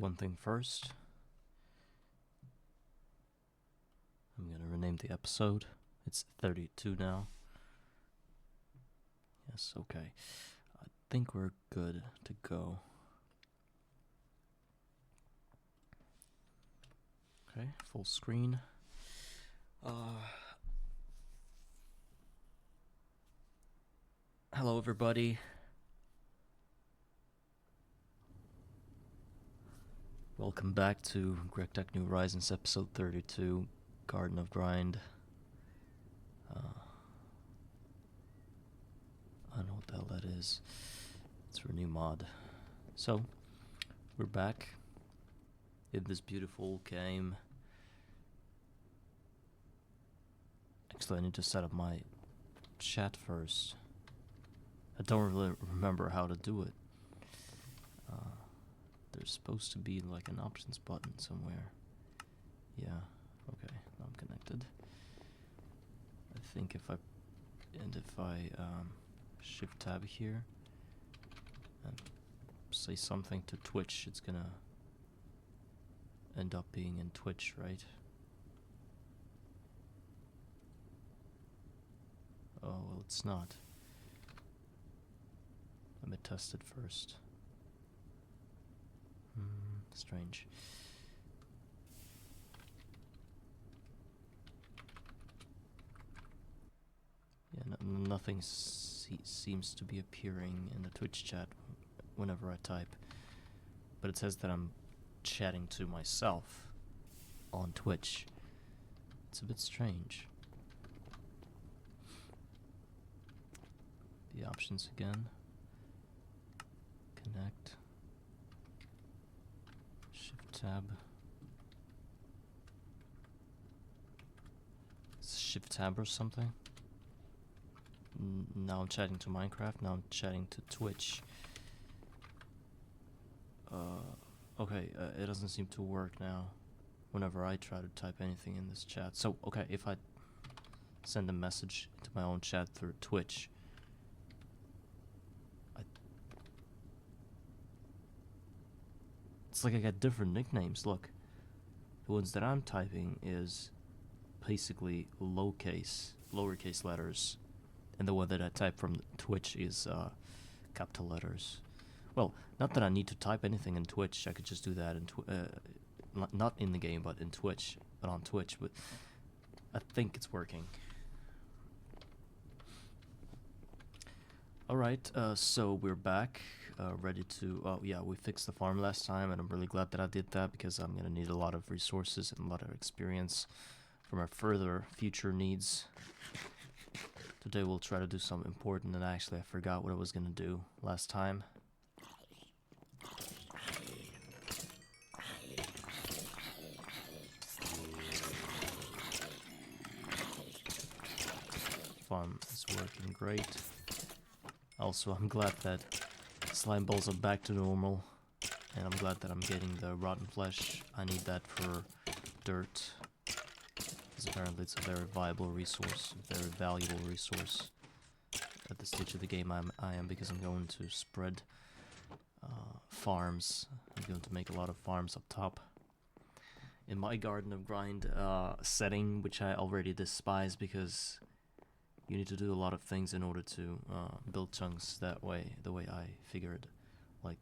One thing first, I'm going to rename the episode. It's 32 now. Yes, okay. I think we're good to go. Okay, full screen. Hello, everybody. Welcome back to Greg Tech New Horizons, episode 32, Garden of Grind. I don't know what the hell that is. It's for a new mod. So, we're back in this beautiful game. Actually, I need to set up my chat first. I don't really remember how to do it. There's supposed to be like an options button somewhere. Yeah, okay, now I'm connected. I think if I shift tab here and say something to Twitch, it's gonna end up being in Twitch, right? Oh, well, it's not. Let me test it first. Strange. Yeah, nothing seems to be appearing in the Twitch chat whenever I type. But it says that I'm chatting to myself on Twitch. It's a bit strange. The options again. Connect. Shift tab. Shift tab or something. Now I'm chatting to Minecraft. Now I'm chatting to Twitch. Okay, it doesn't seem to work now whenever I try to type anything in this chat. So, okay, if I send a message to my own chat through Twitch, it's like I got different nicknames. Look, the ones that I'm typing is basically lowercase letters, and the one that I type from Twitch is capital letters. Well, not that I need to type anything in Twitch. I could just do that in not in the game, but in Twitch, but on Twitch. But I think it's working. All right, so we're back, ready to. Oh yeah, we fixed the farm last time, and I'm really glad that I did that because I'm gonna need a lot of resources and a lot of experience for my further future needs. Today we'll try to do something important, and actually I forgot what I was gonna do last time. Farm is working great. Also, I'm glad that slime balls are back to normal, and I'm glad that I'm getting the rotten flesh. I need that for dirt, because apparently it's a very viable resource, a very valuable resource at this stage of the game I am, because I'm going to spread farms. I'm going to make a lot of farms up top. In my Garden of Grind setting, which I already despise because you need to do a lot of things in order to build chunks that way, the way I figured, like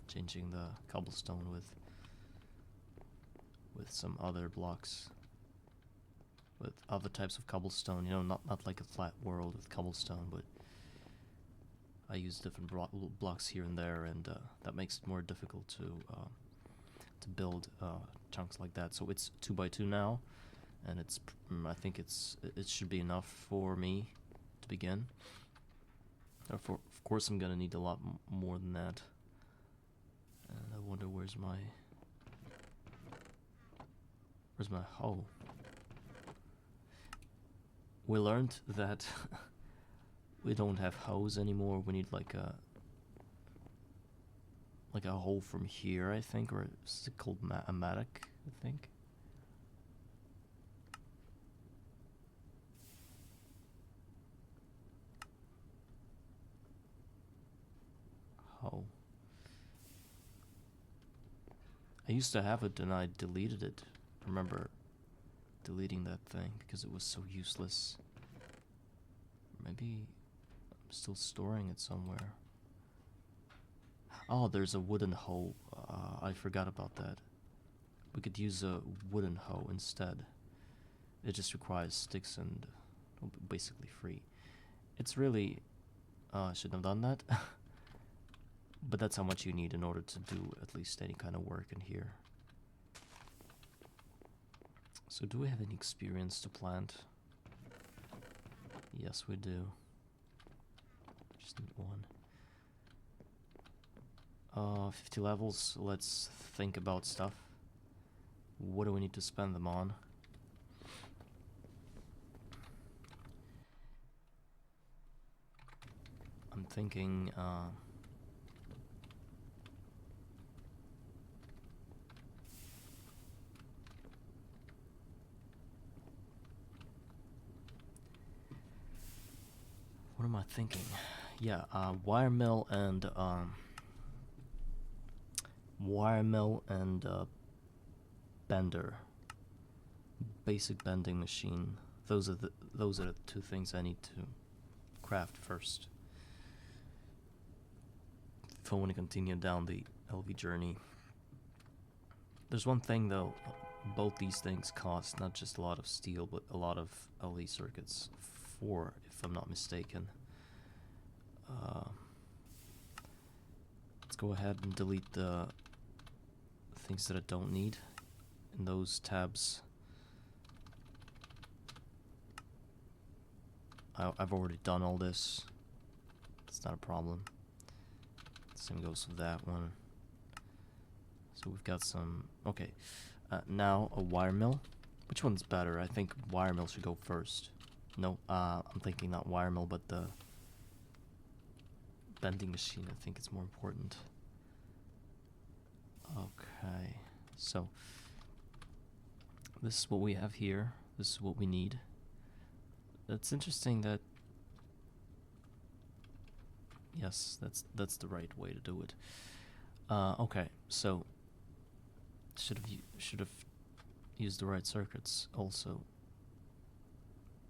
changing the cobblestone with some other blocks, with other types of cobblestone, you know, not like a flat world with cobblestone, but I use different blocks here and there, and that makes it more difficult to build chunks like that. So it's 2x2 now, and it's I think it should be enough for me to begin. Therefore, of course, I'm gonna need a lot more than that. And I wonder where's my hoe. We learned that we don't have hoes anymore. We need like a hoe from here, I think, or is it called a mattock, I think. Hoe. I used to have it and I deleted it. I remember deleting that thing because it was so useless. Maybe I'm still storing it somewhere. Oh, there's a wooden hoe. I forgot about that. We could use a wooden hoe instead. It just requires sticks and basically free. It's really... I shouldn't have done that. But that's how much you need in order to do at least any kind of work in here. So do we have any experience to plant? Yes, we do. Just need one. 50 levels. Let's think about stuff. What do we need to spend them on? I'm thinking, what am I thinking? Yeah, wiremill and bender, basic bending machine. Those are the two things I need to craft first if I want to continue down the LV journey. There's one thing though, both these things cost not just a lot of steel but a lot of LV circuits, 4 if I'm not mistaken. Let's go ahead and delete the things that I don't need in those tabs. I've already done all this. It's not a problem. Same goes with that one. So we've got some... Okay. Now a wire mill. Which one's better? I think wire mill should go first. No, I'm thinking not wire mill, but the bending machine. I think it's more important. Okay. So this is what we have here. This is what we need. It's interesting that... Yes, that's the right way to do it. Okay, so should have used the right circuits also.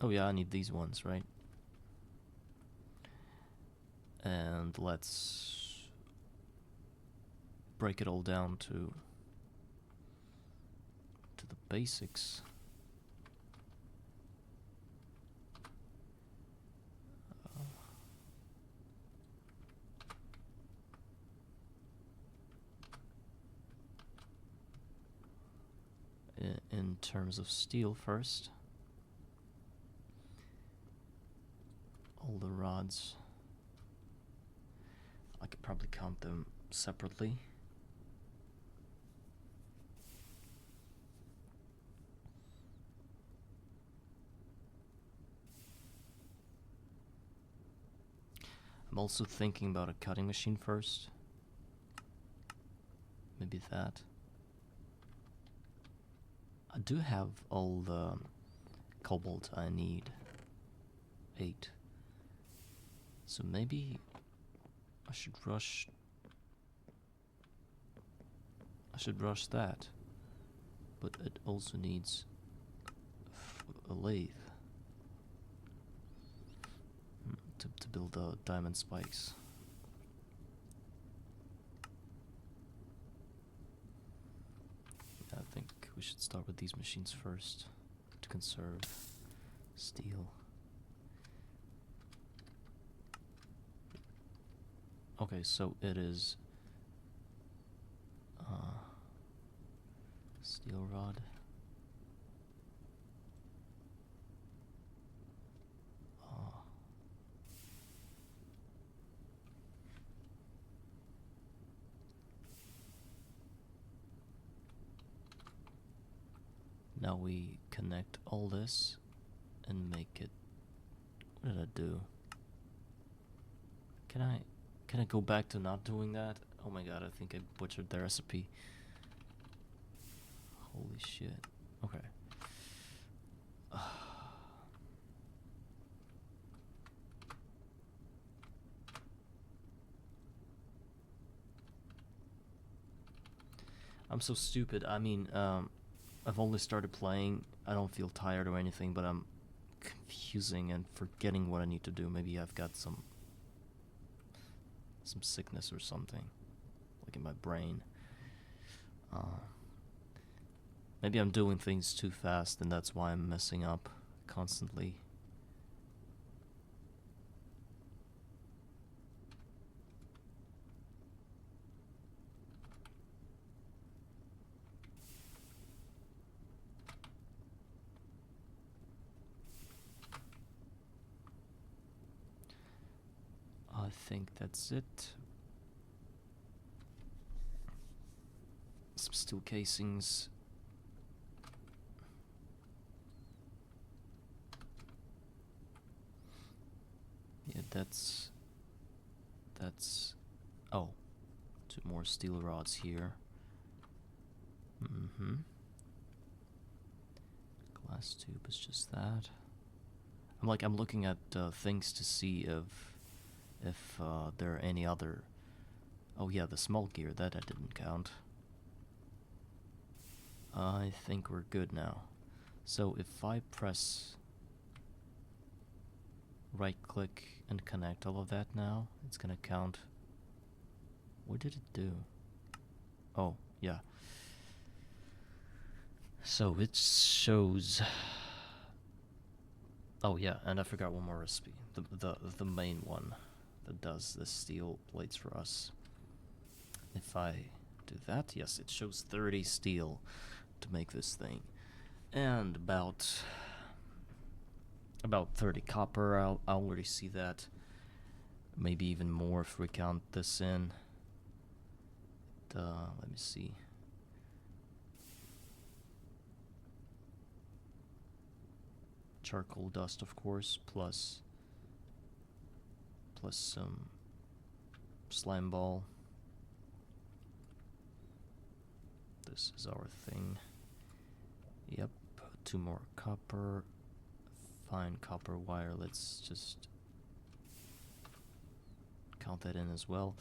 Oh yeah, I need these ones, right? And let's break it all down to the basics. In terms of steel first, all the rods, I could probably count them separately. I'm also thinking about a cutting machine first. Maybe that. I do have all the cobalt I need. 8. So maybe I should rush that. But it also needs a lathe to build the diamond spikes. I think we should start with these machines first to conserve steel. Okay, so it is steel rod. Now we connect all this and make it... What did I do? Can I go back to not doing that? Oh my god, I think I butchered the recipe. Holy shit. Okay. I'm so stupid. I mean, I've only started playing. I don't feel tired or anything, but I'm confusing and forgetting what I need to do. Maybe I've got some sickness or something, like in my brain. Maybe I'm doing things too fast, and that's why I'm messing up constantly. I think that's it. Some steel casings. Yeah, that's... Oh, 2 more steel rods here. Glass tube is just that. I'm looking at things to see if there are any other... Oh yeah, the small gear, that I didn't count. I think we're good now. So if I press right click and connect all of that now, it's gonna count. What did it do? Oh, yeah. So it shows... Oh yeah, and I forgot one more recipe. The main one that does the steel plates for us. If I do that, yes, it shows 30 steel to make this thing. And about 30 copper. I already see that. Maybe even more if we count this in. Let me see. Charcoal dust, of course, plus some slime ball. This is our thing. Yep, 2 more copper. Fine copper wire. Let's just count that in as well.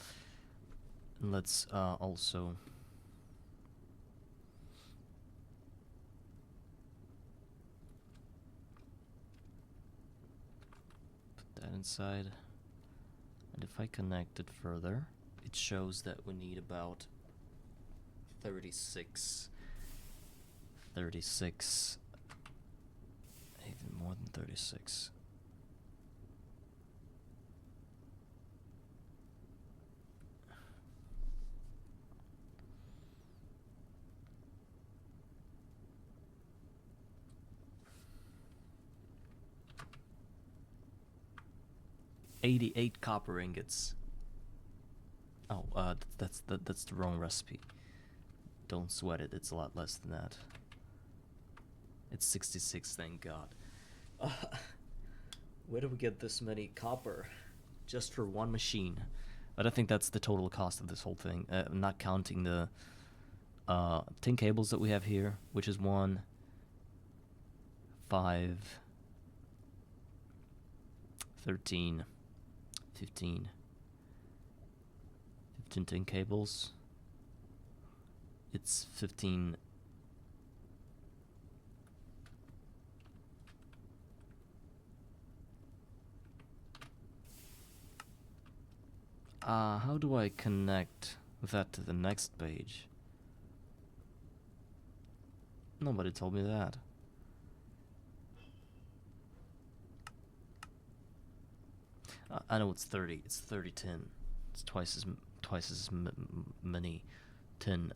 And let's also put that inside. And if I connect it further, it shows that we need about 36, even more than 36. $88 copper ingots. Oh, that's the wrong recipe. Don't sweat it, it's a lot less than that. It's 66, thank God. Where do we get this many copper? Just for one machine. But I think that's the total cost of this whole thing. Not counting the tin cables that we have here, which is 1, 5, 13, 15 tin cables. It's 15. How do I connect that to the next page? Nobody told me that. I know it's 30. It's 30 tin. It's twice as many tin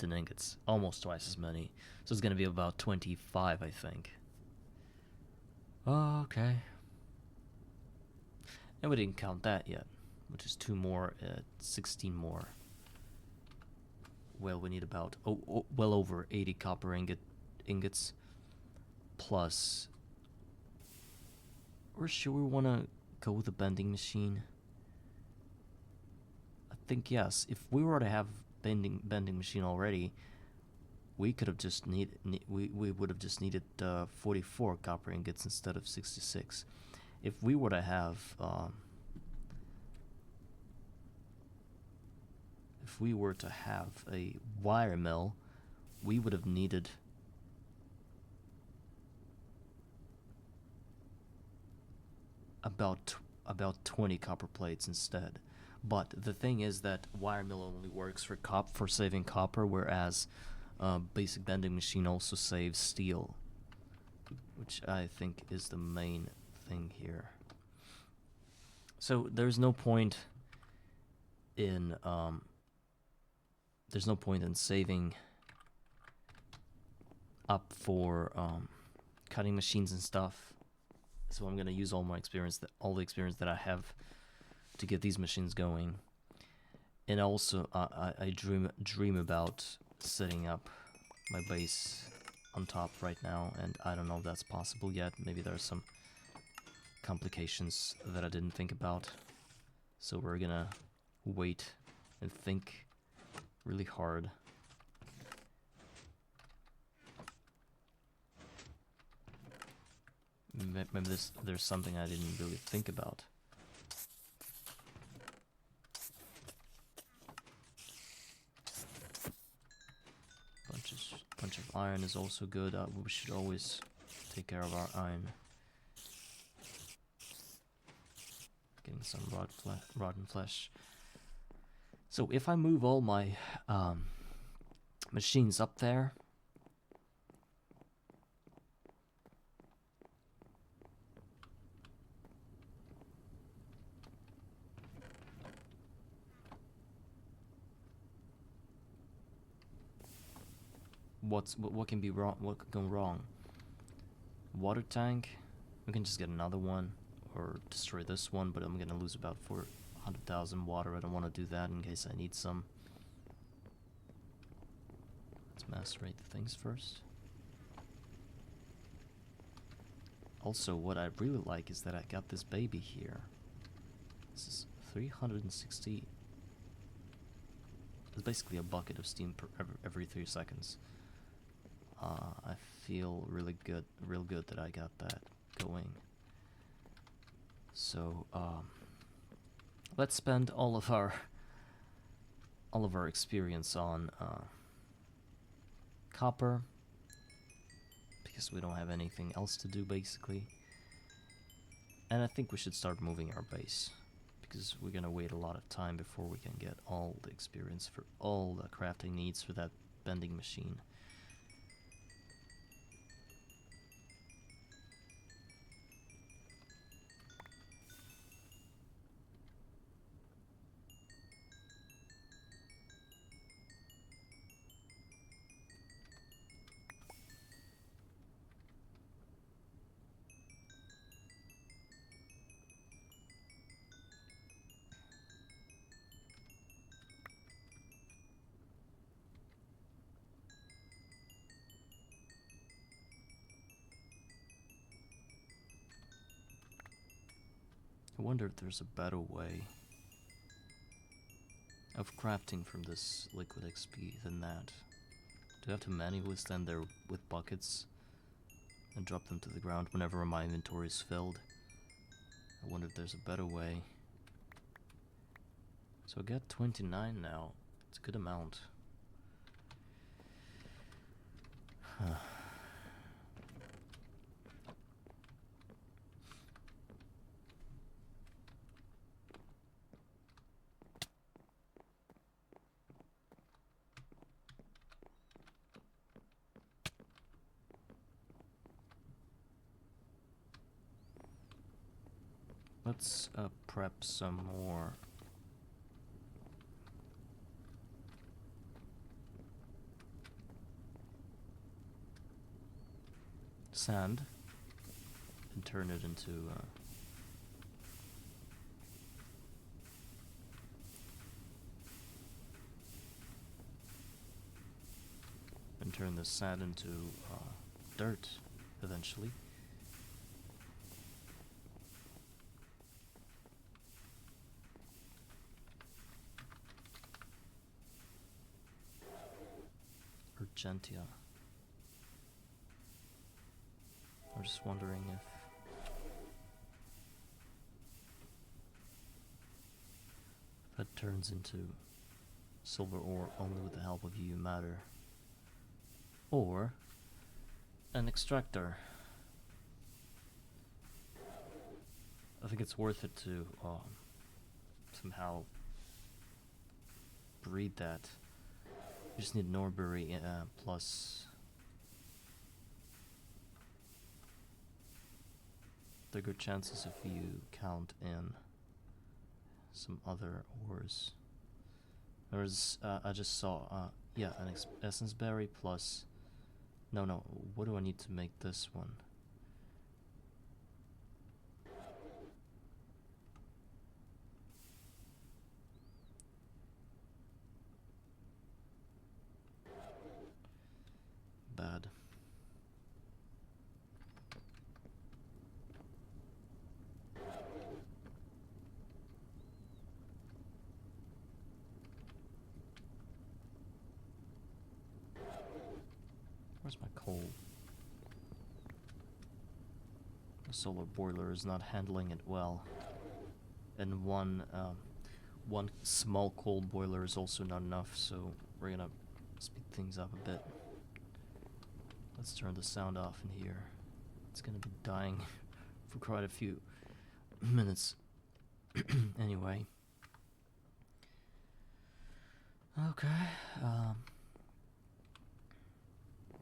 ingots. Almost twice as many. So it's gonna be about 25, I think. Okay. And we didn't count that yet, which is 2 more, 16 more. Well, we need about well over 80 copper ingots, plus. Or should we want to go with a bending machine? I think yes. If we were to have bending machine already, we could have just we would have just needed 44 copper ingots instead of 66. If we were to have if we were to have a wire mill, we would have needed about 20 copper plates instead. But the thing is that wire mill only works for saving copper, whereas basic bending machine also saves steel, which I think is the main thing here. So there's no point in saving up for cutting machines and stuff. So I'm gonna use all the experience that I have to get these machines going. And also I dream about setting up my base on top right now, and I don't know if that's possible yet. Maybe there are some complications that I didn't think about. So we're gonna wait and think really hard. Maybe there's something I didn't really think about. Bunch of iron is also good. We should always take care of our iron. Getting some rotten flesh. So if I move all my machines up there, what can be wrong? What could go wrong? Water tank. We can just get another one or destroy this one, but I'm gonna lose about 400,000 water. I don't want to do that in case I need some. Let's macerate the things first. Also, what I really like is that I got this baby here. This is 360. It's basically a bucket of steam every 3 seconds. I feel really real good that I got that going. So let's spend all of our experience on copper, because we don't have anything else to do basically. And I think we should start moving our base, because we're gonna wait a lot of time before we can get all the experience for all the crafting needs for that bending machine. I wonder if there's a better way of crafting from this liquid XP than that. Do I have to manually stand there with buckets and drop them to the ground whenever my inventory is filled? I wonder if there's a better way. So I got 29 now. It's a good amount. Let's prep some more sand and turn it into turn the sand into dirt eventually. Urgentia. I'm just wondering if that turns into silver ore only with the help of UV matter. Or an extractor. I think it's worth it to somehow breed that. You just need Norbury plus bigger chances if you count in some other ores. There's I just saw yeah, an essence berry plus no, what do I need to make this one? Bad. Where's my coal? The solar boiler is not handling it well. And one small coal boiler is also not enough, so we're gonna speed things up a bit. Let's turn the sound off in here. It's gonna be dying for quite a few minutes. Anyway. Okay.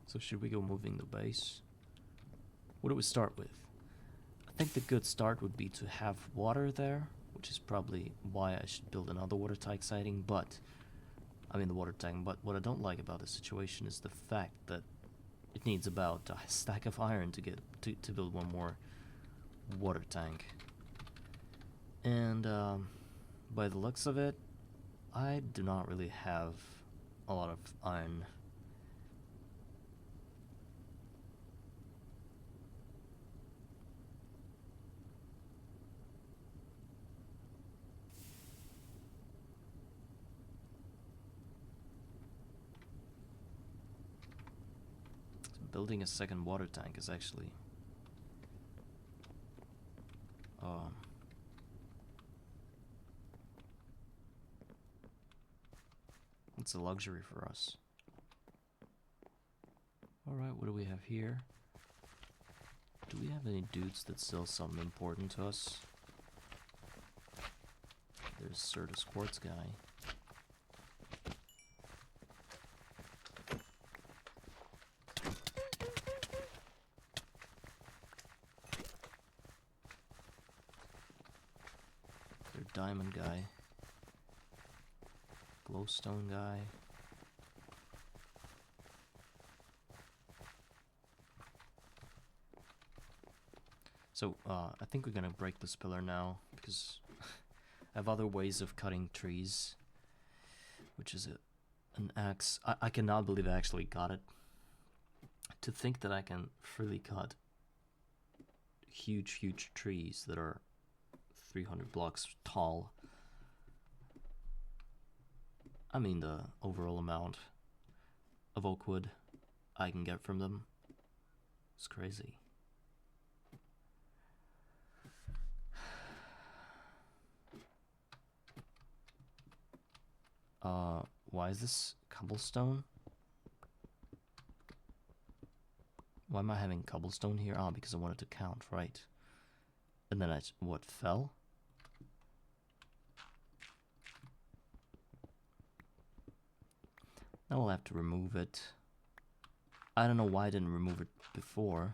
So should we go moving the base? What do we start with? I think the good start would be to have water there, which is probably why I should build another water tank siting, but the water tank, but what I don't like about this situation is the fact that it needs about a stack of iron to get to build one more water tank. And by the looks of it, I do not really have a lot of iron. Building a second water tank is actually it's a luxury for us. Alright, what do we have here? Do we have any dudes that sell something important to us? There's Certus Quartz guy. Diamond guy, glowstone guy. So I think we're gonna break this pillar now because I have other ways of cutting trees, which is an axe. I cannot believe I actually got it. To think that I can freely cut huge trees that are 300 blocks tall. The overall amount of oak wood I can get from them is crazy. Why is this cobblestone? Why am I having cobblestone here? Because I wanted to count, right? And then what fell? Now we'll have to remove it. I don't know why I didn't remove it before.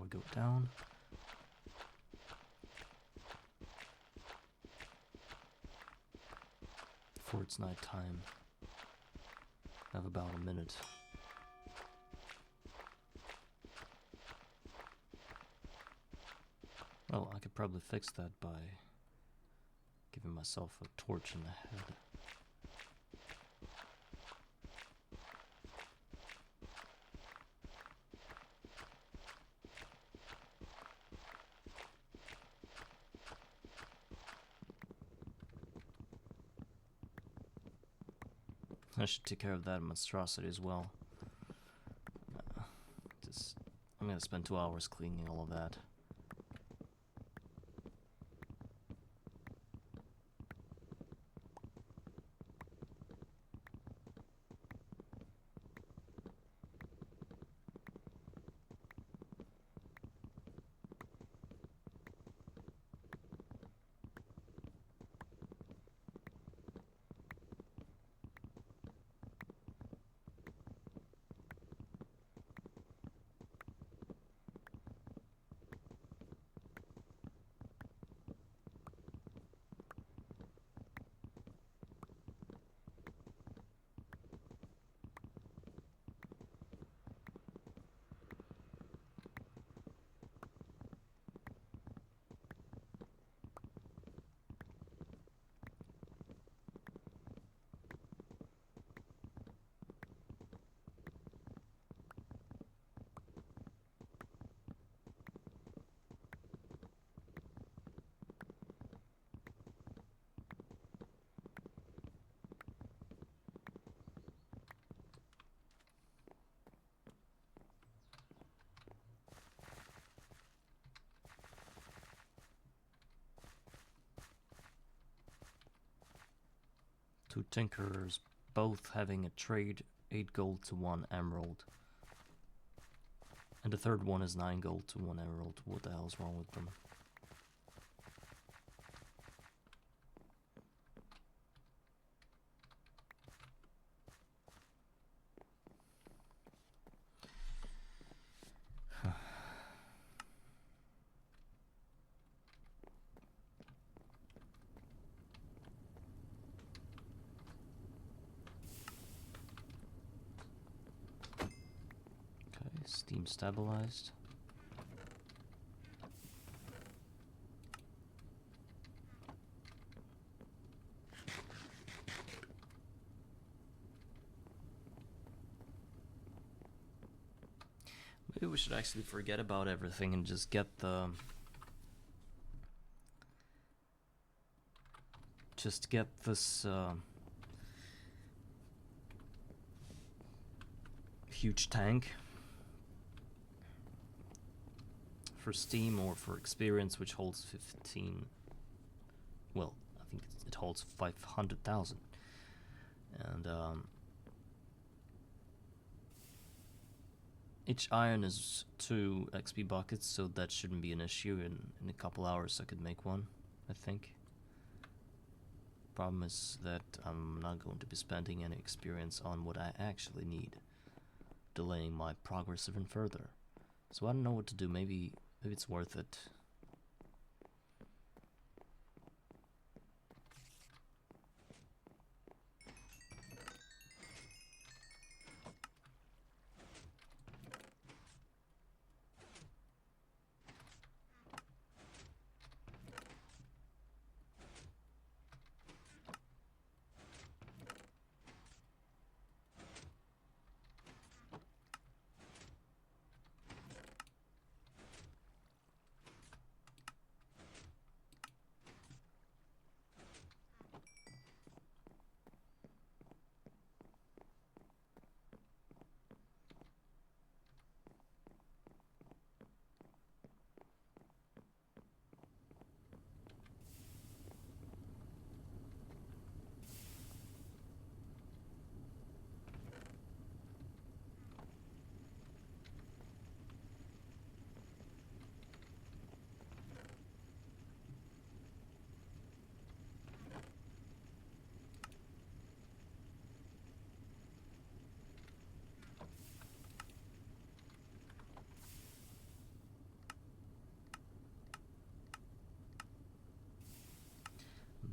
we go down. Before it's night time. I have about a minute. Well, I could probably fix that by giving myself a torch in the head. I should take care of that monstrosity as well. I'm gonna spend 2 hours cleaning all of that. Two tinkerers, both having a trade 8 gold to 1 emerald. And the third one is 9 gold to 1 emerald. What the hell's wrong with them? Steam stabilized. Maybe we should actually forget about everything and just get this huge tank for Steam or for experience, which holds 15. Well, I think it holds 500,000, and each iron is 2 XP buckets, so that shouldn't be an issue. In a couple hours, I could make one, I think. Problem is that I'm not going to be spending any experience on what I actually need, delaying my progress even further. So I don't know what to do. Maybe it's worth it.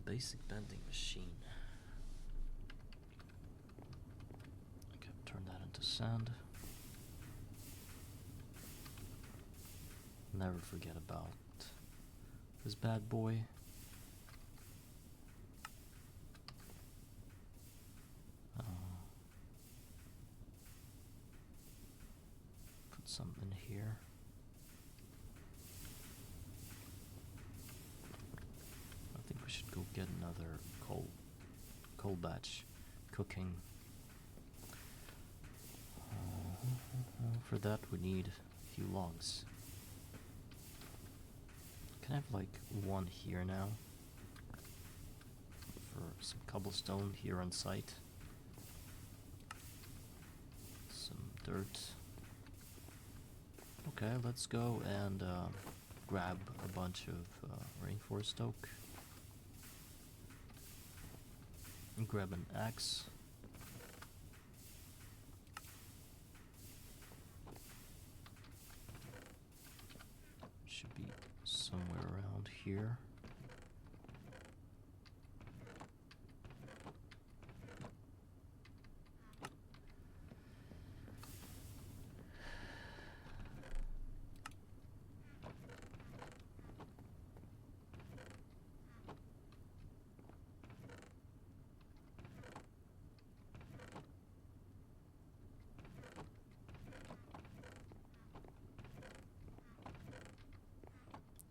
Basic bending machine. Okay, turn that into sand. Never forget about this bad boy. Put some in here. I think we should go get another coal batch cooking. For that we need a few logs. Can I have like one here now? For some cobblestone here on site. Some dirt. Okay, let's go and grab a bunch of rainforest oak. And grab an axe. Should be somewhere around here.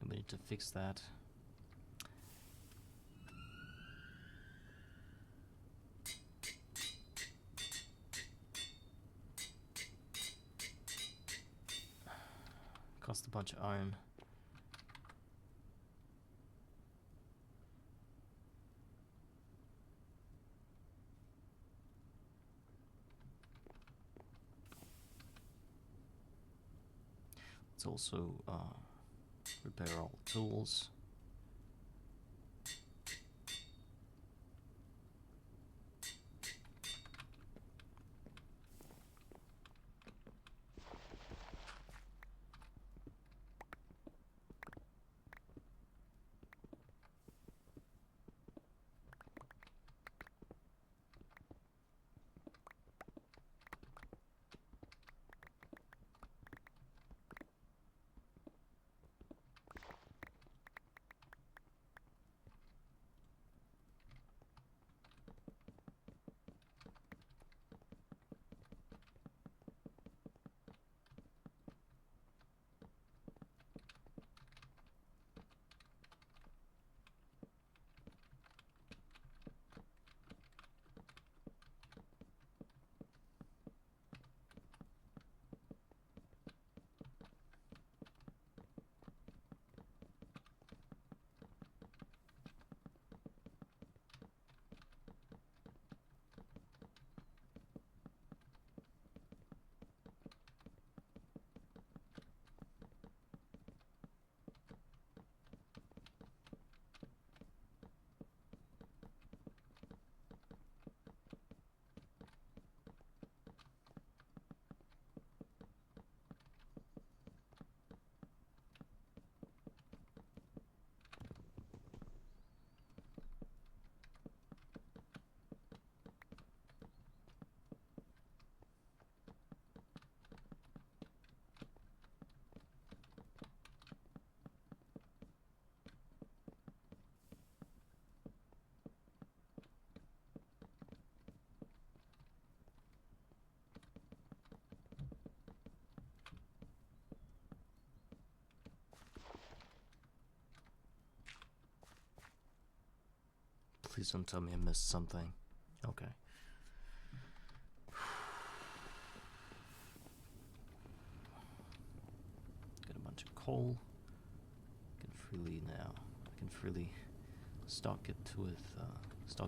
We need to fix that. Cost a bunch of iron. Let's also repair all tools. Please don't tell me I missed something. Okay. Got a bunch of coal. I can freely stock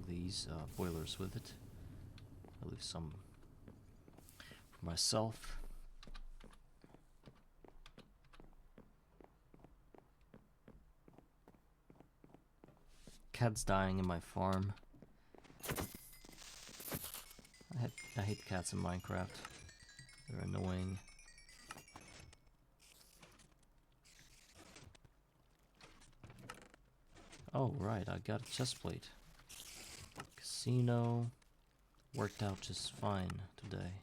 these boilers with it. I'll leave some for myself. Cat's dying in my farm. I hate cats in Minecraft. They're annoying. Oh, right, I got a chest plate. Casino worked out just fine today.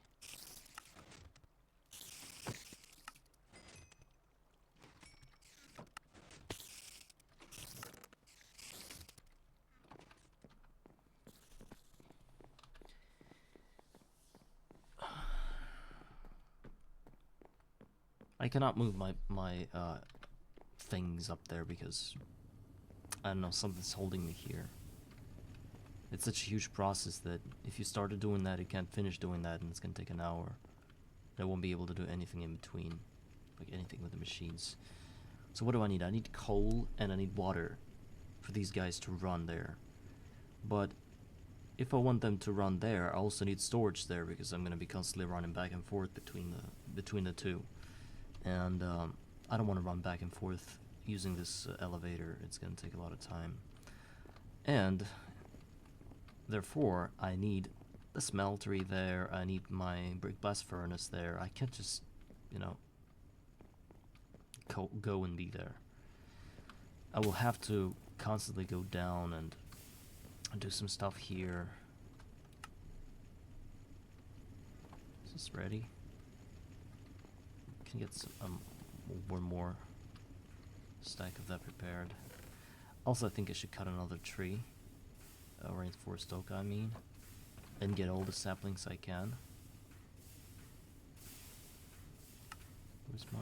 I cannot move my things up there because I don't know, something's holding me here. It's such a huge process that if you started doing that, you can't finish doing that, and it's gonna take an hour. I won't be able to do anything in between, like anything with the machines. So what do I need? I need coal and I need water for these guys to run there. But if I want them to run there, I also need storage there because I'm gonna be constantly running back and forth between the two. And I don't want to run back and forth using this elevator. It's going to take a lot of time. And therefore, I need the smeltery there. I need my brick blast furnace there. I can't just, you know, go and be there. I will have to constantly go down and do some stuff here. Is this ready? Can get some, one more stack of that prepared. Also, I think I should cut another tree, rainforest oak I mean, and get all the saplings I can. Where's my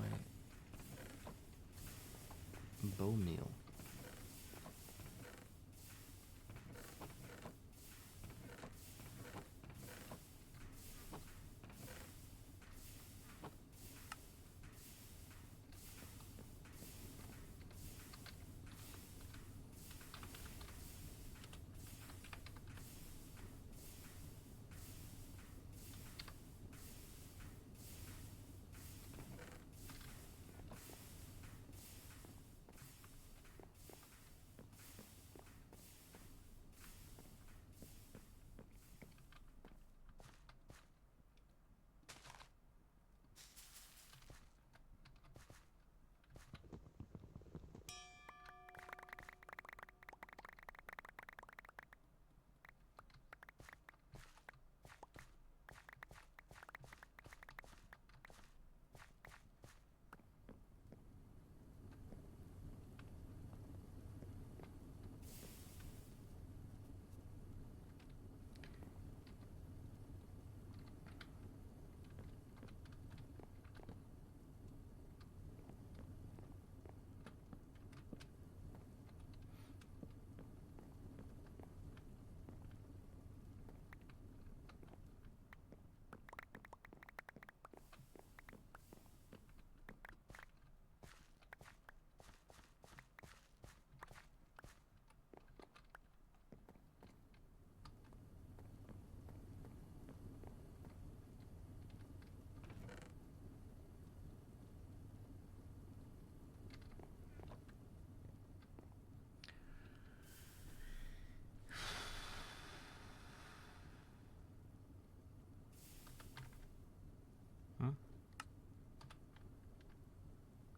bone meal?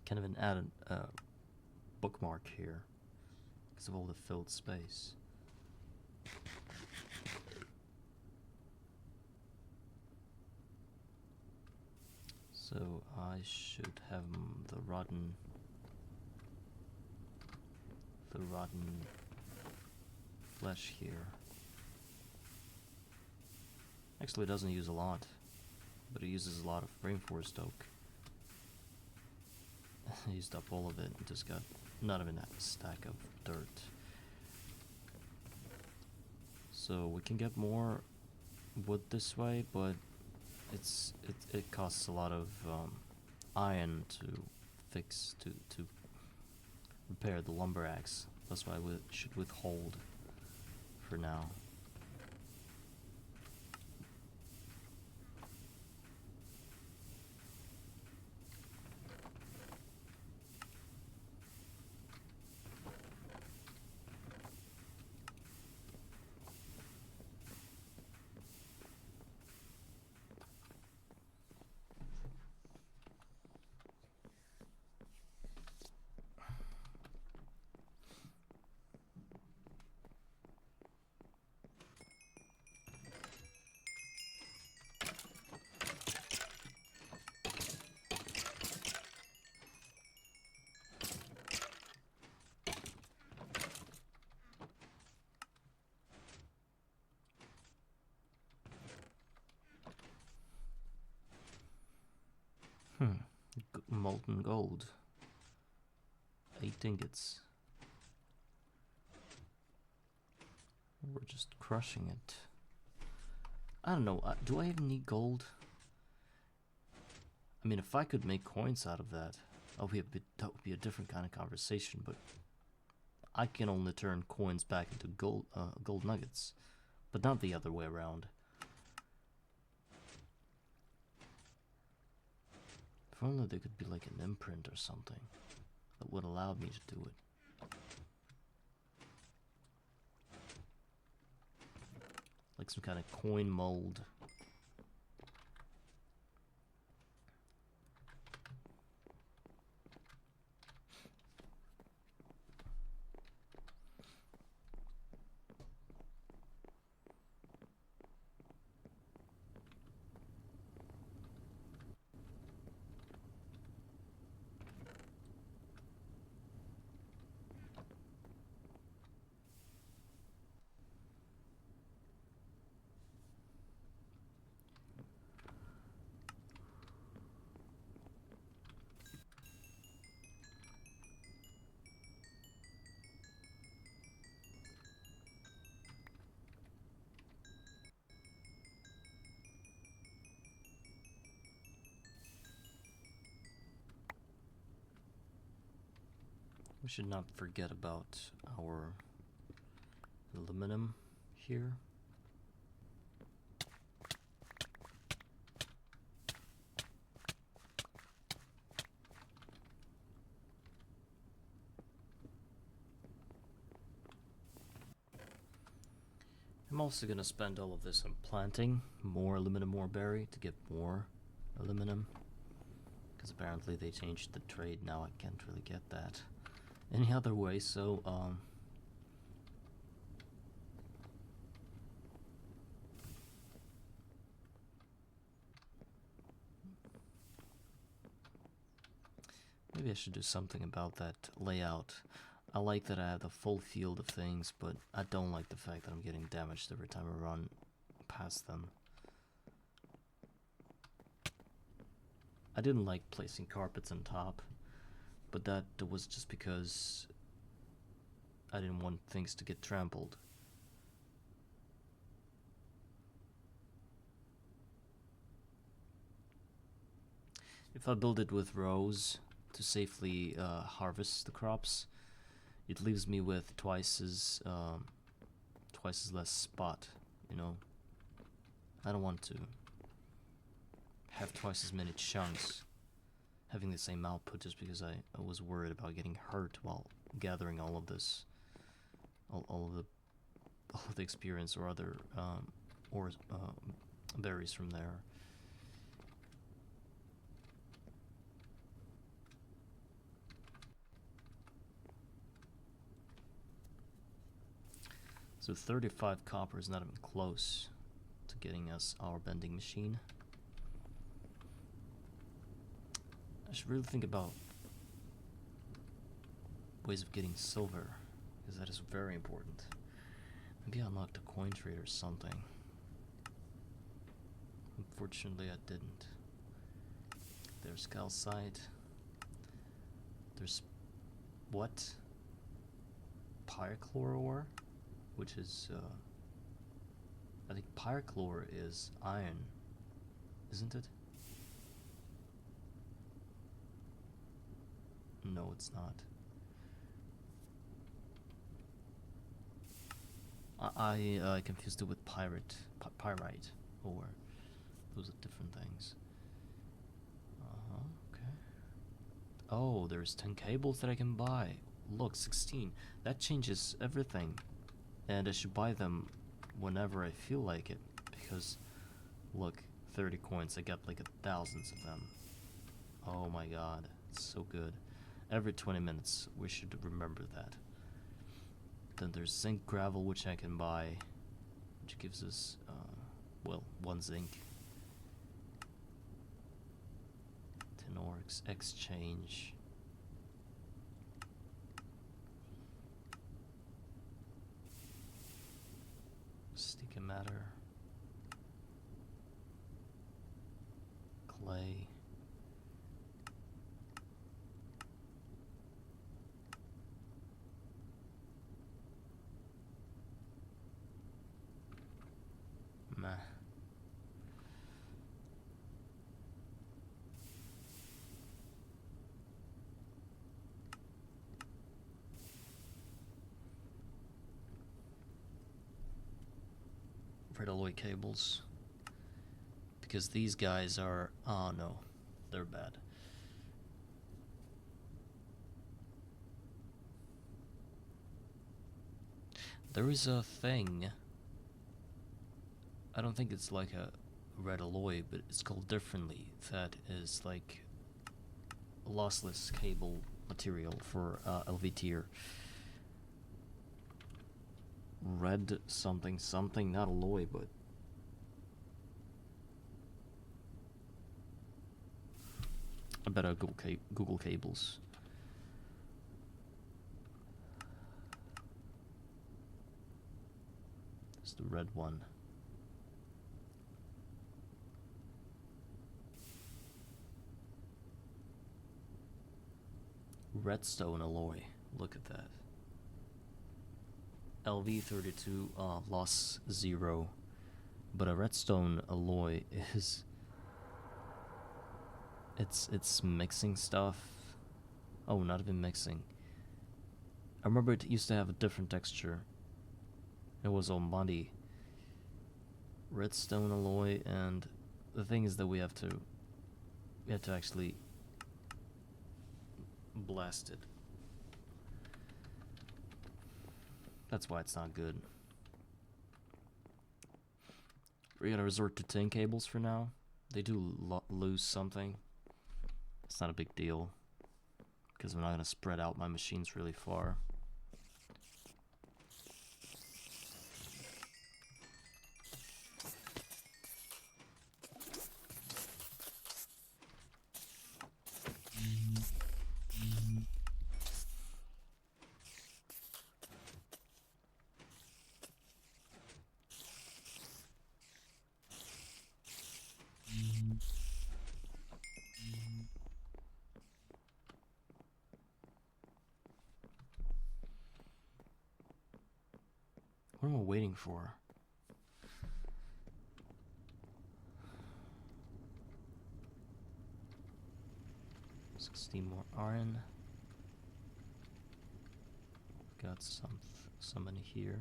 Kind of an added bookmark here because of all the filled space. So I should have the rotten flesh here. Actually, it doesn't use a lot, but it uses a lot of rainforest oak. I used up all of it and just got not even a stack of dirt. So we can get more wood this way, but it costs a lot of iron to repair the lumber axe. That's why we should withhold for now. molten gold. 8 ingots. We're just crushing it. I don't know, do I even need gold? I mean, if I could make coins out of that, that would be a different kind of conversation, but I can only turn coins back into gold nuggets, but not the other way around. If only there could be like an imprint or something that would allow me to do it. Like some kind of coin mold. We should not forget about our aluminum here. I'm also gonna spend all of this on planting more aluminum ore berry to get more aluminum, because apparently they changed the trade. Now I can't really get that any other way, so maybe I should do something about that layout. I like that I have the full field of things, but I don't like the fact that I'm getting damaged every time I run past them. I didn't like placing carpets on top, but that was just because I didn't want things to get trampled. If I build it with rows to safely harvest the crops, it leaves me with twice as less spot, you know. I don't want to have twice as many chunks having the same output just because I was worried about getting hurt while gathering all of this, all of the experience or other berries from there. So 35 copper is not even close to getting us our bending machine. I should really think about ways of getting silver, because that is very important. Maybe I unlocked a coin trade or something. Unfortunately, I didn't. There's calcite. There's what? Pyrochlor ore? Which is, I think pyrochlor is iron, isn't it? No, it's not. I confused it with pyrite ore. Those are different things. Okay. Oh, there's 10 cables that I can buy. Look, 16. That changes everything. And I should buy them whenever I feel like it, because look, 30 coins, I got like thousands of them. Oh my god, it's so good. Every 20 minutes, we should remember that. Then there's zinc gravel, which I can buy, which gives us, well, 1 zinc. Tin ore exchange. Sticky matter, clay, red alloy cables. Because these guys are... oh no, they're bad. There is a thing, I don't think it's like a red alloy, but it's called differently, that is like lossless cable material for LV tier. Red something something, not alloy, but I better Google cables. It's the red one. Redstone alloy. Look at that. LV32 loss 0, but a redstone alloy is it's mixing stuff. Oh, not even mixing. I remember it used to have a different texture. It was all muddy. Redstone alloy, and the thing is that we have to actually blast it. That's why it's not good. We're gonna resort to tin cables for now. They do lose something. It's not a big deal, because I'm not gonna spread out my machines really far. What am I waiting for? $16 more iron. Got some in here.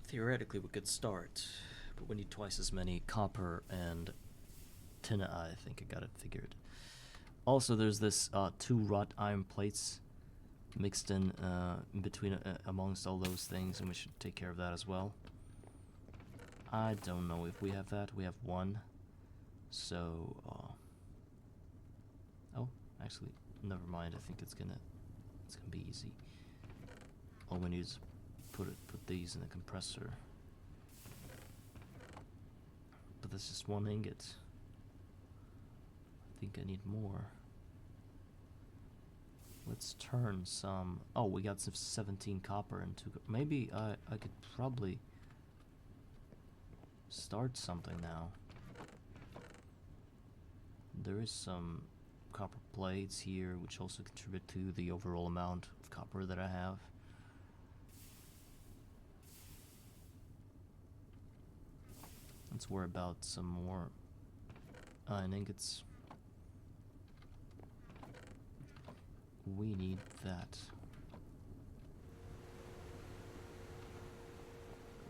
Theoretically, we could start, but we need twice as many copper and tin. I think I got it figured. Also, there's this 2 wrought iron plates mixed in between amongst all those things, and we should take care of that as well. I don't know if we have that. We have 1. So, oh, actually, never mind. I think it's gonna be easy. All we need is put these in the compressor. But this is 1 ingot. I think I need more. Let's turn some. Oh, we got some 17 copper into. Maybe I could probably start something now. There is some copper plates here, which also contribute to the overall amount of copper that I have. Let's worry about some more iron ingots. We need that.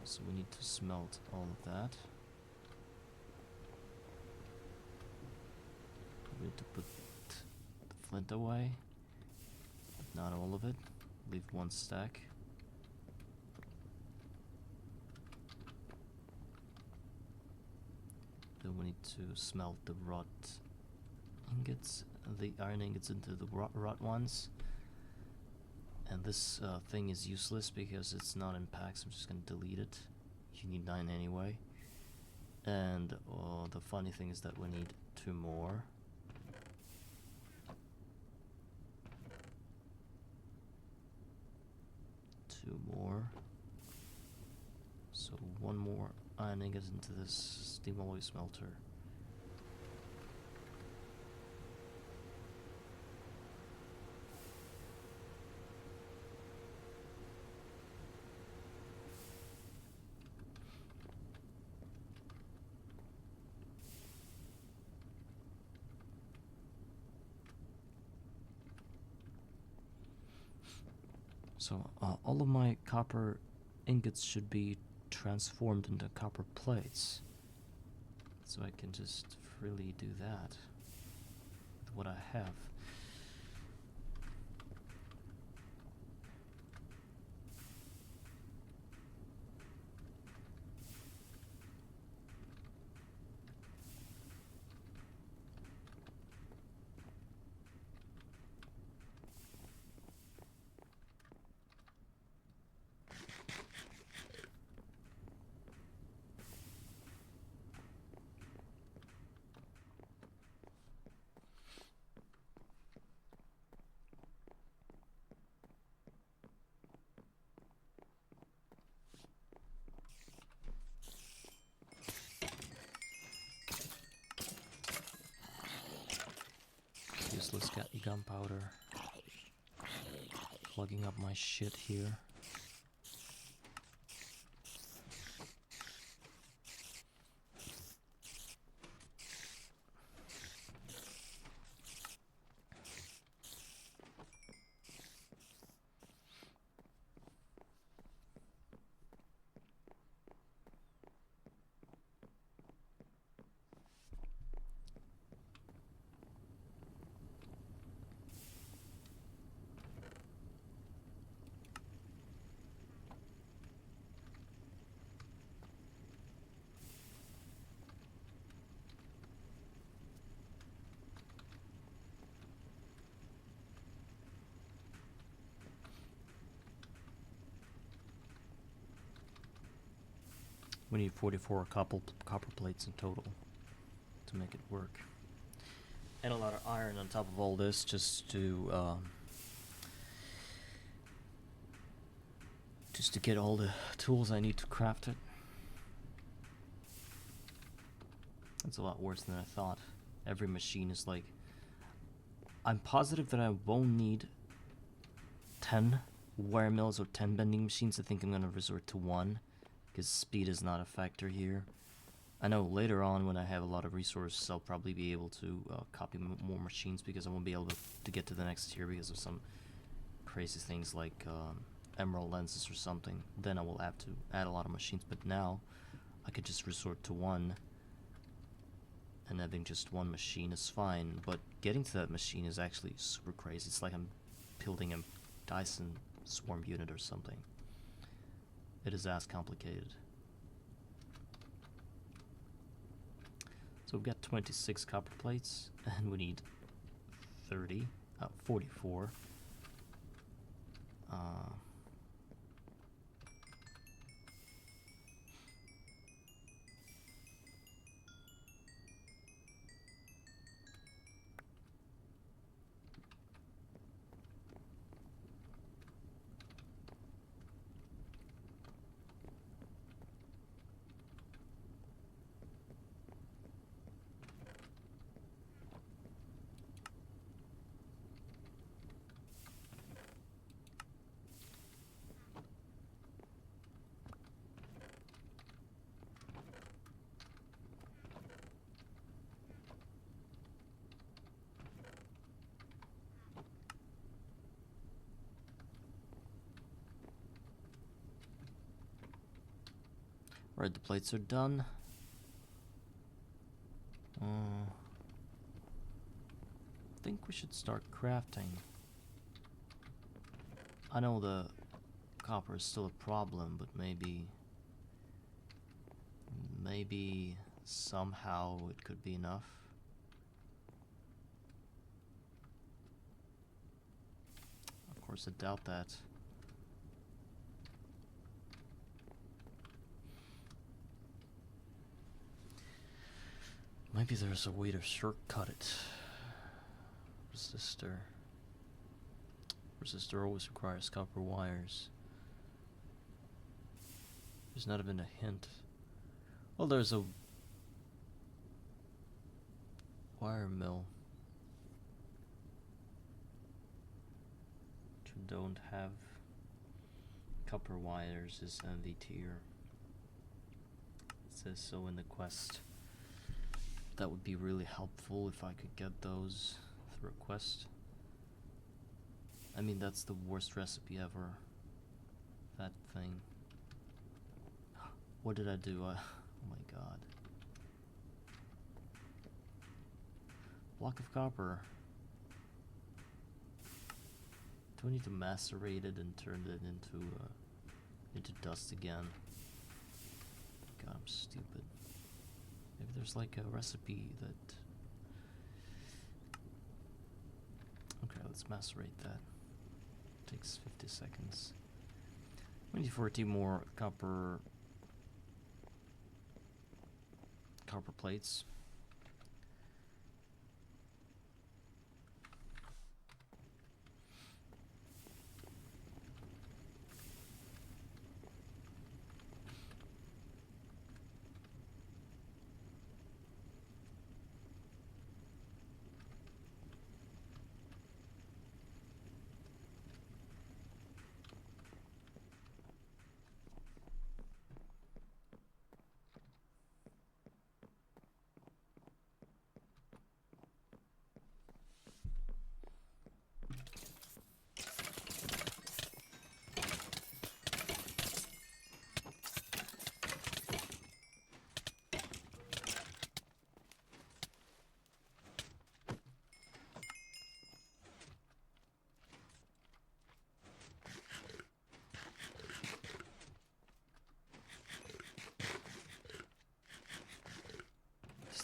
So we need to smelt all of that. We need to put the flint away, but not all of it. Leave 1 stack. Then we need to smelt the wrought ingots, the iron ingots into the wrought ones. And this thing is useless because it's not in packs. I'm just gonna delete it. You need 9 anyway. And the funny thing is that we need 2 more. So 1 more iron ingot into this steam alloy smelter. So all of my copper ingots should be transformed into copper plates. So I can just freely do that with what I have. Useless gunpowder. Plugging up my shit here. We need 44 copper plates in total to make it work. And a lot of iron on top of all this just to get all the tools I need to craft it. It's a lot worse than I thought. Every machine is like... I'm positive that I won't need 10 wire mills or 10 bending machines. I think I'm going to resort to 1. Because speed is not a factor here. I know later on when I have a lot of resources, I'll probably be able to copy more machines because I won't be able to get to the next tier because of some crazy things like emerald lenses or something. Then I will have to add a lot of machines, but now I could just resort to 1, and having just 1 machine is fine, but getting to that machine is actually super crazy. It's like I'm building a Dyson swarm unit or something. It is as complicated. So we've got 26 copper plates, and we need 44. Alright, the plates are done. I think we should start crafting. I know the copper is still a problem, but maybe somehow it could be enough. Of course, I doubt that. Maybe there's a way to shortcut it. Resistor. Resistor always requires copper wires. There's not even a hint. Well, there's a wire mill. Which don't have copper wires is NV tier. It says so in the quest. That would be really helpful if I could get those through a quest. I mean, that's the worst recipe ever. that thing. What did I do? Oh my god. Block of copper. Do I need to macerate it and turn it into dust again? God, I'm stupid. Maybe there's like a recipe that... Okay, let's macerate that. Takes 50 seconds. We need 40 more copper plates.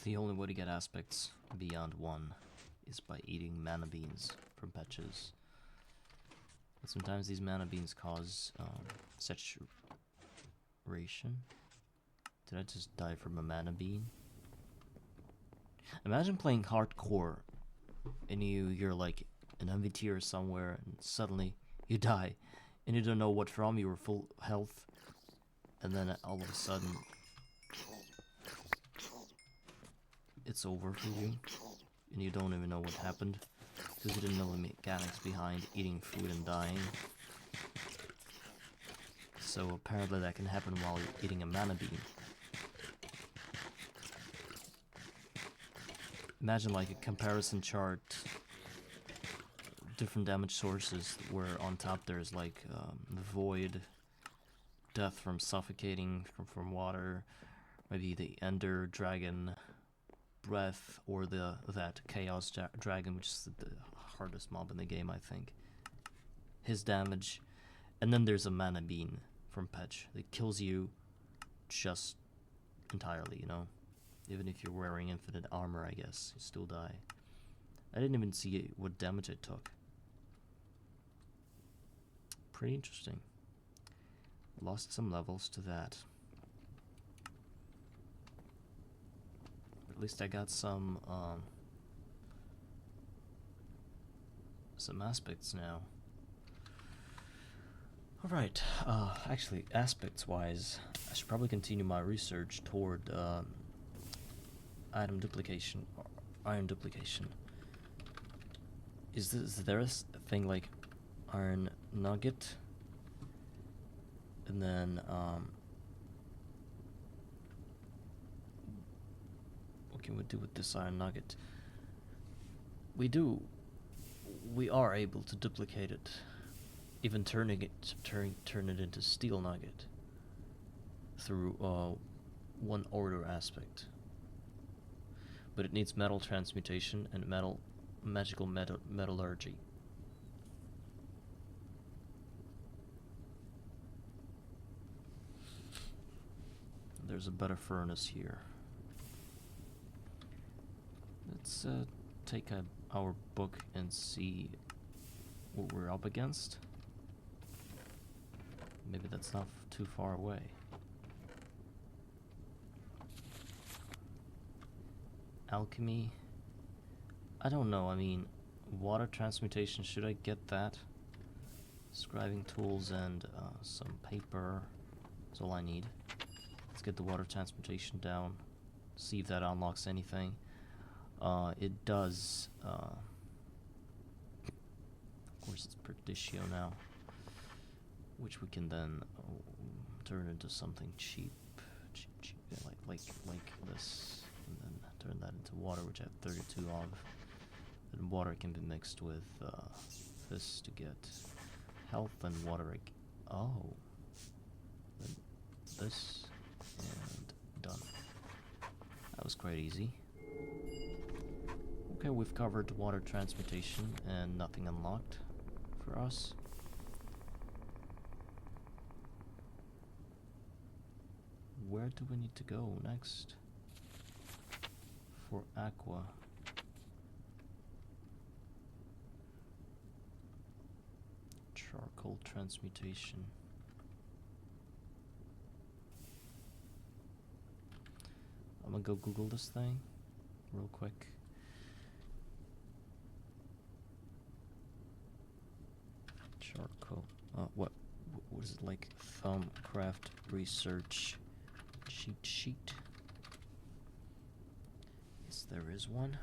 The only way to get aspects beyond 1 is by eating mana beans from patches. But sometimes these mana beans cause saturation. Did I just die from a mana bean? Imagine playing hardcore and you're like an MVT or somewhere and suddenly you die and you don't know what from, you were full health and then all of a sudden it's over for you, and you don't even know what happened, because you didn't know the mechanics behind eating food and dying. So apparently that can happen while you're eating a mana bean. Imagine like a comparison chart, different damage sources, where on top there's like the void, death from suffocating from water, maybe the ender dragon, breath, or that chaos dragon, which is the hardest mob in the game, I think. His damage, and then there's a mana bean from patch that kills you just entirely, you know. Even if you're wearing infinite armor, I guess you still die. I didn't even see what damage it took. Pretty interesting. Lost some levels to that. At least I got some aspects now. Alright, actually, aspects-wise, I should probably continue my research toward item duplication, or iron duplication. Is there a thing like iron nugget? And then, what can we do with this iron nugget? We are able to duplicate it, even turn it into steel nugget through one order aspect. But it needs metal transmutation and magical metallurgy. There's a better furnace here. Let's take our book and see what we're up against. Maybe that's not too far away. Alchemy. I don't know, I mean, water transmutation, should I get that? Scribing tools and some paper. That's all I need. Let's get the water transmutation down. See if that unlocks anything. It does. Of course, it's Perdicio now, which we can then turn into something cheap, like this, and then turn that into water, which I have 32 of. And water can be mixed with this to get health and water. Oh, Then this, and done. That was quite easy. Okay, we've covered water transmutation and nothing unlocked for us. Where do we need to go next? For aqua. Charcoal transmutation. I'm gonna go Google this thing real quick. Charcoal. What is it like? Thumbcraft research cheat sheet. Yes, there is one.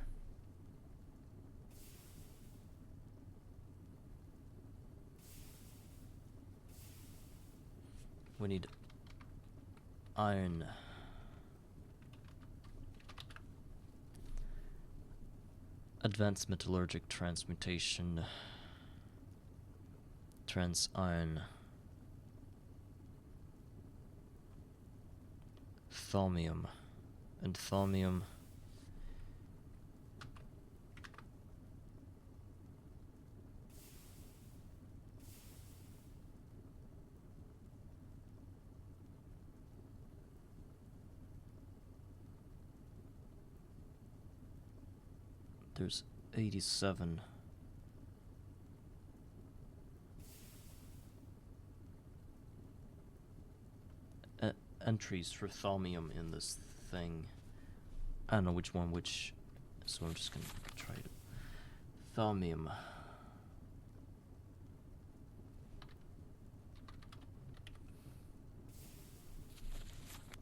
We need iron. Advanced metallurgic transmutation. Trans iron. Thaumium. And thaumium. There's 87. Entries for thaumium in this thing. I don't know which one which, so I'm just gonna try it. Thaumium.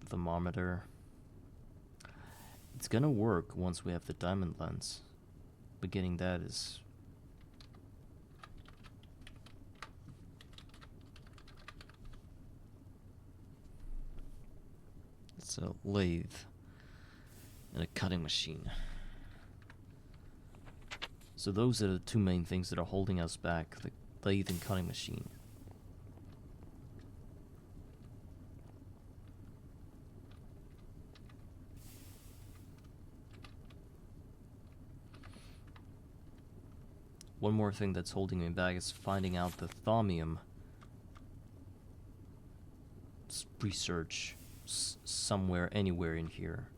Thermometer. It's gonna work once we have the diamond lens. But getting that is... It's a lathe and a cutting machine. So those are the two main things that are holding us back, the lathe and cutting machine. One more thing that's holding me back is finding out the thaumium research somewhere, anywhere in here.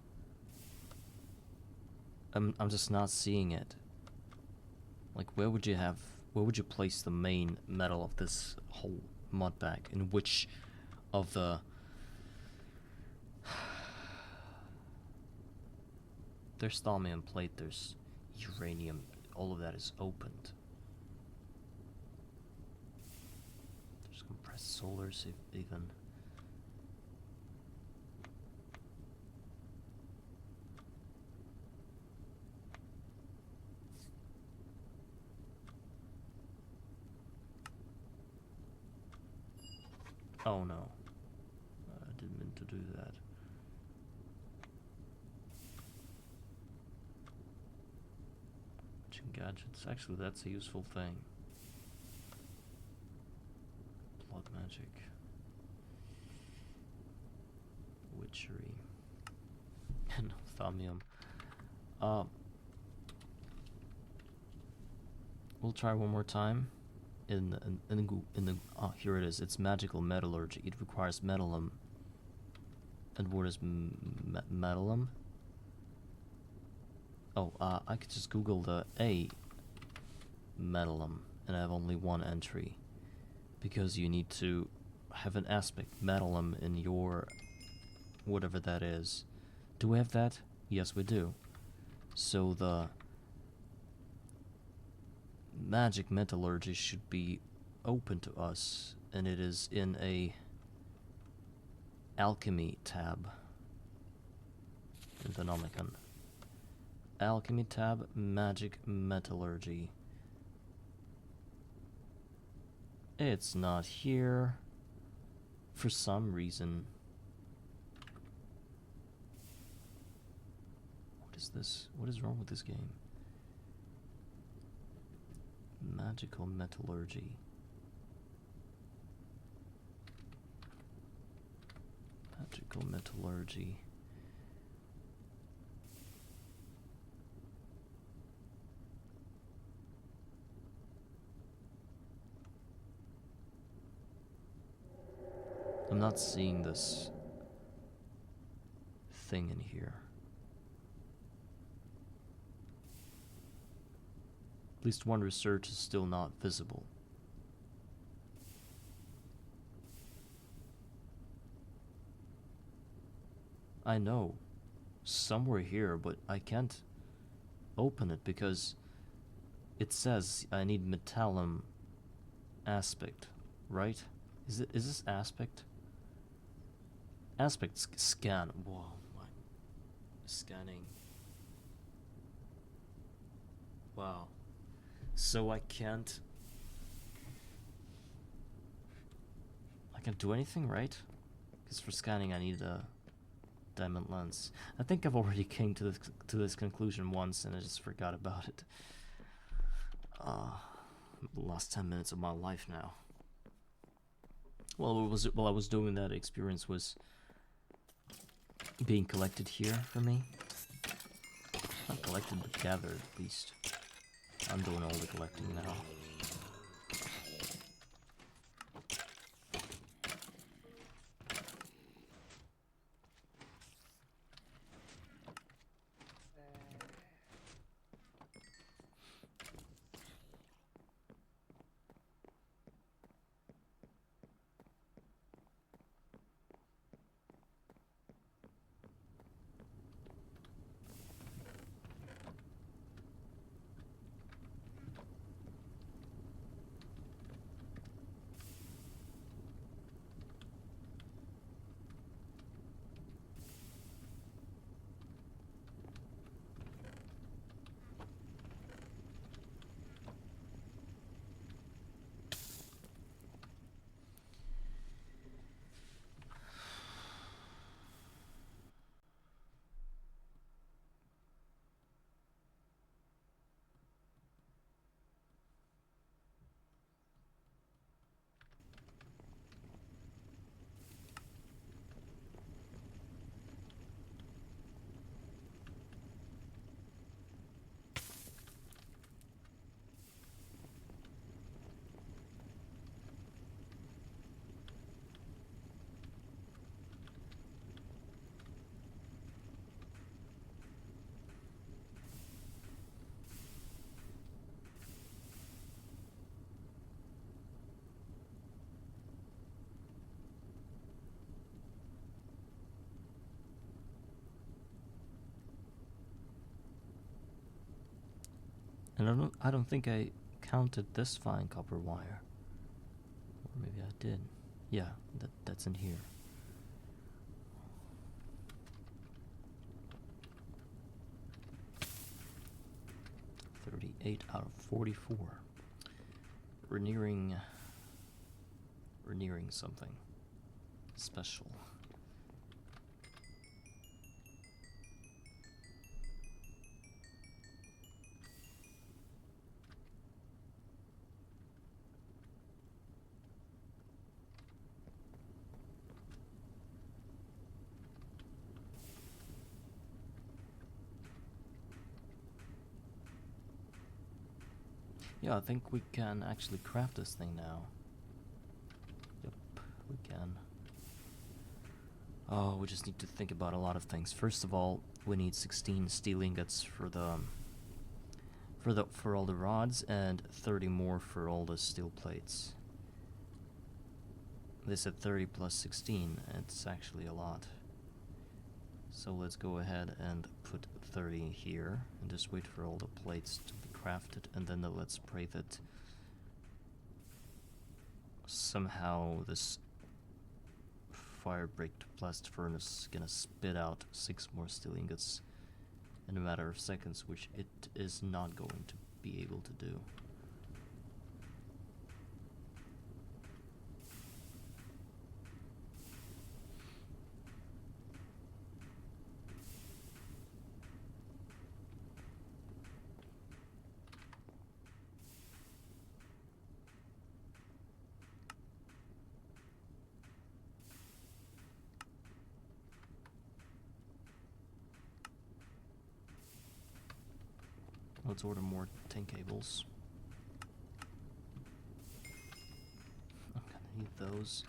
I'm just not seeing it. Like, where would you place the main metal of this whole mod pack? In which of the... There's thaumium plate, there's uranium, all of that is opened. There's compressed solars even. Oh no, I didn't mean to do that. Witching gadgets, actually that's a useful thing. Blood magic. Witchery. And thaumium. We'll try one more time. In the here it is. It's magical metallurgy. It requires metallum. And what is metallum? Oh, I could just Google the A metallum, and I have only one entry, because you need to have an aspect metallum in your whatever that is. Do we have that? Yes, we do. So the magic metallurgy should be open to us, and it is in a alchemy tab in the Nomicon. Alchemy tab, magic metallurgy. It's not here for some reason. What is this? What is wrong with this game? Magical metallurgy. Electrical metallurgy. I'm not seeing this thing in here. At least one research is still not visible. I know, somewhere here, but I can't open it because it says I need metallum aspect, right? Is this aspect? Aspect scan. Whoa, what? Scanning. Wow. So I can't do anything, right? Because for scanning I need a diamond lens. I think I've already came to this conclusion once and I just forgot about it. The last 10 minutes of my life now. Well, while I was doing that, experience was being collected here for me. Not collected, but gathered at least. I'm doing all the collecting now. And I don't think I counted this fine copper wire. Or maybe I did. Yeah, that's in here. $38 out of 44. We're nearing something special. Yeah, I think we can actually craft this thing now. Yep, we can. Oh, we just need to think about a lot of things. First of all, we need 16 steel ingots for all the rods and 30 more for all the steel plates. They said 30 plus 16, it's actually a lot. So let's go ahead and put 30 here and just wait for all the plates to be crafted, and then let's pray that somehow this fire-bricked blast furnace is gonna spit out 6 more steel ingots in a matter of seconds, which it is not going to be able to do. let's order more tin cables. I'm gonna need those.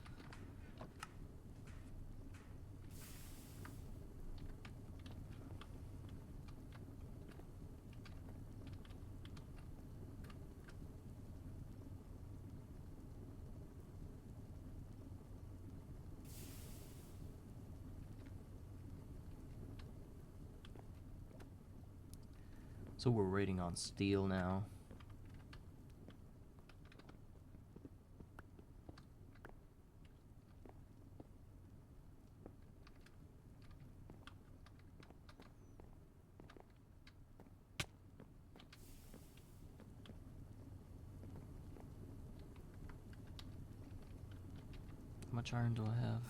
So we're waiting on steel now. How much iron do I have?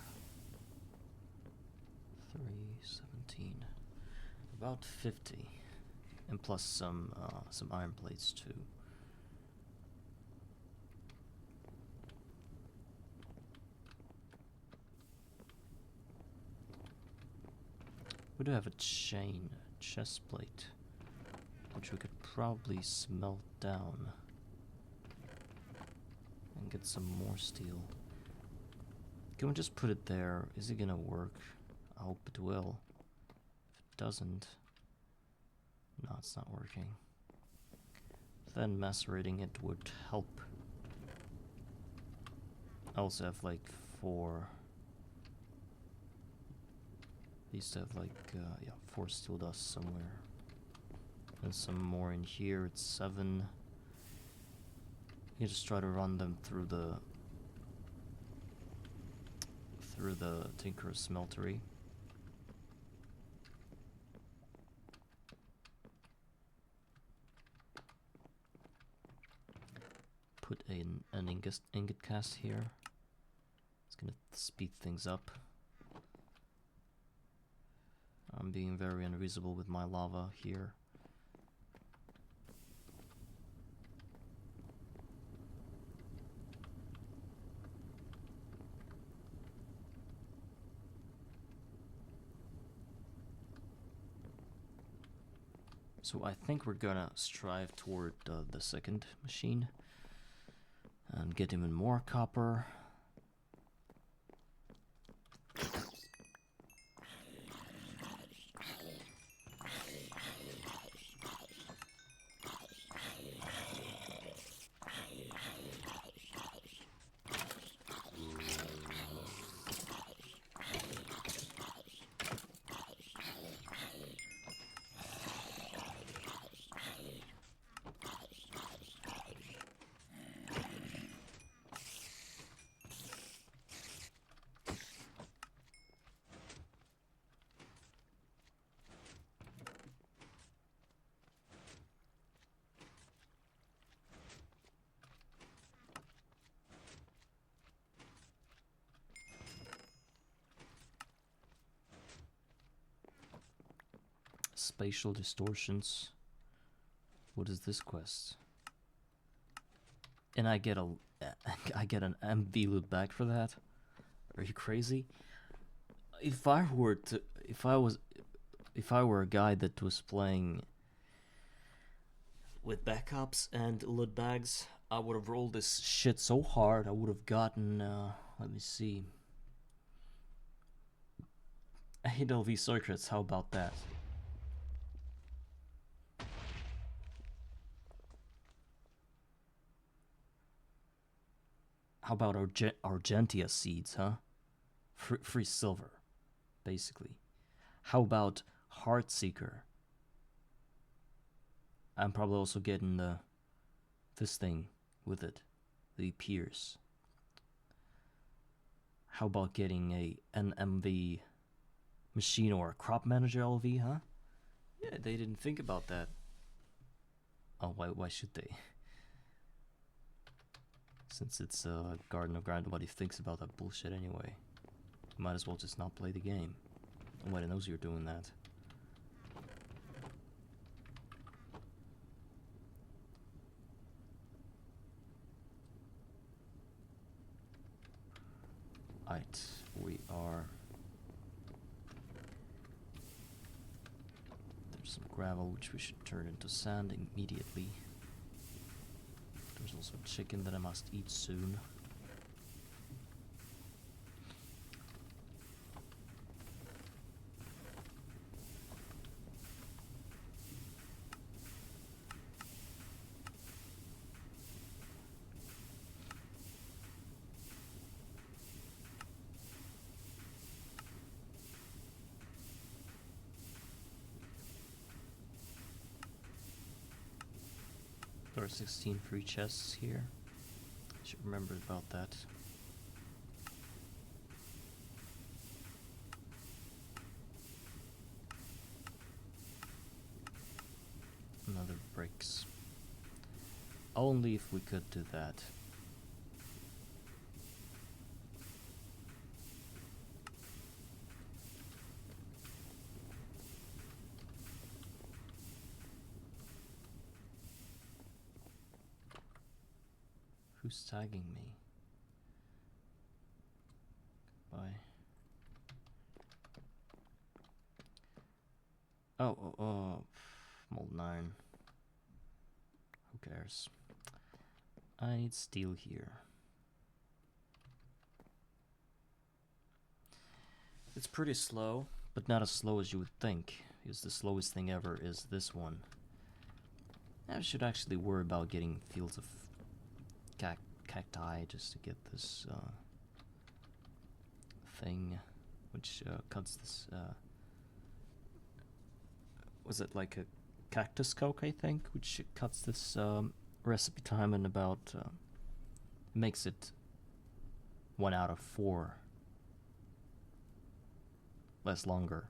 317. About 50. And plus some iron plates too. We do have a chest plate, which we could probably smelt down and get some more steel. Can we just put it there? Is it gonna work? I hope it will. If it doesn't, no, it's not working. Then macerating it would help. I also have like 4. I used to have like, yeah, 4 steel dust somewhere. And some more in here, it's 7. You just try to run them through the Tinker's smeltery. Put an ingot cast here. It's gonna speed things up. I'm being very unreasonable with my lava here. So I think we're gonna strive toward the second machine and get even more copper. Spatial distortions. What is this quest? And I get an MV loot back for that? Are you crazy? If I were a guy that was playing with backups and loot bags, I would have rolled this shit so hard. I would have gotten let me see, 8 LV circuits. How about that? How about Argentia seeds, huh? Free silver, basically. How about Heartseeker? I'm probably also getting this thing with it, the Pierce. How about getting an MV machine or a crop manager LV, huh? Yeah, they didn't think about that. Oh, why should they? Since it's a Garden of Grind, nobody thinks about that bullshit anyway. You might as well just not play the game. Nobody knows you're doing that. Alright, we are... some gravel, which we should turn into sand immediately. There's also chicken that I must eat soon. There are 16 free chests here. Should remember about that. Another bricks. Only if we could do that. Who's tagging me? Bye. Mold 9. Who cares? I need steel here. It's pretty slow, but not as slow as you would think, because the slowest thing ever is this one. I should actually worry about getting fields of cacti just to get this thing, which cuts this. Was it like a cactus coke? I think, which cuts this recipe time in about makes it 1 out of 4 less longer.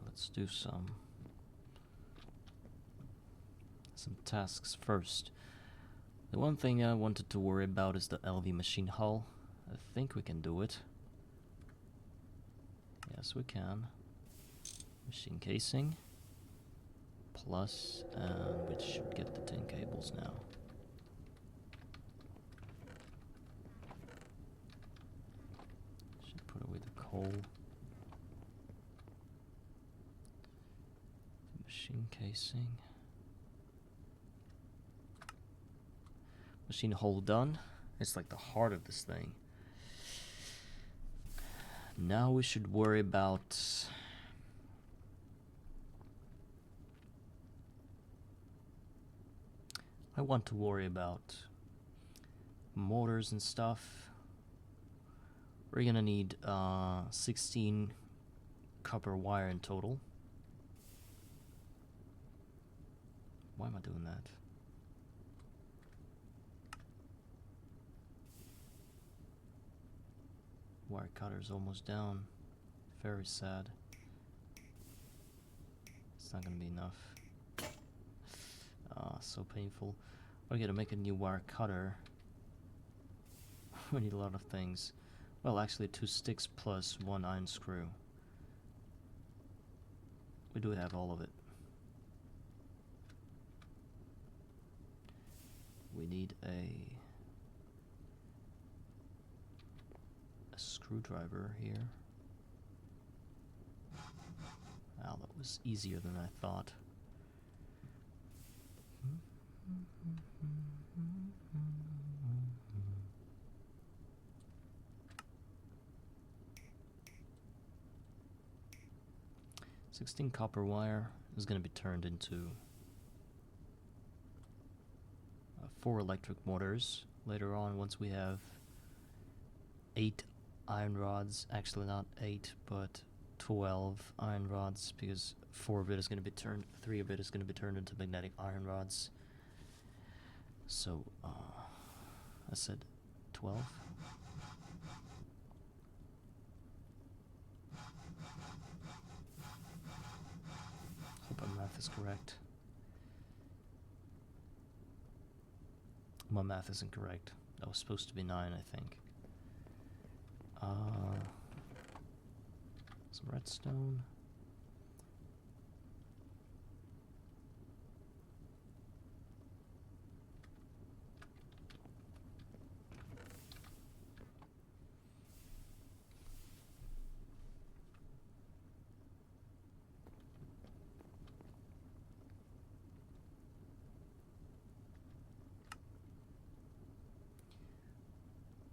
Let's do some tasks first. The one thing I wanted to worry about is the LV machine hull. I think we can do it. Yes, we can. Machine casing. Plus, and we should get the tin cables now. Should put away the coal. Machine casing. Machine hull done. It's like the heart of this thing. Now we should worry about I want to worry about motors and stuff. We're gonna need 16 copper wire in total. Why am I doing that? Wire cutter's almost down. Very sad. It's not gonna be enough. So painful. We're gonna make a new wire cutter. We need a lot of things. Well, actually 2 sticks plus 1 iron screw. We do have all of it. We need a screwdriver here. Wow, that was easier than I thought. "16 copper wire is going to be turned into 4 electric motors later on once we have 8 iron rods. Actually not 8, but 12 iron rods, because 4 of it is going to be turned, 3 of it is going to be turned into magnetic iron rods. So, I said 12. Hope my math is correct. My math isn't correct. That was supposed to be 9, I think. Some redstone.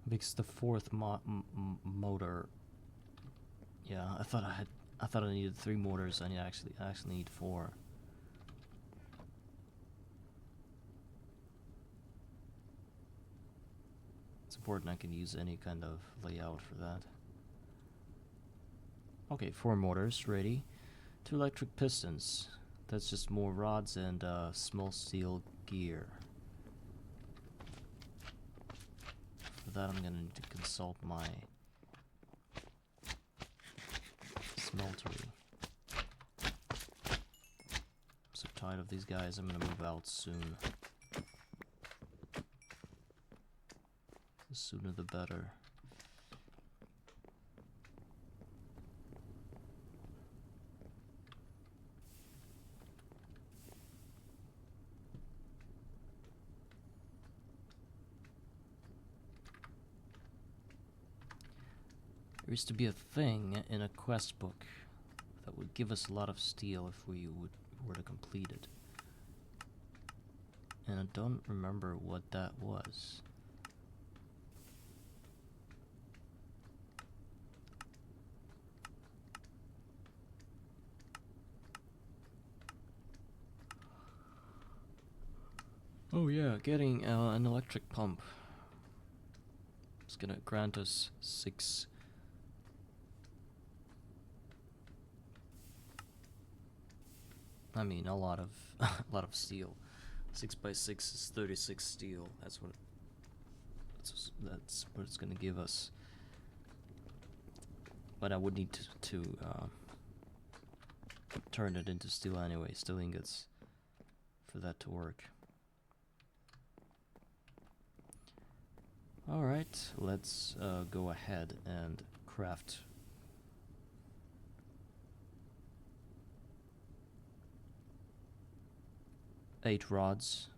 Because the fourth motor. Yeah, I thought I needed 3 motors. I actually need 4. It's important I can use any kind of layout for that. Okay, 4 motors ready. 2 electric pistons. That's just more rods and small steel gear. For that I'm gonna need to consult my smeltery. I'm so tired of these guys, I'm gonna move out soon. The sooner the better. There used to be a thing in a quest book that would give us a lot of steel if we were to complete it. And I don't remember what that was. Oh yeah, getting an electric pump. It's gonna grant us 6. I mean, a lot of a lot of steel. 6 by 6 is 36 steel. That's what it's gonna give us. But I would need to turn it into steel anyway, steel ingots, for that to work. Alright, let's go ahead and craft eight rods.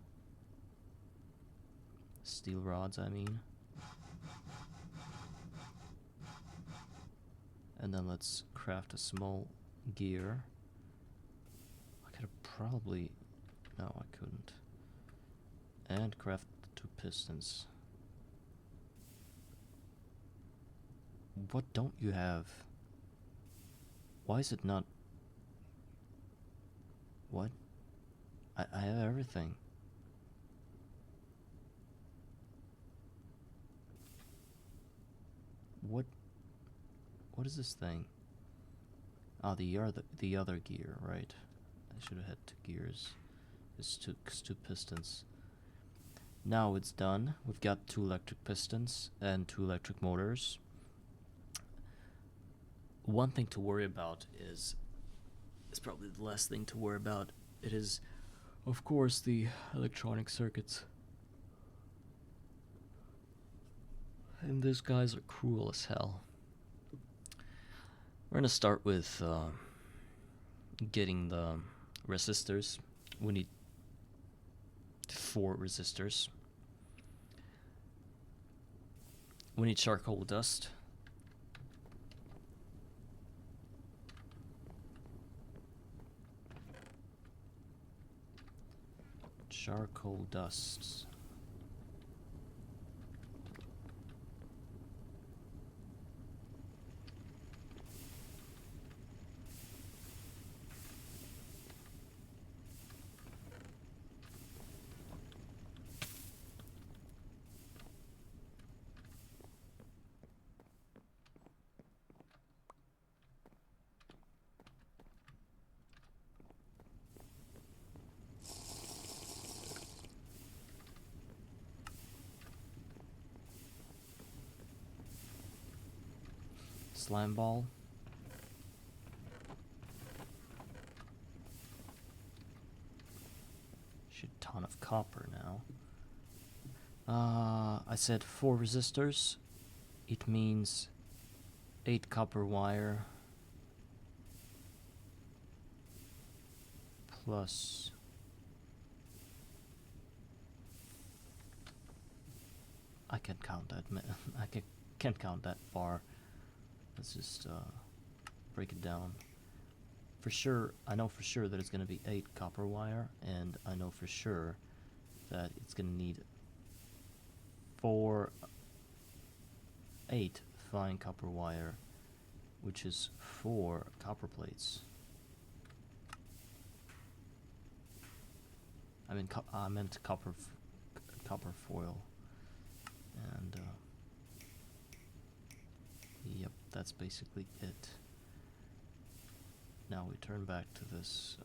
Steel rods, I mean. And then let's craft a small gear. I could have probably... No, I couldn't. And craft 2 pistons. What don't you have? Why is it not... What? I have everything. What is this thing? Ah, the other gear, right. I should have had 2 gears. It's 2 pistons. Now it's done. We've got 2 electric pistons and 2 electric motors. One thing to worry about is... It's probably the last thing to worry about. It is, of course, the electronic circuits. And these guys are cruel as hell. We're gonna start with getting the resistors. We need 4 resistors. We need charcoal dust. Charcoal dust. slime ball. Shit ton of copper now. I said 4 resistors. It means 8 copper wire plus I can't count that. Can't count that far. Let's just break it down. For sure, I know for sure that it's going to be 8 copper wire, and I know for sure that it's going to need 8 fine copper wire, which is 4 copper plates. I mean, I meant copper foil, and yep, that's basically it. Now we turn back to this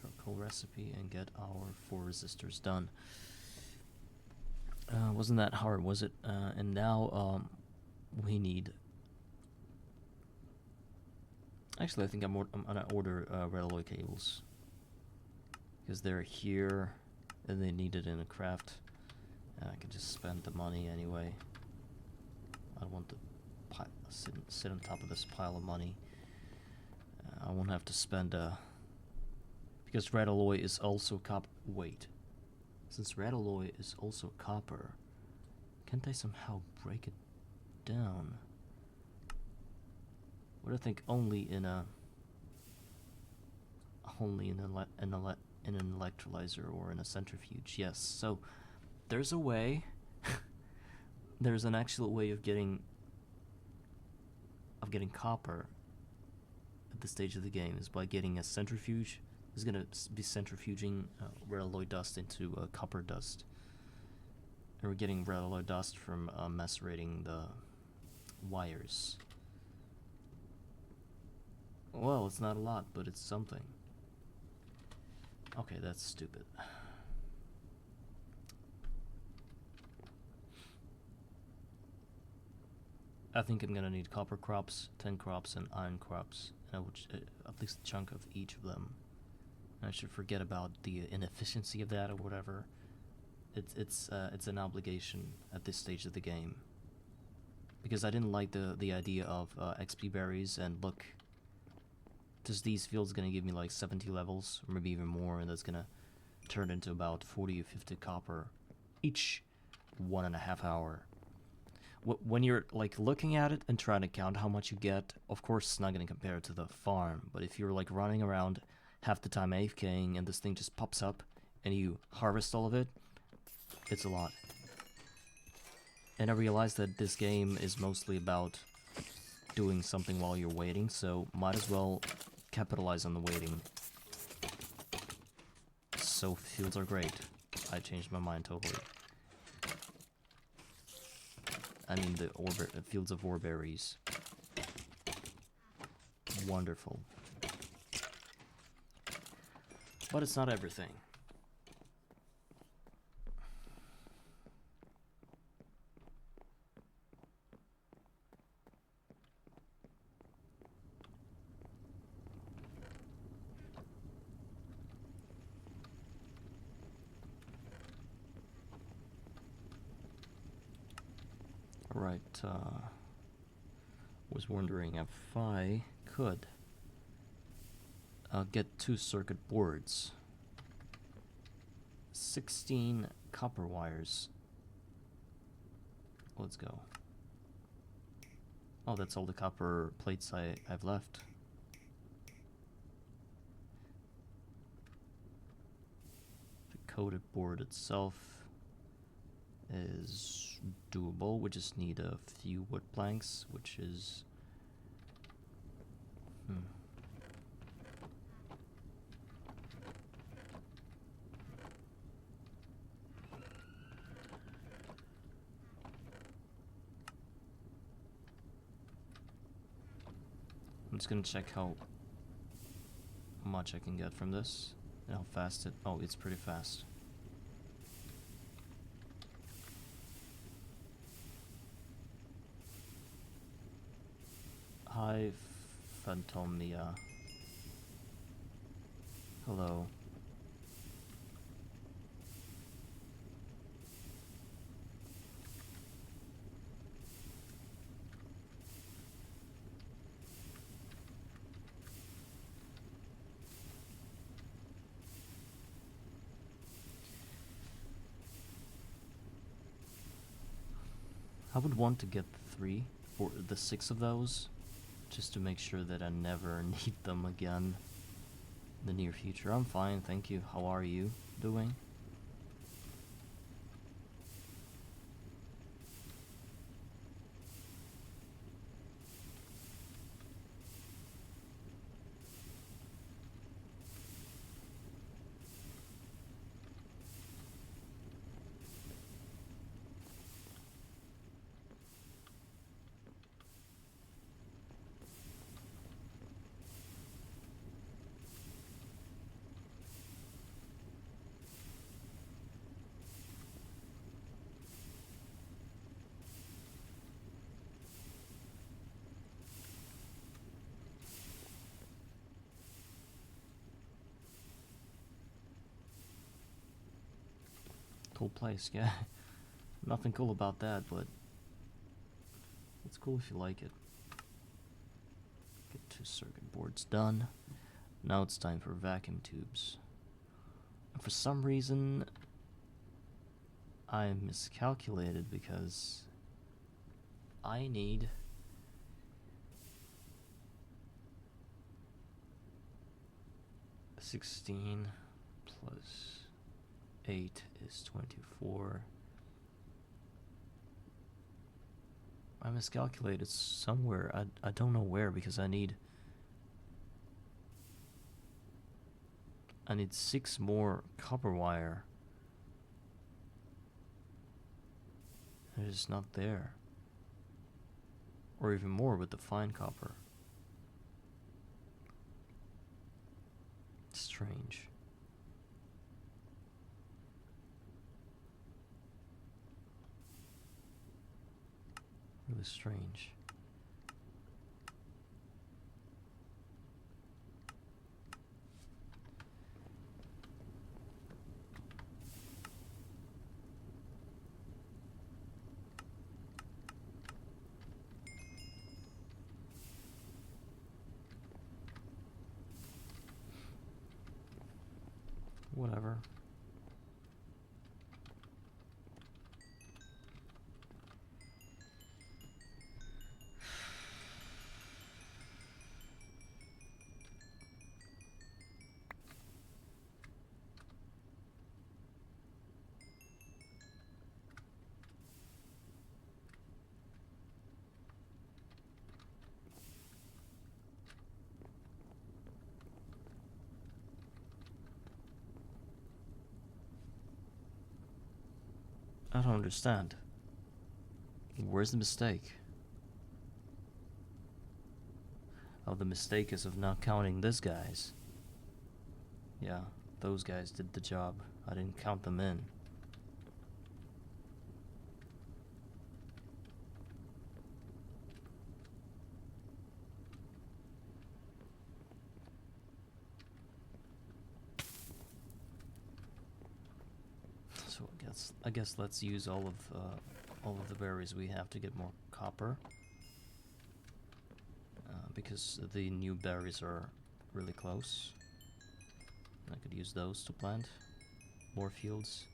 charcoal recipe and get our 4 resistors done. Wasn't that hard, was it? And now we need. Actually, I think I'm gonna order red alloy cables because they're here and they need it in a craft, and I can just spend the money anyway. I don't want to sit on top of this pile of money. I won't have to spend because red alloy is also copper. Wait. Since red alloy is also copper, can't I somehow break it down? Would I think only in an electrolyzer or in a centrifuge? Yes. So there's a way. There's an actual way of getting copper at this stage of the game is by getting a centrifuge. Is going to be centrifuging red alloy dust into copper dust. And we're getting red alloy dust from macerating the wires. Well, it's not a lot, but it's something. Okay, that's stupid. I think I'm going to need copper crops, tin crops, and iron crops. Which, at least a chunk of each of them. I should forget about the inefficiency of that or whatever. It's an obligation at this stage of the game, because I didn't like the idea of XP berries, and look, just these fields gonna give me like 70 levels or maybe even more, and that's gonna turn into about 40 or 50 copper each 1.5 hour. When you're like looking at it and trying to count how much you get, of course it's not gonna compare to the farm, but if you're like running around half the time AFKing and this thing just pops up and you harvest all of it, it's a lot. And I realized that this game is mostly about doing something while you're waiting, so might as well capitalize on the waiting. So fields are great. I changed my mind totally. I mean the fields of ore berries. Wonderful. But it's not everything. Right, was wondering if I could get 2 circuit boards, 16 copper wires. Let's go. Oh, that's all the copper plates I've left. The coated board itself is doable. We just need a few wood planks, which is I'm just gonna check how much I can get from this and how fast it's pretty fast. Hi, Phantomia. Hello. I would want to get the 3 or the 6 of those, just to make sure that I never need them again in the near future. I'm fine, thank you. How are you doing? Cool place, yeah. Nothing cool about that, but it's cool if you like it. Get 2 circuit boards done. Now it's time for vacuum tubes. And for some reason, I miscalculated because I need 16 plus 8 is 24. I miscalculated somewhere. I don't know where, because I need 6 more copper wire. It is not there. Or even more with the fine copper. Strange. Really strange. Whatever. I don't understand. Where's the mistake? Oh, the mistake is of not counting these guys. Yeah, those guys did the job. I didn't count them in. So I guess let's use all of the berries we have to get more copper. Because the new berries are really close. I could use those to plant more fields.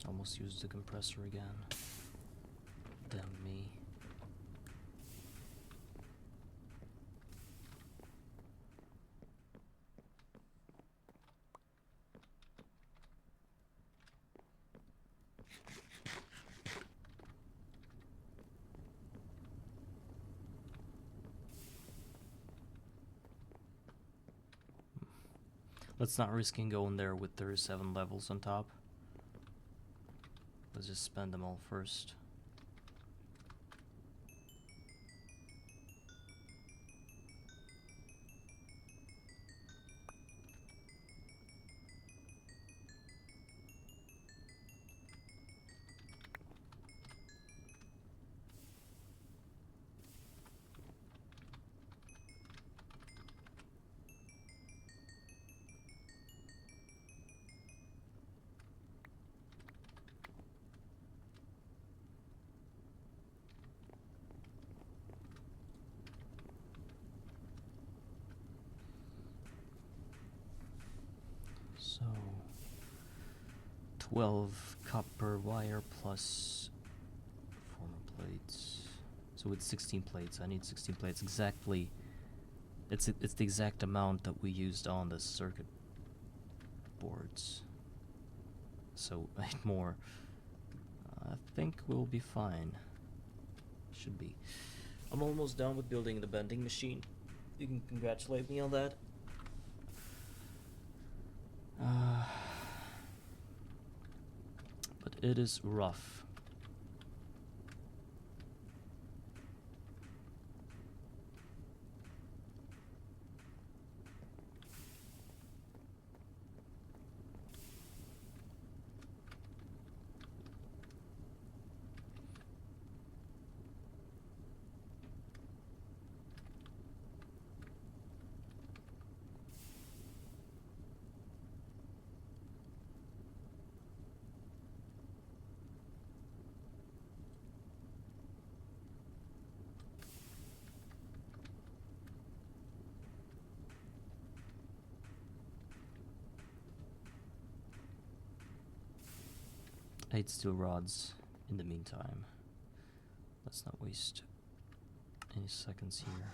Almost used the compressor again. Damn me. Let's not risk going there with 37 levels on top. Let's just spend them all first. So 12 copper wire plus 4 more plates. So it's 16 plates. I need 16 plates exactly. It's the exact amount that we used on the circuit boards. So 8 more. I think we'll be fine. Should be. I'm almost done with building the bending machine. You can congratulate me on that. But it is rough. Eight steel rods in the meantime. Let's not waste any seconds here.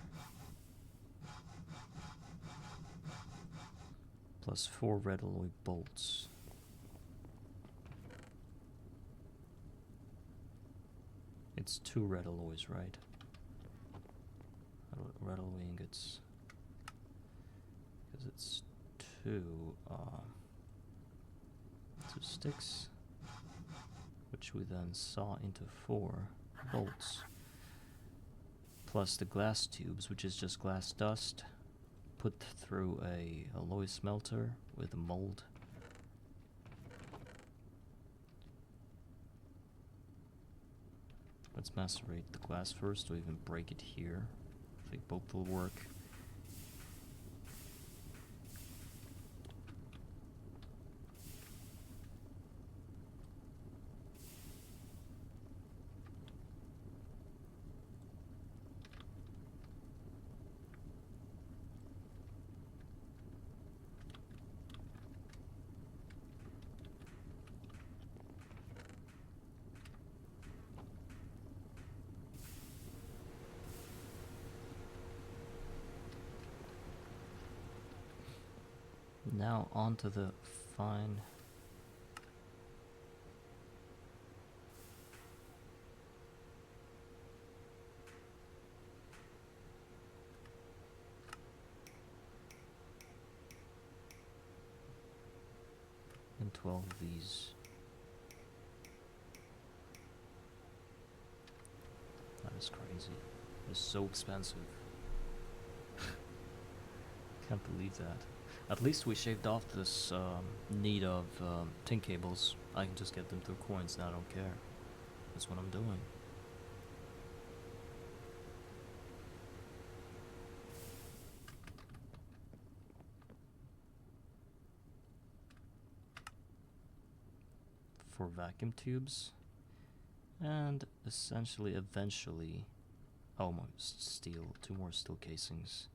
Plus 4 red alloy bolts. It's 2 red alloys, right? Red alloy ingots. Because it's 2 sticks, which we then saw into 4 bolts, plus the glass tubes, which is just glass dust put through a alloy smelter with a mold. Let's macerate the glass first, or even break it here. I think both will work. Now onto the fine. And 12 of these. That is crazy. It's so expensive. Can't believe that. At least we shaved off this need of tin cables. I can just get them through coins now, I don't care. That's what I'm doing. For vacuum tubes. And essentially, eventually, almost steel. 2 more steel casings.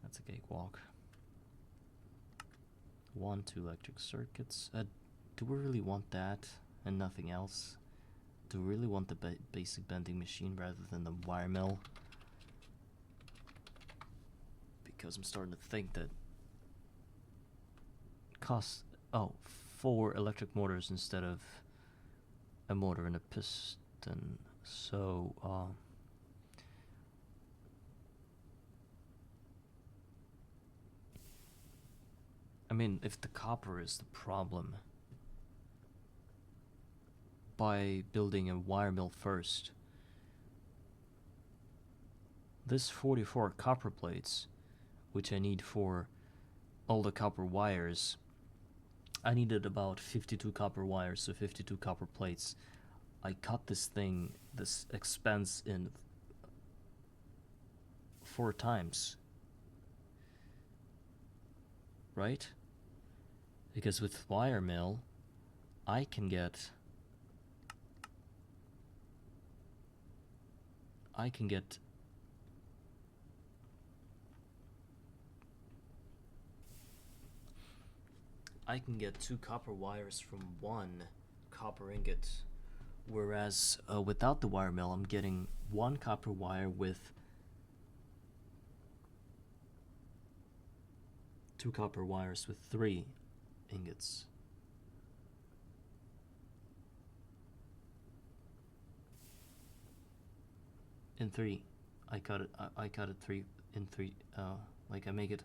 That's a cakewalk. 1, 2 electric circuits. Do we really want that and nothing else? do really want the basic bending machine rather than the wire mill, because I'm starting to think that costs 4 electric motors instead of a motor and a piston. So I mean, if the copper is the problem, by building a wire mill first, this 44 copper plates, which I need for all the copper wires, I needed about 52 copper wires, so 52 copper plates. I cut this expense in 4 times, right? Because with wire mill, I can get I can get two copper wires from 1 copper ingot, whereas without the wire mill, I'm getting 1 copper wire with 2 copper wires with 3 ingots. In 3, I cut it 3 in 3. Like I make it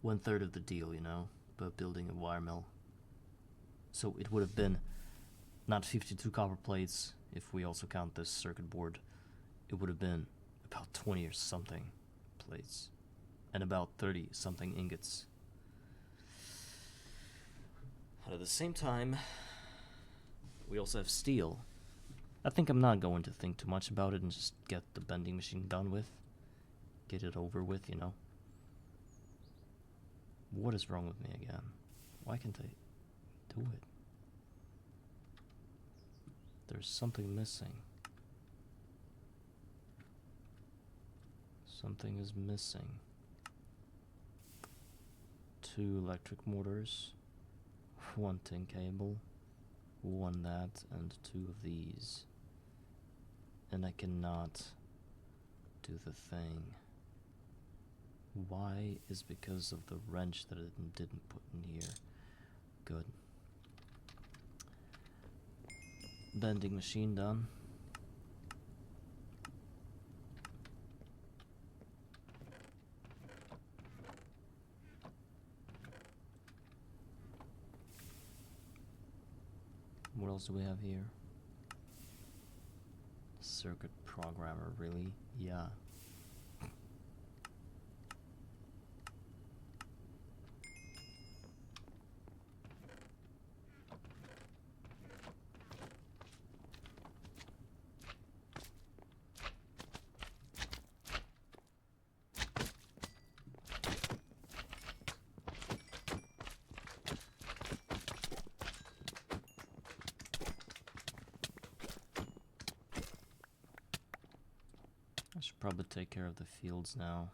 1/3 of the deal, you know, but building a wire mill. So it would have been not 52 copper plates if we also count this circuit board. It would have been about 20 or something plates and about 30 something ingots. And at the same time, we also have steel. I think I'm not going to think too much about it and just get the bending machine done with. Get it over with, you know. What is wrong with me again? Why can't I do it? There's something missing. Something is missing. 2 electric motors, 1 tin cable, 1 that, and 2 of these. And I cannot do the thing. Why is because of the wrench that I didn't put in here. Good. Bending machine done. What else do we have here? Circuit programmer, really? Yeah. I should probably take care of the fields now.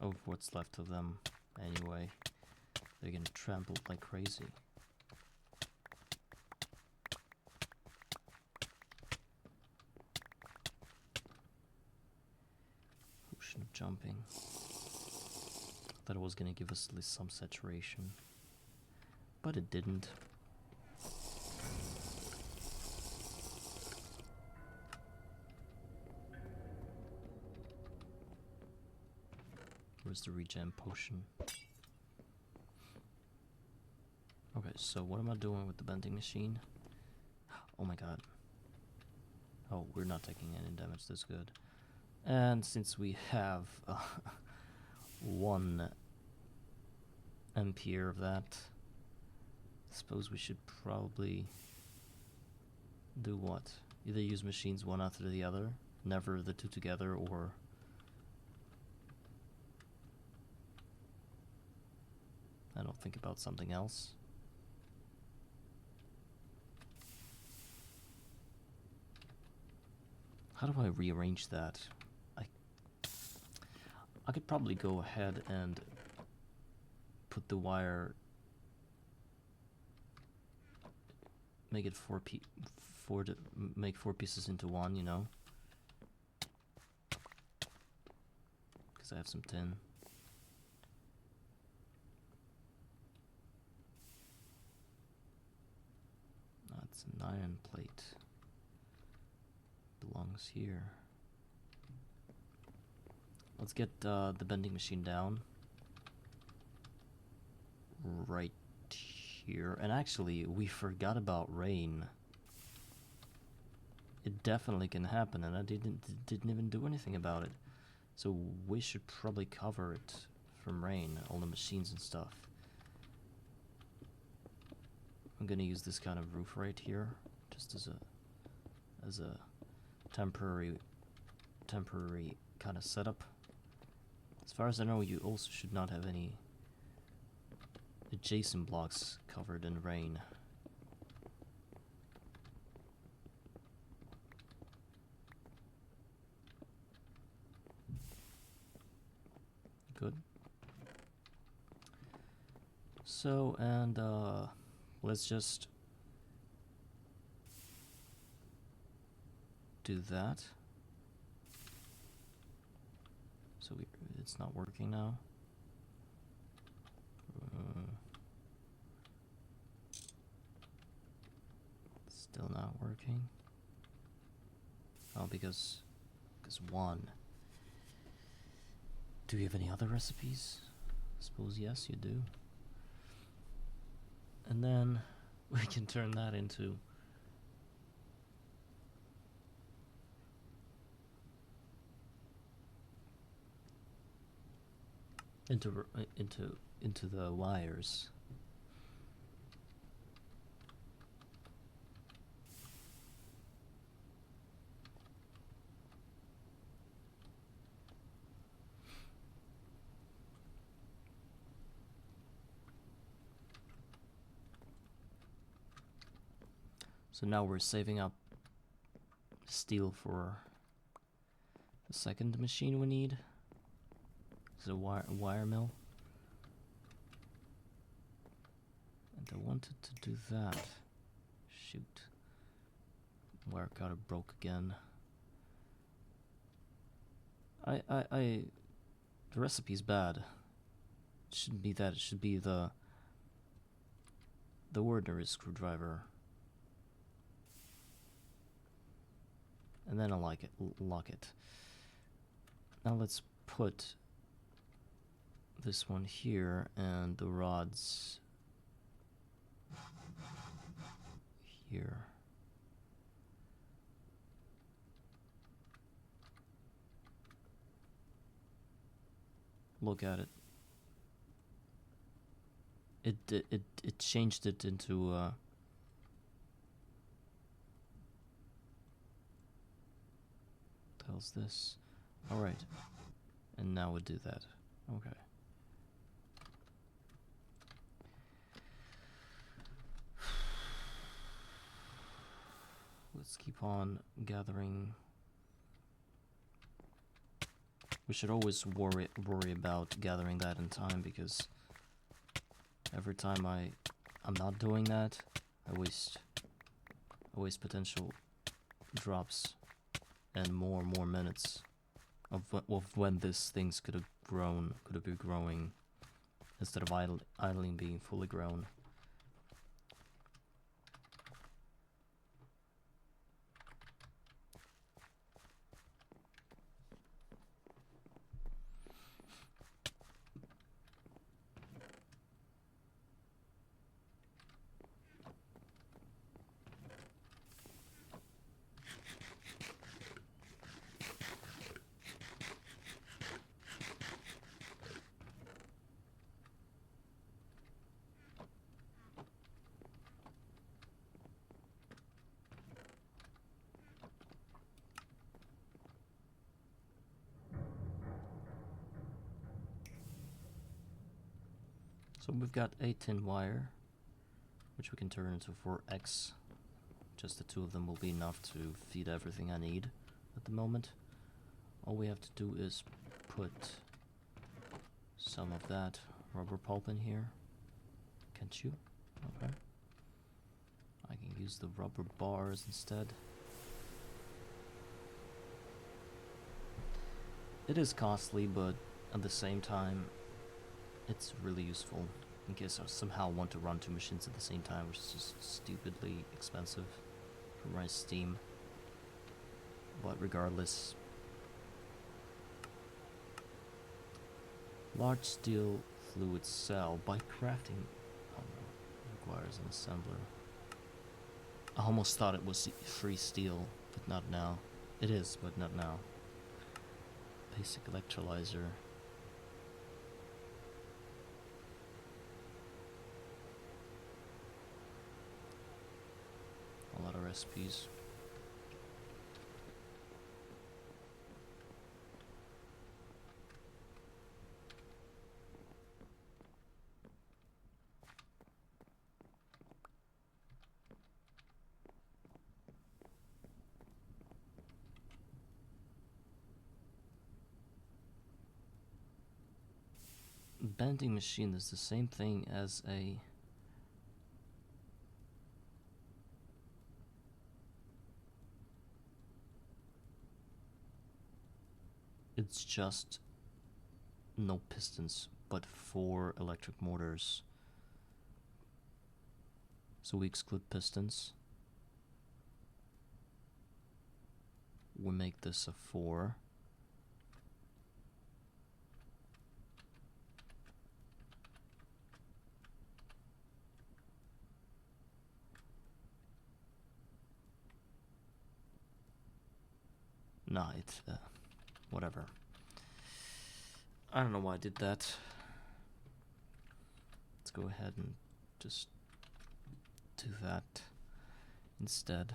Of what's left of them, anyway. They're getting trampled like crazy. Ocean jumping. Thought it was gonna give us at least some saturation, but it didn't. Where's the regen potion? Okay, so what am I doing with the bending machine? Oh my god. Oh, we're not taking any damage, that's good. And since we have 1 ampere of that, I suppose we should probably do what? Either use machines one after the other, never the 2 together, or I don't think about something else. How do I rearrange that? I could probably go ahead and put the wire, make it make 4 pieces into one, you know, because I have some tin. That's an iron plate. Belongs here. Let's get the bending machine down right here. And actually, we forgot about rain. It definitely can happen, and I didn't even do anything about it. So we should probably cover it from rain, all the machines and stuff. I'm gonna use this kind of roof right here, just as a temporary kind of setup. As far as I know, you also should not have any adjacent blocks covered in rain. Good. So, and let's just do that. So it's not working now. Still not working. Oh, because one. Do you have any other recipes? I suppose yes, you do. And then we can turn that into the wires. So now we're saving up steel for the second machine we need. It's a wire mill. And I wanted to do that. Shoot. Wire cutter broke again. The recipe's bad. It shouldn't be that, it should be the ordinary screwdriver. And then I'll lock it. Now let's put this one here and the rods here. Look at it. It changed it into hell's this? Alright. And now we do that. Okay. Let's keep on gathering. We should always worry about gathering that in time, because every time I'm not doing that, I waste potential drops and more minutes of when this things could have been growing instead of idling being fully grown. So we've got a tin wire, which we can turn into 4x. Just the two of them will be enough to feed everything I need at the moment. All we have to do is put some of that rubber pulp in here. Can't you? Okay. I can use the rubber bars instead. It is costly, but at the same time, it's really useful in case I somehow want to run two machines at the same time, which is just stupidly expensive for my Steam. But regardless, large steel fluid cell by crafting requires an assembler. I almost thought it was free steel, but not now. It is, but not now. Basic electrolyzer. A lot of recipes. Bending machine is the same thing as a it's just no pistons, but 4 electric motors. So we exclude pistons. We make this a 4. Nah, it's whatever. I don't know why I did that. Let's go ahead and just do that instead.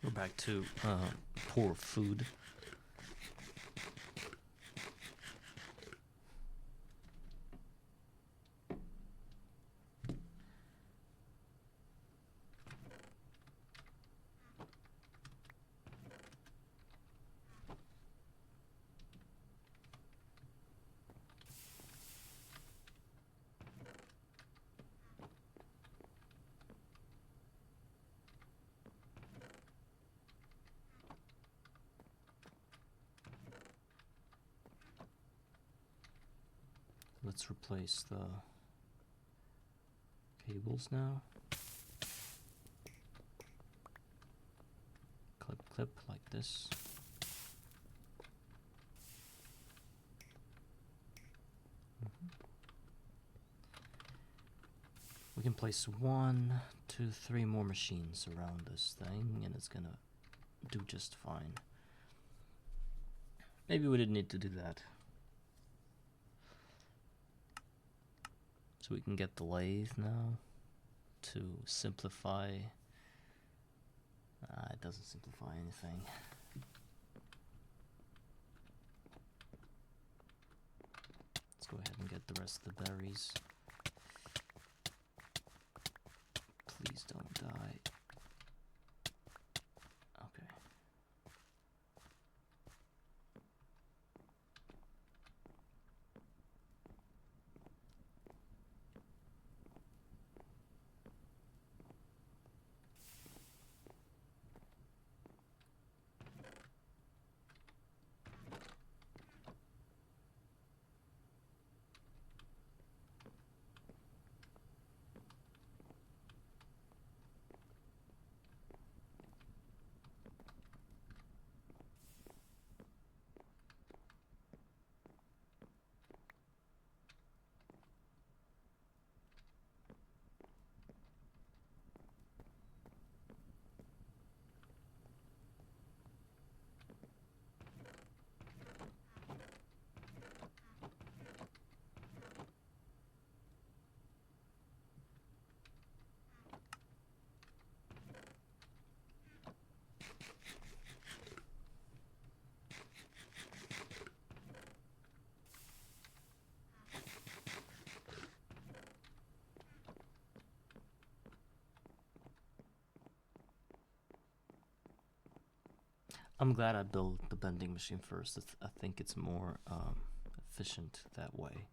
We're back to poor food. Let's replace the cables now. Clip, clip, like this. We can place 1, 2, 3 more machines around this thing, and it's gonna do just fine. Maybe we didn't need to do that. So we can get the lathe now to simplify. It doesn't simplify anything. Let's go ahead and get the rest of the berries. Please don't die. Okay. I'm glad I built the bending machine first. I think it's more efficient that way.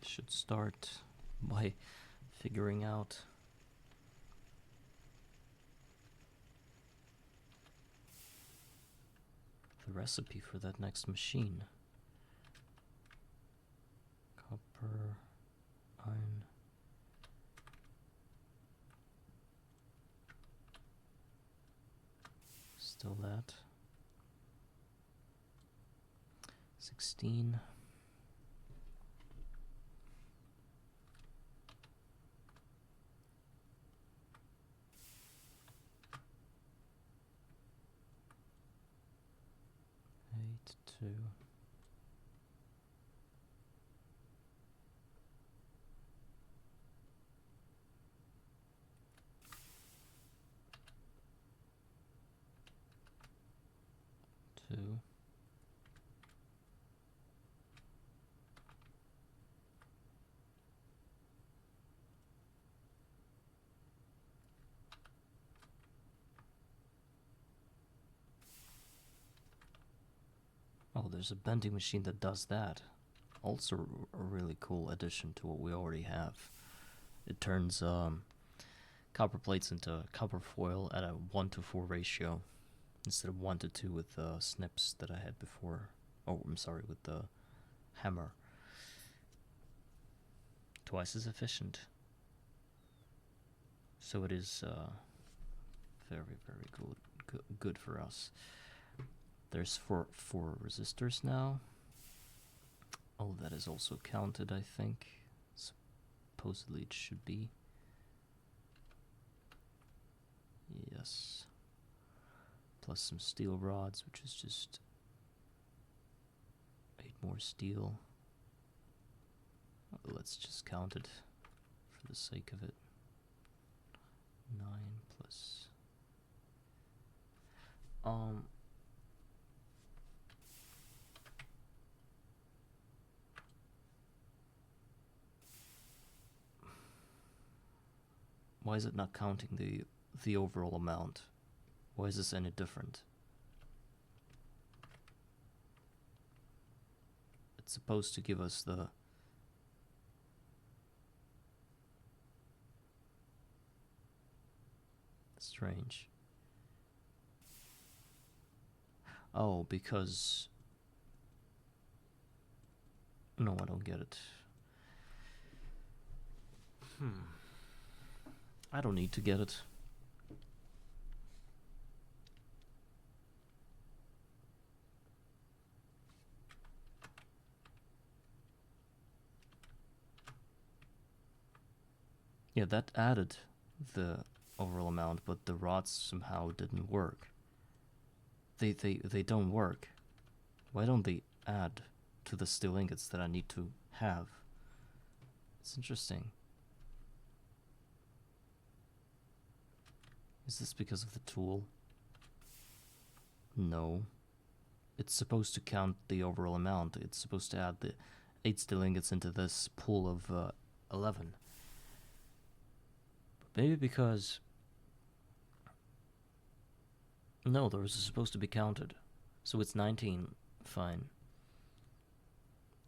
Should start by figuring out the recipe for that next machine. Copper, iron. Still that. 16. Two. Two. Oh, there's a bending machine that does that. Also a really cool addition to what we already have. It turns copper plates into copper foil at a 1:4 ratio instead of 1:2 with the snips that I had before. Oh, I'm sorry, with the hammer. Twice as efficient. So it is very, very good for us. There's four resistors now. Oh, that is also counted, I think. Supposedly it should be. Yes. Plus some steel rods, which is just 8 more steel. Let's just count it for the sake of it. 9 plus... Why is it not counting the overall amount? Why is this any different? It's supposed to give us the... Strange. Oh, because... No, I don't get it. I don't need to get it. Yeah, that added the overall amount, but the rods somehow didn't work. They don't work. Why don't they add to the steel ingots that I need to have? It's interesting. Is this because of the tool? No. It's supposed to count the overall amount. It's supposed to add the 8 steel ingots into this pool of 11. But maybe because... No, those are supposed to be counted. So it's 19. Fine.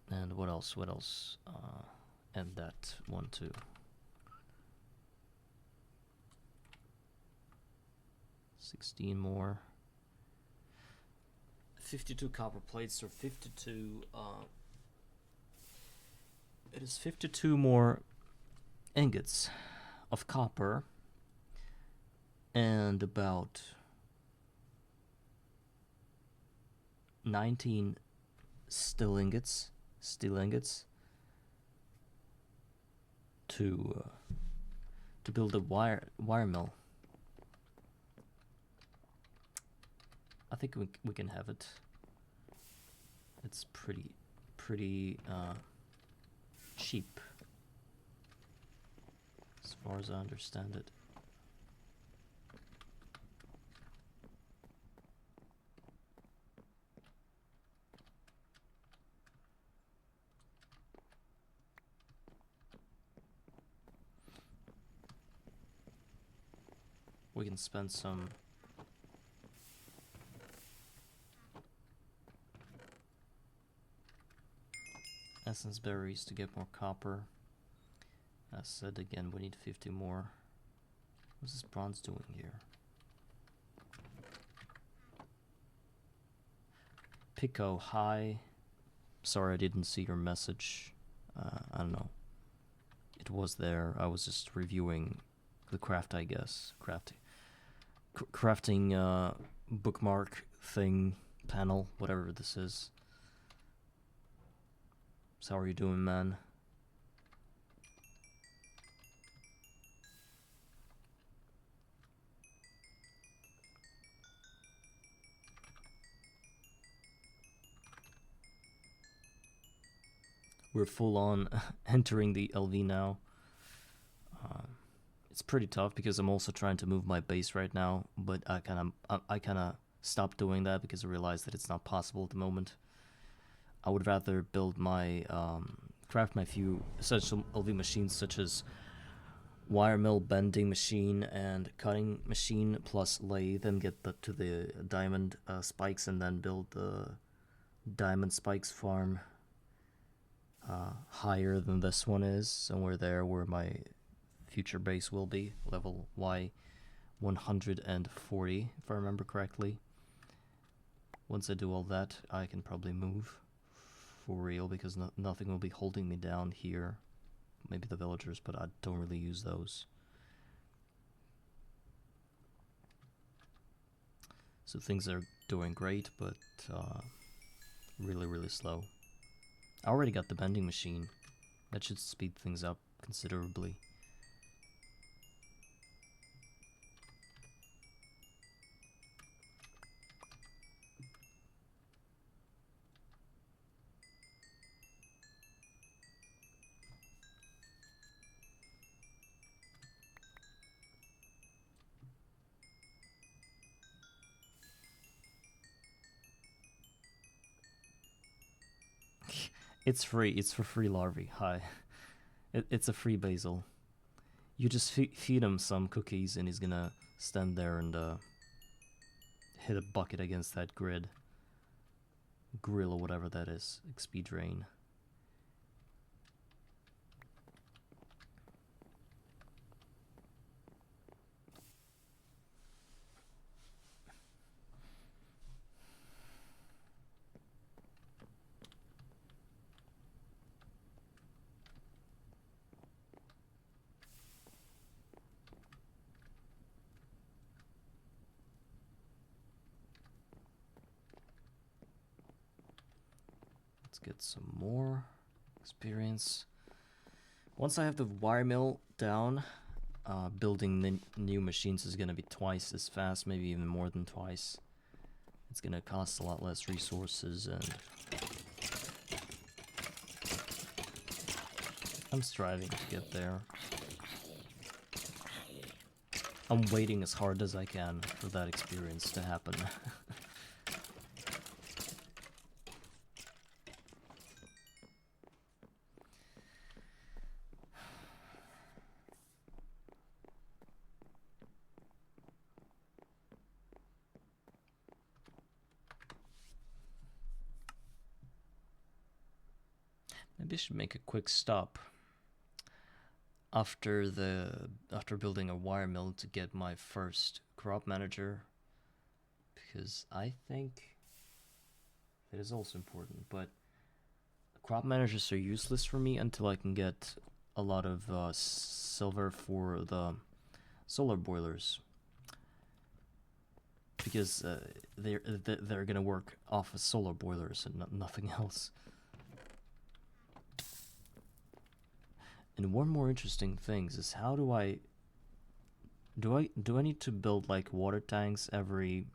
And what else? What else? And that one too. 16 more. 52 copper plates, or 52, it is 52 more ingots of copper, and about 19 steel ingots to build a wire mill. I think we can have it. It's pretty cheap, as far as I understand it. We can spend some essence berries to get more copper. As said again, we need 50 more. What's this bronze doing here? Pico, hi. Sorry I didn't see your message. I don't know. It was there. I was just reviewing the craft, I guess. Crafting bookmark thing, panel, whatever this is. So how are you doing, man? We're full on entering the LV now. It's pretty tough because I'm also trying to move my base right now, but I kind of stopped doing that because I realized that it's not possible at the moment. I would rather build my craft my few essential LV machines, such as wire mill, bending machine, and cutting machine, plus lathe, and get to the diamond spikes, and then build the diamond spikes farm higher than this one is, somewhere there where my future base will be, level Y 140, if I remember correctly. Once I do all that, I can probably move for real, because nothing will be holding me down here. Maybe the villagers, but I don't really use those. So things are doing great, but really slow. I already got the bending machine. That should speed things up considerably. It's free. It's for free larvae. Hi. It's a free basil. You just feed him some cookies and he's gonna stand there and hit a bucket against that grill or whatever that is. XP drain. Let's get some more experience. Once I have the wire mill down, building the new machines is gonna be twice as fast, maybe even more than twice. It's gonna cost a lot less resources, and I'm striving to get there. I'm waiting as hard as I can for that experience to happen. Maybe I should make a quick stop after building a wire mill to get my first crop manager, because I think that is also important. But crop managers are useless for me until I can get a lot of silver for the solar boilers, because they're gonna work off of solar boilers and nothing else. And one more interesting thing is, how do I need to build like water tanks every?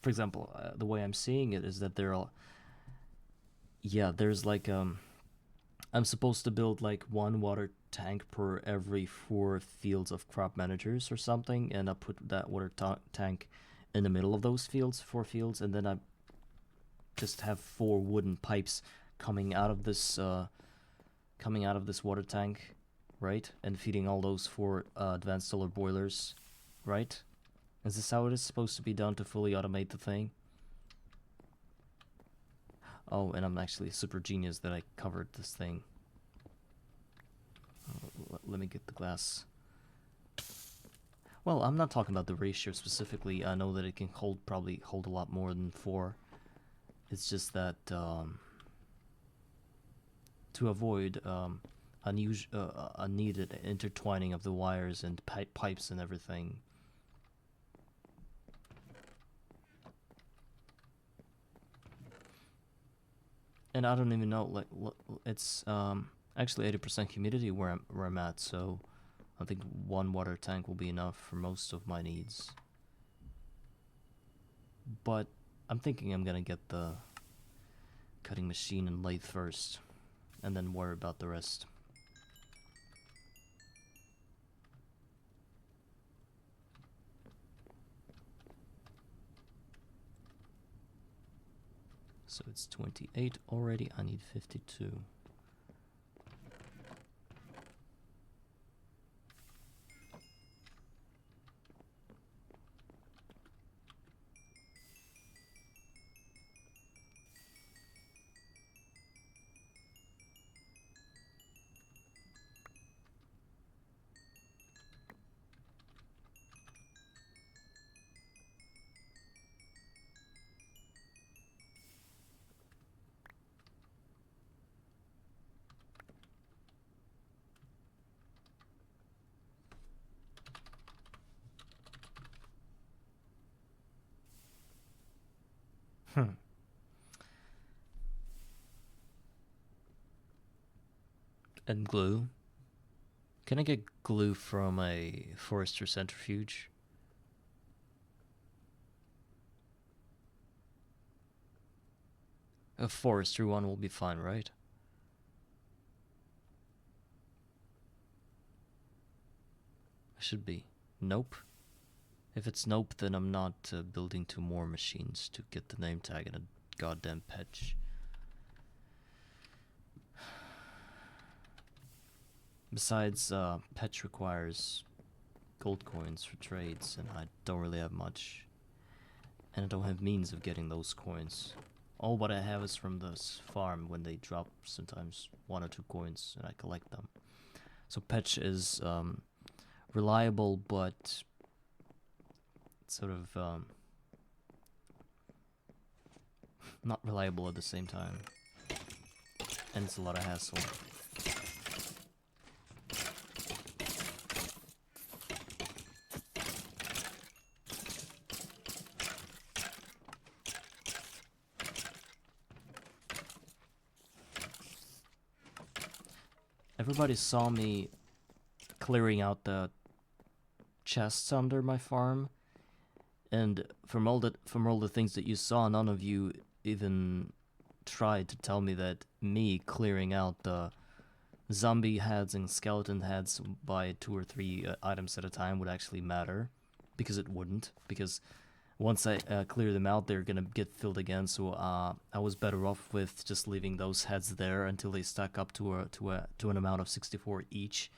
For example, the way I'm seeing it is that there's like I'm supposed to build like one water tank per every 4 fields of crop managers or something, and I put that water tank in the middle of those 4 fields, and then I just have 4 wooden pipes coming out of this water tank, right? And feeding all those 4 advanced solar boilers, right? Is this how it is supposed to be done to fully automate the thing? Oh, and I'm actually a super genius that I covered this thing. Let me get the glass. Well, I'm not talking about the ratio specifically. I know that it can probably hold a lot more than 4. It's just that to avoid unneeded intertwining of the wires and pipes and everything. And I don't even know, like, it's actually 80% humidity where I'm at, so I think 1 water tank will be enough for most of my needs. But I'm thinking I'm gonna get the cutting machine and lathe first, and then worry about the rest. So it's 28 already, I need 52. And glue. Can I get glue from a forester centrifuge? A forestry one will be fine, right? Should be. Nope. If it's nope, then I'm not building 2 more machines to get the name tag and a goddamn patch. Besides, Petch requires gold coins for trades, and I don't really have much. And I don't have means of getting those coins. All what I have is from this farm when they drop sometimes 1 or 2 coins and I collect them. So Petch is reliable, but sort of not reliable at the same time. And it's a lot of hassle. Everybody saw me clearing out the chests under my farm, and from all the things that you saw, none of you even tried to tell me that me clearing out the zombie heads and skeleton heads by 2 or 3 items at a time would actually matter, because it wouldn't. Because once I clear them out, they're gonna get filled again. So I was better off with just leaving those heads there until they stack up to an amount of 64 each.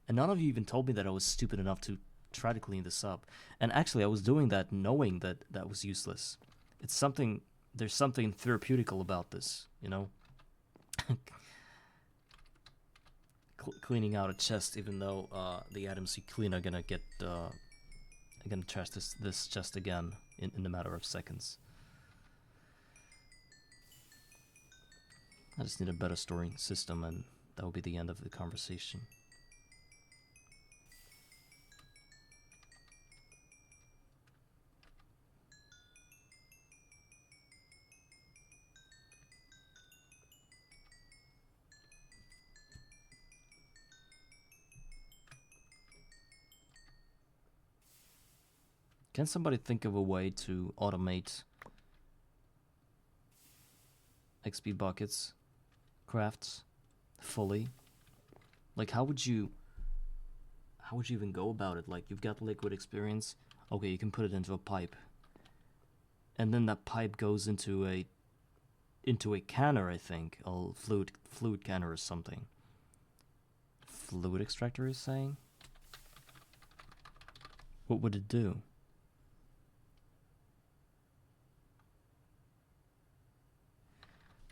And none of you even told me that I was stupid enough to try to clean this up. And actually, I was doing that knowing that that was useless. It's something. There's something therapeutical about this, you know. Cleaning out a chest, even though the items you clean are gonna get. I'm gonna trash this chest again in a matter of seconds. I just need a better storing system, and that will be the end of the conversation. Can somebody think of a way to automate XP buckets crafts fully? Like, how would you even go about it? Like, you've got liquid experience. Okay, you can put it into a pipe, and then that pipe goes into a canner, I think, a fluid canner or something. Fluid extractor is saying? What would it do?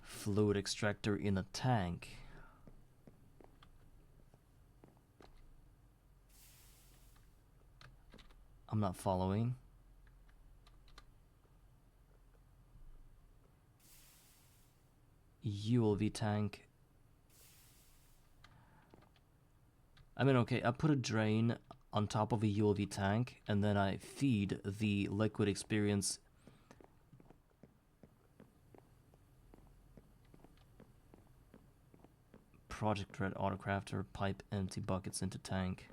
Fluid extractor in a tank. I'm not following. ULV tank. I mean, okay, I put a drain on top of a ULV tank, and then I feed the liquid experience Project Red Autocrafter, pipe empty buckets into tank.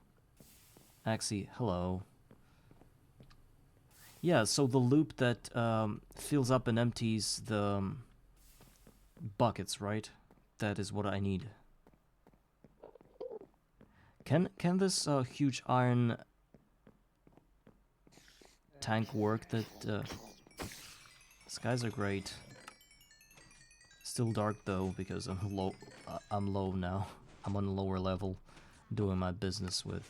Axie, hello. Yeah, so the loop that fills up and empties the buckets, right? That is what I need. Can this huge iron tank work? That skies are great. Still dark though, because I'm low. I'm low now. I'm on a lower level, doing my business with,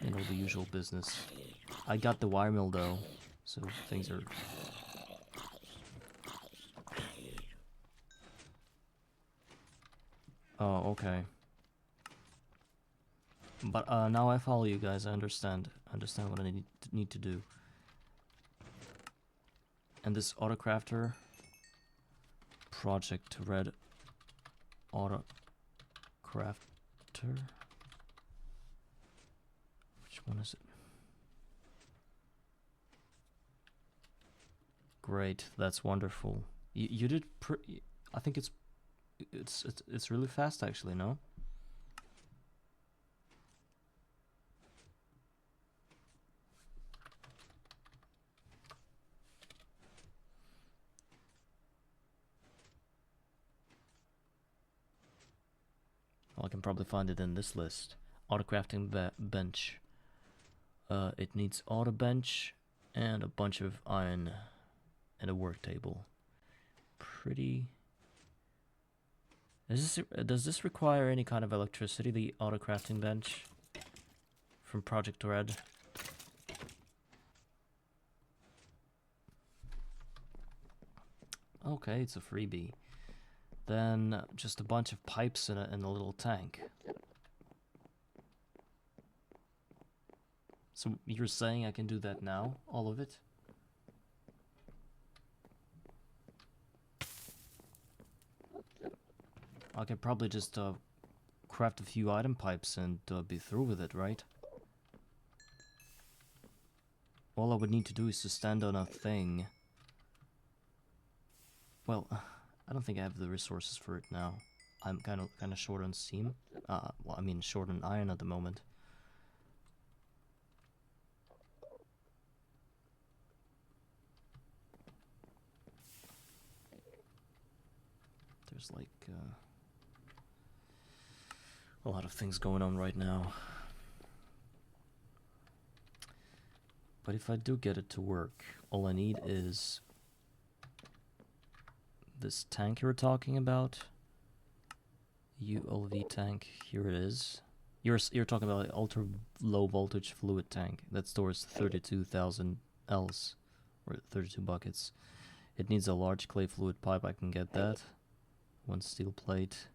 you know, the usual business. I got the wiremill though, so things are. Oh, okay. But now I follow you guys. I understand. What I need to do. And this autocrafter. Project Red Autocrafter. Which one is it? Great, that's wonderful. You did. I think it's really fast actually. No. Well, I can probably find it in this list. Autocrafting bench. It needs auto bench and a bunch of iron and a work table. Pretty Does this require any kind of electricity, the auto crafting bench from Project Red? Okay, it's a freebie. Then just a bunch of pipes in a little tank. So you're saying I can do that now? All of it? I can probably just craft a few item pipes and be through with it, right? All I would need to do is to stand on a thing. Well, I don't think I have the resources for it now. I'm kind of short on steam. Well, I mean short on iron at the moment. There's like a lot of things going on right now. But if I do get it to work, all I need is this tank you were talking about. ULV tank, here it is. You're talking about an ultra low voltage fluid tank that stores 32,000 Ls, or 32 buckets. It needs a large clay fluid pipe, I can get that. One steel plate.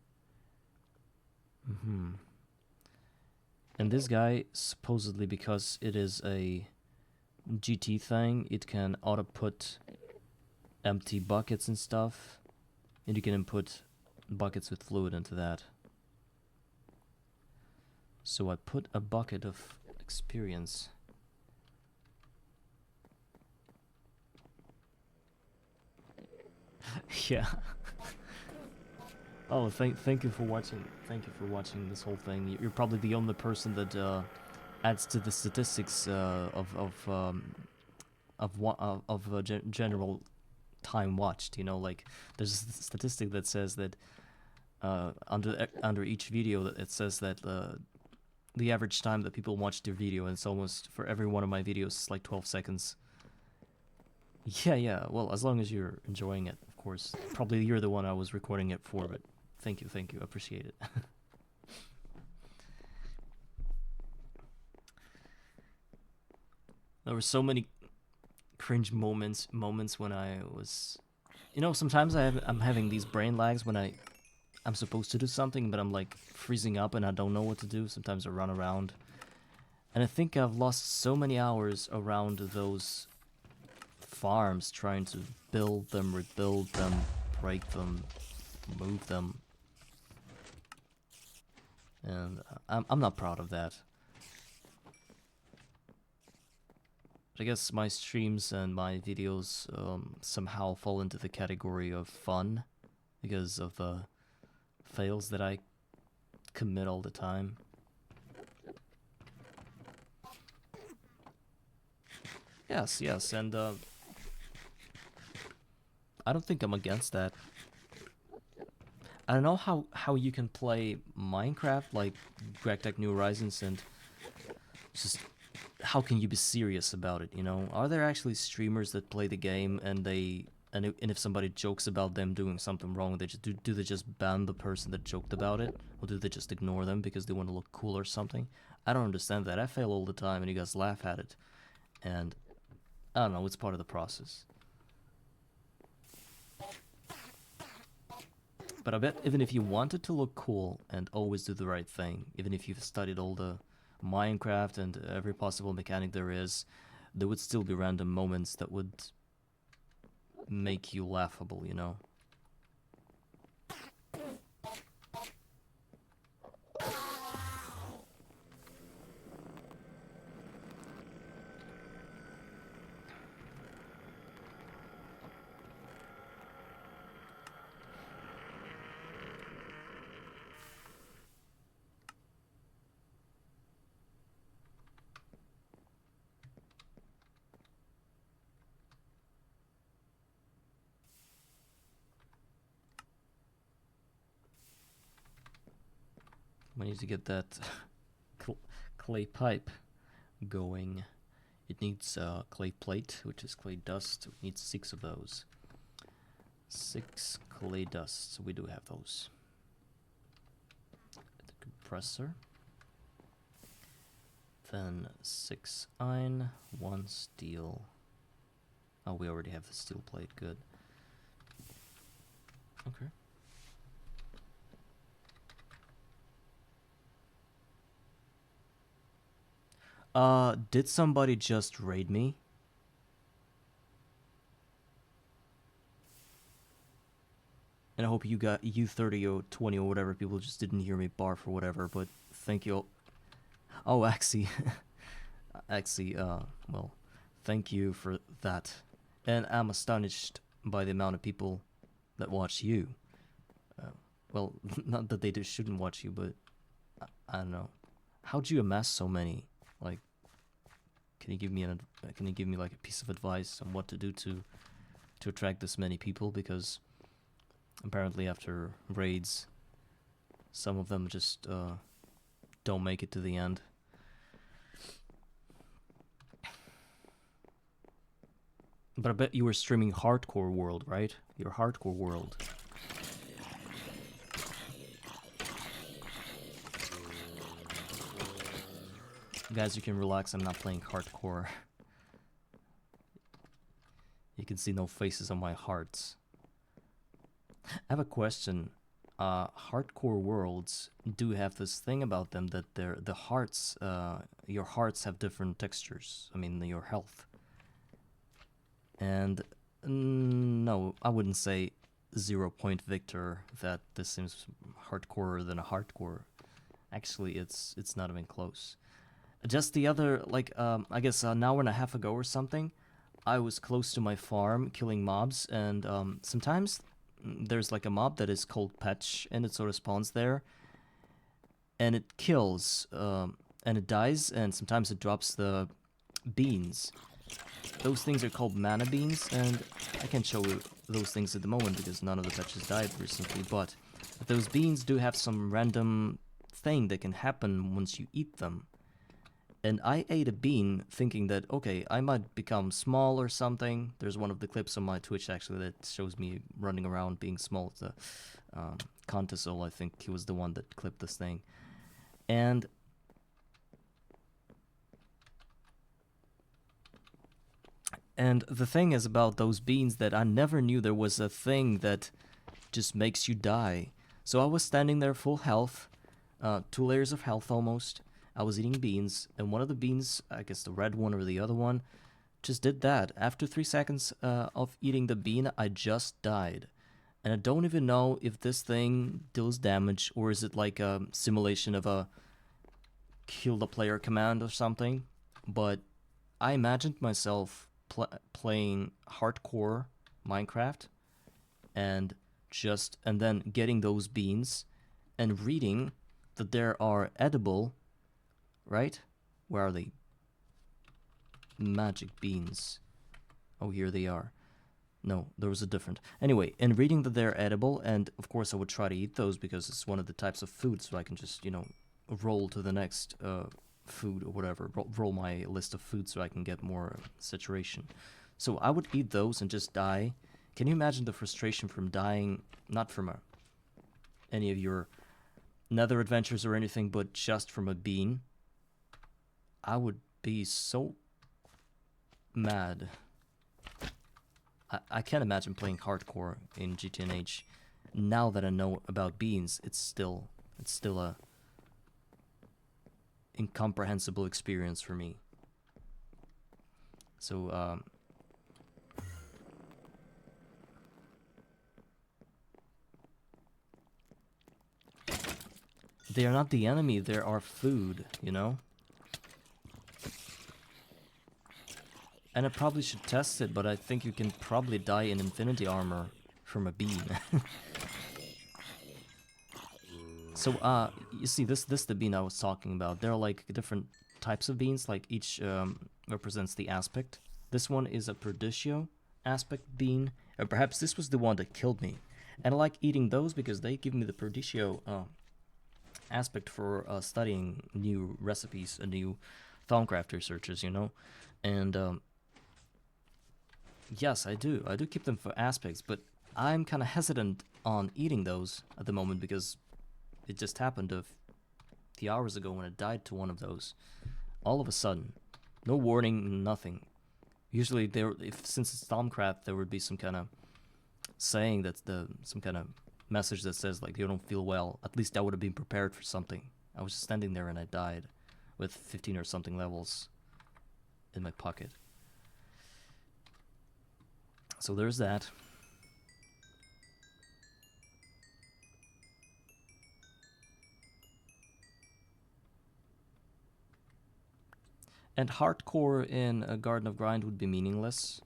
And this guy, supposedly because it is a GT thing, it can auto put empty buckets and stuff, and you can input buckets with fluid into that. So I put a bucket of experience. Yeah. Oh, thank you for watching. Thank you for watching this whole thing. You're probably the only person that adds to the statistics of general time watched. You know, like there's a statistic that says that under each video that it says that the average time that people watch their video, and it's almost for every one of my videos, it's like 12 seconds. Yeah. Well, as long as you're enjoying it, of course. Probably you're the one I was recording it for, but thank you, appreciate it. There were so many cringe moments when I was, sometimes I'm having these brain lags when I'm supposed to do something, but I'm like freezing up and I don't know what to do. Sometimes I run around, and I think I've lost so many hours around those farms trying to build them, rebuild them, break them, move them, and I'm not proud of that. I guess my streams and my videos somehow fall into the category of fun because of the fails that I commit all the time. Yes, and I don't think I'm against that. I don't know how you can play Minecraft like Greg New Horizons and just how can you be serious about it, you know? Are there actually streamers that play the game and if somebody jokes about them doing something wrong, do they just ban the person that joked about it? Or do they just ignore them because they want to look cool or something? I don't understand that. I fail all the time and you guys laugh at it. And I don't know, it's part of the process. But I bet even if you wanted to look cool and always do the right thing, even if you've studied all the Minecraft and every possible mechanic there is, there would still be random moments that would make you laughable, you know? We need to get that clay pipe going. It needs clay plate, which is clay dust. It needs 6 of those. 6 clay dusts. We do have those. suppressor. Then 6 iron, 1 steel. Oh, we already have the steel plate, good. Okay. Did somebody just raid me? And I hope you 30 or 20 or whatever people just didn't hear me barf or whatever, but thank you all. Oh, actually, well, thank you for that. And I'm astonished by the amount of people that watch you. Well, not that they shouldn't watch you, but I don't know. How'd you amass so many? Like, can you give me like a piece of advice on what to do to attract this many people? Because apparently after raids, some of them just don't make it to the end. But I bet you were streaming Hardcore World, right? Your Hardcore World. Guys, you can relax, I'm not playing hardcore. You can see no faces on my hearts. I have a question. Hardcore worlds do have this thing about them that the hearts, your hearts have different textures. I mean, your health. And no, I wouldn't say 0 Point Victor that this seems hardcore than a hardcore. Actually, it's not even close. Just the other, like, I guess an hour and a half ago or something, I was close to my farm killing mobs, and sometimes there's like a mob that is called Patch, and it sort of spawns there, and it kills, and it dies, and sometimes it drops the beans. Those things are called mana beans, and I can't show you those things at the moment because none of the patches died recently, but those beans do have some random thing that can happen once you eat them. And I ate a bean thinking that, okay, I might become small or something. There's one of the clips on my Twitch, actually, that shows me running around being small. The Contesol, I think he was the one that clipped this thing. And the thing is about those beans that I never knew there was a thing that just makes you die. So I was standing there full health, 2 layers of health almost. I was eating beans, and one of the beans, I guess the red one or the other one, just did that. After 3 seconds of eating the bean, I just died. And I don't even know if this thing deals damage, or is it like a simulation of a kill the player command or something. But I imagined myself playing hardcore Minecraft, and then getting those beans, and reading that there are edible... Right? Where are they? Magic beans. Oh, here they are. No, there was a different. Anyway, in reading that they're edible, and of course I would try to eat those because it's one of the types of food, so I can just, you know, roll to the next food or whatever. Roll my list of food so I can get more saturation. So I would eat those and just die. Can you imagine the frustration from dying, not from any of your nether adventures or anything, but just from a bean? I would be so mad. I can't imagine playing hardcore in GTNH. Now that I know about beans, it's still a incomprehensible experience for me. So they are not the enemy, they are food, you know? And I probably should test it, but I think you can probably die in infinity armor from a bean. So, you see, this the bean I was talking about. There are like different types of beans, like each represents the aspect. This one is a Perdicio aspect bean, or perhaps this was the one that killed me. And I like eating those because they give me the Perdicio aspect for studying new recipes, new Thaumcraft researches, you know? And yes, I do keep them for aspects, but I'm kind of hesitant on eating those at the moment because it just happened few hours ago when I died to one of those. All of a sudden, no warning, nothing. Usually, since it's Stormcraft, there would be some kind of saying some kind of message that says like you don't feel well. At least I would have been prepared for something. I was just standing there and I died with 15 or something levels in my pocket. So there's that. And hardcore in a Garden of Grind would be meaningless,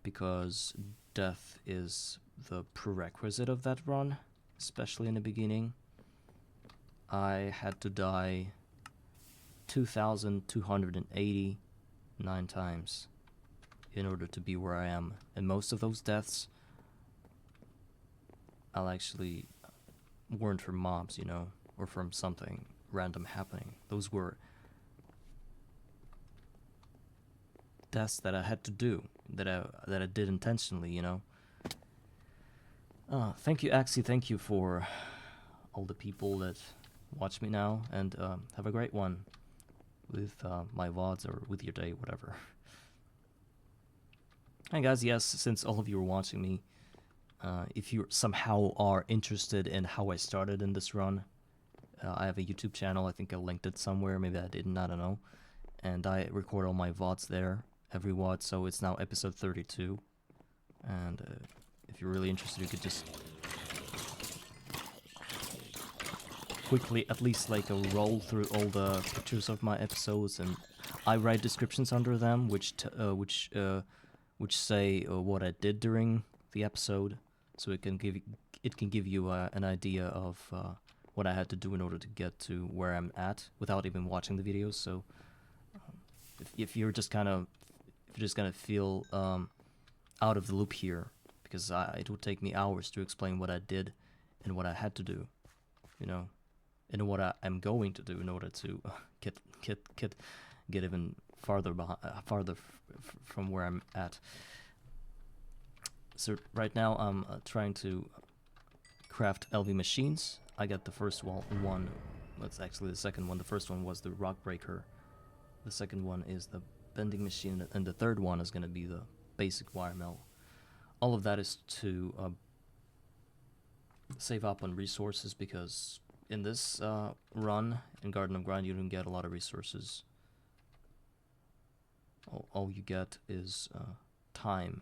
because death is the prerequisite of that run, especially in the beginning. I had to die 2,289 times in order to be where I am. And most of those deaths actually weren't from mobs, you know, or from something random happening. Those were deaths that I had to do, that I did intentionally, you know. Thank you, Axie. Thank you for all the people that watch me now, and have a great one with my VODs or with your day, whatever. And guys, yes, since all of you are watching me, if you somehow are interested in how I started in this run, I have a YouTube channel. I think I linked it somewhere. Maybe I didn't. I don't know. And I record all my VODs there, every VOD. So it's now episode 32. And if you're really interested, you could just quickly, at least like a roll through all the pictures of my episodes, and I write descriptions under them, which say what I did during the episode, so it can give you an idea of what I had to do in order to get to where I'm at without even watching the videos. So if you're just gonna feel out of the loop here, because it would take me hours to explain what I did and what I had to do, you know, and what I'm going to do in order to get even farther from where I'm at. So right now I'm trying to craft LV machines. I got the first one. That's actually the second one. The first one was the rock breaker. The second one is the bending machine, and the third one is going to be the basic wire mill. All of that is to save up on resources, because in this run in Garden of Grind you don't get a lot of resources. All you get is time,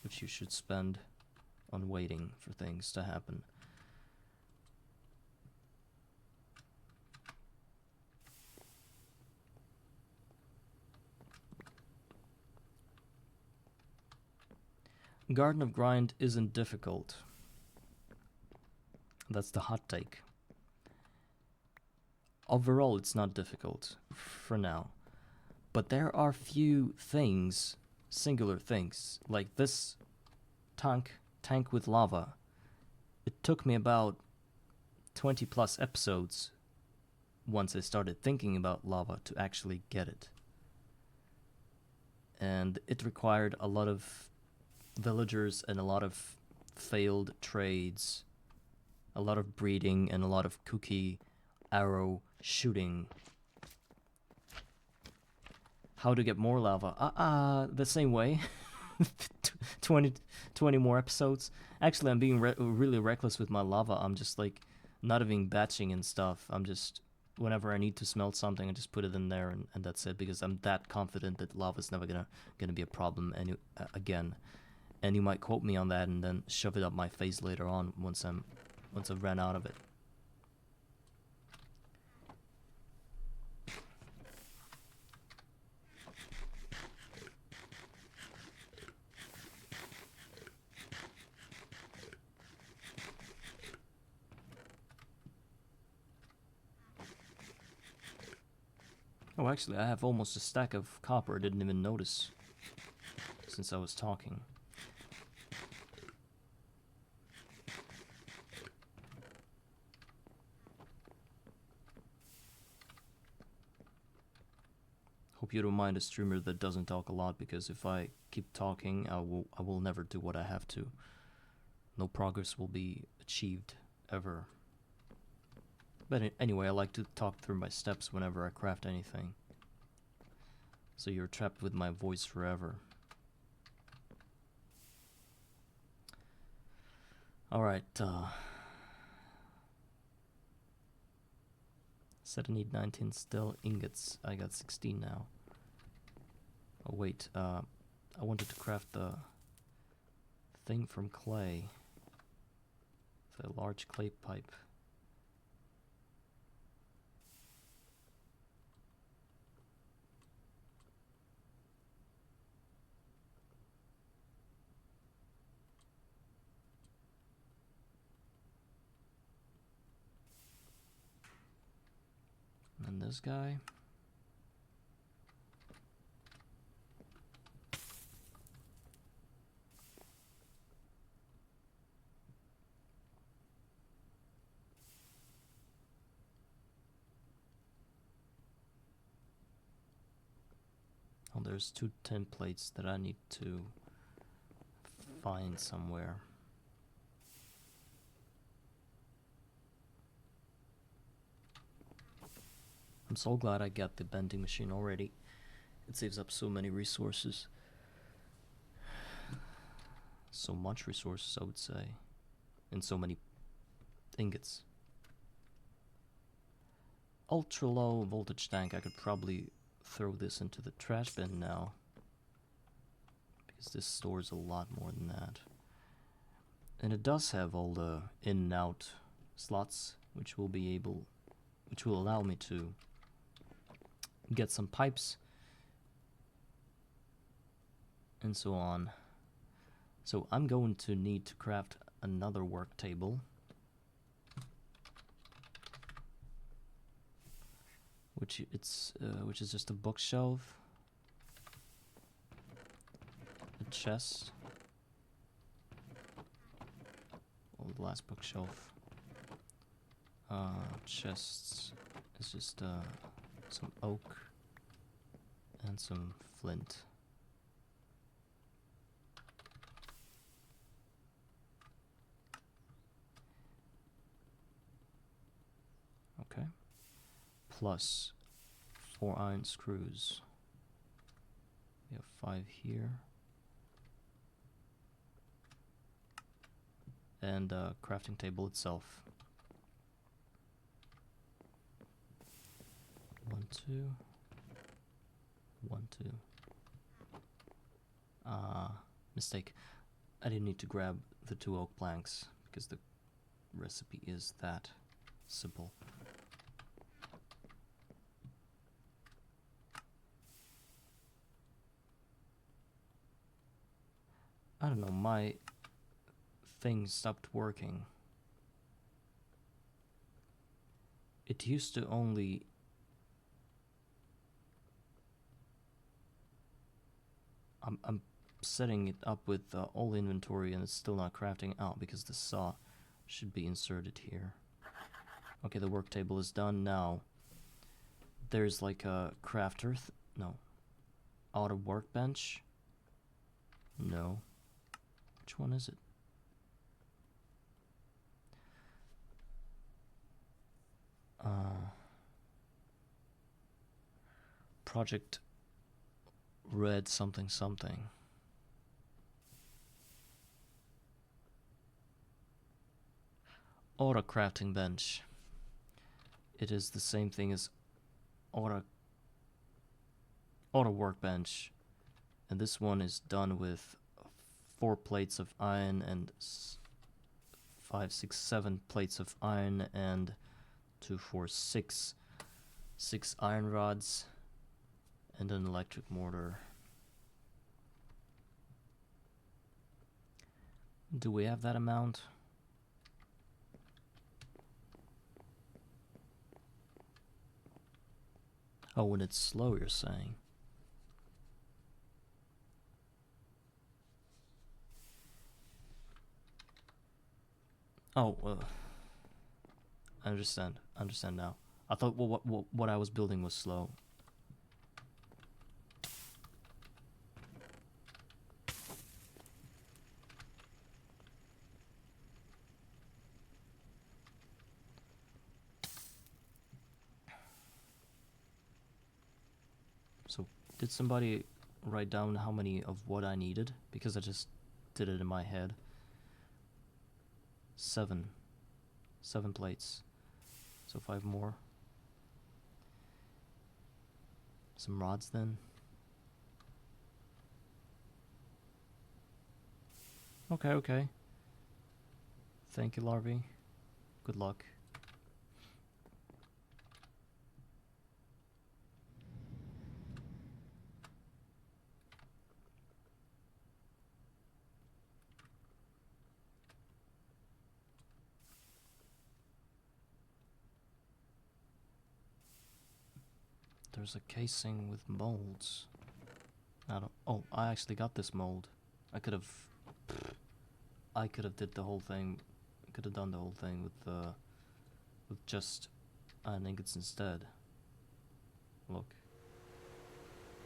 which you should spend on waiting for things to happen. Garden of Grind isn't difficult. That's the hot take. Overall, it's not difficult for now. But there are few things, singular things, like this tank with lava. It took me about 20 plus episodes once I started thinking about lava to actually get it. And it required a lot of villagers and a lot of failed trades, a lot of breeding, and a lot of cookie arrow shooting. How to get more lava? The same way. 20 more episodes. Actually, I'm being really reckless with my lava. I'm just like not even batching and stuff. I'm just, whenever I need to smelt something, I just put it in there, and that's it, because I'm that confident that lava's never gonna be a problem again. And you might quote me on that and then shove it up my face later on once I've ran out of it. Oh, actually, I have almost a stack of copper. I didn't even notice since I was talking. Hope you don't mind a streamer that doesn't talk a lot, because if I keep talking, I will never do what I have to. No progress will be achieved, ever. But anyway, I like to talk through my steps whenever I craft anything. So you're trapped with my voice forever. Alright, said I need 19 still ingots. I got 16 now. Oh wait, I wanted to craft the thing from clay. The large clay pipe. And this guy. Oh, there's 2 templates that I need to find somewhere. I'm so glad I got the bending machine already. It saves up so many resources. So much resources, I would say. And so many ingots. Ultra low voltage tank, I could probably throw this into the trash bin now. Because this stores a lot more than that. And it does have all the in and out slots, which will allow me to get some pipes and so on. So I'm going to need to craft another work table, which is just a bookshelf, a chest, well, the last bookshelf, chests is just some oak and some flint. Okay. Plus 4 iron screws. We have 5 here. And a crafting table itself. 1, 2. 1, 2. Mistake. I didn't need to grab the 2 oak planks because the recipe is that simple. I don't know, my thing stopped working. It used to only I'm setting it up with all inventory and it's still not crafting out because the saw should be inserted here. Okay, the work table is done now. There's like a crafter, no. Auto workbench? No. Which one is it? Project Red something something. Auto crafting bench. It is the same thing as auto workbench, and this one is done with 4 plates of iron and 5, 6, 7 plates of iron and 2, 4, 6 iron rods and an electric mortar. Do we have that amount? Oh, when it's slow, you're saying. Oh, I understand now. I thought what I was building was slow. So, did somebody write down how many of what I needed? Because I just did it in my head. 7. 7 plates. So 5 more. Some rods then. Okay, okay. Thank you, Larvae. Good luck. There's a casing with molds. I don't. Oh, I actually got this mold. I could have did the whole thing. I could have done the whole thing with just iron ingots instead. Look.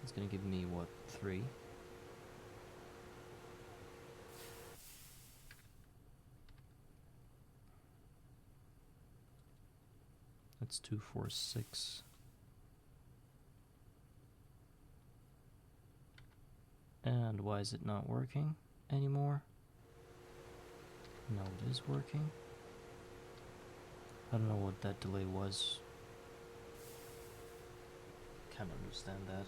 It's gonna give me what, 3? That's 2, 4, 6. And why is it not working anymore? No, it is working. I don't know what that delay was. Can't understand that.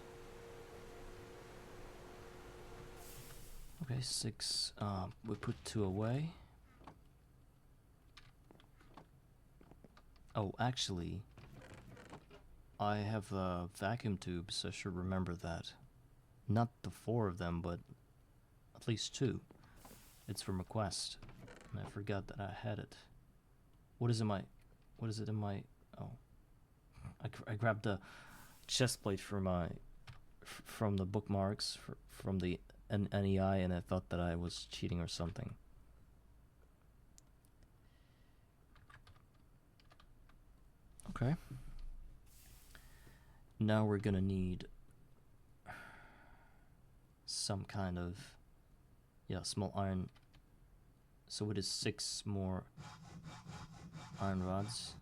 Okay, 6. We put 2 away. Oh, actually, I have vacuum tubes. I should remember that. Not the 4 of them, but at least 2. It's from a quest. And I forgot that I had it. What is it in my... Oh. I grabbed the chest plate from the bookmarks, from the NEI, and I thought that I was cheating or something. Okay. Now we're gonna need some kind of, yeah, small iron. So it is 6 more iron rods.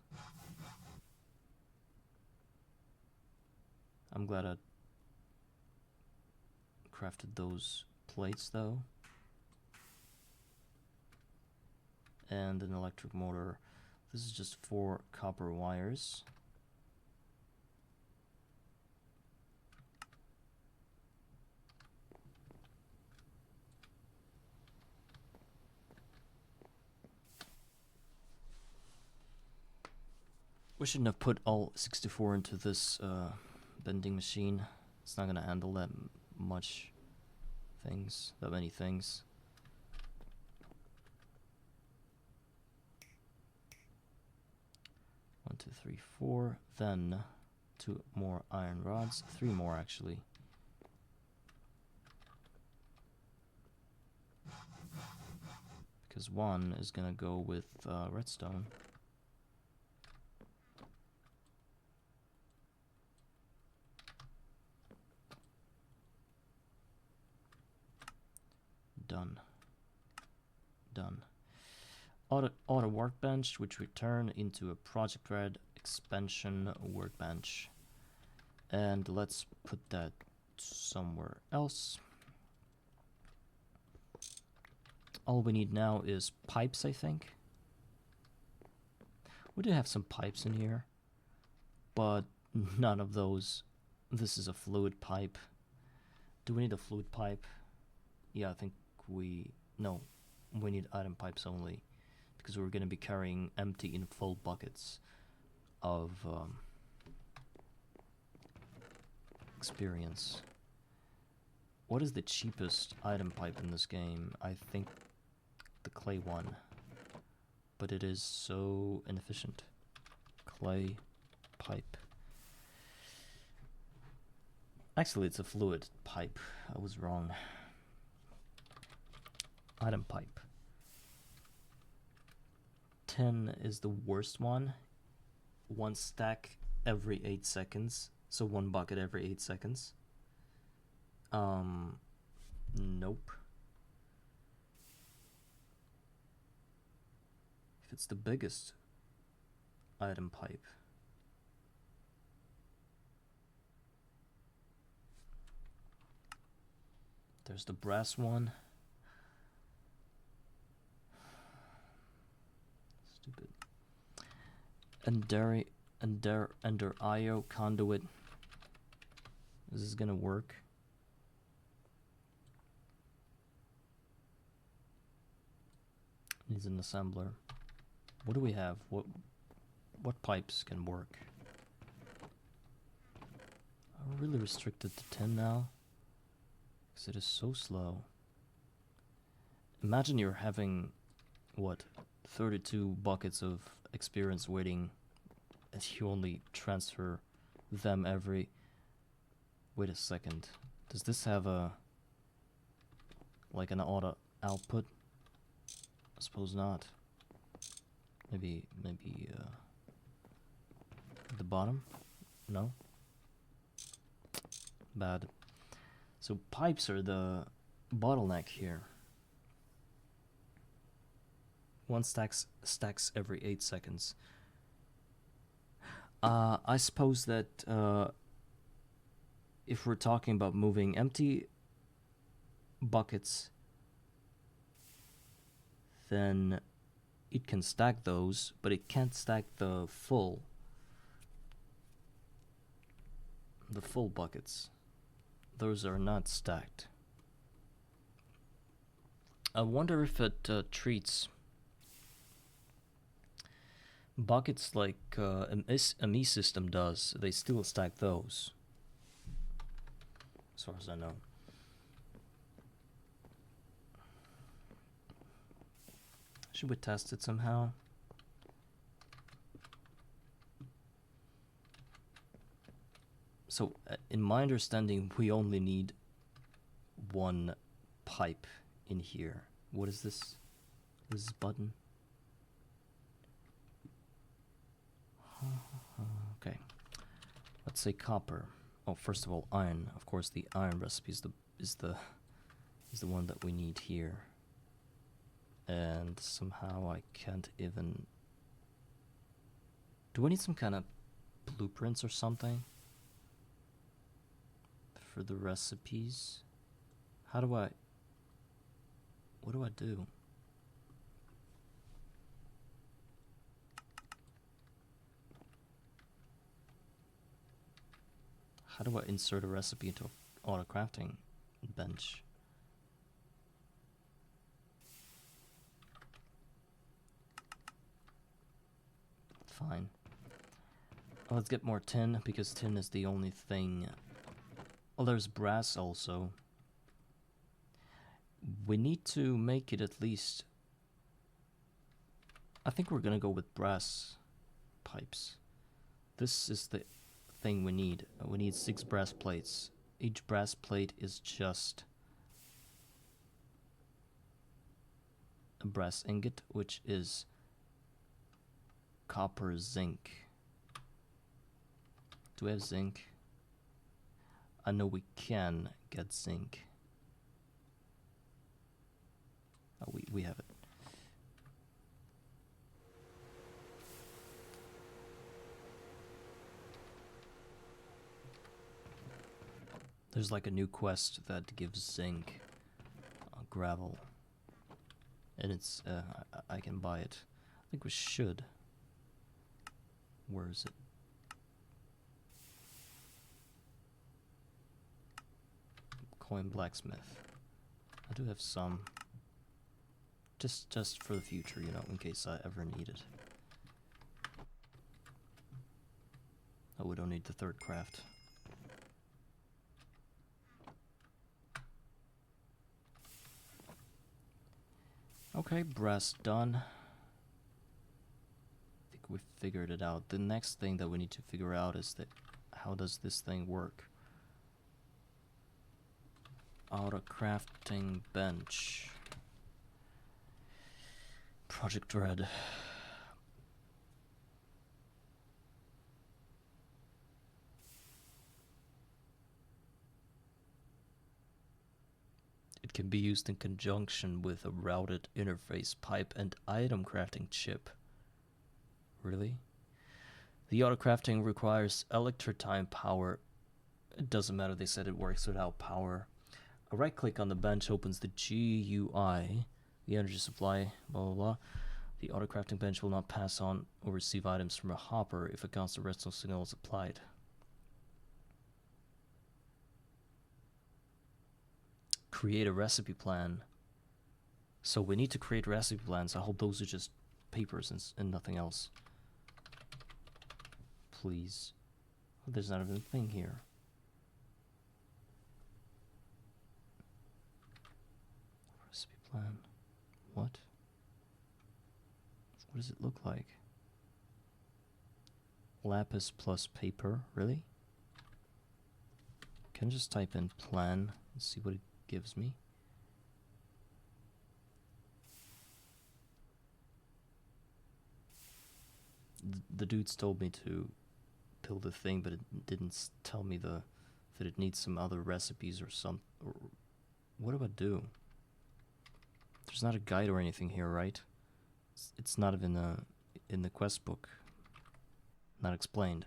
I'm glad I crafted those plates though. And an electric motor. This is just 4 copper wires. We shouldn't have put all 64 into this bending machine. It's not gonna handle that many things. One, 2, 3, 4. Then 2 more iron rods. 3 more actually. Because 1 is gonna go with redstone. Done. Auto workbench, which we turn into a Project Red expansion workbench. And let's put that somewhere else. All we need now is pipes, I think. We do have some pipes in here, but none of those. This is a fluid pipe. Do we need a fluid pipe? Yeah, I think we need item pipes only, because we're going to be carrying empty and full buckets of experience. What is the cheapest item pipe in this game? I think the clay one, but it is so inefficient. Clay pipe. Actually, it's a fluid pipe. I was wrong. Item pipe. 10 is the worst one. 1 stack every 8 seconds. So 1 bucket every 8 seconds. Nope. If it's the biggest item pipe. There's the brass one. Stupid. Ender IO conduit. Is this gonna work? Needs an assembler. What do we have? What pipes can work? I'm really restricted to 10 now, because it is so slow. Imagine you're having, what, 32 buckets of experience waiting, and you only transfer them every... Wait a second. Does this have a... like an auto output? I suppose not. Maybe at the bottom? No? Bad. So pipes are the bottleneck here. One stacks every 8 seconds. I suppose that if we're talking about moving empty buckets, then it can stack those, but it can't stack the full buckets. Those are not stacked. I wonder if it treats buckets like a me system does. They still stack those, as far as I know. Should we test it somehow? So, in my understanding, we only need one pipe in here. What is this? What is this button? Okay. Let's say copper. Oh, first of all, iron. Of course, the iron recipe is the one that we need here. And somehow I can't even... Do I need some kind of blueprints or something for the recipes? How do I... What do I do? How do I insert a recipe into auto crafting bench? Fine. Oh, let's get more tin, because tin is the only thing. Oh, there's brass also. We need to make it at least... I think we're gonna go with brass pipes. This is the thing we need. We need 6 brass plates. Each brass plate is just a brass ingot, which is copper zinc. Do we have zinc? I know we can get zinc. Oh, we have it. There's like a new quest that gives zinc gravel, and it's I can buy it. I think we should. Where is it? Coin blacksmith. I do have some. Just for the future, you know, in case I ever need it. Oh, we don't need the third craft. Okay, brass done. I think we figured it out. The next thing that we need to figure out is that how does this thing work? Auto crafting bench. Project Red. It can be used in conjunction with a routed interface pipe and item crafting chip. Really? The auto crafting requires electrotime power. It doesn't matter, they said it works without power. A right click on the bench opens the GUI, the energy supply, blah blah blah. The auto crafting bench will not pass on or receive items from a hopper if a constant redstone signal is applied. Create a recipe plan. So we need to create recipe plans. I hope those are just papers and nothing else. Please. There's not even a thing here. Recipe plan. What? What does it look like? Lapis plus paper. Really? Can I just type in plan and see what it gives me? The dudes told me to build a thing, but it didn't tell me that it needs some other recipes or some. Or what do I do? There's not a guide or anything here, right? It's not even in the quest book. Not explained.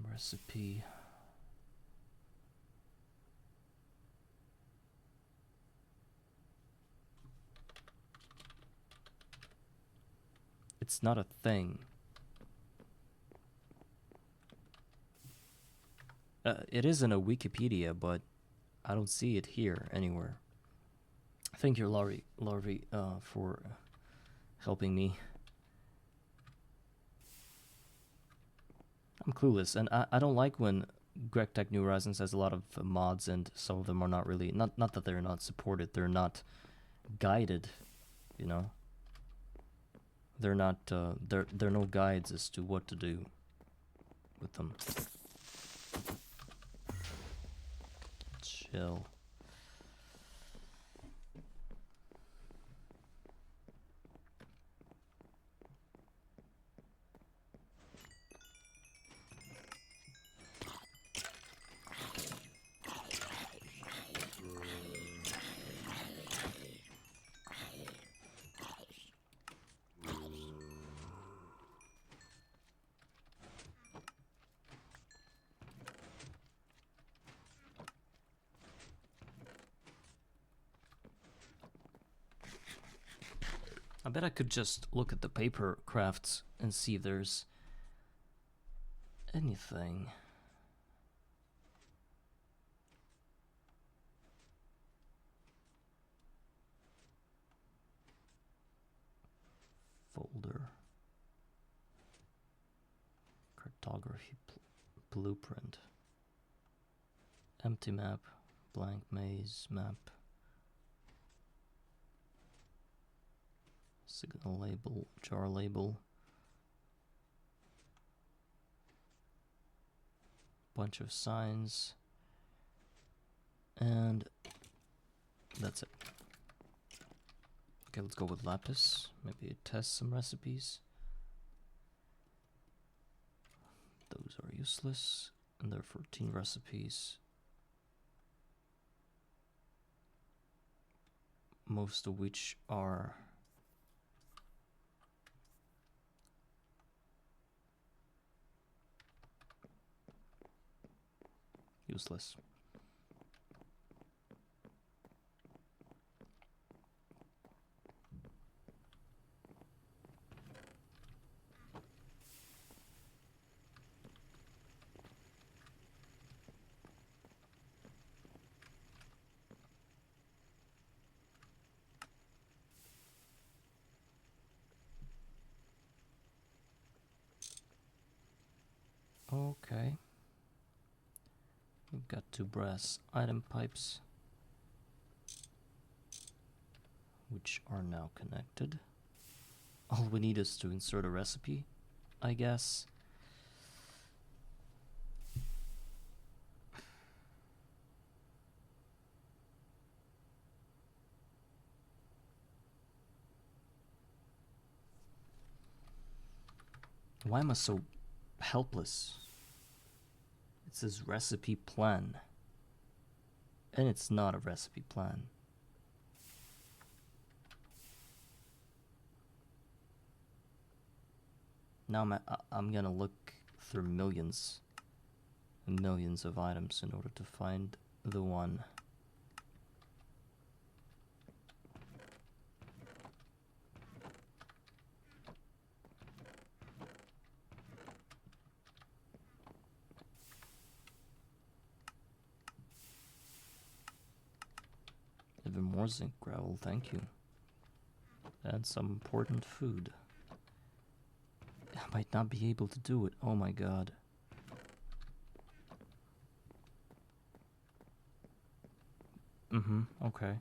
Recipe. It's not a thing. It is in a Wikipedia, but I don't see it here anywhere. Thank you, Larry, for helping me. I'm clueless, and I don't like when Greg Tech New Horizons has a lot of mods, and some of them are not really not that they're not supported, they're not guided, you know. They're not there are no guides as to what to do with them. Chill. I bet I could just look at the paper crafts and see if there's anything. Folder. Cartography blueprint. Empty map. Blank maze map. Signal label, jar label, bunch of signs, and that's it. Okay, let's go with lapis. Maybe test some recipes. Those are useless, and there are 14 recipes. Most of which are useless. Okay. We've got 2 brass item pipes, which are now connected. All we need is to insert a recipe, I guess. Why am I so helpless? It says recipe plan. And it's not a recipe plan. Now I'm gonna look through millions and millions of items in order to find the one. Even more zinc gravel, thank you. And some important food. I might not be able to do it, oh my god. Okay.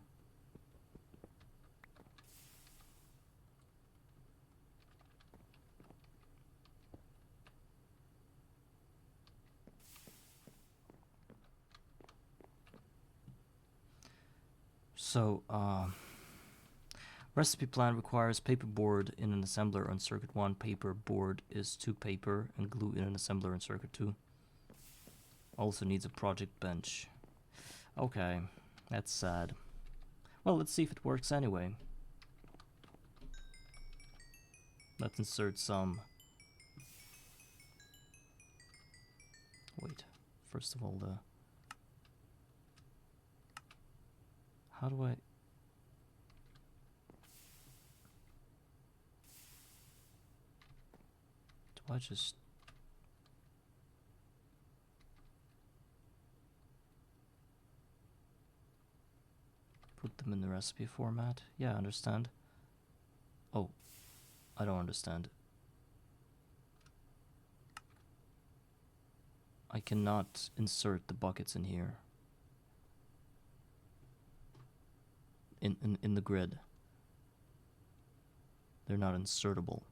So, recipe plan requires paperboard in an assembler on circuit 1. Paperboard is 2 paper and glue in an assembler on circuit 2. Also needs a project bench. Okay, that's sad. Well, let's see if it works anyway. Let's insert some. Wait, first of all, how do I... Do I just... put them in the recipe format? Yeah, I understand. Oh, I don't understand. I cannot insert the buckets in here. In the grid. They're not insertable.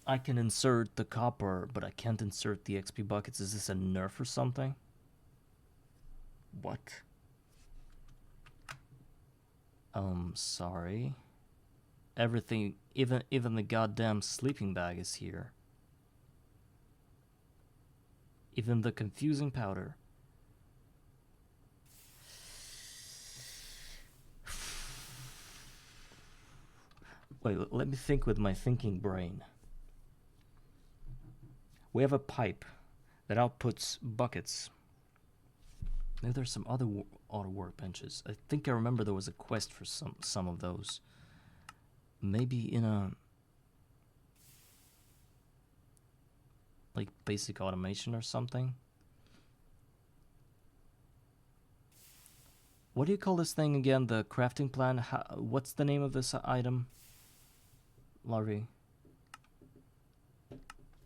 I can insert the copper, but I can't insert the XP buckets. Is this a nerf or something? What? Sorry. Everything, even the goddamn sleeping bag is here. Even the confusing powder. Wait, let me think with my thinking brain. We have a pipe that outputs buckets. Maybe there's some other auto workbenches. I think I remember there was a quest for some of those. Maybe in a... like basic automation or something. What do you call this thing again? The crafting plan? What's the name of this item? Larry.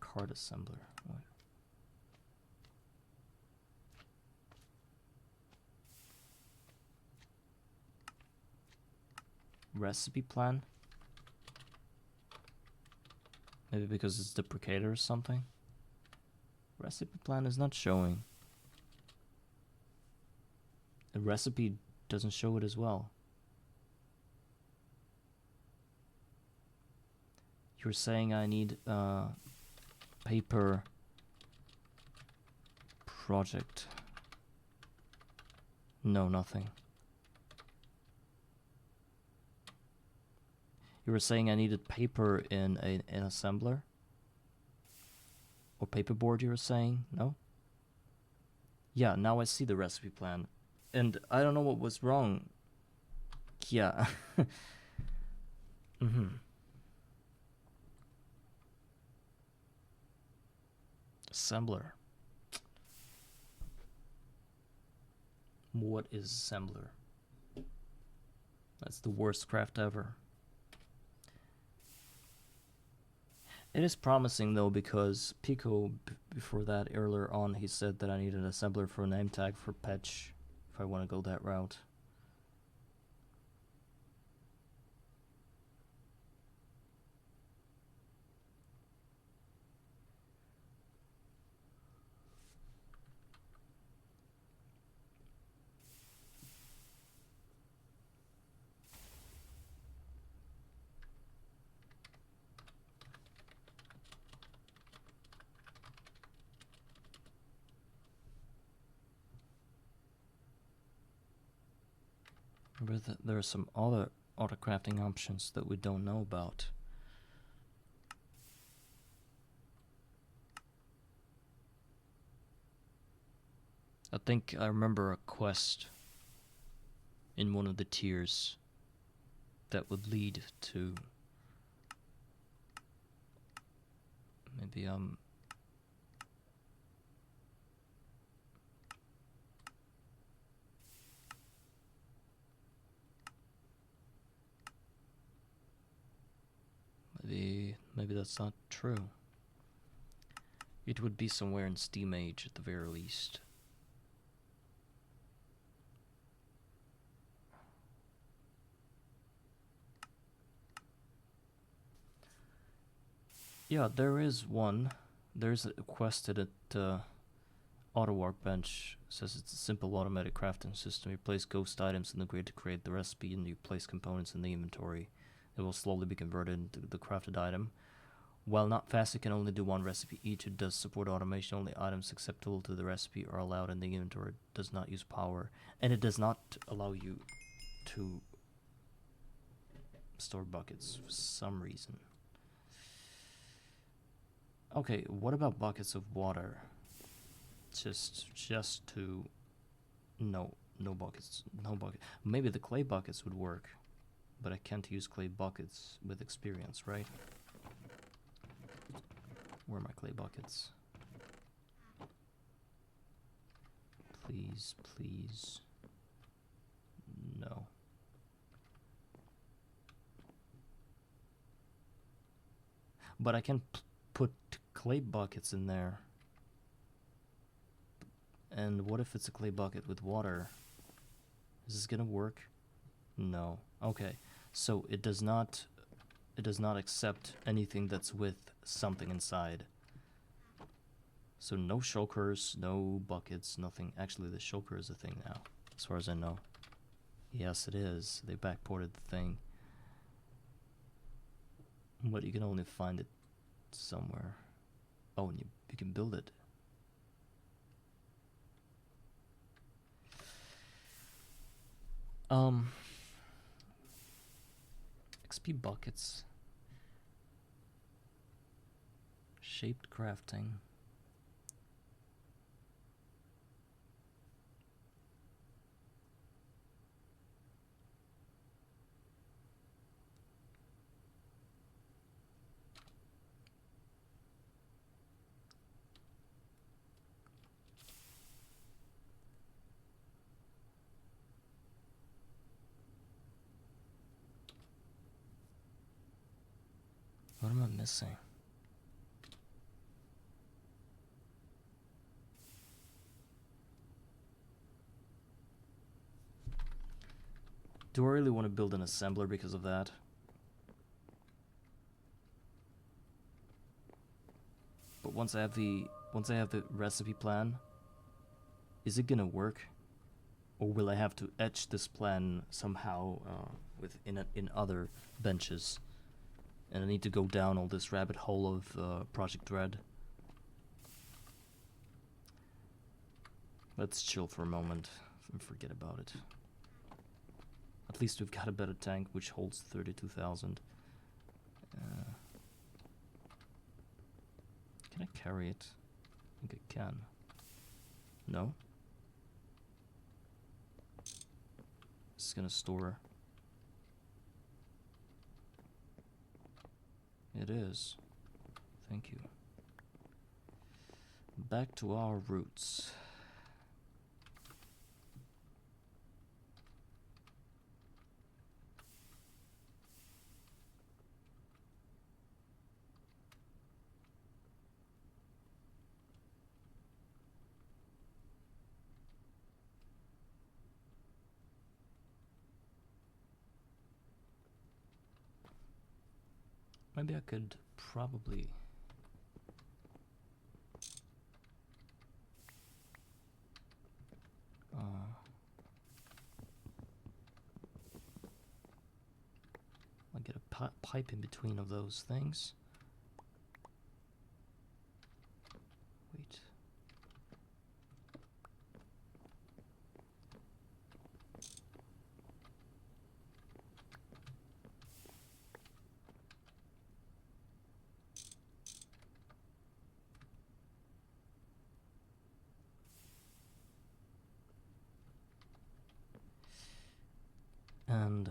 Card assembler. What? Recipe plan? Maybe because it's deprecated or something? Recipe plan is not showing. The recipe doesn't show it as well. You're saying I need paper project. No, nothing. You were saying I needed paper in an assembler? Or paperboard, you were saying? No? Yeah, now I see the recipe plan. And I don't know what was wrong. Yeah. Assembler. What is assembler? That's the worst craft ever. It is promising though, because Pico before that earlier on he said that I need an assembler for a name tag for Patch if I want to go that route. Remember that there are some other auto crafting options that we don't know about. I think I remember a quest in one of the tiers that would lead to maybe maybe that's not true. It would be somewhere in Steam Age at the very least. Yeah, there is one. There's a quest at Auto Workbench. Says it's a simple automatic crafting system. You place ghost items in the grid to create the recipe, and you place components in the inventory. It will slowly be converted into the crafted item. While not fast, it can only do one recipe each. It does support automation. Only items acceptable to the recipe are allowed in the inventory. It does not use power, and it does not allow you to store buckets for some reason. Okay, what about buckets of water? Just to no buckets. Maybe the clay buckets would work, but I can't use clay buckets with experience, right? Where are my clay buckets? Please, please. No. But I can put clay buckets in there. And what if it's a clay bucket with water? Is this gonna work? No. Okay. So it does not accept anything that's with something inside. So no shulkers, no buckets, nothing. Actually, the shulker is a thing now, as far as I know. Yes, it is. They backported the thing. But you can only find it somewhere. Oh, and you can build it. XP buckets. Shaped crafting. What am I missing? Do I really want to build an assembler because of that? But once I have the recipe plan, is it gonna work? Or will I have to etch this plan somehow in other benches? And I need to go down all this rabbit hole of Project Dread. Let's chill for a moment and forget about it. At least we've got a better tank which holds 32,000. Can I carry it? I think I can. No? It's gonna store. It is. Thank you. Back to our roots. Maybe I could probably I'll get a pipe in between of those things. Wait. And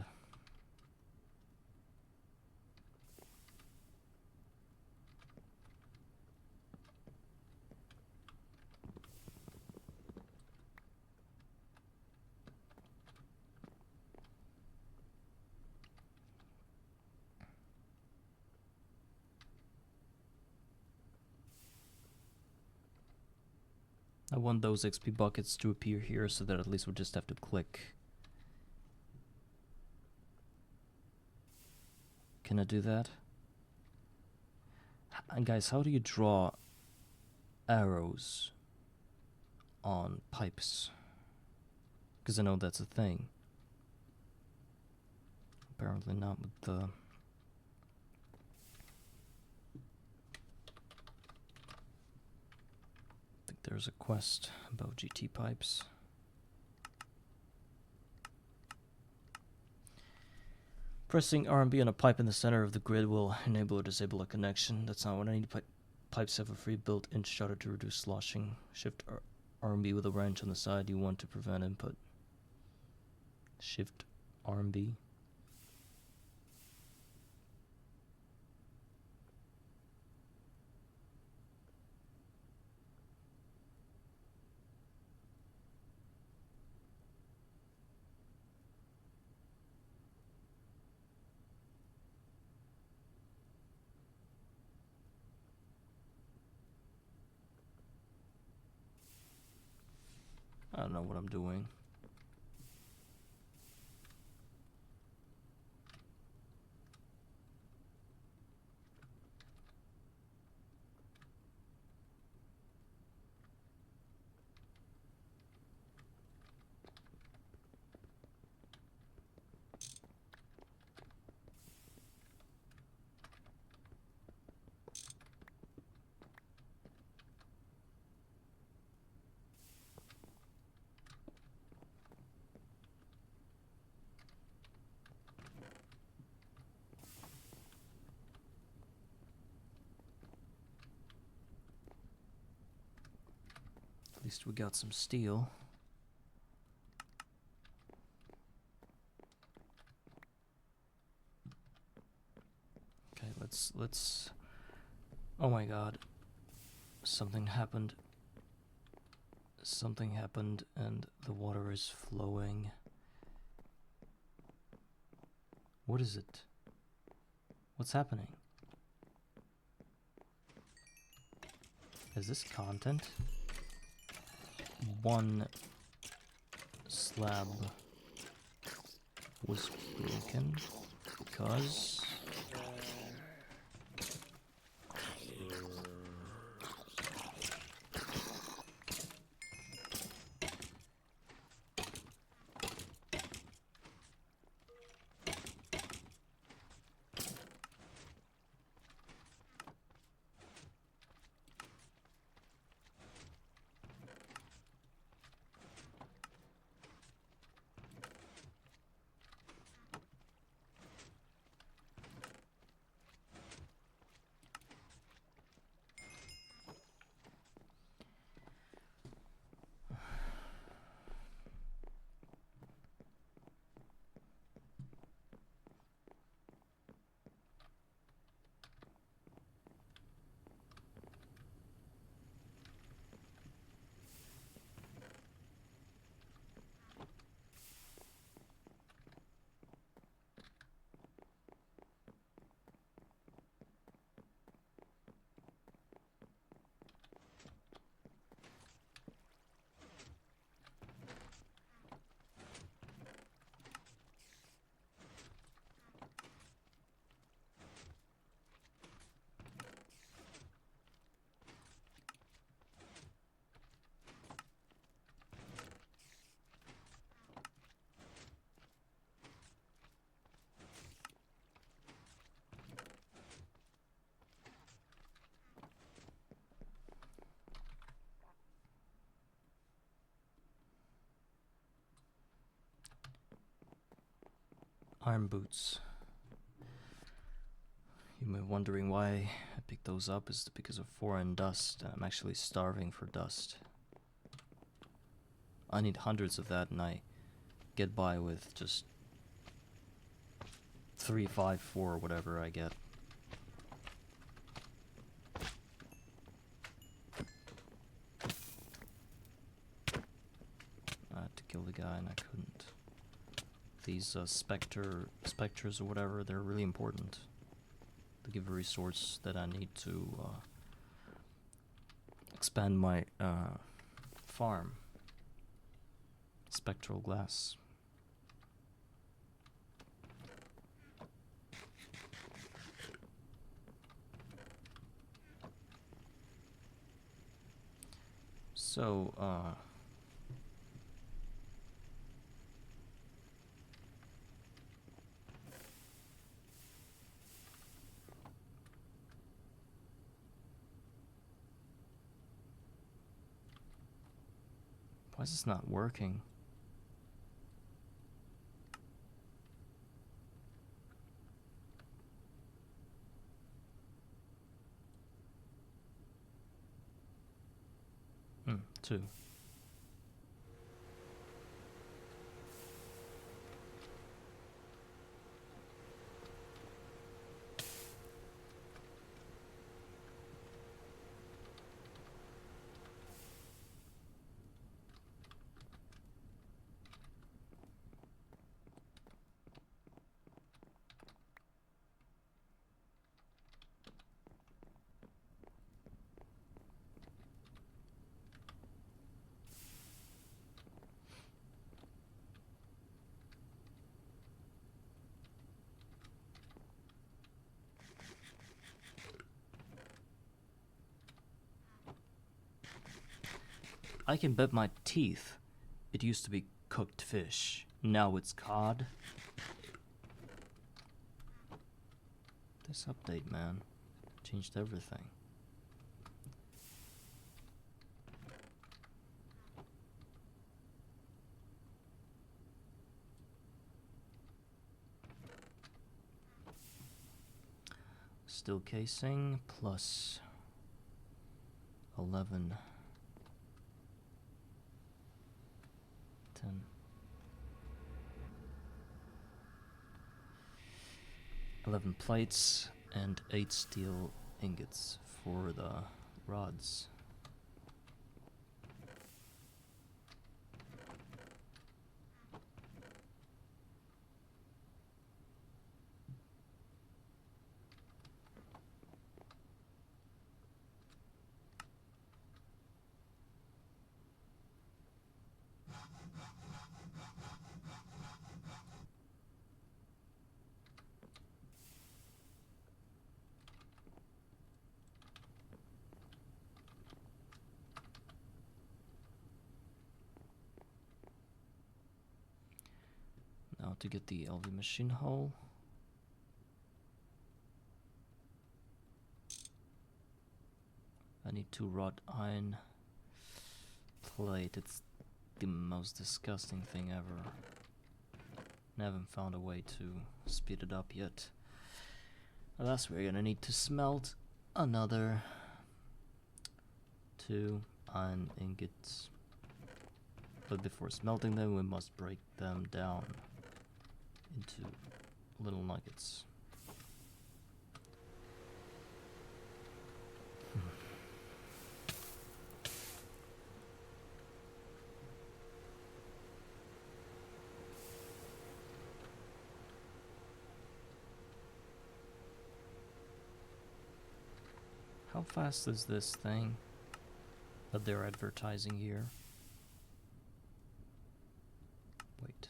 I want those XP buckets to appear here so that at least we just have to click. Can I do that? And guys, how do you draw arrows on pipes? Because I know that's a thing. Apparently not with the... I think there's a quest about GT pipes. Pressing RMB on a pipe in the center of the grid will enable or disable a connection. That's not what I need. Pipes have a free built-in shutter to reduce sloshing. Shift RMB with a wrench on the side you want to prevent input. Shift RMB. I don't know what I'm doing. At least we got some steel. Okay, let's... Oh my god. Something happened. Something happened and the water is flowing. What is it? What's happening? Is this content? One slab was broken because... Iron boots. You may be wondering why I picked those up. Is because of foreign dust. I'm actually starving for dust. I need hundreds of that and I get by with just 3, 5, 4, whatever I get. I had to kill the guy and I couldn't. These specters or whatever, they're really important. They give a resource that I need to expand my farm. Spectral glass. So, why is this not working? Two. I can bet my teeth it used to be cooked fish. Now it's cod. This update, man, changed everything. Steel casing plus 11. 10. 11 plates and 8 steel ingots for the rods. Now to get the LV machine hull. I need 2 wrought iron plate. It's the most disgusting thing ever. I haven't found a way to speed it up yet. Thus we're gonna need to smelt another 2 iron ingots. But before smelting them, we must break them down into little nuggets. How fast is this thing that they're advertising here? Wait.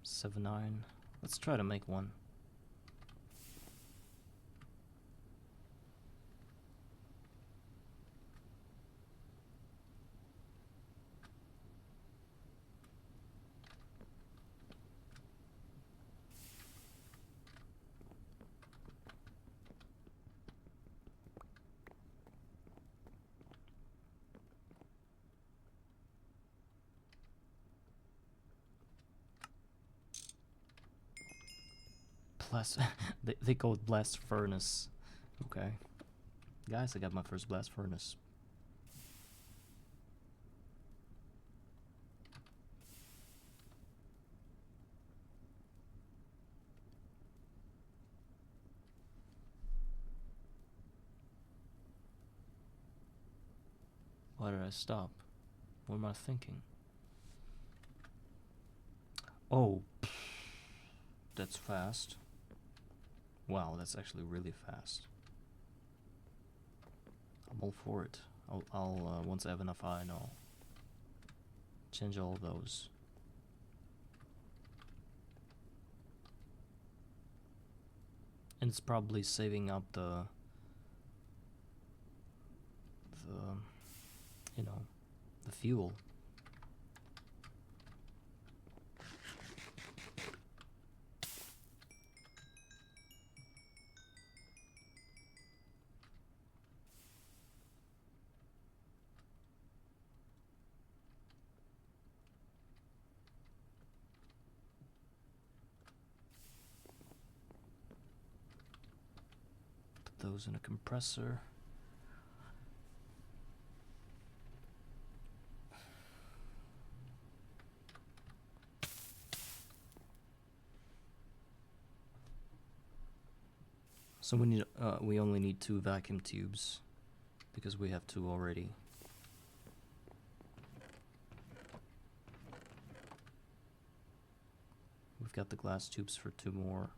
7.9. Let's try to make one. Blast. they call it blast furnace. Okay. Guys, I got my first blast furnace. Why did I stop? What am I thinking? Oh, that's fast. Wow, that's actually really fast. I'm all for it. I'll once I have enough iron, I'll change all of those. And it's probably saving up the you know, the fuel. Put those in a compressor. So we only need 2 vacuum tubes because we have 2 already. We've got the glass tubes for 2 more.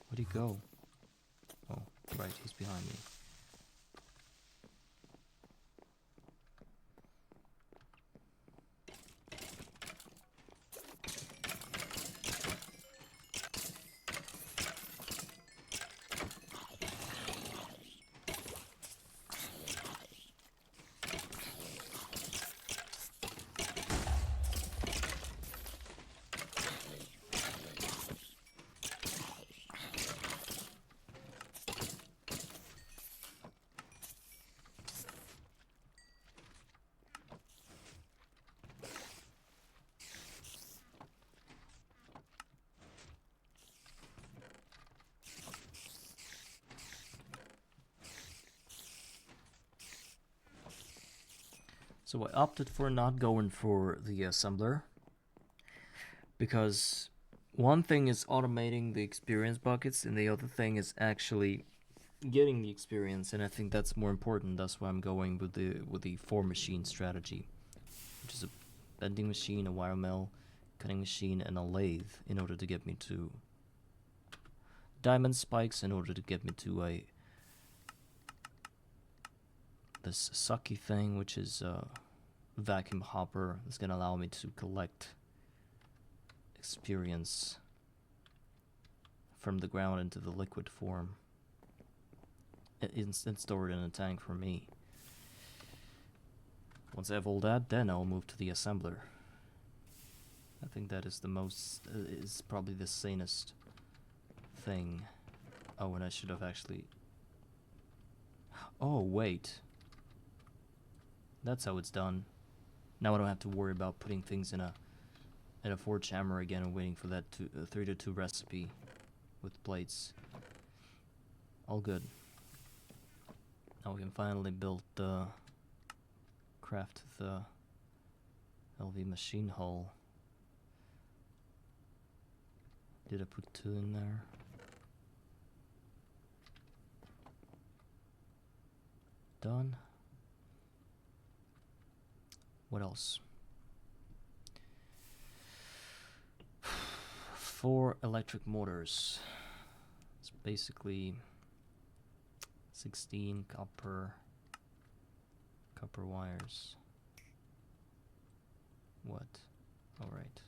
Where'd he go? Oh, right, he's behind me. So I opted for not going for the assembler because one thing is automating the experience buckets and the other thing is actually getting the experience, and I think that's more important. That's why I'm going with the 4 machine strategy, which is a bending machine, a wire mill, cutting machine, and a lathe in order to get me to diamond spikes, in order to get me to this sucky thing, which is a vacuum hopper. That's gonna allow me to collect experience from the ground into the liquid form and store it in a tank for me. Once I have all that, then I'll move to the assembler. I think that is the most, is probably the sanest thing. Oh, and I should have actually... Oh, wait. That's how it's done. Now I don't have to worry about putting things in a forge hammer again and waiting for that 3-to-2 recipe with plates. All good. Now we can finally build craft the LV machine hull. Did I put 2 in there? Done. What else? 4 electric motors. It's basically 16 copper wires. What? All right.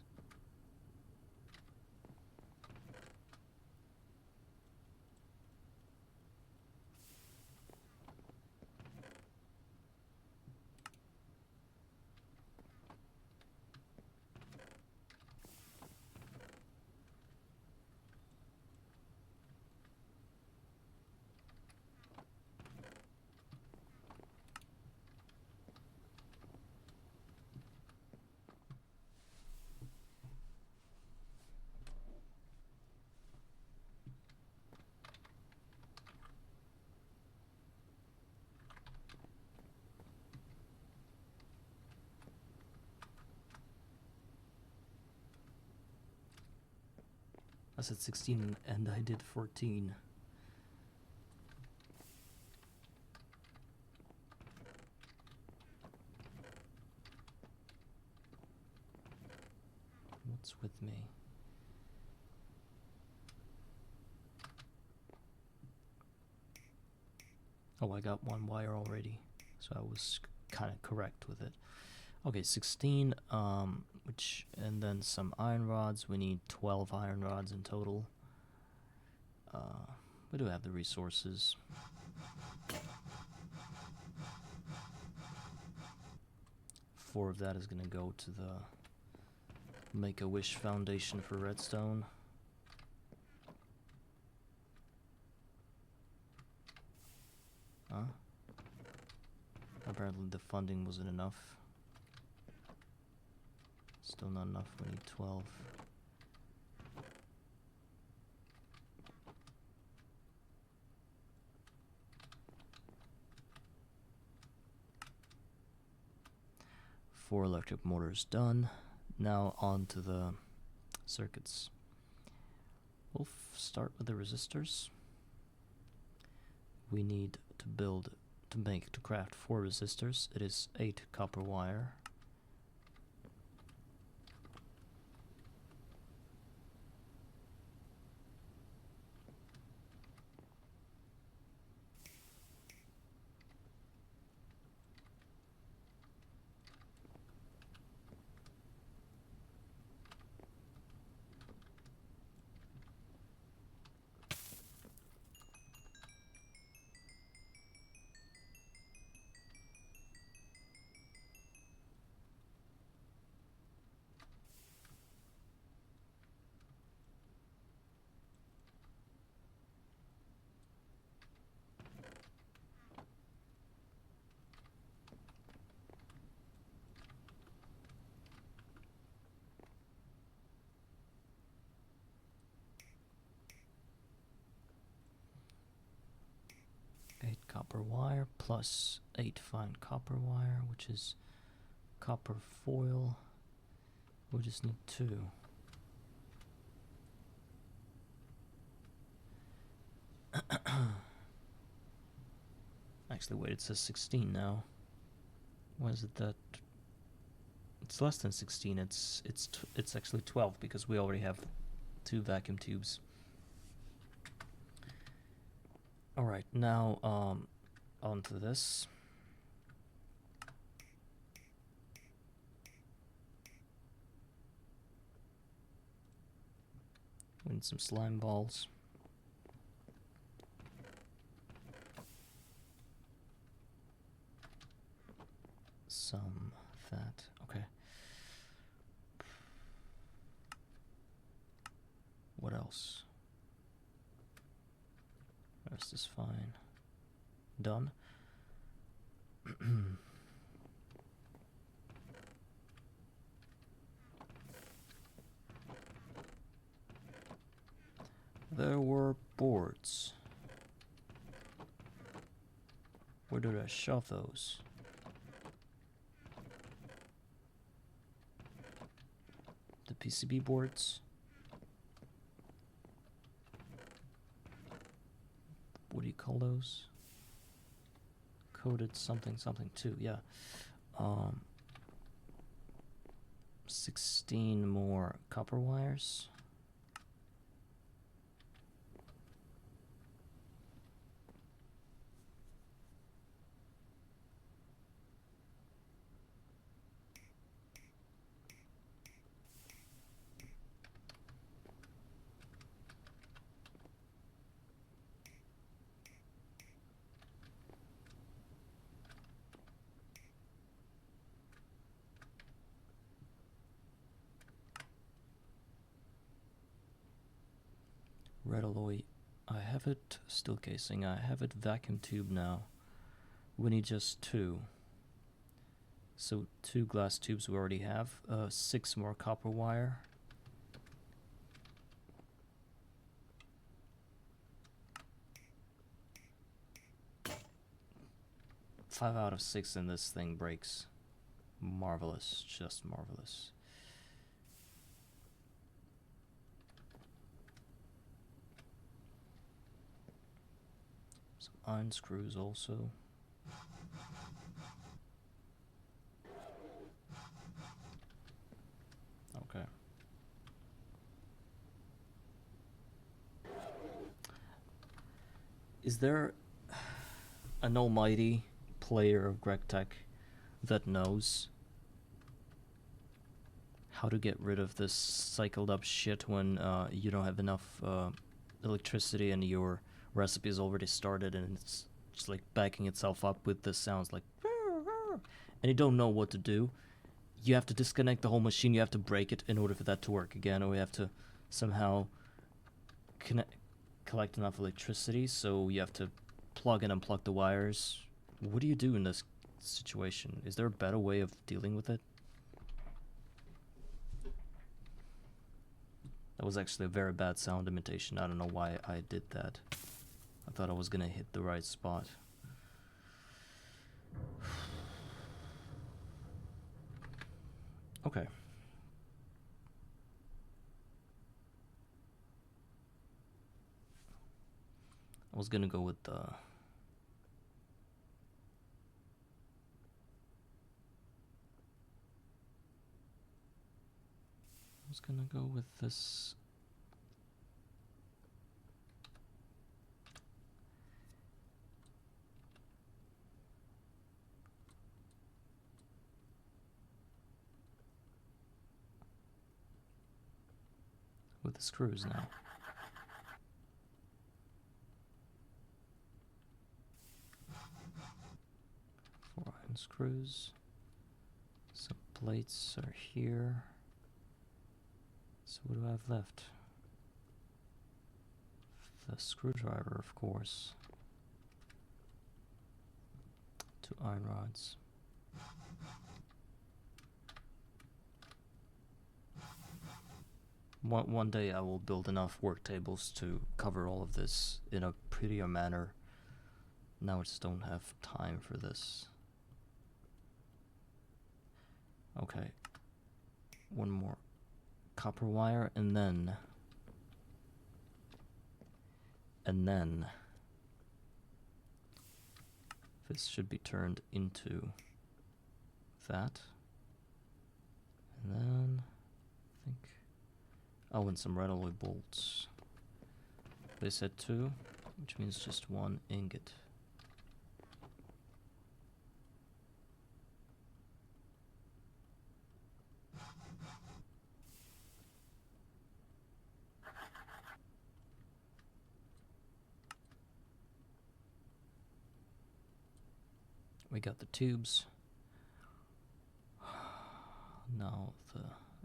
I said 16 and I did 14. What's with me? Oh, I got one wire already, so I was kind of correct with it. Okay, 16, and then some iron rods. We need 12 iron rods in total. We do have the resources. Four of that is gonna go to the Make-A-Wish Foundation for redstone. Huh? Apparently the funding wasn't enough. Still not enough, we need 12. Four electric motors done. Now on to the circuits. We'll start with the resistors. We need to craft 4 resistors. It is 8 copper wire. Copper wire plus 8 fine copper wire, which is copper foil. We just need 2. Actually, wait, it says 16 now. Why is it that? It's less than 16. It's actually 12 because we already have 2 vacuum tubes. All right, now onto this. We need some slime balls. Some fat. Okay. What else? Rest is fine. Done. There were boards. Where did I shove those? The PCB boards. What do you call those? Coded something something too, yeah. 16 more copper wires. Red alloy, I have it. Steel casing, I have it. Vacuum tube now. We need just 2. So 2 glass tubes we already have. 6 more copper wire. Five out of 6 and this thing breaks. Marvelous, just marvelous. Some iron screws also. Okay. Is there an almighty player of GregTech that knows how to get rid of this cycled up shit when you don't have enough electricity and your recipe is already started and it's just like backing itself up with the sounds like and you don't know what to do? You have to disconnect the whole machine, you have to break it in order for that to work again, or you have to somehow collect enough electricity, so you have to plug and unplug the wires. What do you do in this situation? Is there a better way of dealing with it? That was actually a very bad sound imitation. I don't know why I did that. I thought I was gonna hit the right spot. Okay. I was gonna go with the... I was gonna go with this... with the screws now. 4 iron screws. Some plates are here. So what do I have left? The screwdriver, of course. 2 iron rods. One day I will build enough work tables to cover all of this in a prettier manner. Now I just don't have time for this. Okay. One more copper wire and then this should be turned into that. And then I think... oh, and some red alloy bolts. They said 2, which means just 1 ingot. We got the tubes. Now the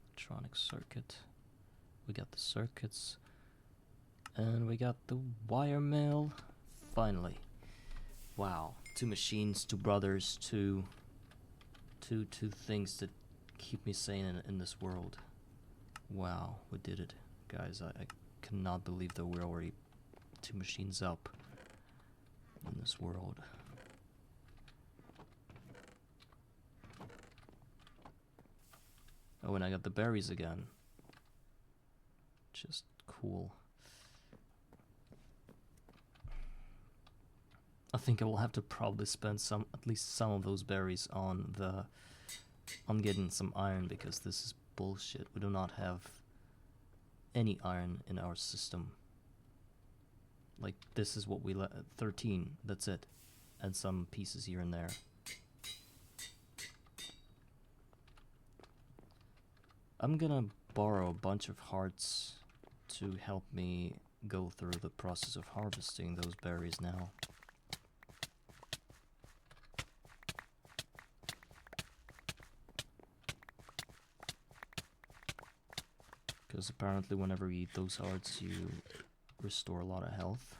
electronic circuit. We got the circuits. And we got the wire mill. Finally. Wow. 2 machines, 2 brothers, two things that keep me sane in this world. Wow, we did it. Guys, I cannot believe that we're already 2 machines up in this world. Oh, and I got the berries again. Just cool. I think I will have to probably spend at least some of those berries on getting some iron, because this is bullshit. We do not have any iron in our system. Like, this is what we 13, that's it. And some pieces here and there. I'm gonna borrow a bunch of hearts to help me go through the process of harvesting those berries now. Because apparently whenever you eat those hearts, you restore a lot of health.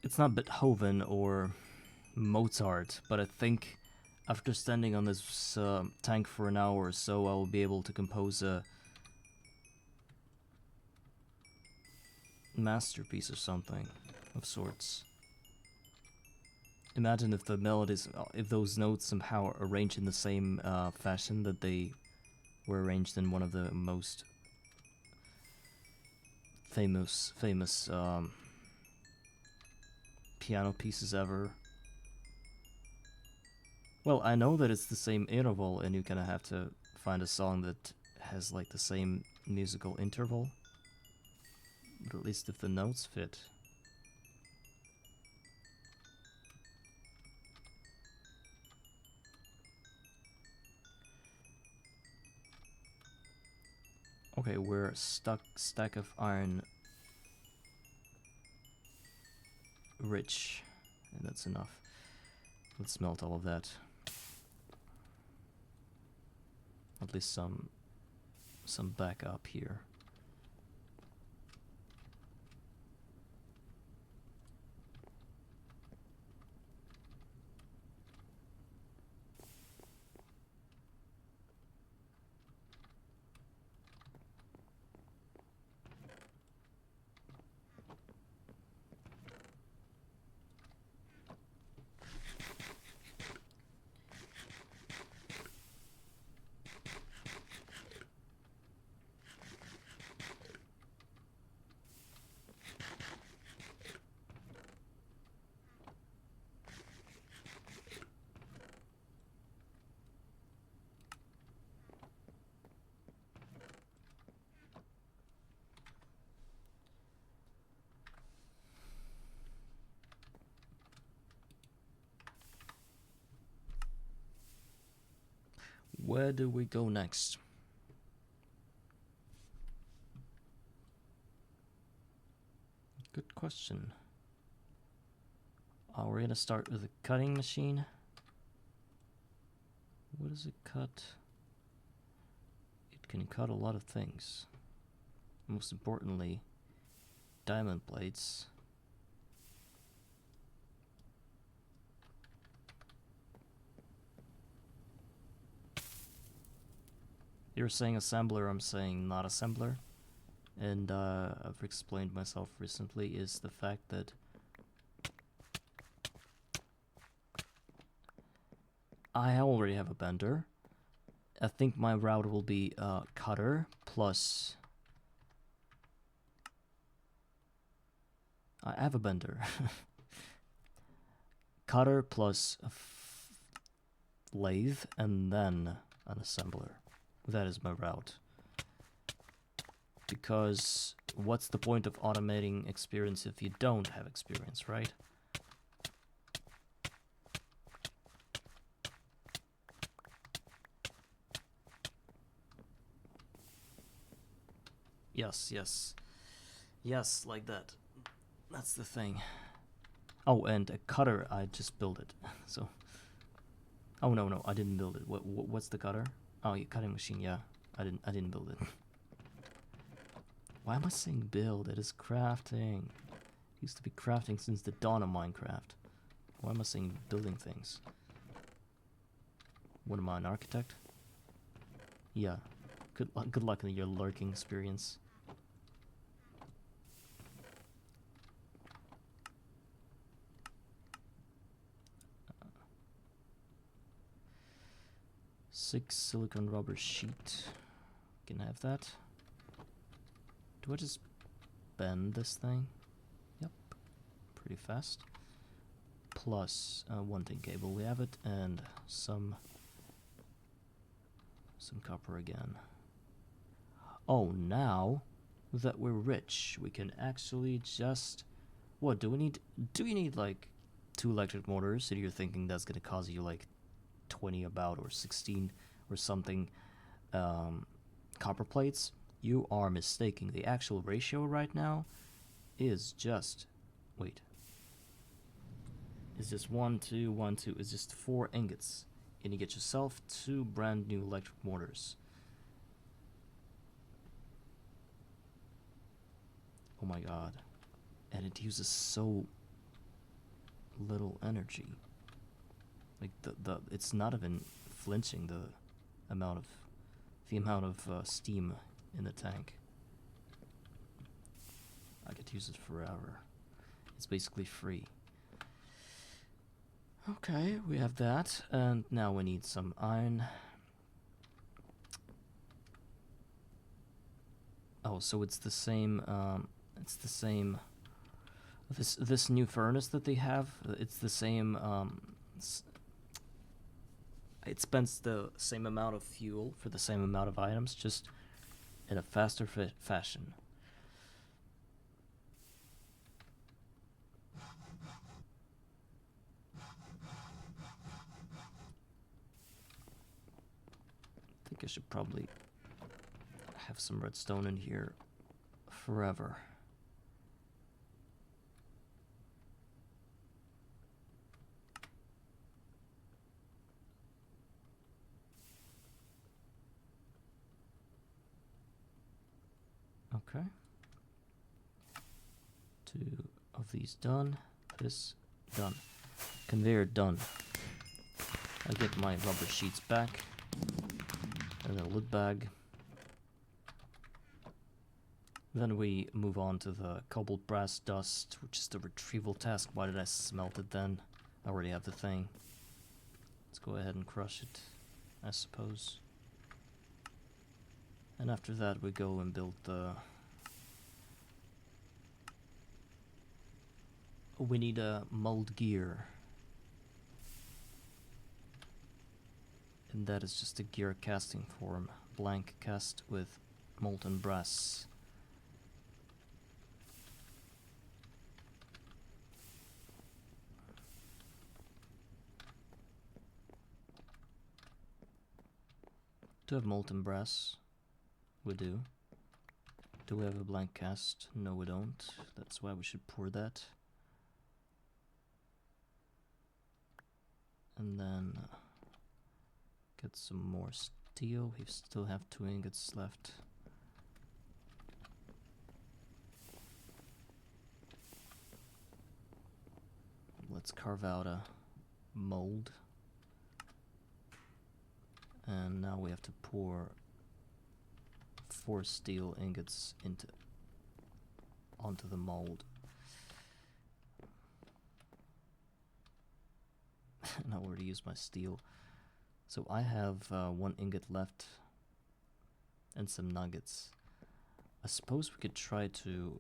It's not Beethoven or Mozart, but I think after standing on this tank for an hour or so, I will be able to compose a masterpiece or something of sorts. Imagine if the melodies, if those notes somehow are arranged in the same fashion that they were arranged in one of the most famous piano pieces ever. Well, I know that it's the same interval, and you kind of have to find a song that has like the same musical interval. But at least if the notes fit. Okay, we're stack of iron rich, and that's enough. Let's melt all of that. At least some backup here. Where do we go next? Good question. We're gonna start with a cutting machine. What does it cut? It can cut a lot of things. Most importantly, diamond plates. You're saying assembler, I'm saying not assembler. And I've explained myself recently is the fact that I already have a bender. I think my route will be cutter plus... I have a bender. Cutter plus lathe and then an assembler. That is my route. Because what's the point of automating experience if you don't have experience, right? Yes, yes. Yes, like that. That's the thing. Oh, and a cutter, I just built it. So... Oh, no, I didn't build it. What's the cutter? Oh, yeah, cutting machine, yeah. I didn't build it. Why am I saying build? It is crafting. It used to be crafting since the dawn of Minecraft. Why am I saying building things? What am I, an architect? Yeah. Good luck in your lurking experience. Six silicon rubber sheet. Can I have that? Do I just bend this thing? Yep. Pretty fast. Plus 110 cable, we have it, and some copper again. Oh, now that we're rich, we can actually just... What, do you need like 2 electric motors? And you're thinking that's gonna cost you like 20 about or 16 or something copper plates? You are mistaken. The actual ratio right now is just... Wait. It's just 1, 2, 1, 2. It's just 4 ingots. And you get yourself 2 brand new electric motors. Oh my god. And it uses so little energy. Like it's not even flinching the amount of steam in the tank. I could use it forever. It's basically free. Okay, we have that, and now we need some iron. Oh, so it's the same. It's the same. This new furnace that they have. It's the same. It spends the same amount of fuel for the same amount of items, just in a faster fashion. I think I should probably have some redstone in here forever. Okay. 2 of these done. This done. Conveyor done. I get my rubber sheets back. And a loot bag. Then we move on to the cobalt brass dust, which is the retrieval task. Why did I smelt it then? I already have the thing. Let's go ahead and crush it, I suppose. And after that we go and build the... We need a mold gear. And that is just a gear casting form. Blank cast with molten brass. Do have molten brass? We do. Do we have a blank cast? No, we don't. That's why we should pour that. And then get some more steel. We still have 2 ingots left. Let's carve out a mold. And now we have to pour 4 steel ingots onto the mold. And I already used my steel. So I have 1 ingot left and some nuggets. I suppose we could try to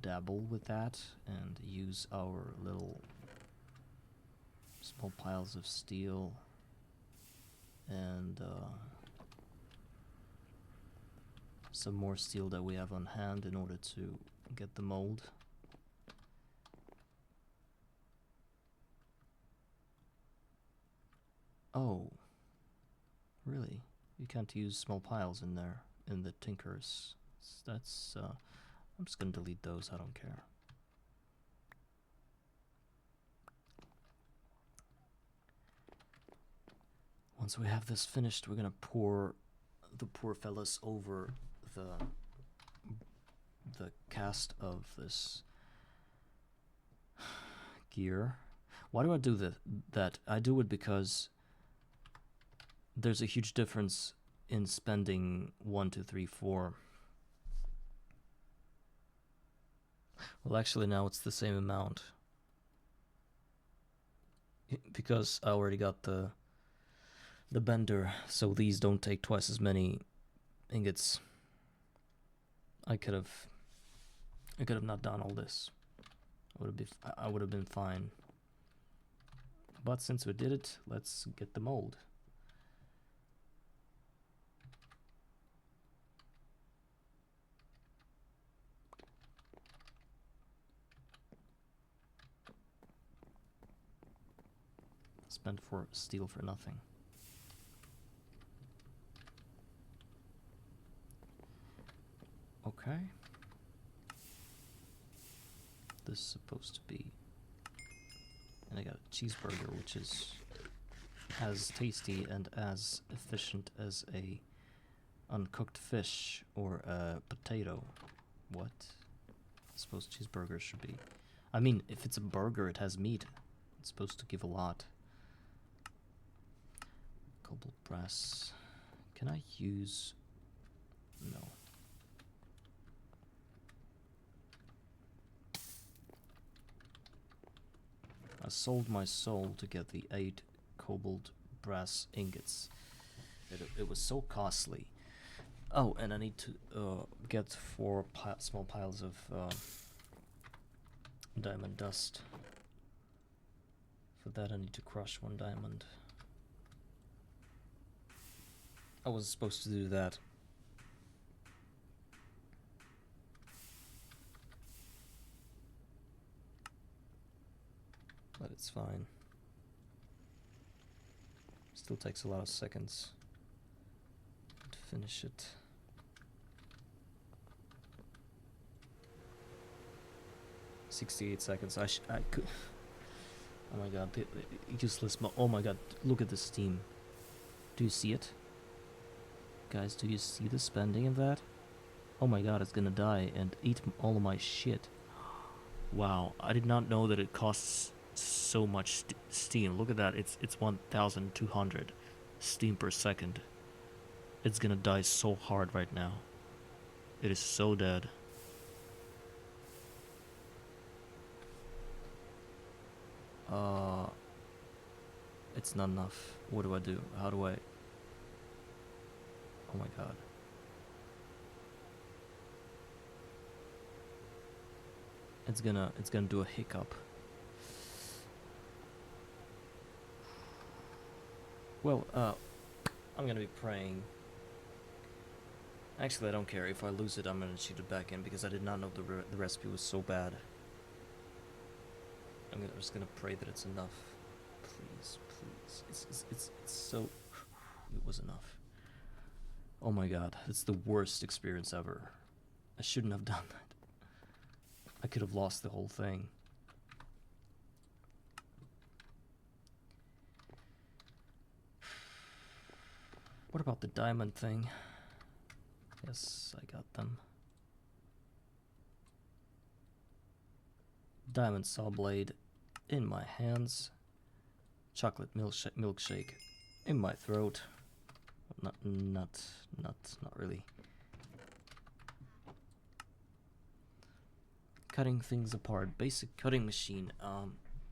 dabble with that and use our little small piles of steel and some more steel that we have on hand in order to get the mold. Oh, really? You can't use small piles in there, in the tinkers. That's, I'm just gonna delete those, I don't care. Once we have this finished, we're gonna pour the poor fellas over the cast of this gear. Why do I do that? I do it because there's a huge difference in spending 1, 2, 3, 4. Well, actually now it's the same amount. Because I already got the bender, so these don't take twice as many ingots. I could have not done all this. I would have been fine. But since we did it, let's get the mold. Spent for steel for nothing. Okay. This is supposed to be... And I got a cheeseburger, which is as tasty and as efficient as a uncooked fish or a potato. What? I suppose cheeseburgers should be. I mean, if it's a burger, it has meat. It's supposed to give a lot. Cobalt brass. Can I use... No. I sold my soul to get the 8 cobalt brass ingots. It was so costly. Oh, and I need to get 4 small piles of diamond dust. For that I need to crush 1 diamond. I was supposed to do that. But it's fine. Still takes a lot of seconds to finish it. "68 seconds. I could. Oh my god, the useless. Oh my god, look at the steam. Do you see it? Guys, do you see the spending of that? Oh my god, it's gonna die and eat all of my shit. Wow, I did not know that it costs so much steam. Look at that, it's 1,200 steam per second. It's gonna die so hard right now. It is so dead. It's not enough. What do I do? How do I... Oh my god. It's gonna do a hiccup. Well, I'm gonna be praying. Actually, I don't care. If I lose it, I'm gonna shoot it back in because I did not know the recipe was so bad. I'm just gonna pray that it's enough. Please, please. It's so... It was enough. Oh my god, it's the worst experience ever. I shouldn't have done that. I could have lost the whole thing. What about the diamond thing? Yes, I got them. Diamond saw blade in my hands. Chocolate milkshake in my throat. Not really. Cutting things apart. Basic cutting machine.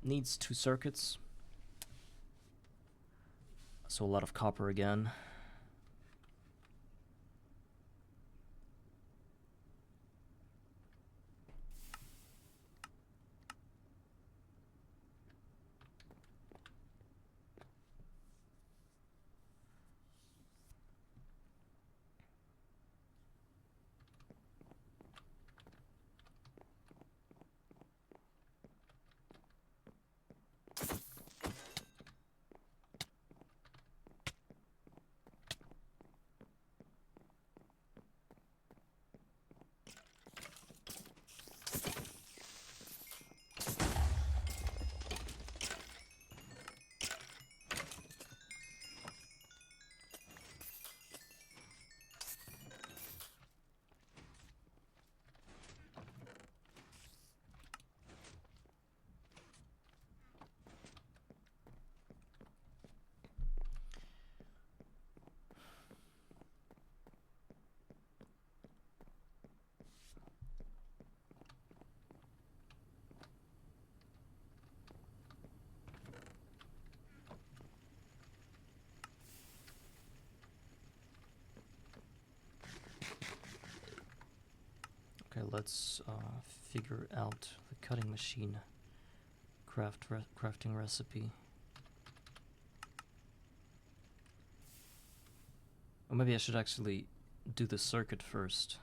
Needs 2 circuits. So a lot of copper again. Okay, let's figure out the cutting machine crafting recipe. Or maybe I should actually do the circuit first.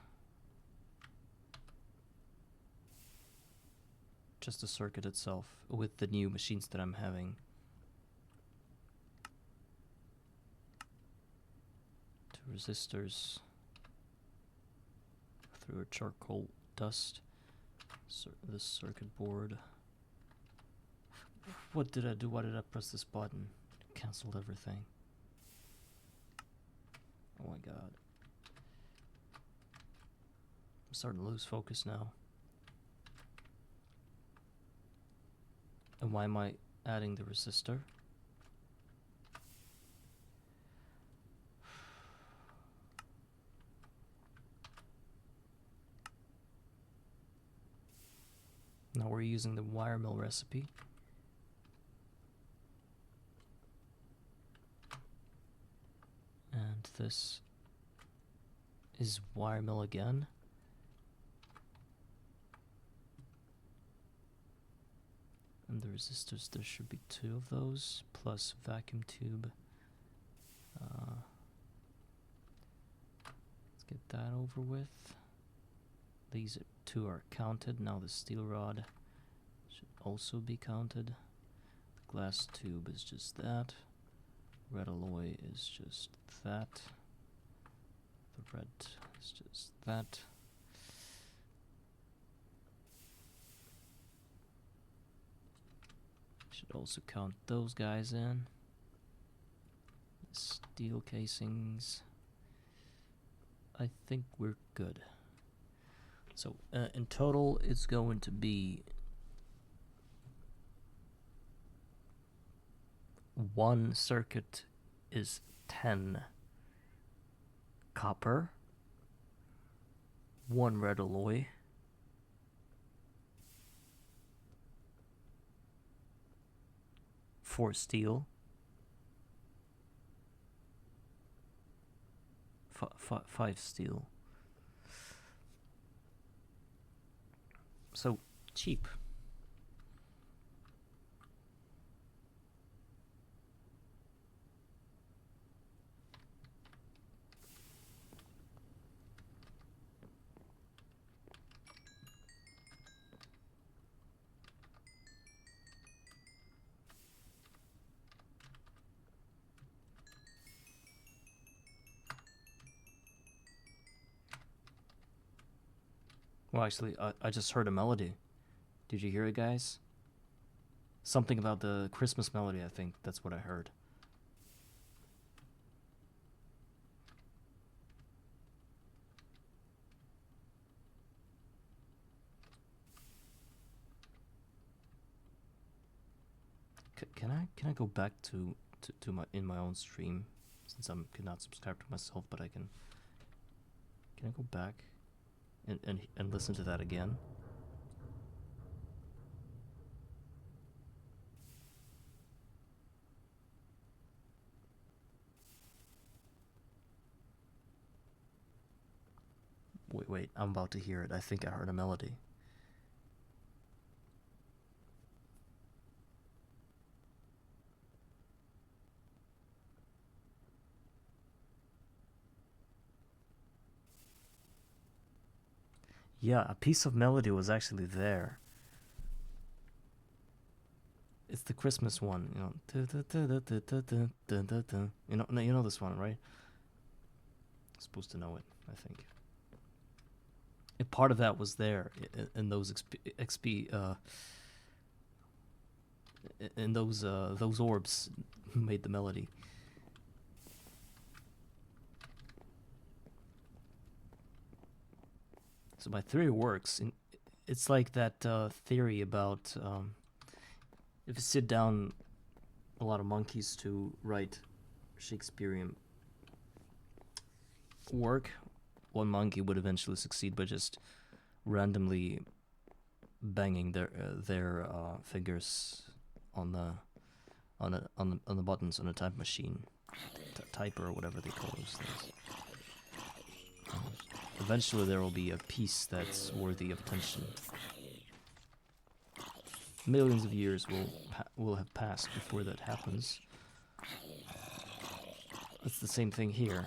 Just the circuit itself with the new machines that I'm having. 2 resistors. Through a charcoal dust. This circuit board. What did I do? Why did I press this button? It canceled everything. Oh my god. I'm starting to lose focus now. And why am I adding the resistor. Now we're using the wiremill recipe. And this is wiremill again. And the resistors, there should be 2 of those, plus vacuum tube. Let's get that over with. These 2 are counted. Now the steel rod should also be counted. The glass tube is just that. Red alloy is just that. The red is just that. Should also count those guys in. Steel casings. I think we're good. So in total, it's going to be 1 circuit is 10 copper, 1 red alloy, 4 steel, 5 steel. So cheap. Well, actually, I just heard a melody. Did you hear it, guys? Something about the Christmas melody, I think. That's what I heard. Can I go back to my own stream, since I cannot subscribe to myself, but I can I go back and listen to that again? Wait, I'm about to hear it. I think I heard a melody. Yeah, a piece of melody was actually there. It's the Christmas one, you know. You know this one, right? I'm supposed to know it, I think. A part of that was there in those in those orbs made the melody. So my theory works. It's like that theory about if you sit down a lot of monkeys to write Shakespearean work, one monkey would eventually succeed by just randomly banging their fingers on the buttons on a type machine, typer or whatever they call those things. Eventually, there will be a piece that's worthy of attention. Millions of years will have passed before that happens. It's the same thing here,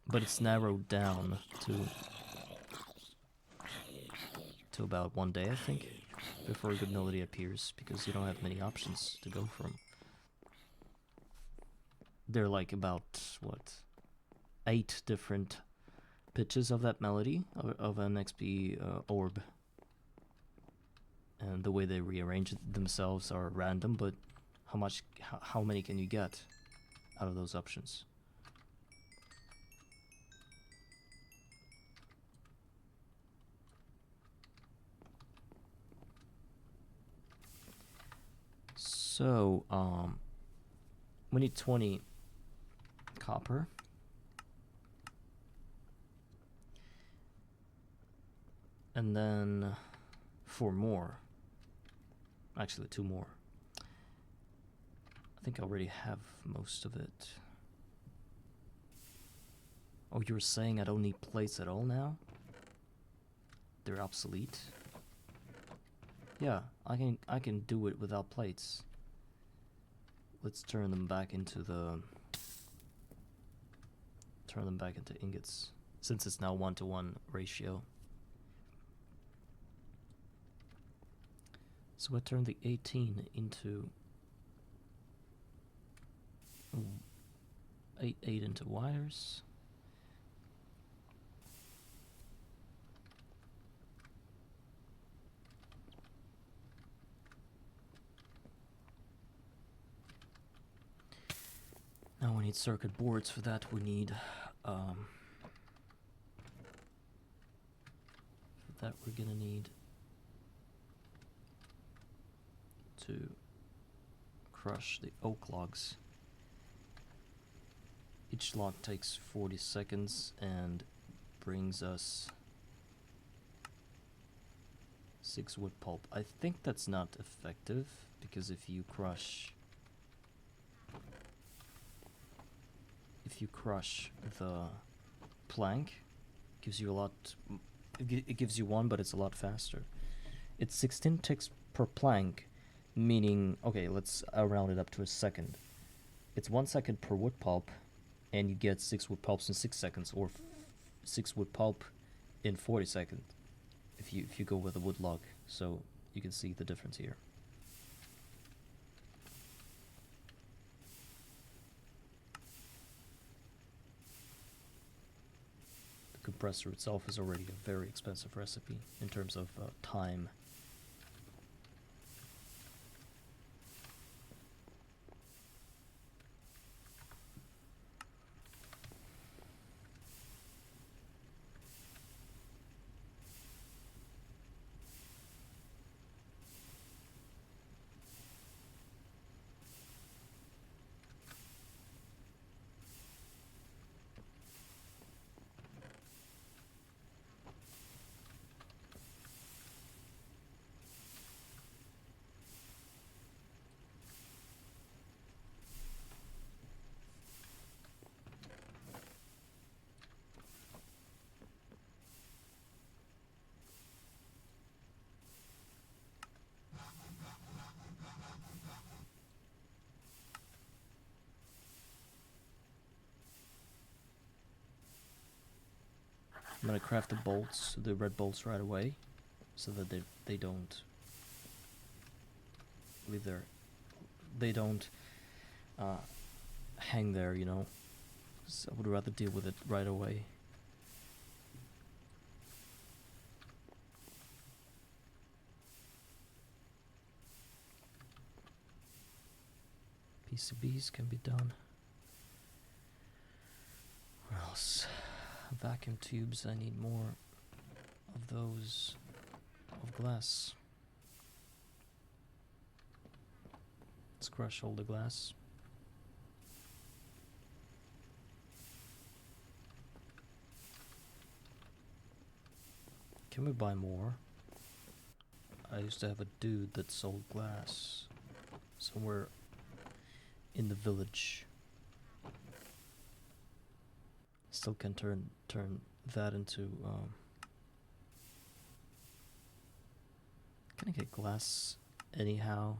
but it's narrowed down to about 1 day, I think, before a good melody appears, because you don't have many options to go from. There are like about, what, 8 different pitches of that melody, of an XP orb. And the way they rearrange themselves are random, but how many can you get out of those options? So, we need 20 copper. And then 4 more. Actually, 2 more. I think I already have most of it. Oh, you're saying I don't need plates at all now? They're obsolete? Yeah, I can do it without plates. Let's turn them back into ingots, since it's now 1-to-1 ratio. So I turned the 18 into 8 into wires. Now we need circuit boards. For that we need for that we're gonna need to crush the oak logs. Each log takes 40 seconds and brings us 6 wood pulp. I think that's not effective, because if you crush the plank, it gives you a lot. It gives you 1, but it's a lot faster. It's 16 ticks per plank, meaning, okay, let's round it up to a second. It's 1 second per wood pulp, and you get 6 wood pulps in 6 seconds, or 6 wood pulp in 40 seconds if you go with a wood log. So you can see the difference here. The compressor itself is already a very expensive recipe in terms of time. I'm gonna craft the bolts, the red bolts, right away, so that they don't leave there. They don't hang there, you know. So I would rather deal with it right away. PCBs can be done. What else? Vacuum tubes, I need more of those, of glass. Let's crush all the glass. Can we buy more? I used to have a dude that sold glass somewhere in the village. Still can turn that into can I get glass anyhow?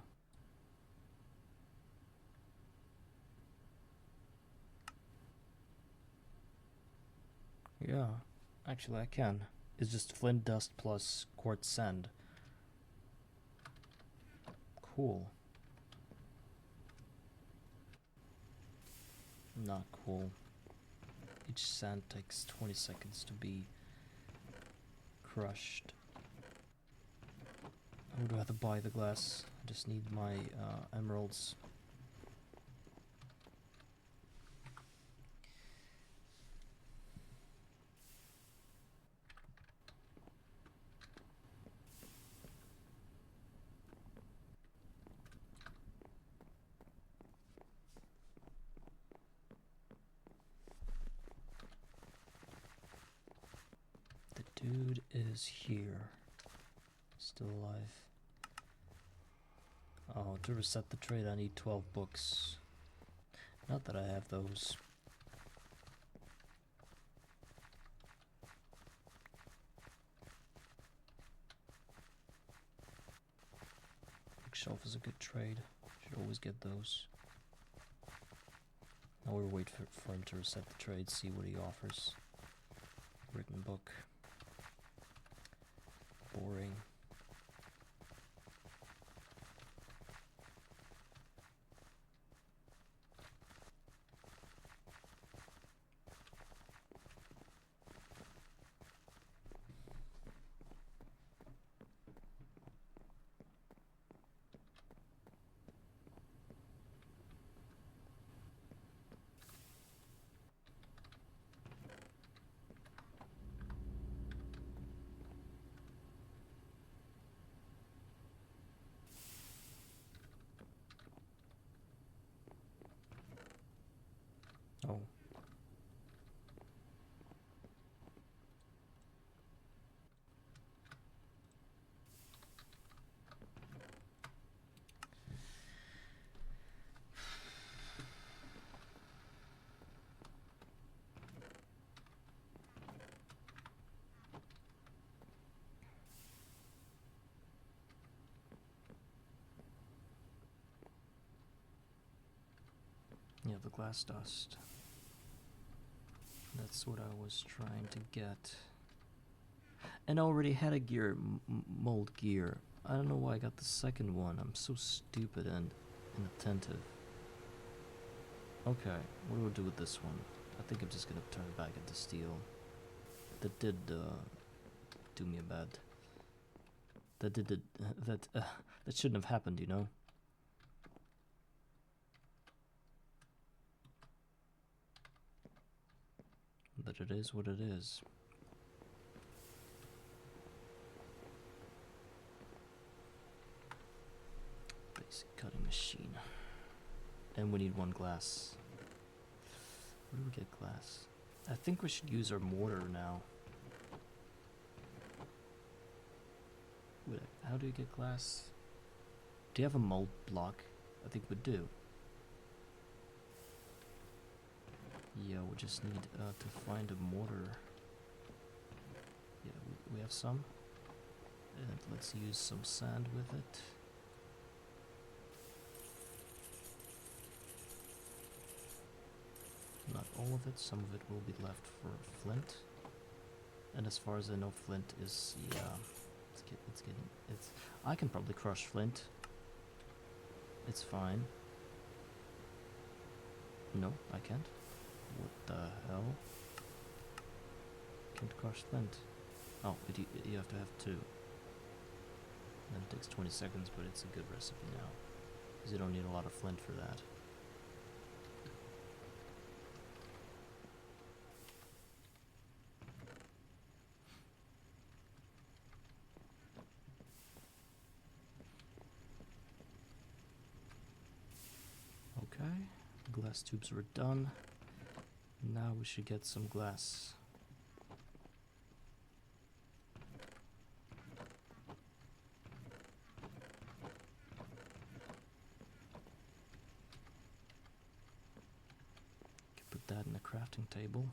Yeah, actually I can. It's just flint dust plus quartz sand. Cool. Not cool. Each sand takes 20 seconds to be crushed. I would rather buy the glass. I just need my emeralds. Dude is here. Still alive. Oh, to reset the trade I need 12 books. Not that I have those. Bookshelf is a good trade. Should always get those. Now we'll wait for him to reset the trade, see what he offers. Written book. Boring. Oh. Yeah, the glass dust. That's what I was trying to get. And I already had a gear, mold gear. I don't know why I got the second one. I'm so stupid and inattentive. Okay, what do I do with this one? I think I'm just gonna turn it back into steel. That did do me a bad. That shouldn't have happened, you know. But it is what it is. Basic cutting machine. And we need one glass. Where do we get glass? I think we should use our mortar now. Wait, how do you get glass? Do you have a mold block? I think we do. Yeah, we just need to find a mortar. Yeah, we have some. And let's use some sand with it. Not all of it, some of it will be left for flint. And as far as I know, flint is, yeah, it's I can probably crush flint. It's fine. No, I can't. What the hell? Can't crush flint. Oh, but you have to have two. And it takes 20 seconds, but it's a good recipe now. Because you don't need a lot of flint for that. Okay, glass tubes were done. Now we should get some glass. Put that in the crafting table.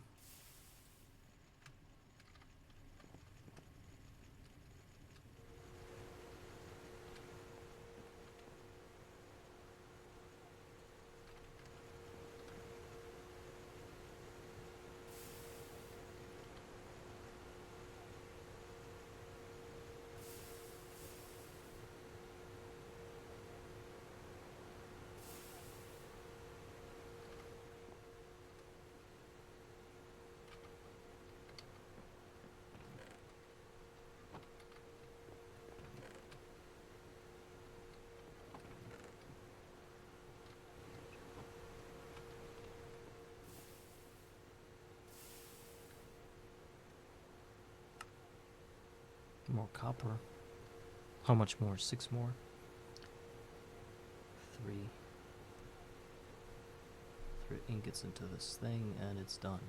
More copper. How much more? 6 more? 3 ingots into this thing and it's done.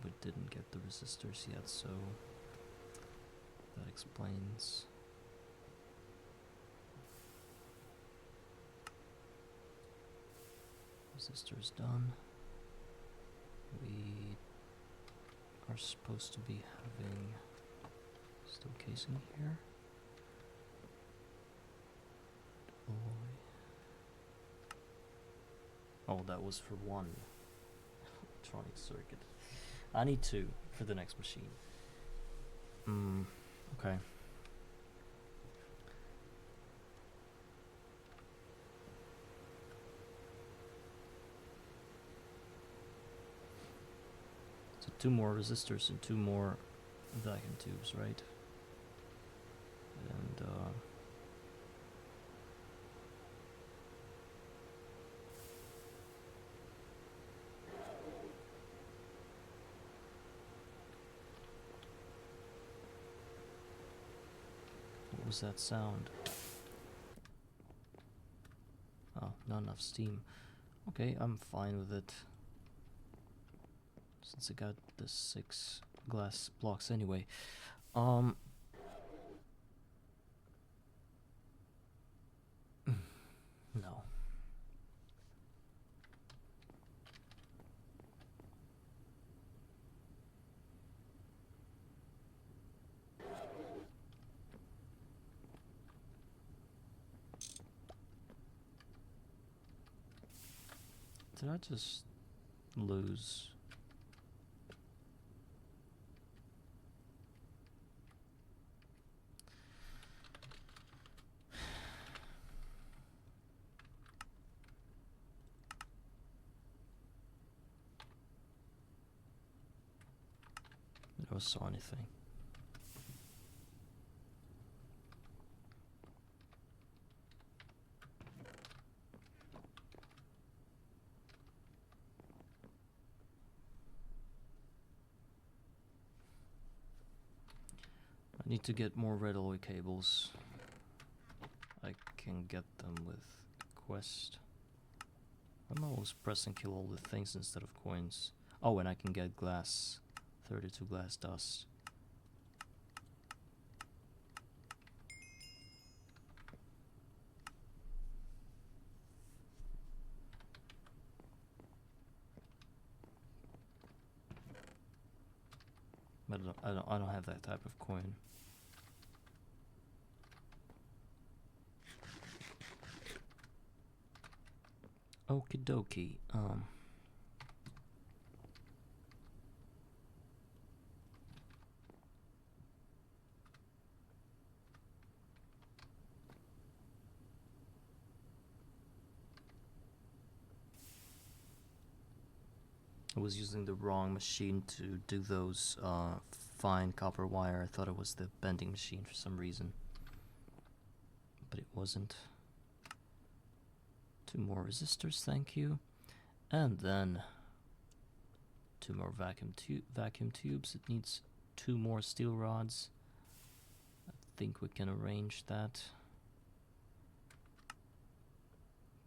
we didn't get the resistors yet, so that explains. Resistors done. We are supposed to be having steel casing here. Oh, that was for one electronic circuit. I need two for the next machine. Okay. So 2 more resistors and 2 more vacuum tubes, right? And what was that sound? Oh, not enough steam. Okay, I'm fine with it. Since I got the 6 glass blocks anyway. No. Did I just lose? I never saw anything. I need to get more red alloy cables. I can get them with quest. I'm always pressing kill all the things instead of coins. Oh, and I can get glass. 32 glass dust. But I don't have that type of coin. Okie dokie. I was using the wrong machine to do those fine copper wire. I thought it was the bending machine for some reason, but it wasn't. 2 more resistors, thank you. And then 2 more vacuum tubes. It needs 2 more steel rods. I think we can arrange that.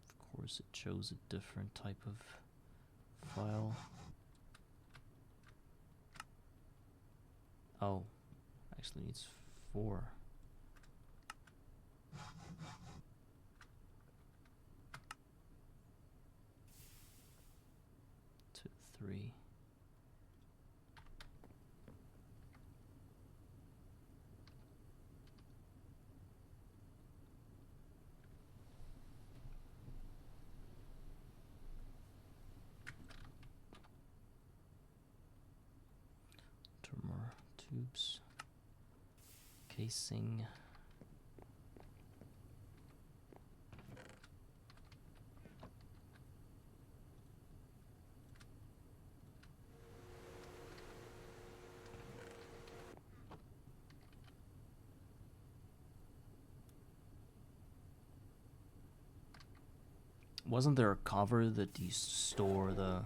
Of course, it chose a different type of file. Oh, actually needs 4. 2, 3. More tubes, casing. Wasn't there a cover that used to store the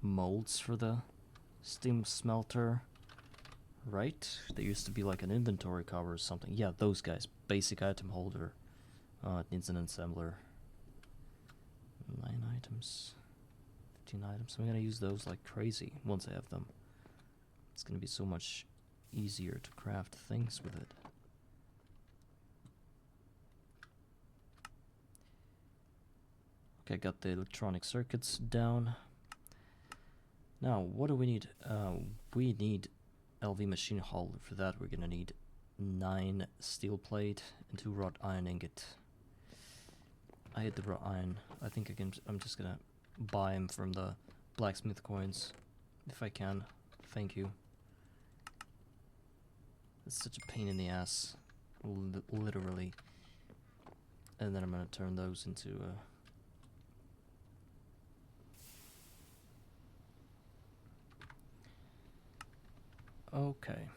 molds for the steam smelter? Right? There used to be like an inventory cover or something. Yeah, those guys. Basic item holder. It needs an assembler. 9 items. 14 items. I'm gonna use those like crazy once I have them. It's gonna be so much easier to craft things with it. Okay, got the electronic circuits down. Now, what do we need? We need LV machine hull. For that, we're gonna need 9 steel plate and 2 wrought iron ingot. I hate the wrought iron. I think I'm just gonna buy them from the blacksmith coins, if I can. Thank you. It's such a pain in the ass, literally. And then I'm gonna turn those into okay.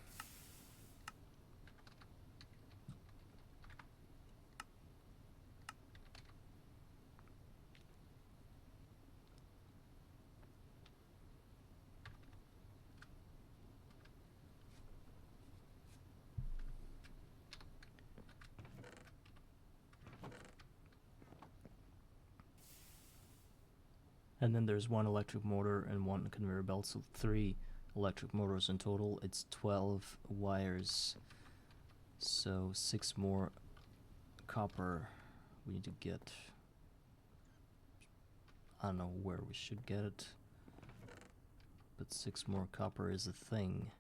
And then there's 1 electric motor and 1 conveyor belt, so 3 electric motors in total. It's 12 wires, so 6 more copper we need to get. I don't know where we should get it, but 6 more copper is a thing.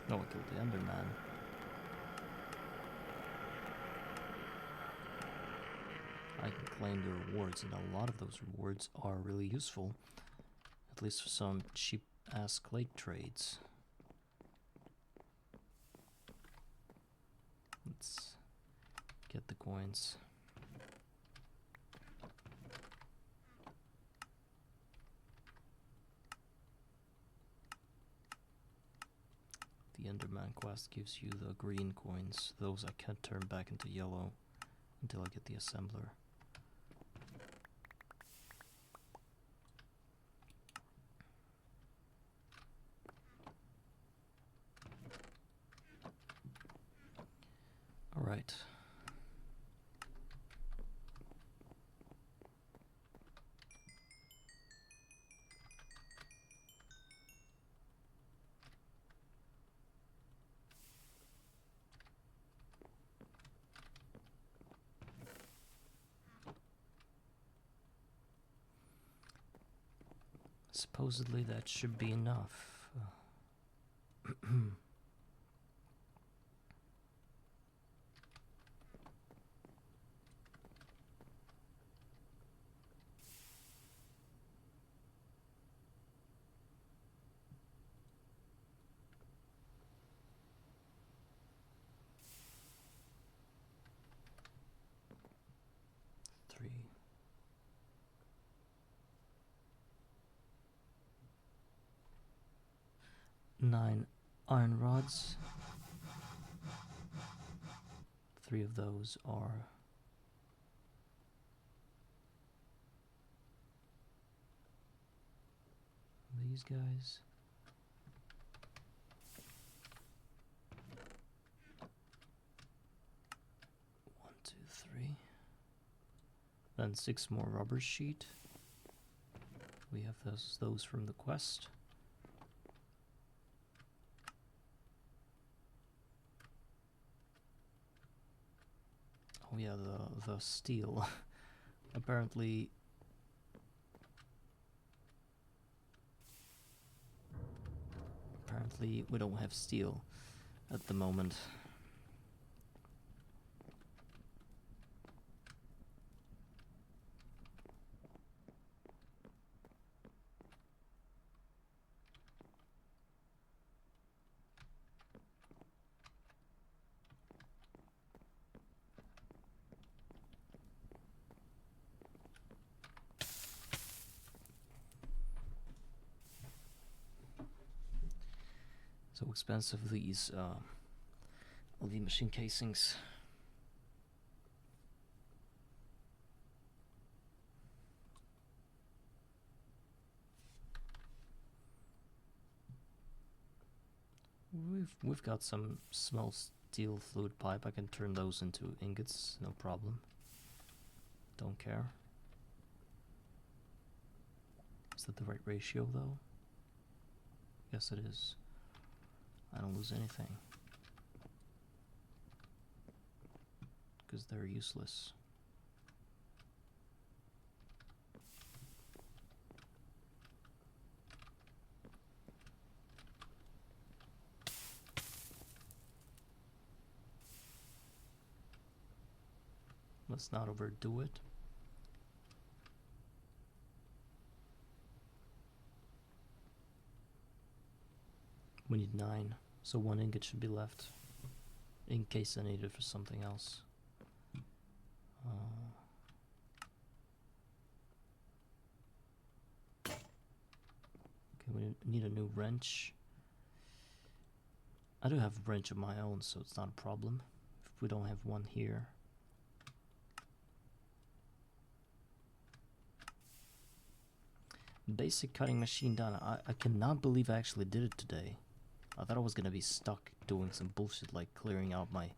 No, I killed the Enderman. I can claim the rewards, and a lot of those rewards are really useful. At least for some cheap-ass clay trades. Let's get the coins. The Enderman quest gives you the green coins. Those I can't turn back into yellow until I get the assembler. All right. Supposedly that should be enough. 3. 9 iron rods. 3 of those are these guys. One, two, 3. Then 6 more rubber sheet. We have those from the quest. Oh yeah, the steel. Apparently we don't have steel at the moment. So expensive, these LV machine casings. We've got some small steel fluid pipe. I can turn those into ingots, no problem. Don't care. Is that the right ratio though? Yes, it is. I don't lose anything because they're useless. Let's not overdo it. We need 9, so 1 ingot should be left in case I need it for something else. Okay, we need a new wrench. I do have a wrench of my own, so it's not a problem if we don't have one here. Basic cutting machine done. I cannot believe I actually did it today. I thought I was gonna be stuck doing some bullshit like clearing out my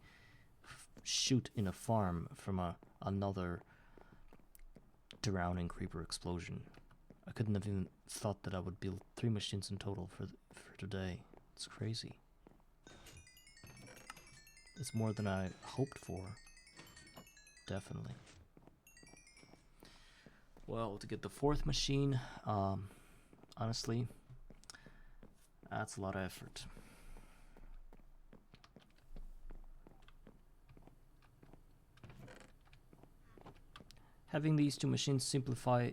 chute in a farm from another drowning creeper explosion. I couldn't have even thought that I would build 3 machines in total for today. It's crazy. It's more than I hoped for. Definitely. Well, to get the 4th machine, honestly, that's a lot of effort. Having these 2 machines simplify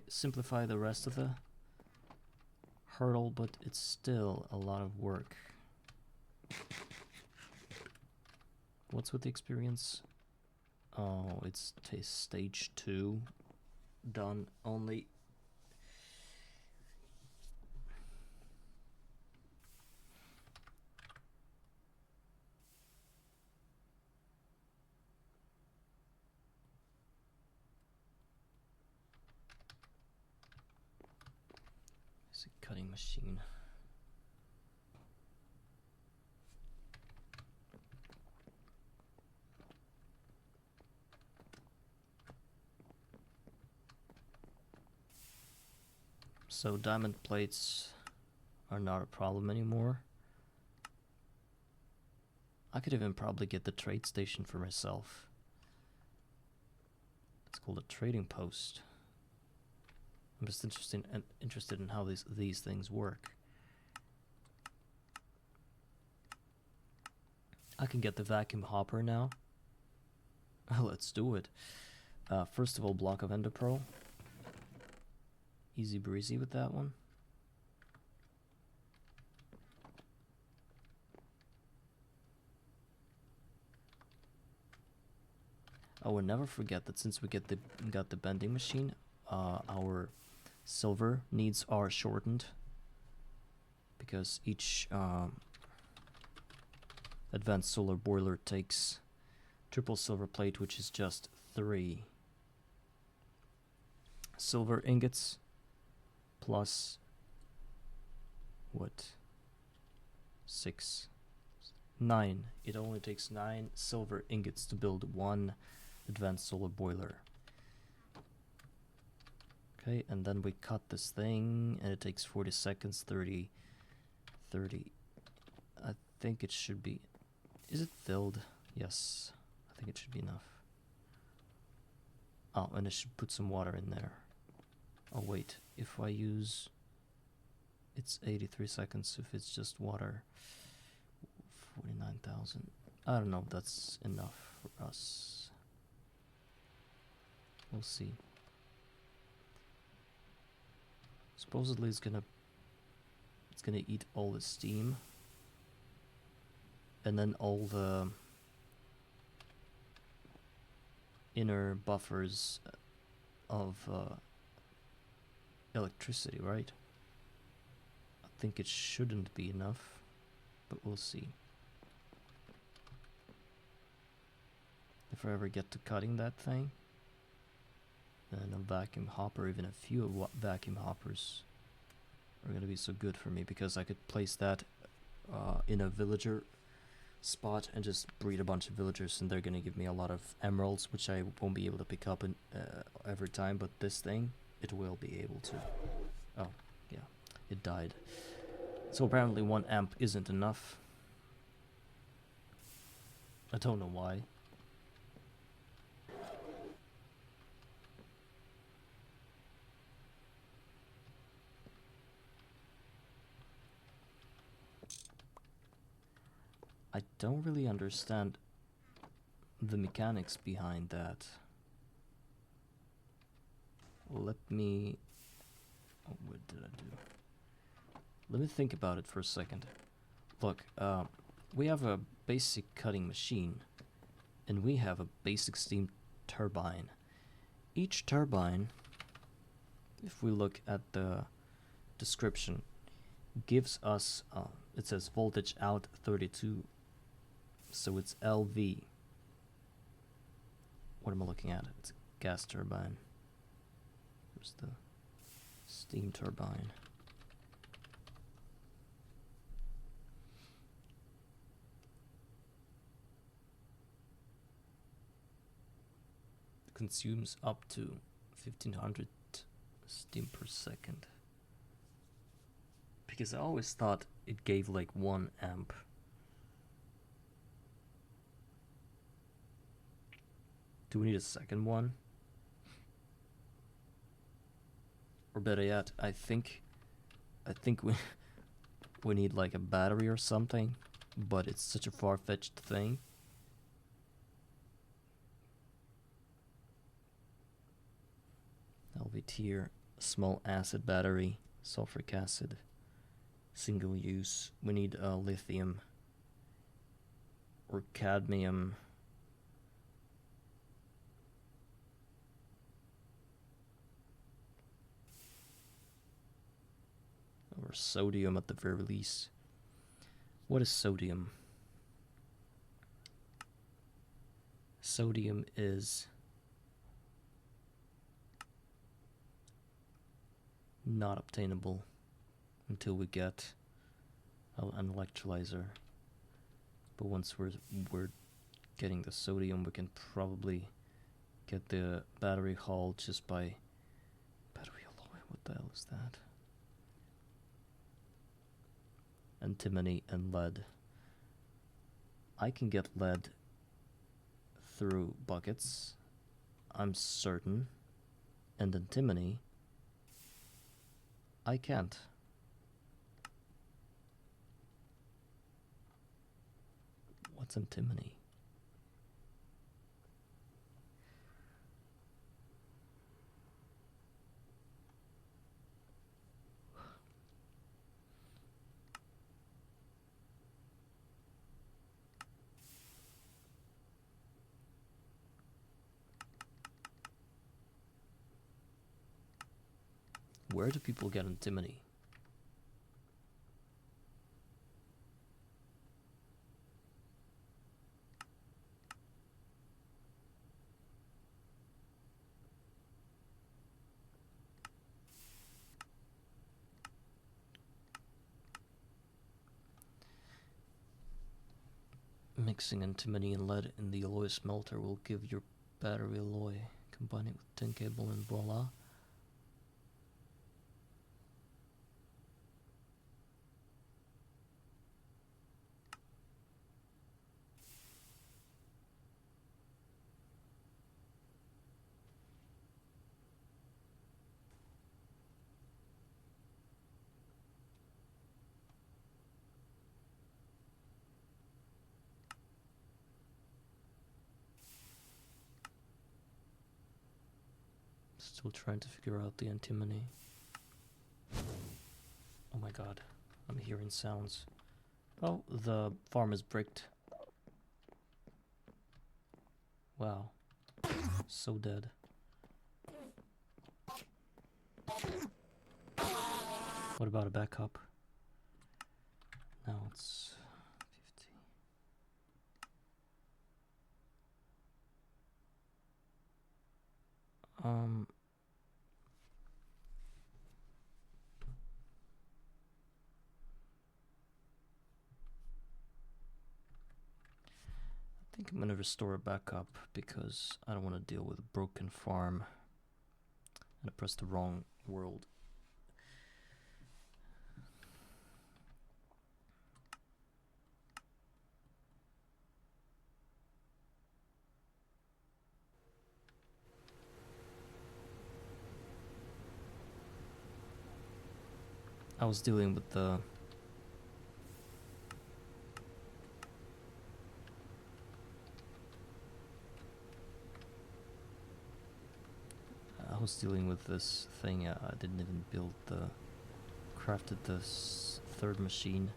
the rest of the hurdle, but it's still a lot of work. What's with the experience? Oh, it's stage 2 done only. It's a cutting machine. So diamond plates are not a problem anymore. I could even probably get the trade station for myself. It's called a trading post. I'm just interested in how these things work. I can get the vacuum hopper now. Let's do it. First of all, block of Ender Pearl. Easy breezy with that one. I would never forget that since we got the bending machine, our silver needs are shortened because each advanced solar boiler takes triple silver plate, which is just 3 silver ingots plus what? 6, 9. It only takes 9 silver ingots to build 1 advanced solar boiler. Okay, and then we cut this thing, and it takes 40 seconds, 30. I think it should be. Is it filled? Yes, I think it should be enough. Oh, and it should put some water in there. Oh wait, if I use, it's 83 seconds if it's just water. 49,000. I don't know if that's enough for us. We'll see. Supposedly it's gonna eat all the steam, and then all the inner buffers of electricity, right? I think it shouldn't be enough. but we'll see. If I ever get to cutting that thing, then a vacuum hopper, even a few vacuum hoppers, are gonna be so good for me, because I could place that in a villager spot and just breed a bunch of villagers, and they're gonna give me a lot of emeralds, which I won't be able to pick up every time, but this thing, it will be able to. Oh, yeah, it died. So apparently 1 amp isn't enough. I don't know why. I don't really understand the mechanics behind that. Let me... Oh, what did I do? Let me think about it for a second. Look, we have a basic cutting machine, and we have a basic steam turbine. Each turbine, if we look at the description, gives us, it says voltage out 32, so it's LV. What am I looking at? It's a gas turbine. There's the steam turbine. It consumes up to 1500 steam per second. Because I always thought it gave like 1 amp. Do we need a second one? Or better yet, I think we need like a battery or something, but it's such a far-fetched thing. LV tier, small acid battery, sulfuric acid, single use. We need lithium or cadmium. Or sodium at the very least. What is sodium? Sodium is not obtainable until we get an electrolyzer. But once we're getting the sodium, we can probably get the battery hauled just by battery alloy. What the hell is that? Antimony and lead. I can get lead through buckets, I'm certain, and antimony I can't. What's antimony? Where do people get antimony? Mixing antimony and lead in the alloy smelter will give your battery alloy. Combine it with tin cable and voila. Still trying to figure out the antimony. Oh my god, I'm hearing sounds. Oh, the farm is bricked. Wow. So dead. What about a backup? Now it's Um, I think I'm gonna restore it back up because I don't want to deal with a broken farm. And I pressed the wrong world. I was dealing with the this thing. I didn't even build the crafted this third machine.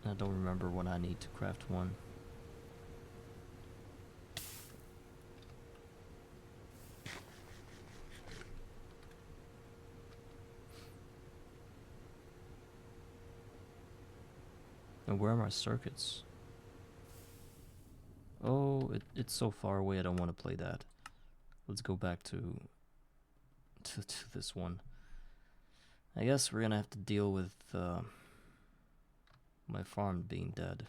I don't remember when I need to craft one. And where are my circuits? Oh, it's so far away I don't want to play that. Let's go back to this one. I guess we're gonna have to deal with my farm being dead.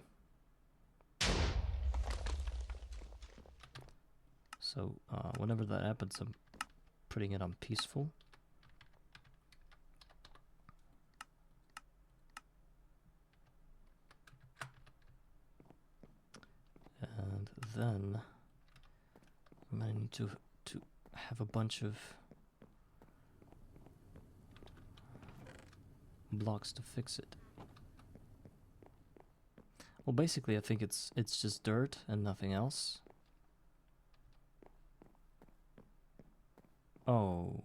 So whenever that happens, I'm putting it on peaceful. And then I'm gonna need to have a bunch of blocks to fix it. Well, basically, I think it's just dirt and nothing else. Oh.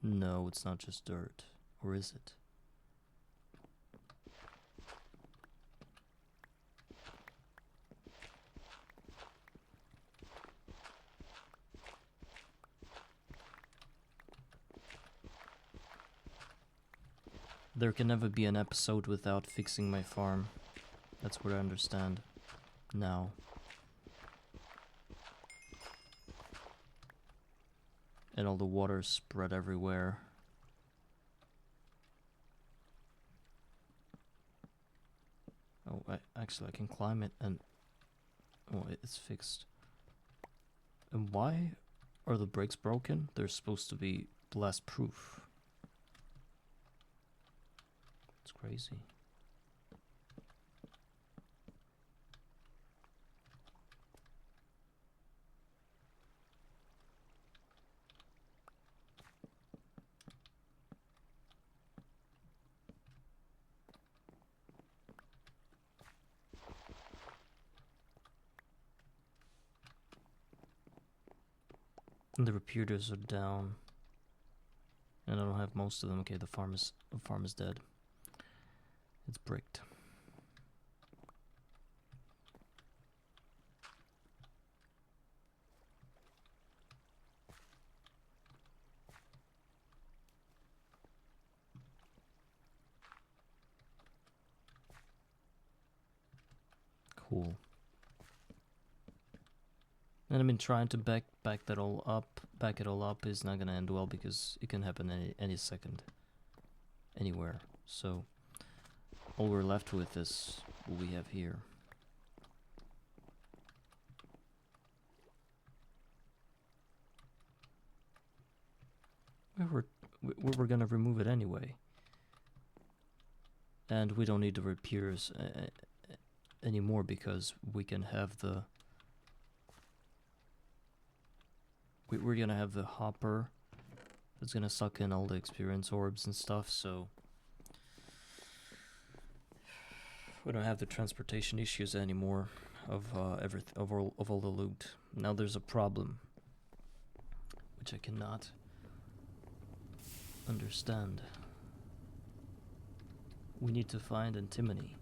No, it's not just dirt. Or is it? There can never be an episode without fixing my farm. That's what I understand now. And all the water spread everywhere. Oh, actually I can climb it and... Oh, it's fixed. And why are the brakes broken? They're supposed to be blast proof. It's crazy. And the repeaters are down. And I don't have most of them. Okay, the farm is dead. It's bricked. Cool. And I've been trying to back it all up is not gonna end well because it can happen any second, anywhere. So all we're left with is what we have here. We're gonna remove it anyway, and we don't need the repeaters anymore because we can have the. We're gonna have the hopper that's gonna suck in all the experience orbs and stuff, so we don't have the transportation issues anymore of all the loot. Now there's a problem, which I cannot understand. We need to find antimony.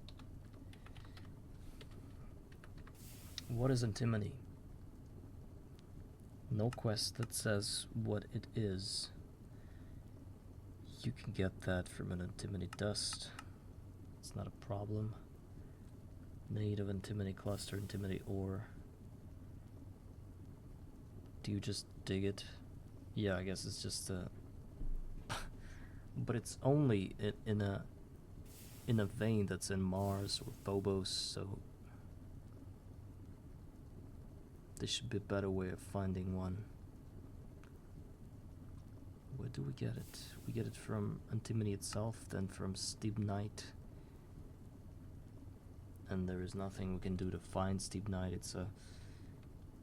What is antimony? No quest that says what it is. You can get that from an antimony dust. It's not a problem. Need of antimony cluster, antimony ore. Do you just dig it? Yeah, I guess it's just but it's only in a vein that's in Mars or Phobos, so there should be a better way of finding one. Where do we get it? We get it from antimony itself, then from stibnite. And there is nothing we can do to find stibnite.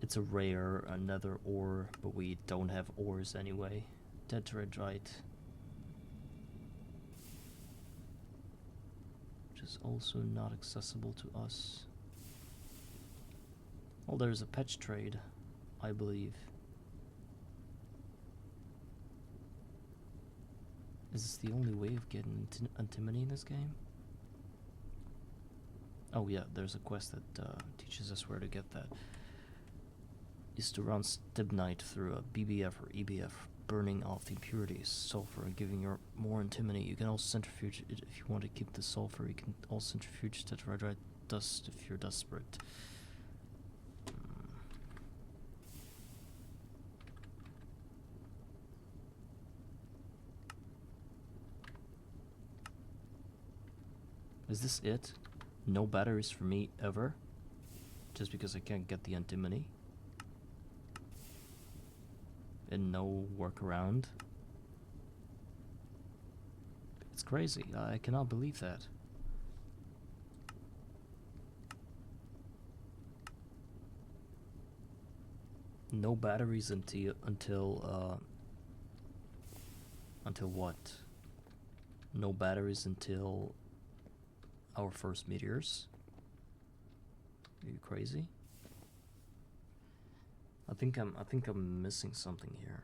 It's a rare nether ore, but we don't have ores anyway. Tetrahedrite, which is also not accessible to us. Well, there's a patch trade, I believe. Is this the only way of getting antimony in this game? Oh yeah, there's a quest that teaches us where to get that. Is to run stibnite through a BBF or EBF, burning off the impurities, sulfur, and giving you more antimony. You can also centrifuge it if you want to keep the sulfur. You can also centrifuge tetrahedrite dust if you're desperate. Is this it? No batteries for me ever? Just because I can't get the antimony? And no workaround? It's crazy. I cannot believe that. No batteries until what? No batteries until our first meteors? Are you crazy? I think I'm missing something here.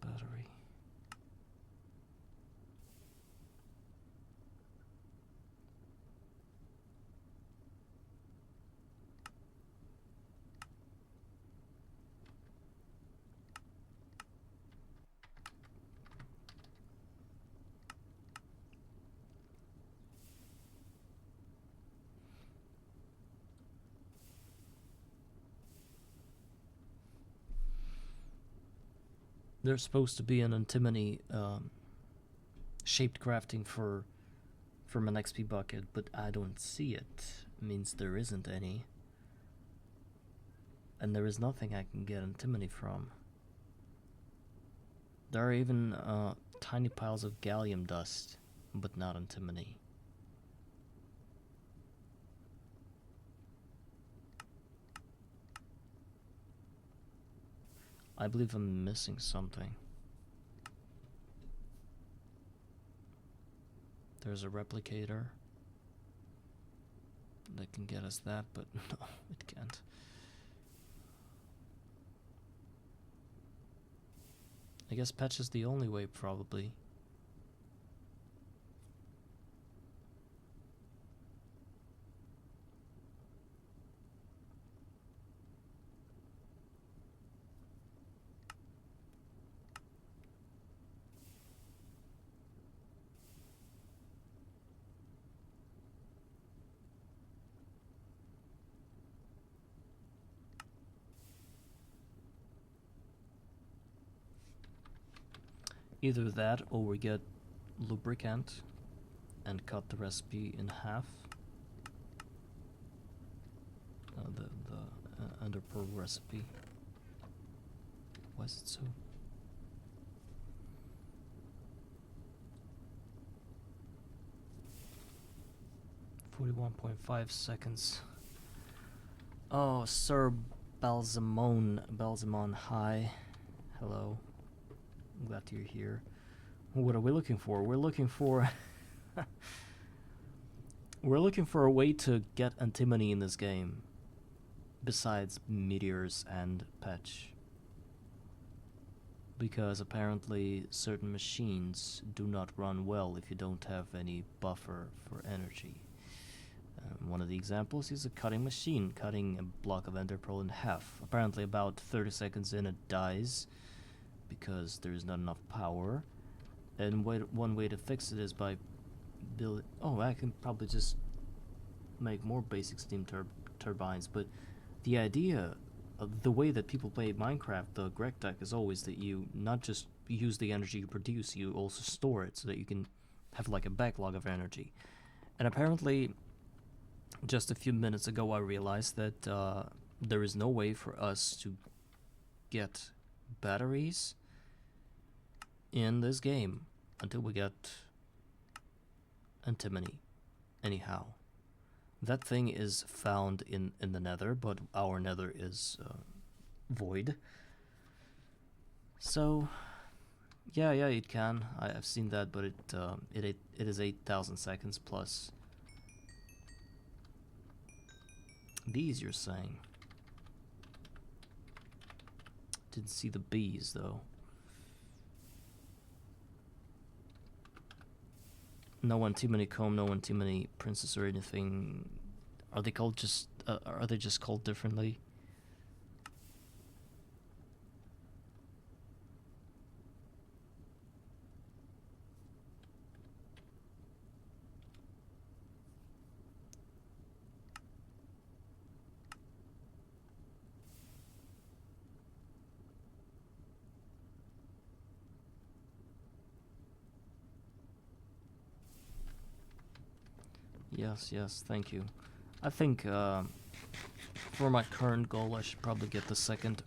Battery. There's supposed to be an antimony shaped crafting for an XP bucket, but I don't see it. It means there isn't any. And there is nothing I can get antimony from. There are even tiny piles of gallium dust, but not antimony. I believe I'm missing something. There's a replicator that can get us that, but no, it can't. I guess patch is the only way, probably. Either that or we get lubricant and cut the recipe in half. The underpearl recipe. Why is it so? .5 seconds. Oh, Sir Balsamon, hi. Hello. I'm glad you're here. What are we looking for? We're looking for we're looking for a way to get antimony in this game besides meteors and patch. because apparently certain machines do not run well if you don't have any buffer for energy. One of the examples is a cutting machine, cutting a block of ender pearl in half. Apparently about 30 seconds in it dies because there's not enough power. And one way to fix it is by building... Oh, I can probably just make more basic steam turbines, but the idea of the way that people play Minecraft, the Greg tech, is always that you not just use the energy you produce, you also store it so that you can have like a backlog of energy. And apparently, just a few minutes ago I realized that there is no way for us to get batteries in this game until we get antimony. Anyhow, that thing is found in the nether, but our nether is void. So yeah, it can. I've seen that, but it is 8,000 seconds plus. Bees, you're saying? Didn't see the bees though. No antimony comb, no antimony princess or anything. Are they called just? Are they just called differently? Yes, thank you. I think for my current goal, I should probably get the second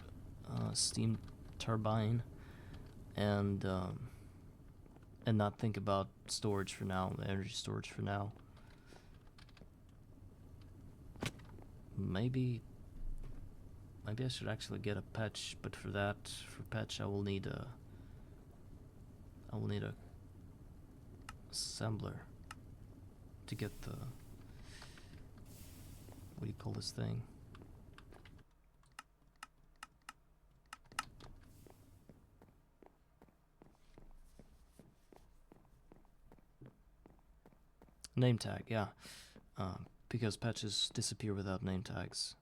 steam turbine, and not think about storage for now, the energy storage for now. Maybe I should actually get a patch, but for patch I will need a assembler to get the, what do you call this thing? Name tag, yeah. Because patches disappear without name tags.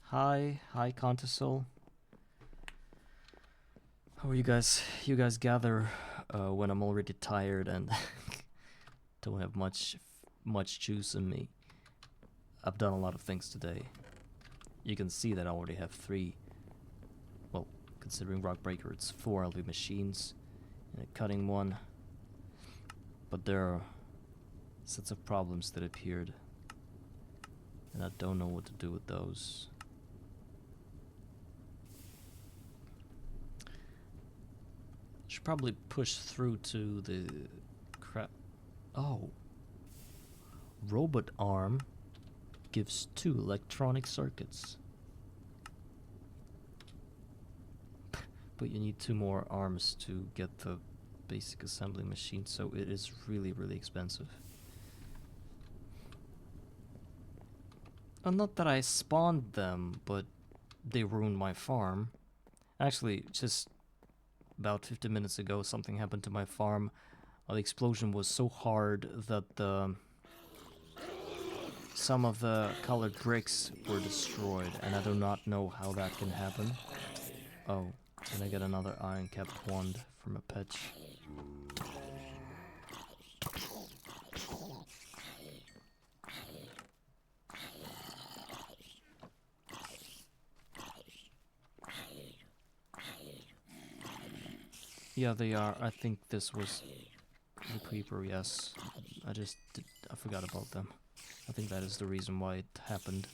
Hi, Contisol. How are you guys? You guys gather when I'm already tired and don't have much juice in me. I've done a lot of things today. You can see that I already have 3. Well, considering Rock Breaker, it's 4 LV machines and a cutting one. But there are sets of problems that appeared, and I don't know what to do with those. Should probably push through to the crap. Oh. Robot arm gives 2 electronic circuits. But you need 2 more arms to get the basic assembly machine, so it is really, really expensive. Not that I spawned them, but they ruined my farm. Actually, just about 15 minutes ago, something happened to my farm. The explosion was so hard that some of the colored bricks were destroyed, and I do not know how that can happen. Oh, can I get another iron capped wand from a patch? Yeah, they are. I think this was the creeper, yes. I forgot about them. I think that is the reason why it happened.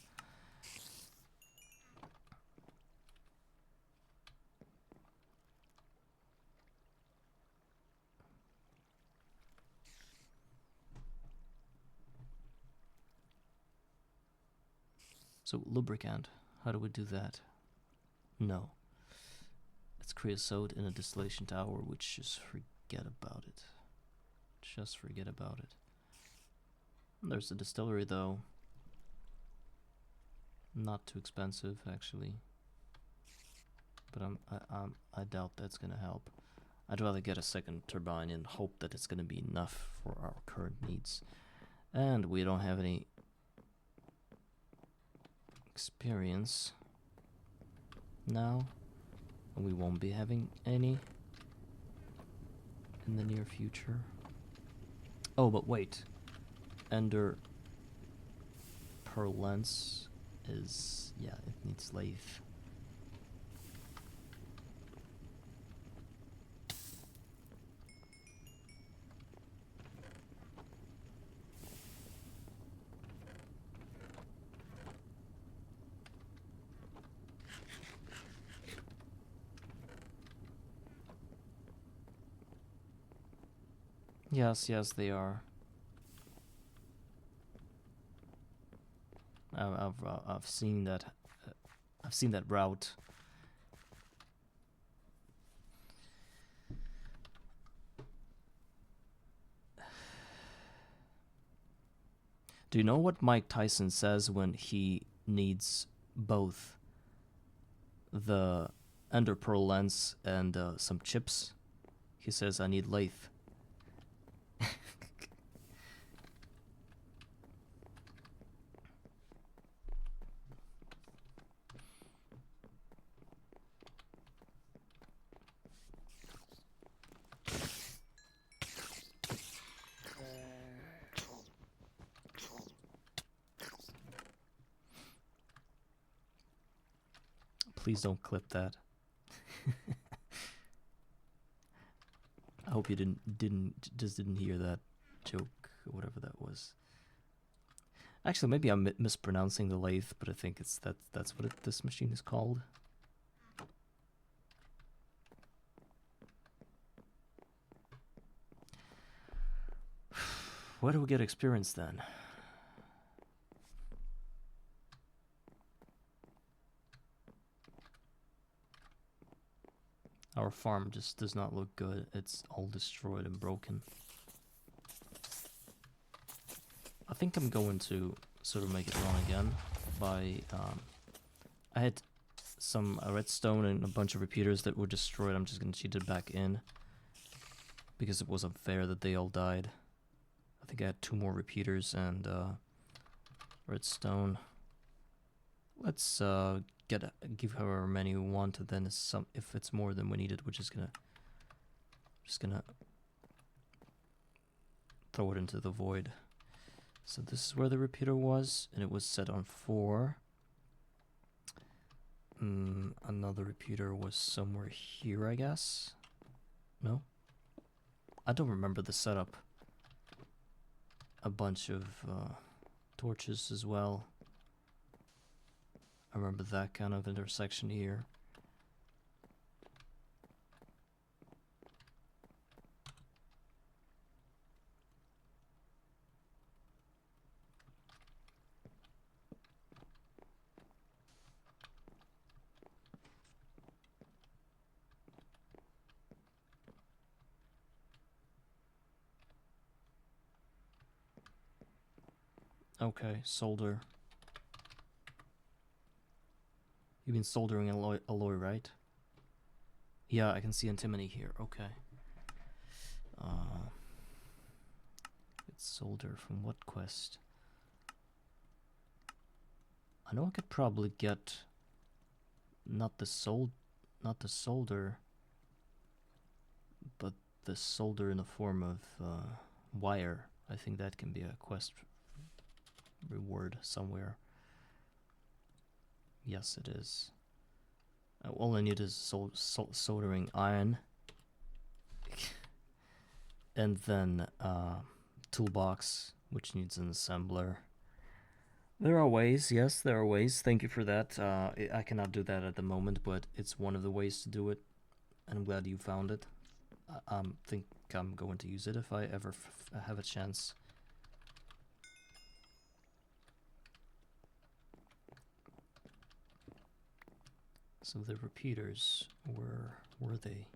So lubricant, how do we do that? No. It's creosote in a distillation tower, which just forget about it. Just forget about it. There's a distillery though. Not too expensive actually. But I doubt that's gonna help. I'd rather get a second turbine and hope that it's gonna be enough for our current needs. And we don't have any experience now. And we won't be having any in the near future. Oh, but wait. Ender pearl lens is, yeah, it needs lathe. Yes, yes, they are. I've seen that. I've seen that route. Do you know what Mike Tyson says when he needs both the Ender pearl lens and some chips? He says, "I need lathe." Please don't clip that. I hope you didn't hear that joke or whatever that was. Actually, maybe I'm mispronouncing the lathe, but I think it's that's what this machine is called. Where do we get experience then? Our farm just does not look good. It's all destroyed and broken. I think I'm going to sort of make it run again by... I had some redstone and a bunch of repeaters that were destroyed. I'm just going to cheat it back in because it was unfair that they all died. I think I had 2 more repeaters and redstone. Let's give however many we want, and then if it's more than we needed, we're just gonna throw it into the void. So this is where the repeater was, and it was set on 4. Another repeater was somewhere here, I guess. No, I don't remember the setup. A bunch of torches as well. I remember that kind of intersection here. Okay, solder. You've been soldering alloy, right? Yeah, I can see antimony here. Okay. It's solder from what quest? I know I could probably get not the solder, but the solder in the form of wire. I think that can be a quest reward somewhere. Yes, it is. All I need is soldering iron. And then toolbox, which needs an assembler. There are ways, yes, there are ways. Thank you for that. I cannot do that at the moment, but it's one of the ways to do it. And I'm glad you found it. I think I'm going to use it if I ever have a chance. So the repeaters, where were they?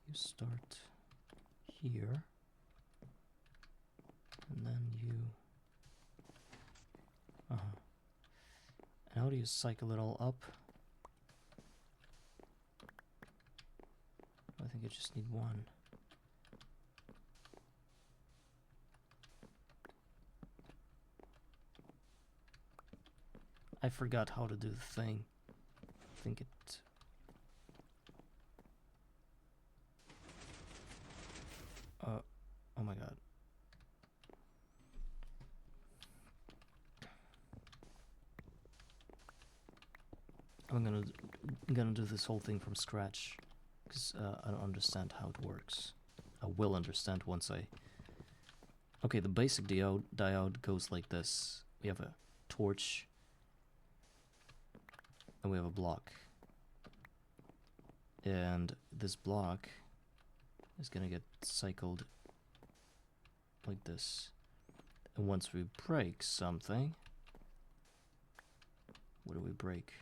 You start here, and then you... And how do you cycle it all up? I think I just need one. I forgot how to do the thing. I think it... oh my god. I'm gonna do this whole thing from scratch, because I don't understand how it works. I will understand once I... Okay, the basic diode goes like this. We have a torch, and we have a block. And this block is gonna get cycled like this. And once we break something... What do we break?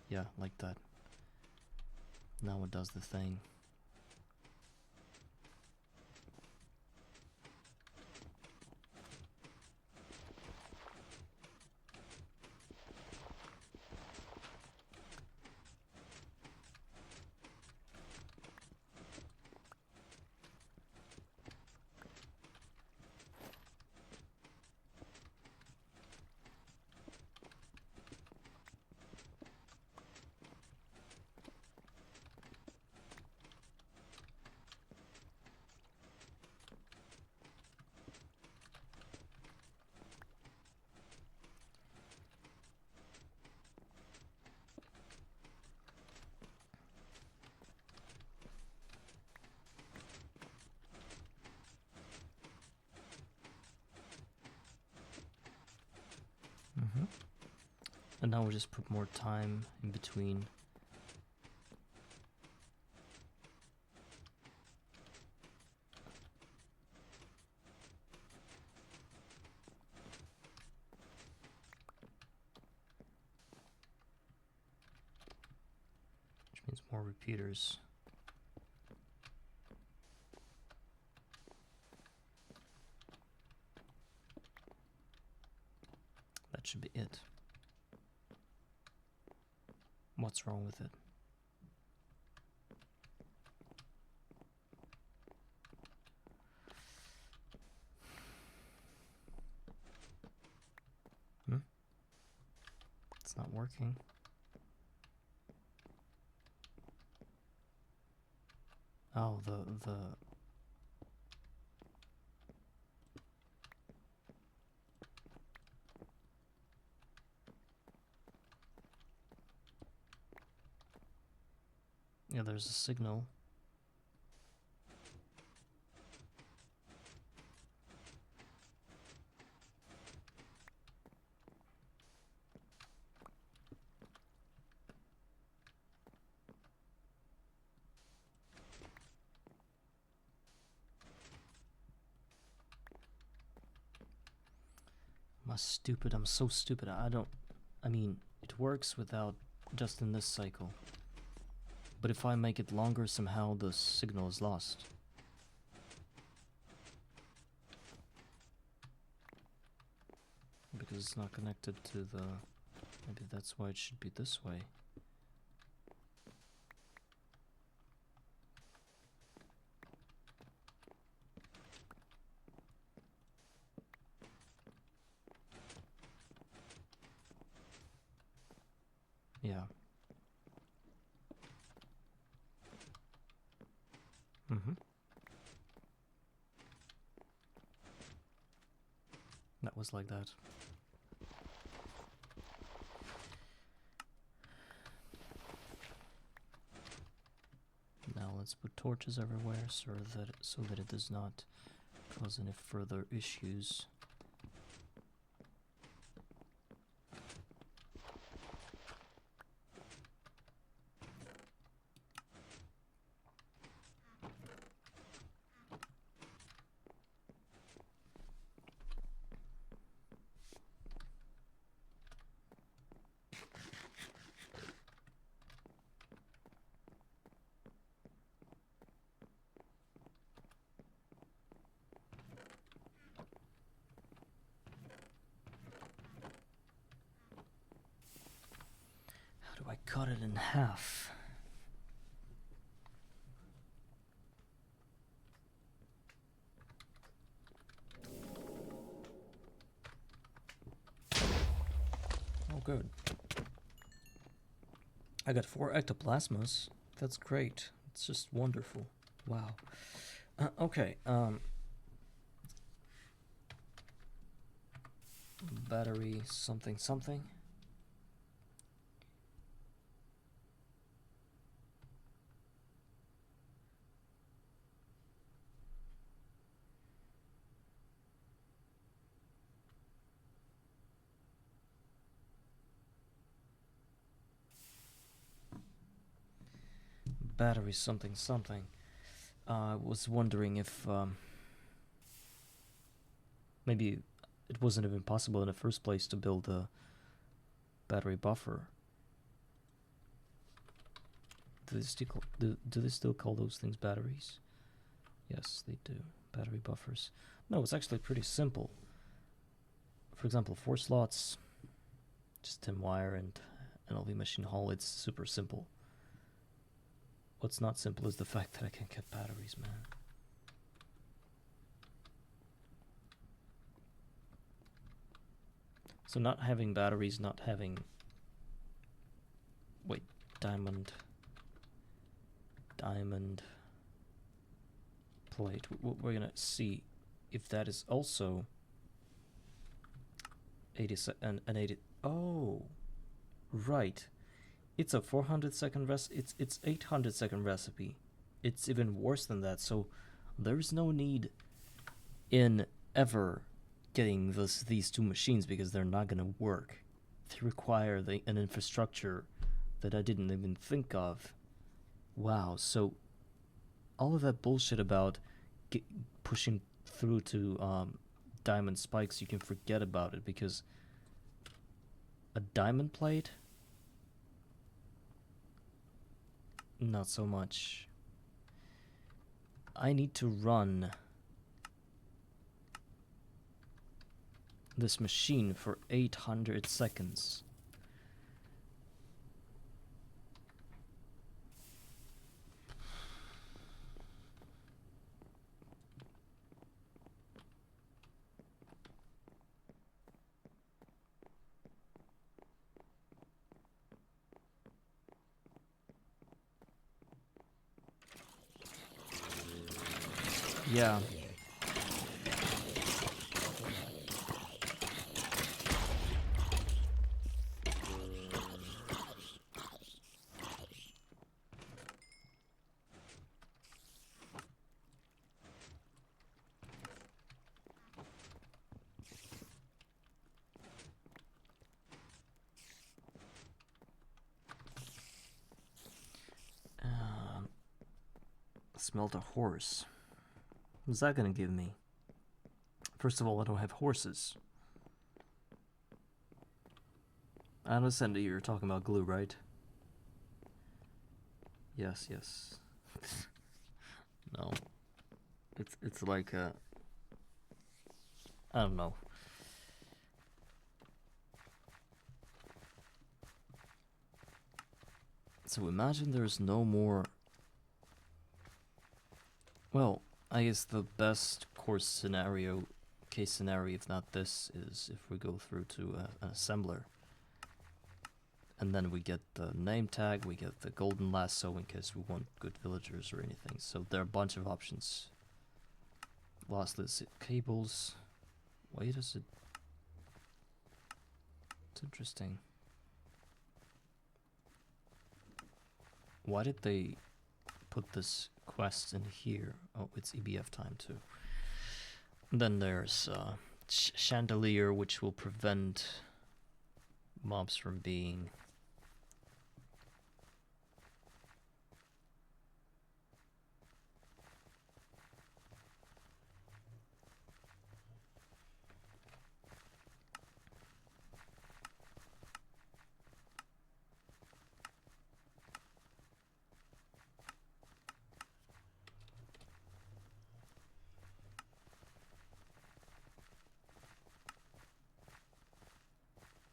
Yeah, like that. Now it does the thing. And now we'll just put more time in between. Which means more repeaters. That should be it. What's wrong with it? It's not working. Oh, the yeah, there's a signal. I'm so stupid. I mean, it works without just in this cycle. But if I make it longer, somehow the signal is lost. Because it's not connected to the... Maybe that's why it should be this way. Yeah. That was like that. Now let's put torches everywhere so that it does not cause any further issues. I cut it in half. Oh, good. I got 4 ectoplasmas. That's great. It's just wonderful. Wow. Okay. Battery something something. Battery something something. I was wondering if maybe it wasn't even possible in the first place to build a battery buffer. Do they still call those things batteries? Yes, they do. Battery buffers. No, it's actually pretty simple. For example, 4 slots, just 10 wire and an LV machine hull. It's super simple. What's not simple is the fact that I can't get batteries, man. So not having batteries, not having... Wait, diamond plate. We're gonna see if that is also 80 an 80. Oh, right. It's a 400-second it's 800-second recipe. It's even worse than that. So there's no need in ever getting these 2 machines because they're not gonna work. They require an infrastructure that I didn't even think of. Wow. So all of that bullshit about pushing through to diamond spikes, you can forget about it because a diamond plate, not so much. I need to run this machine for 800 seconds. Yeah. Smelt a horse. What's that gonna give me? First of all, I don't have horses. I understand that you're talking about glue, right? Yes, yes. No. It's like I don't know. So imagine there's no more... Well, I guess the best case scenario, if not this, is if we go through to an assembler. And then we get the name tag, we get the golden lasso in case we want good villagers or anything. So there are a bunch of options. Lossless cables. Why does it... It's interesting. Why did they put this quest in here? Oh, it's EBF time too. And then there's chandelier, which will prevent mobs from being...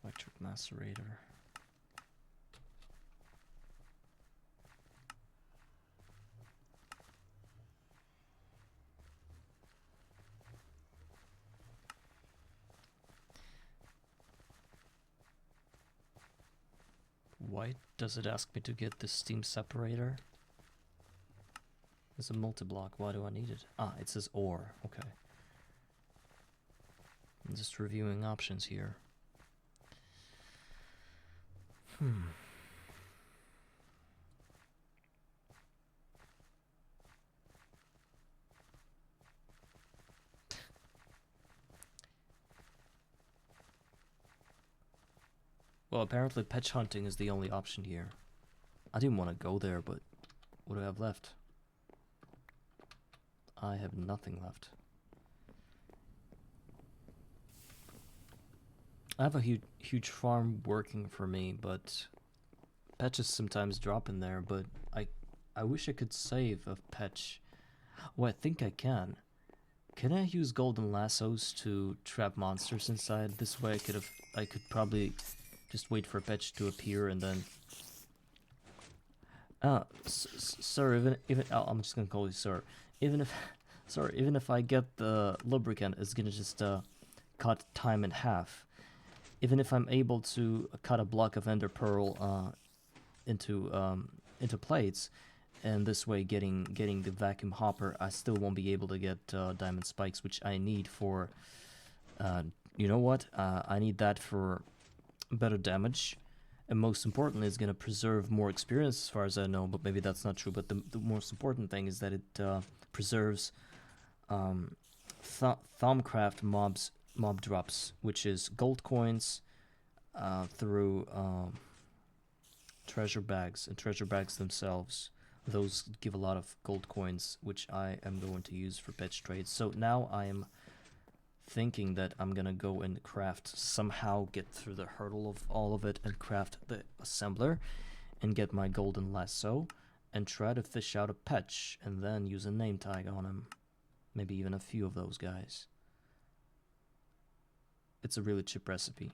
Electric macerator. Why does it ask me to get the steam separator? It's a multi-block. Why do I need it? Ah, it says ore. Okay. I'm just reviewing options here. Well, apparently patch hunting is the only option here. I didn't want to go there, but what do I have left? I have nothing left. I have a huge farm working for me, but patches sometimes drop in there, but I wish I could save a patch. Well, I think I can. Can I use golden lassos to trap monsters inside? This way I could probably just wait for a patch to appear and then... sir, even oh, I'm just gonna call you sir. Even if, sorry, even if I get the lubricant, it's gonna just cut time in half. Even if I'm able to cut a block of ender pearl into plates, and this way getting the vacuum hopper, I still won't be able to get diamond spikes, which I need for. You know what? I need that for better damage, and most importantly, it's gonna preserve more experience, as far as I know. But maybe that's not true. But the most important thing is that it preserves Thaumcraft mob drops, which is gold coins through treasure bags, and treasure bags themselves. Those give a lot of gold coins, which I am going to use for patch trades. So now I am thinking that I'm gonna go and somehow get through the hurdle of all of it and craft the assembler and get my golden lasso and try to fish out a patch and then use a name tag on him. Maybe even a few of those guys. It's a really cheap recipe.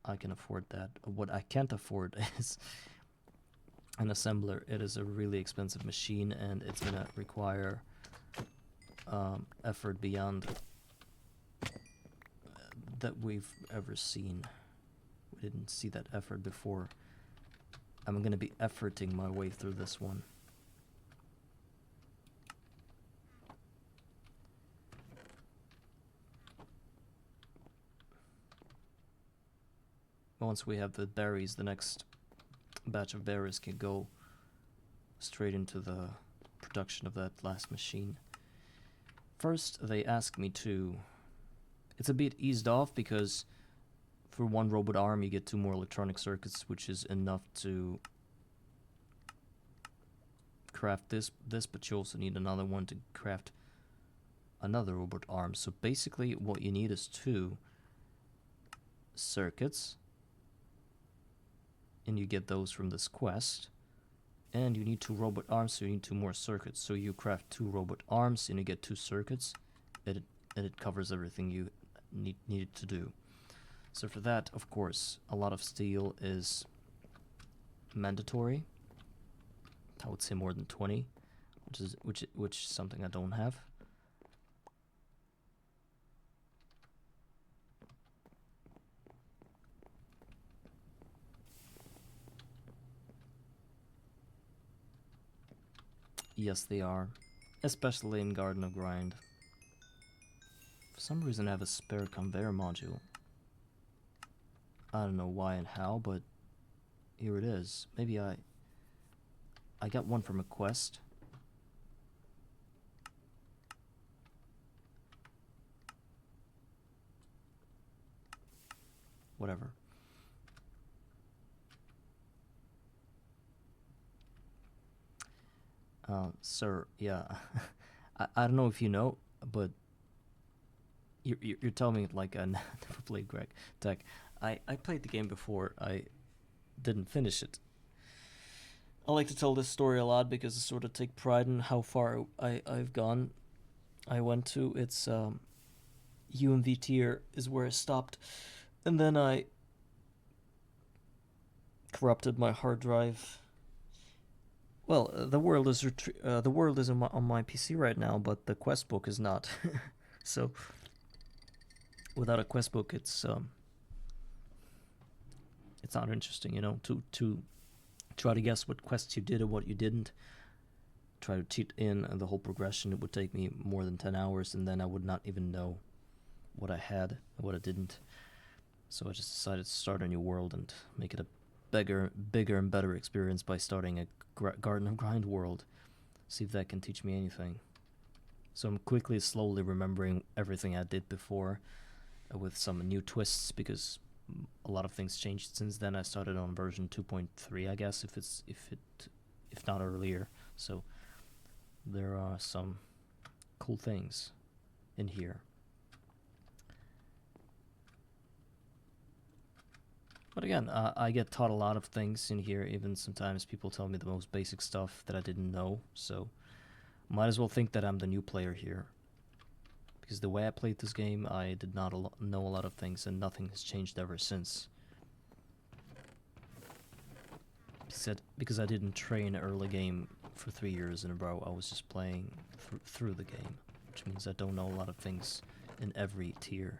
I can afford that. What I can't afford is an assembler. It is a really expensive machine, and it's gonna require effort beyond that we've ever seen. We didn't see that effort before. I'm gonna be efforting my way through this one. Once we have the berries, the next batch of berries can go straight into the production of that last machine. First, they ask me to... It's a bit eased off because for one robot arm you get 2 more electronic circuits, which is enough to craft this, but you also need another one to craft another robot arm. So basically what you need is 2 circuits, and you get those from this quest. And you need 2 robot arms, so you need 2 more circuits. So you craft 2 robot arms and you get 2 circuits, and it covers everything you needed to do. So for that, of course, a lot of steel is mandatory. I would say more than 20, which is something I don't have. Yes, they are, especially in Garden of Grind. For some reason I have a spare conveyor module. I don't know why and how, but here it is. Maybe I got one from a quest. Whatever. Sir, yeah. I don't know if you know, but you're telling me like I never played Greg Tech. I played the game before. I didn't finish it. I like to tell this story a lot because I sort of take pride in how far I've gone. I went to its UMV tier is where I stopped, and then I corrupted my hard drive. Well, the world is on my PC right now, but the quest book is not. So without a quest book, it's it's not interesting, you know, to try to guess what quests you did or what you didn't. Try to cheat in the whole progression. It would take me more than 10 hours, and then I would not even know what I had and what I didn't. So I just decided to start a new world and make it a bigger and better experience by starting a Garden of Grind world. See if that can teach me anything. So I'm slowly remembering everything I did before, with some new twists, because a lot of things changed since then. I started on version 2.3, I guess, if not earlier. So there are some cool things in here. But again, I get taught a lot of things in here. Even sometimes people tell me the most basic stuff that I didn't know. So might as well think that I'm the new player here. Because the way I played this game, I did not know a lot of things, and nothing has changed ever since. Because I didn't train early game for 3 years in a row, I was just playing through the game. Which means I don't know a lot of things in every tier.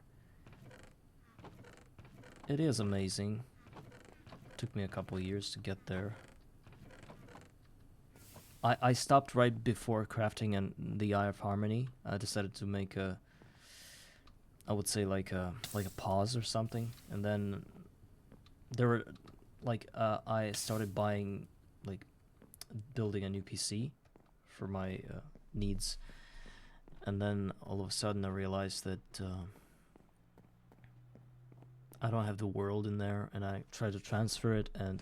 It is amazing. Took me a couple of years to get there. I stopped right before crafting the Eye of Harmony. I decided to make I would say like a pause or something, and then there were I started building a new PC for my needs, and then all of a sudden I realized that I don't have the world in there, and I tried to transfer it, and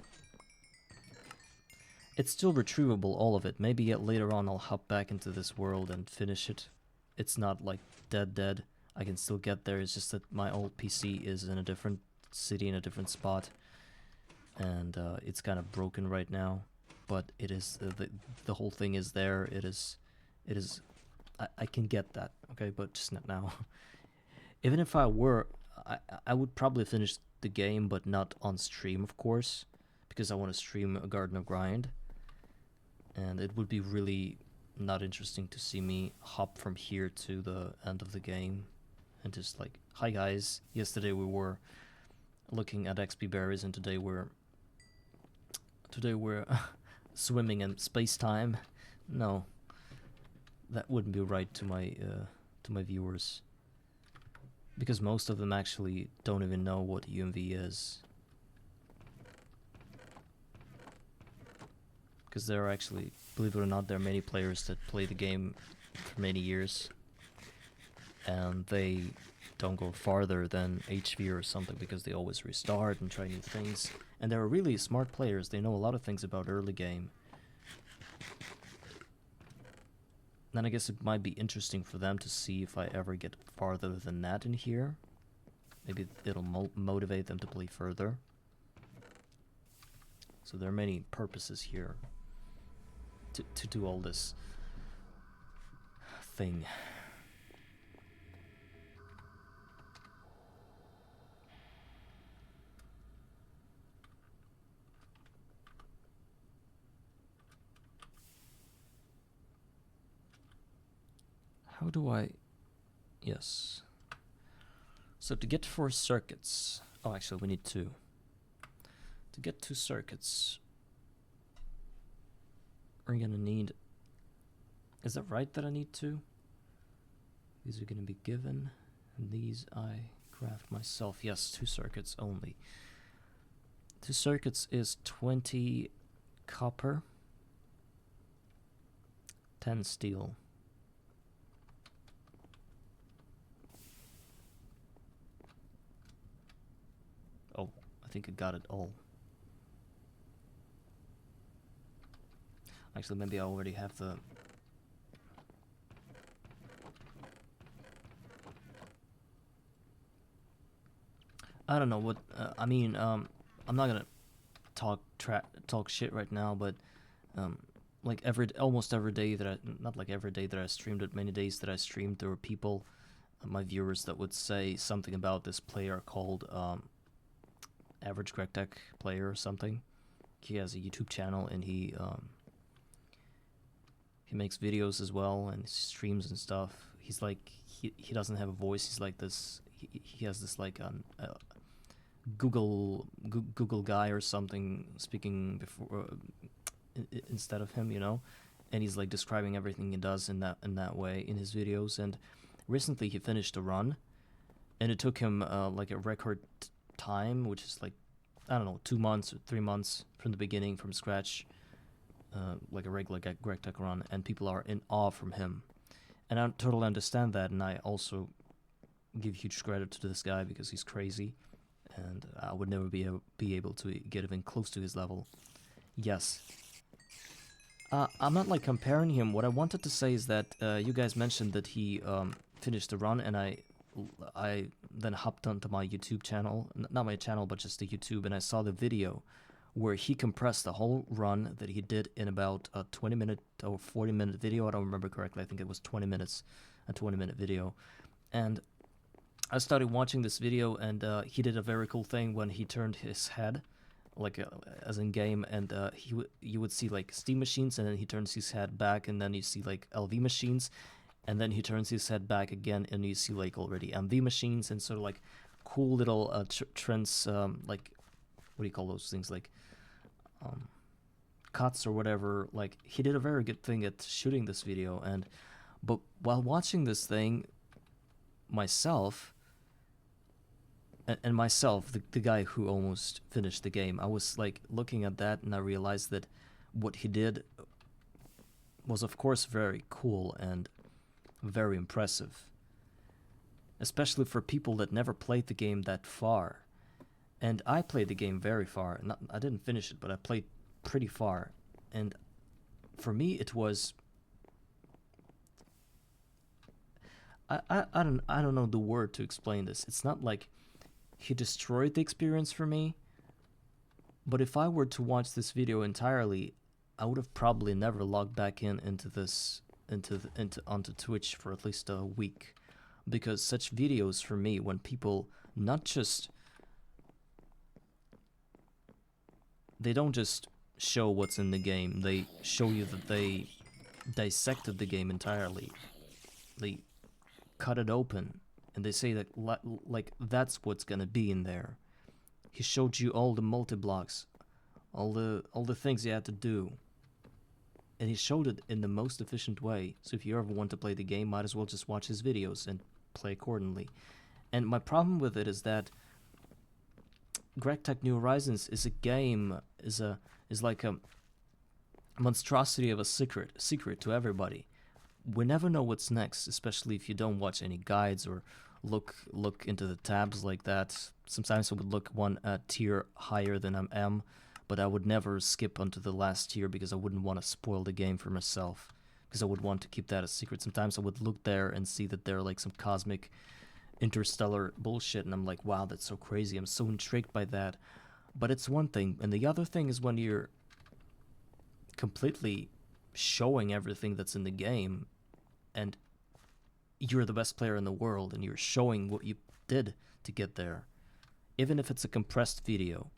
it's still retrievable, all of it. Maybe later on I'll hop back into this world and finish it. It's not like dead. I can still get there. It's just that my old PC is in a different city, in a different spot, and it's kind of broken right now. But it is the whole thing is there. It is. I can get that, okay, but just not now. Even if I were, I would probably finish the game, but not on stream, of course, because I want to stream a Garden of Grind. And it would be really not interesting to see me hop from here to the end of the game and just like, hi guys, yesterday we were looking at XP berries, and today we're swimming in space-time. No, that wouldn't be right to my viewers, because most of them actually don't even know what UMV is. Because there are actually, believe it or not, there are many players that play the game for many years, and they don't go farther than HV or something, because they always restart and try new things. And they're really smart players. They know a lot of things about early game. Then I guess it might be interesting for them to see if I ever get farther than that in here. Maybe it'll motivate them to play further. So there are many purposes here to do all this thing. How do I... Yes. So to get 4 circuits... Oh, actually we need 2. To get 2 circuits, we're gonna need... Is that right that I need 2? These are gonna be given, and these I craft myself. Yes, 2 circuits only. 2 circuits is 20 copper, 10 steel. Oh, I think I got it all. Actually, maybe I already have the... I don't know what... I mean, I'm not gonna talk shit right now, but... like almost every day that I... Not like every day that I streamed, but many days that I streamed, there were people, my viewers, that would say something about this player called... Average Crack Tech Player or something. He has a YouTube channel, and he makes videos as well, and streams and stuff. He's like, he doesn't have a voice. He's like this. He has this like Google guy or something speaking before instead of him, you know, and he's like describing everything he does in that way in his videos. And recently he finished a run, and it took him like a record time, which is like, I don't know, 2 months or 3 months from the beginning, from scratch, like a regular Greg Tech run, and people are in awe from him. And I totally understand that, and I also give huge credit to this guy because he's crazy, and I would never be able to get even close to his level. Yes. I'm not like comparing him. What I wanted to say is that you guys mentioned that he finished the run, and I then hopped onto my YouTube channel, not my channel, but just the YouTube, and I saw the video where he compressed the whole run that he did in about a 20-minute or 40-minute video. I don't remember correctly. I think it was 20 minutes, a 20-minute video. And I started watching this video, and he did a very cool thing when he turned his head, like as in game, and you would see like steam machines, and then he turns his head back, and then you see like LV machines, and then he turns his head back again, and you see like already MV machines, and sort of like cool little trends, like, what do you call those things, like cuts or whatever. Like, he did a very good thing at shooting this video. But while watching this thing myself, and myself, the guy who almost finished the game, I was like looking at that, and I realized that what he did was of course very cool and very impressive, especially for people that never played the game that far. And I played the game very far. I didn't finish it, but I played pretty far. And for me, it was, I don't know the word to explain this. It's not like he destroyed the experience for me, but if I were to watch this video entirely, I would have probably never logged back into onto Twitch for at least a week, because such videos for me, when people not just, they don't just show what's in the game, they show you that they dissected the game entirely. They cut it open, and they say that like that's what's gonna be in there. He showed you all the multi-blocks, all the things you had to do, and he showed it in the most efficient way. So if you ever want to play the game, might as well just watch his videos and play accordingly. And my problem with it is that Greg Tech New Horizons is a game, is like a monstrosity of a secret to everybody. We never know what's next, especially if you don't watch any guides or look into the tabs like that. Sometimes I would look one tier higher than I am, but I would never skip onto the last tier because I wouldn't want to spoil the game for myself, because I would want to keep that a secret. Sometimes I would look there and see that there are like some cosmic interstellar bullshit, and I'm like, wow, that's so crazy. I'm so intrigued by that. But it's one thing, and the other thing is when you're completely showing everything that's in the game, and you're the best player in the world, and you're showing what you did to get there, even if it's a compressed video.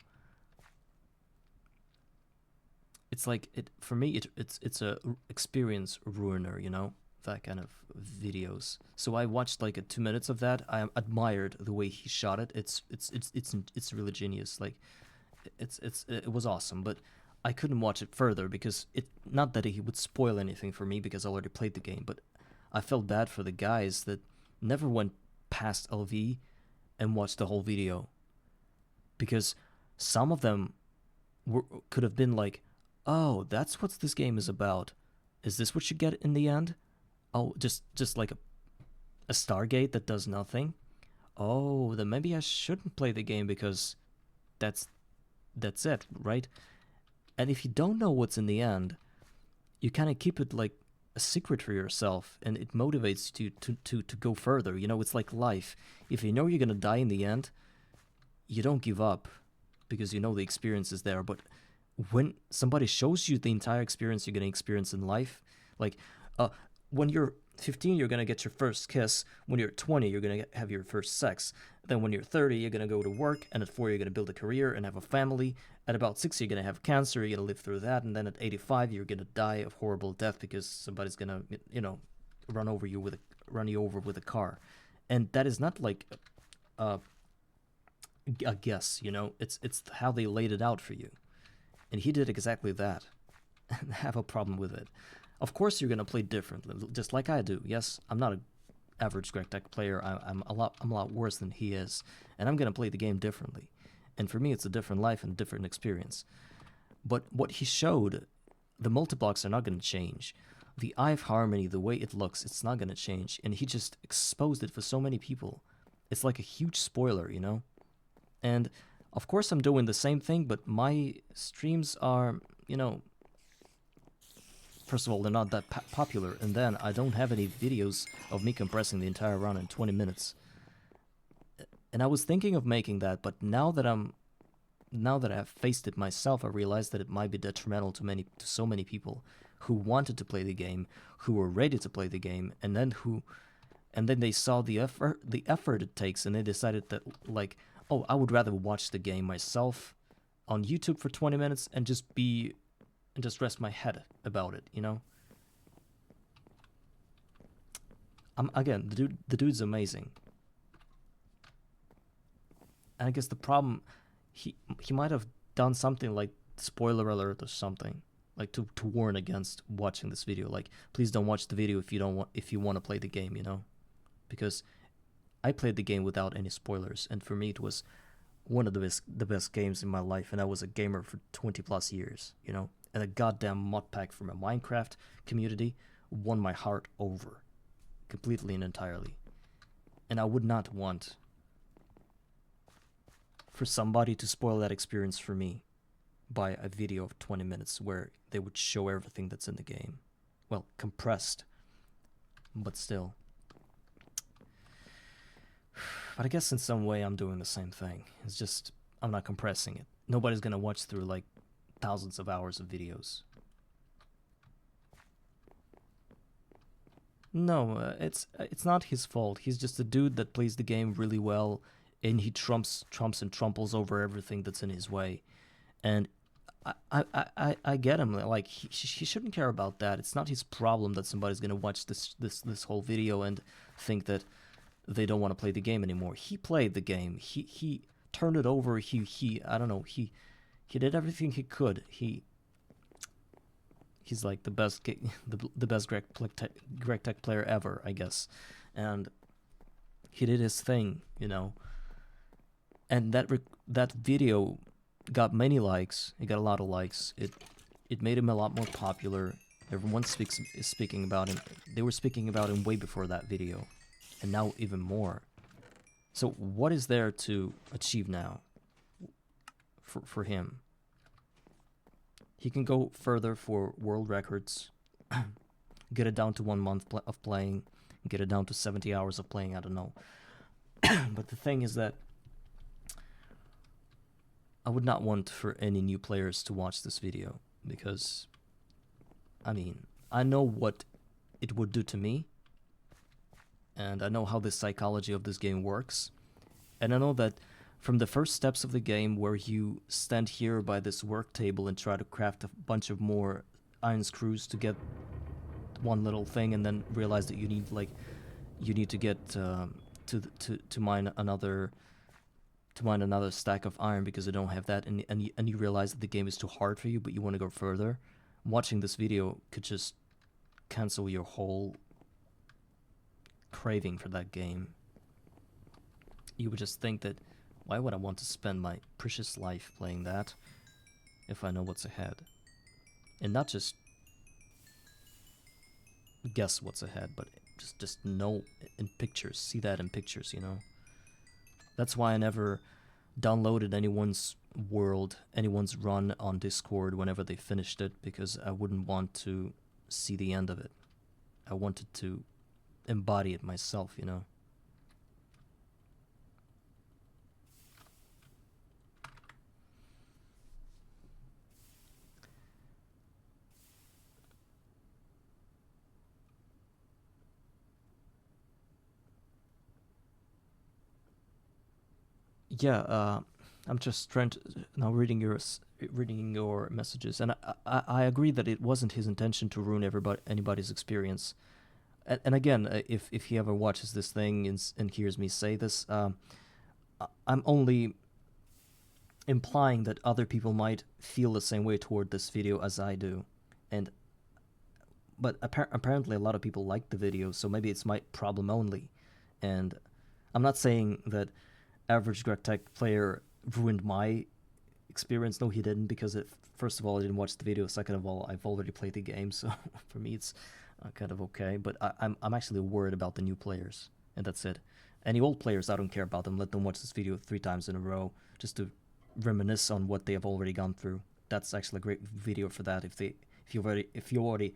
It's like, it for me, it's a experience ruiner, you know, that kind of videos. So I watched like 2 minutes of that. I admired the way he shot it. It's really genius. Like, it was awesome, but I couldn't watch it further because not that he would spoil anything for me because I already played the game, but I felt bad for the guys that never went past LV and watched the whole video, because some of them could have been like, oh, that's what this game is about. Is this what you get in the end? Oh, just like a Stargate that does nothing? Oh, then maybe I shouldn't play the game because that's it, right? And if you don't know what's in the end, you kind of keep it like a secret for yourself, and it motivates you to go further. You know, it's like life. If you know you're gonna die in the end, you don't give up because you know the experience is there. But when somebody shows you the entire experience you're gonna experience in life, like when you're 15, you're gonna get your first kiss. When you're 20, you're gonna have your first sex. Then when you're 30, you're gonna go to work, and at 40, you're gonna build a career and have a family. At about 60, you're gonna have cancer. You're gonna live through that, and then at 85, you're gonna die of horrible death because somebody's gonna, you know, run you over with a car. And that is not like a guess, you know? It's how they laid it out for you. And he did exactly that. And have a problem with it. Of course you're gonna play differently, just like I do. Yes, I'm not an average Greg Tech player. I'm a lot worse than he is, and I'm gonna play the game differently. And for me, it's a different life and a different experience. But what he showed, the multi-blocks are not gonna change. The Eye of Harmony, the way it looks, it's not gonna change. And he just exposed it for so many people. It's like a huge spoiler, you know? And of course I'm doing the same thing, but my streams are, you know, first of all, they're not that popular, and then I don't have any videos of me compressing the entire run in 20 minutes. And I was thinking of making that, but now that I've faced it myself, I realized that it might be detrimental to so many people who wanted to play the game, who were ready to play the game, and then they saw the effort it takes, and they decided that, like, oh, I would rather watch the game myself on YouTube for 20 minutes and just rest my head about it, you know? Again, the dude's amazing. And I guess the problem, he might have done something like spoiler alert or something, like to warn against watching this video. Like, please don't watch the video if you want to play the game, you know? Because I played the game without any spoilers, and for me it was one of the best games in my life, and I was a gamer for 20 plus years, you know? And a goddamn mod pack from a Minecraft community won my heart over, completely and entirely. And I would not want for somebody to spoil that experience for me by a video of 20 minutes where they would show everything that's in the game. Well, compressed, but still. But I guess in some way I'm doing the same thing. It's just, I'm not compressing it. Nobody's gonna watch through, like, thousands of hours of videos. No, it's not his fault. He's just a dude that plays the game really well, and he trumps and tramples over everything that's in his way. And I get him. Like, he shouldn't care about that. It's not his problem that somebody's gonna watch this whole video and think that they don't want to play the game anymore. He played the game. He turned it over. I don't know. He did everything he could. He's like the best the best Greg Tech player ever, I guess. And he did his thing, you know. And that video got many likes. It got a lot of likes. It made him a lot more popular. Everyone is speaking about him. They were speaking about him way before that video, and now even more. So what is there to achieve now for him? He can go further for world records, get it down to 1 month of playing, get it down to 70 hours of playing, I don't know. But the thing is that I would not want for any new players to watch this video, because, I mean, I know what it would do to me, and I know how the psychology of this game works, and I know that from the first steps of the game, where you stand here by this work table and try to craft a bunch of more iron screws to get one little thing, and then realize that you need to get to mine another stack of iron because you don't have that, and you realize that the game is too hard for you, but you want to go further. Watching this video could just cancel your whole craving for that game. You would just think that, why would I want to spend my precious life playing that if I know what's ahead? And not just guess what's ahead, but just know in pictures, see that in pictures, you know? That's why I never downloaded anyone's run on Discord whenever they finished it, because I wouldn't want to see the end of it. I wanted to embody it myself, you know? Yeah, I'm just trying to now reading your messages, and I agree that it wasn't his intention to ruin anybody's experience. And again, if he ever watches this thing and hears me say this, I'm only implying that other people might feel the same way toward this video as I do. And but apparently a lot of people like the video, so maybe it's my problem only. And I'm not saying that average GregTech player ruined my experience. No, he didn't, because first of all, I didn't watch the video. Second of all, I've already played the game, so for me it's kind of okay. But I'm actually worried about the new players, and that's it. Any old players, I don't care about them. Let them watch this video 3 times in a row just to reminisce on what they have already gone through. That's actually a great video for that. If you already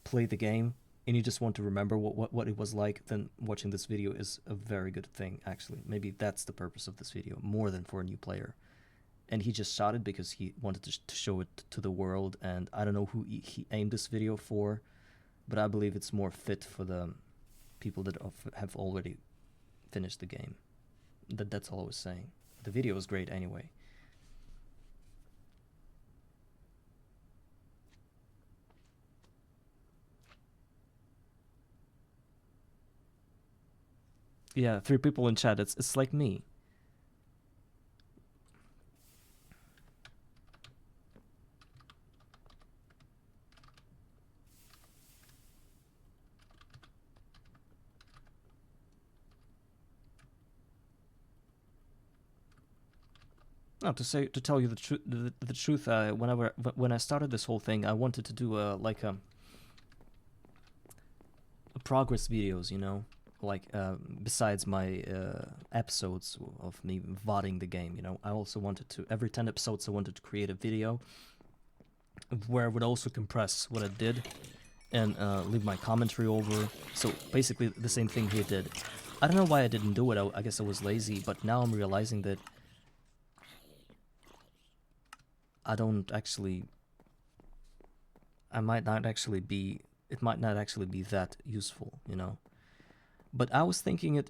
played the game and you just want to remember what it was like, then watching this video is a very good thing, actually. Maybe that's the purpose of this video, more than for a new player. And he just shot it because he wanted to show it to the world, and I don't know who he aimed this video for, but I believe it's more fit for the people that have already finished the game. That's all I was saying. The video was great anyway. Yeah, 3 people in chat. It's like me. No, to tell you the truth, when I started this whole thing, I wanted to do a progress videos, you know, like besides my episodes of me VODing the game, you know. I also wanted to, every 10 episodes I wanted to create a video where I would also compress what I did and leave my commentary over. So basically the same thing he did. I don't know why I didn't do it. I guess I was lazy, but now I'm realizing that it might not actually be that useful, you know. But I was thinking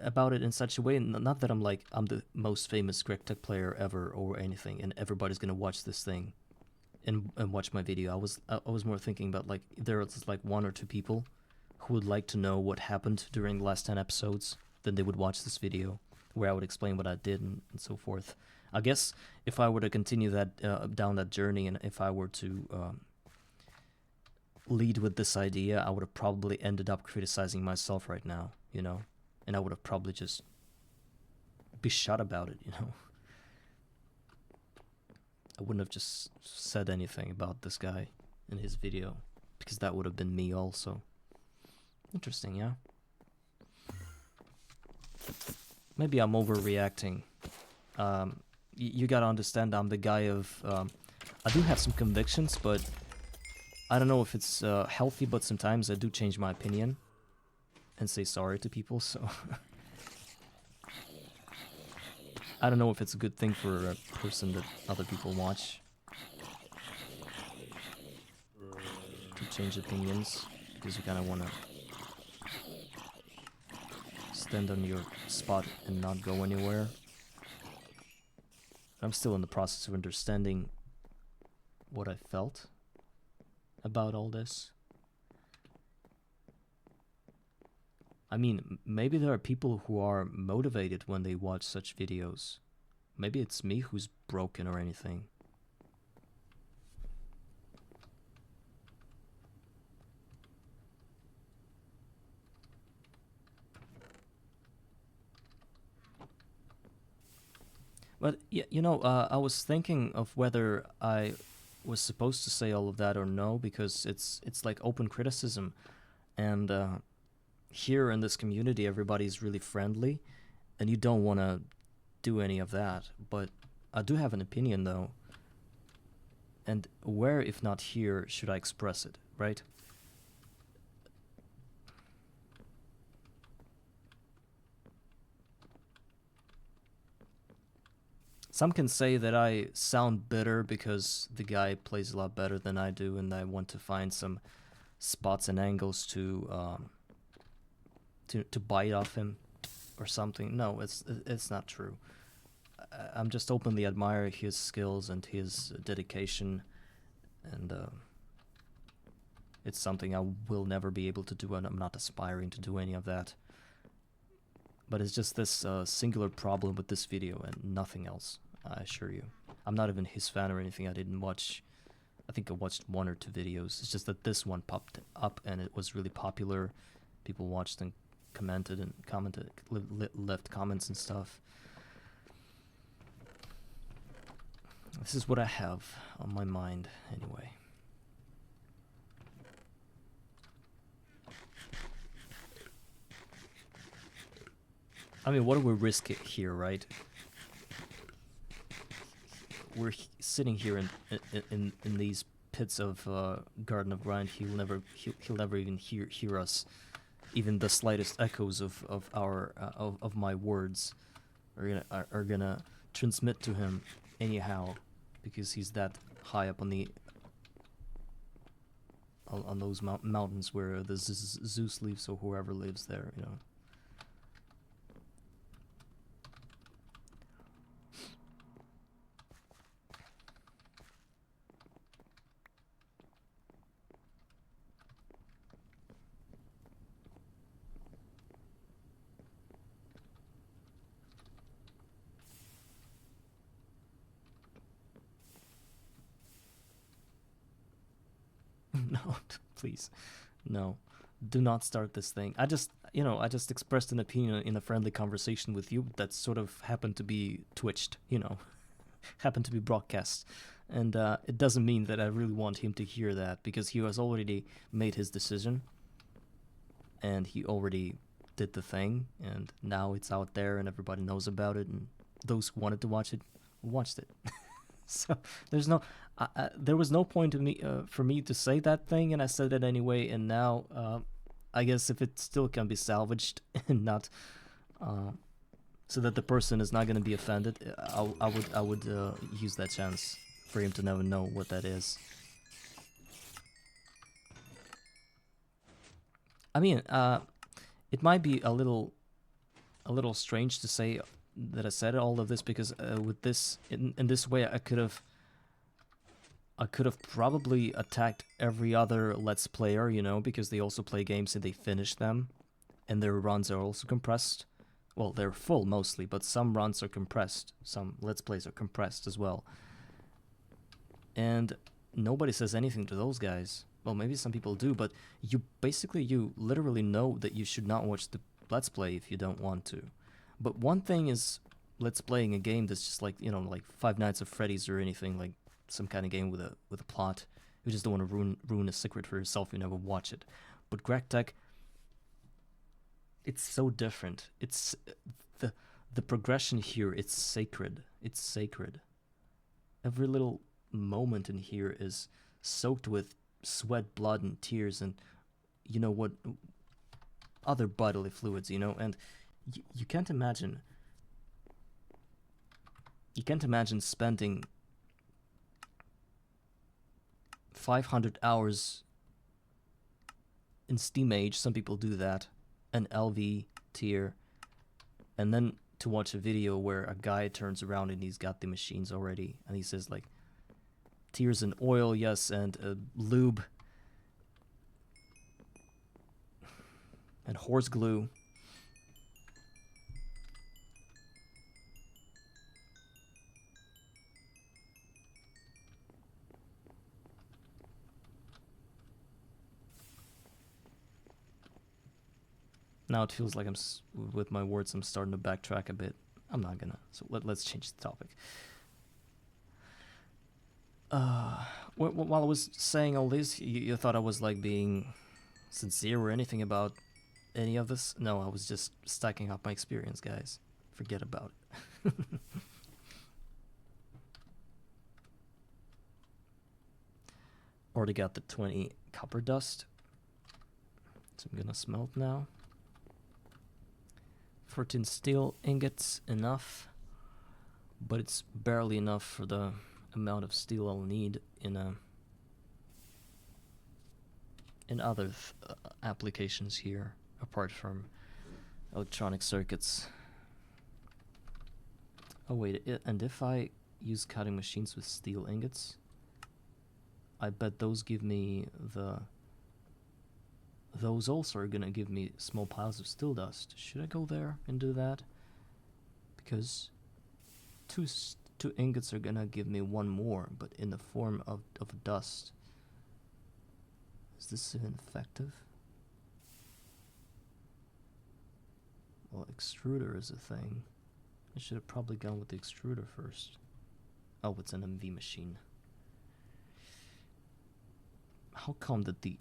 about it in such a way, not that I'm the most famous GregTech player ever or anything, and everybody's gonna watch this thing and watch my video. I was more thinking about, like, there's like 1 or 2 people who would like to know what happened during the last 10 episodes, then they would watch this video where I would explain what I did and so forth. I guess if I were to continue that down that journey, and if I were to lead with this idea, I would have probably ended up criticizing myself right now, you know, and I would have probably just be shut about it, you know. I wouldn't have just said anything about this guy in his video, because that would have been me also. Interesting, yeah. Maybe I'm overreacting. You gotta understand, I'm the guy of... I do have some convictions, but I don't know if it's healthy, but sometimes I do change my opinion and say sorry to people, so... I don't know if it's a good thing for a person that other people watch to change opinions, because you kind of want to stand on your spot and not go anywhere. I'm still in the process of understanding what I felt about all this. I mean, maybe there are people who are motivated when they watch such videos. Maybe it's me who's broken or anything. But yeah, you know, I was thinking of whether I was supposed to say all of that or no, because it's like open criticism, and here in this community everybody's really friendly, and you don't want to do any of that. But I do have an opinion though, and where, if not here, should I express it, right? Some can say that I sound bitter because the guy plays a lot better than I do, and I want to find some spots and angles to bite off him or something. No, it's not true. I'm just openly admire his skills and his dedication, and it's something I will never be able to do, and I'm not aspiring to do any of that. But it's just this singular problem with this video and nothing else. I assure you. I'm not even his fan or anything. I didn't watch. I think I watched 1 or 2 videos. It's just that this one popped up and it was really popular. People watched and commented, left comments and stuff. This is what I have on my mind, anyway. I mean, what do we risk it here, right? We're sitting here in these pits of Garden of Grind. He'll never even hear us. Even the slightest echoes of our of my words are gonna transmit to him anyhow, because he's that high up on the on those mountains where the Zeus lives, or whoever lives there, you know. No, please, no, do not start this thing. I just expressed an opinion in a friendly conversation with you that sort of happened to be twitched, happened to be broadcast. And it doesn't mean that I really want him to hear that, because he has already made his decision and he already did the thing, and now it's out there and everybody knows about it, and those who wanted to watch it watched it. So there's no, there was no point to me for me to say that thing, and I said it anyway. And now, I guess if it still can be salvaged and not, so that the person is not going to be offended, I would use that chance for him to never know what that is. I mean, it might be a little strange to say that I said all of this, because with this in this way I could have probably attacked every other Let's Player, because they also play games and they finish them, and their runs are also compressed. Well, they're full mostly, but some runs are compressed. Some Let's Plays are compressed as well. And nobody says anything to those guys. Well, maybe some people do, but you literally know that you should not watch the Let's Play if you don't want to. But one thing is Let's Playing a game that's just like, like Five Nights at Freddy's or anything, like some kind of game with a plot. You just don't want to ruin a secret for yourself. You never watch it. But GregTech, it's so different. It's the progression here. It's sacred. It's sacred. Every little moment in here is soaked with sweat, blood, and tears, and what other bodily fluids, and you can't imagine. You can't imagine spending 500 hours in Steam Age. Some people do that, an LV tier, and then to watch a video where a guy turns around and he's got the machines already, and he says like, tears and oil, yes, and lube and horse glue. Now it feels like with my words, I'm starting to backtrack a bit. I'm not gonna. So let's change the topic. While I was saying all this, you thought I was like being sincere or anything about any of this? No, I was just stacking up my experience, guys. Forget about it. Already got the 20 copper dust, so I'm gonna smelt now. 14 steel ingots, enough, but it's barely enough for the amount of steel I'll need in other applications here, apart from electronic circuits. Oh wait, and if I use cutting machines with steel ingots, I bet those give me those also are gonna give me small piles of steel dust. Should I go there and do that? Because 2 ingots are gonna give me 1 more, but in the form of dust. Is this even effective? Well, extruder is a thing. I should have probably gone with the extruder first. Oh, it's an MV machine. How come that the...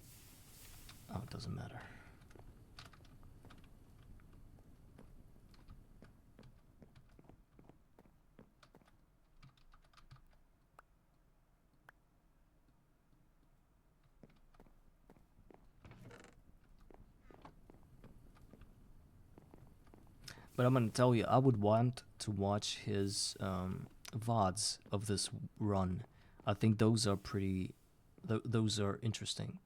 Oh, it doesn't matter. But I'm gonna tell you, I would want to watch his VODs of this run. I think those are pretty... those are interesting.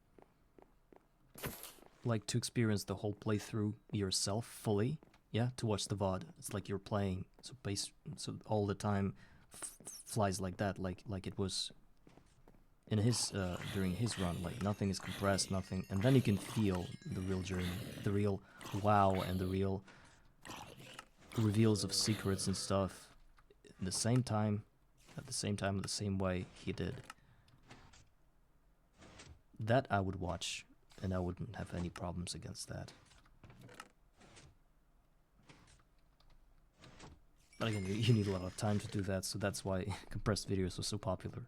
Like, to experience the whole playthrough yourself fully. Yeah, to watch the VOD. It's like you're playing, so all the time flies like that, like it was in his during his run. Like, nothing is compressed, nothing, and then you can feel the real journey, the real wow, and the real reveals of secrets and stuff at the same time, the same way he did. That I would watch, and I wouldn't have any problems against that. But again, you need a lot of time to do that, so that's why compressed videos were so popular.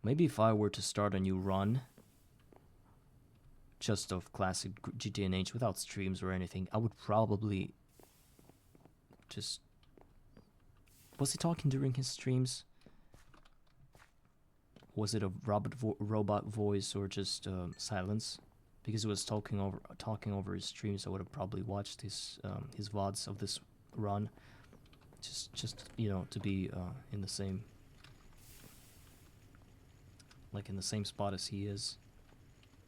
Maybe if I were to start a new run, just of classic GTNH without streams or anything, I would probably just... Was he talking during his streams? Was it a robot voice or just silence? Because he was talking over his streams, I would have probably watched his VODs of this run, just you know, to be in the same, like in the same spot as he is.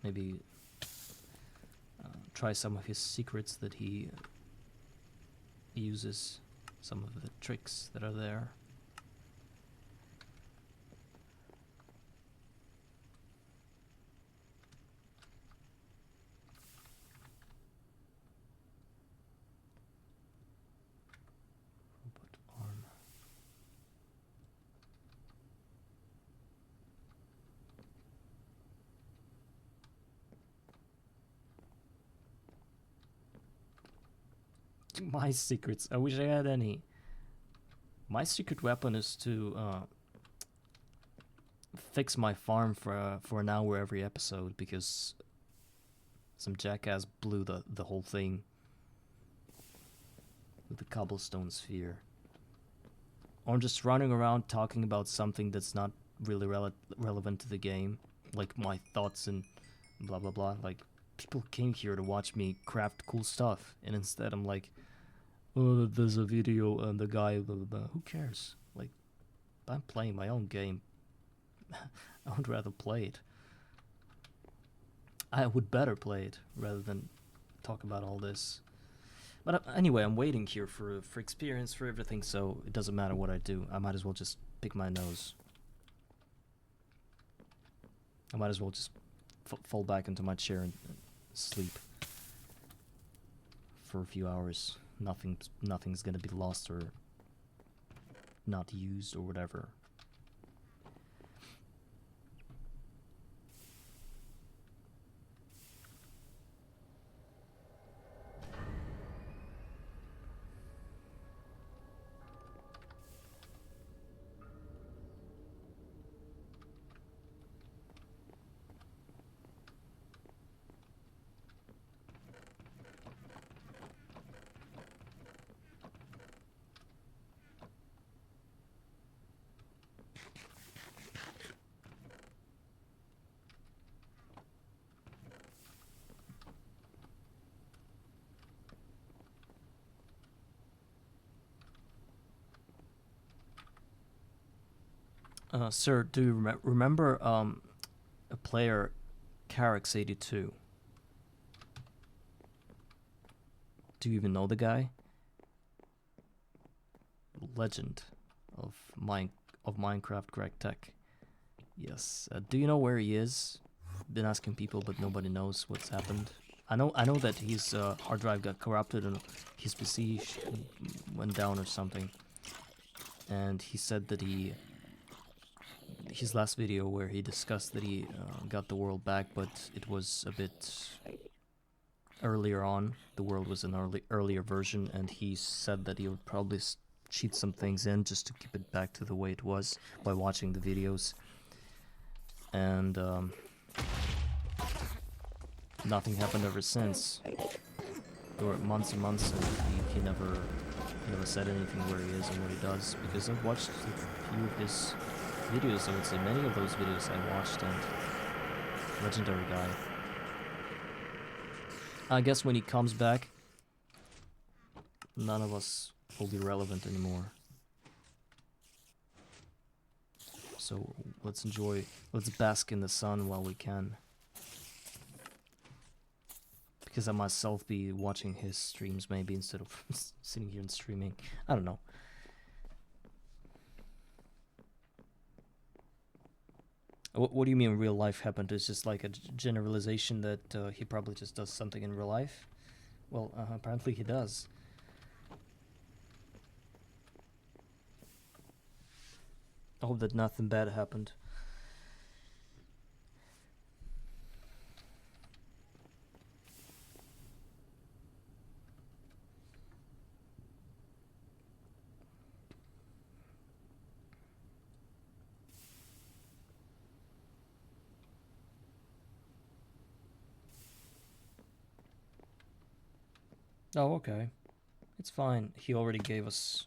Maybe try some of his secrets that he uses, some of the tricks that are there. My secrets. I wish I had any. My secret weapon is to fix my farm for an hour every episode, because some jackass blew the whole thing with the cobblestone sphere. Or I'm just running around talking about something that's not really relevant to the game, like my thoughts and blah blah blah. Like, people came here to watch me craft cool stuff, and instead I'm like, oh, there's a video and the guy, blah, blah, blah. Who cares? Like, I'm playing my own game. I would rather play it. I would better play it rather than talk about all this. But anyway, I'm waiting here for experience, for everything, so it doesn't matter what I do. I might as well just pick my nose. I might as well just fall back into my chair and sleep for a few hours. Nothing's gonna be lost or not used or whatever. Sir, do you remember a player, Carix82? Do you even know the guy? Legend of Minecraft Greg Tech. Yes. Do you know where he is? Been asking people, but nobody knows what's happened. I know that his hard drive got corrupted and his PC went down or something. And he said that his last video where he discussed that he got the world back, but it was a bit earlier on. The world was an earlier version, and he said that he would probably cheat some things in just to keep it back to the way it was by watching the videos. And nothing happened ever since. There were months and months, and he never said anything where he is and what he does, because I've watched a few of his videos. I would say many of those videos I watched, and legendary guy. I guess when he comes back, none of us will be relevant anymore. So let's bask in the sun while we can. Because I myself be watching his streams maybe instead of sitting here and streaming. I don't know. What do you mean real life happened? It's just like a generalization that he probably just does something in real life? Well, apparently he does. I hope that nothing bad happened. Oh, okay. It's fine. He already gave us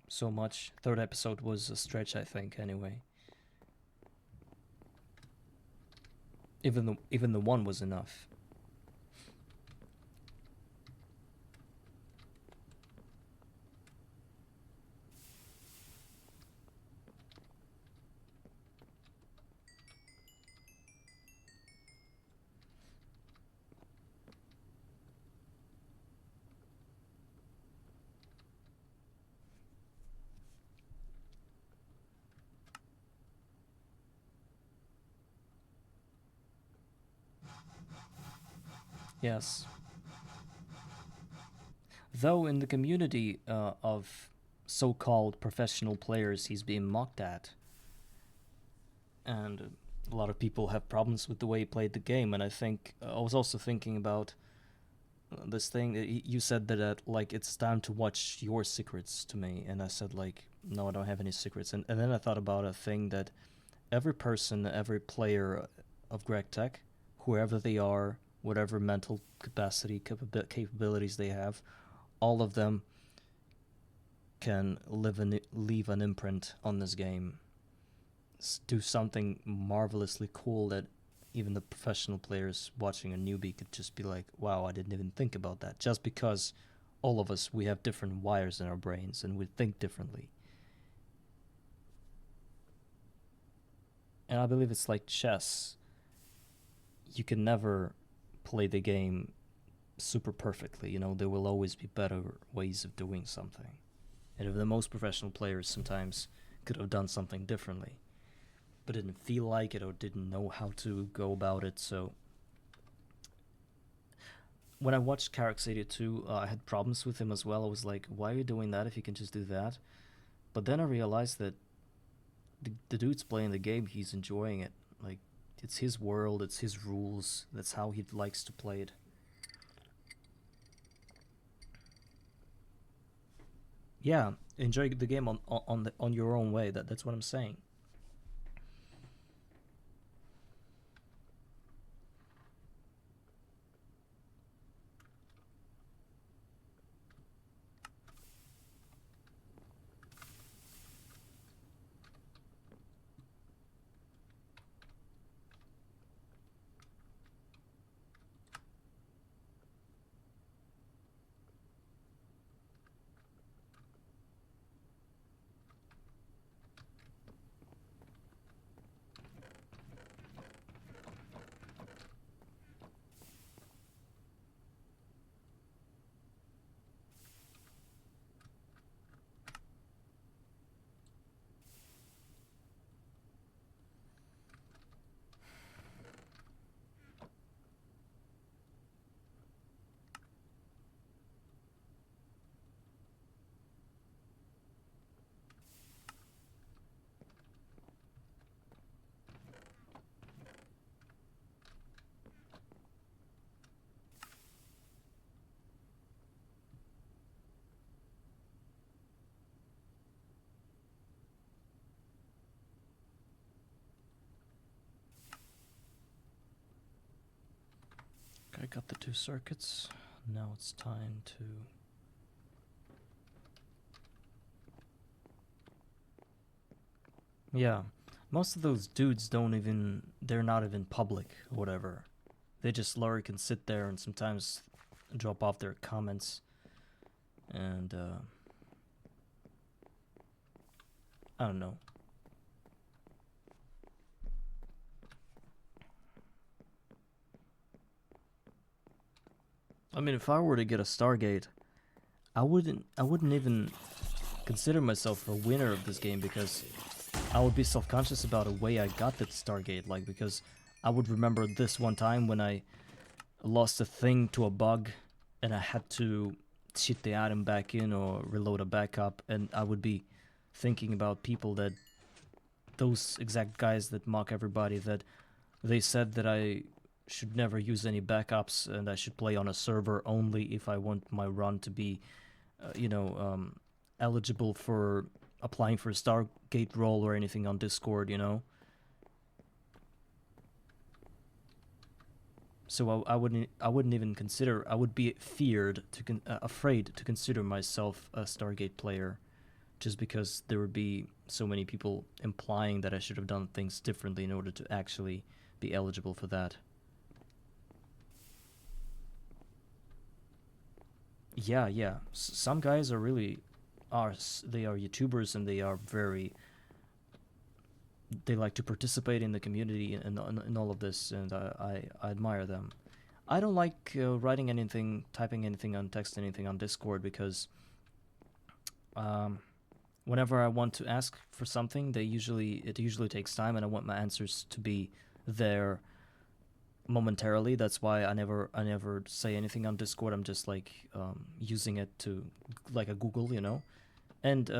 so much. Third episode was a stretch, I think, anyway. Even the one was enough. Yes. Though in the community of so-called professional players, he's being mocked at. And a lot of people have problems with the way he played the game. And I think, I was also thinking about this thing. You said that like, it's time to watch your secrets to me. And I said, like, no, I don't have any secrets. And then I thought about a thing that every person, every player of Greg Tech, whoever they are, whatever mental capacity, capabilities they have, all of them can leave an imprint on this game. Do something marvelously cool that even the professional players watching a newbie could just be like, wow, I didn't even think about that. Just because all of us, we have different wires in our brains and we think differently. And I believe it's like chess. You can never play the game super perfectly. You know, there will always be better ways of doing something. And if the most professional players sometimes could have done something differently, but didn't feel like it or didn't know how to go about it. So when I watched Carrick's 82, I had problems with him as well. I was like, why are you doing that if you can just do that? But then I realized that the dude's playing the game, he's enjoying it. Like, it's his world, it's his rules, that's how he likes to play it. Yeah, enjoy the game on your own way. That's what I'm saying. got the 2 circuits. Now it's time to... Yeah, most of those dudes they're not even public or whatever. They just lurk and sit there and sometimes drop off their comments. And, I don't know. I mean, if I were to get a Stargate, I wouldn't even consider myself a winner of this game, because I would be self-conscious about the way I got that Stargate, like, because I would remember this one time when I lost a thing to a bug and I had to cheat the item back in or reload a backup, and I would be thinking about people that, those exact guys that mock everybody, that they said that I should never use any backups and I should play on a server only if I want my run to be, eligible for applying for a Stargate role or anything on Discord, you know? So I wouldn't even consider, I would be afraid to consider myself a Stargate player, just because there would be so many people implying that I should have done things differently in order to actually be eligible for that. Yeah. Some guys are really they are YouTubers, and they are they like to participate in the community and all of this, and I admire them. I don't like writing anything, typing anything on text, anything on Discord, because whenever I want to ask for something, it usually takes time, and I want my answers to be there momentarily. That's why I never say anything on Discord. I'm just like using it to, like, a Google, you know. And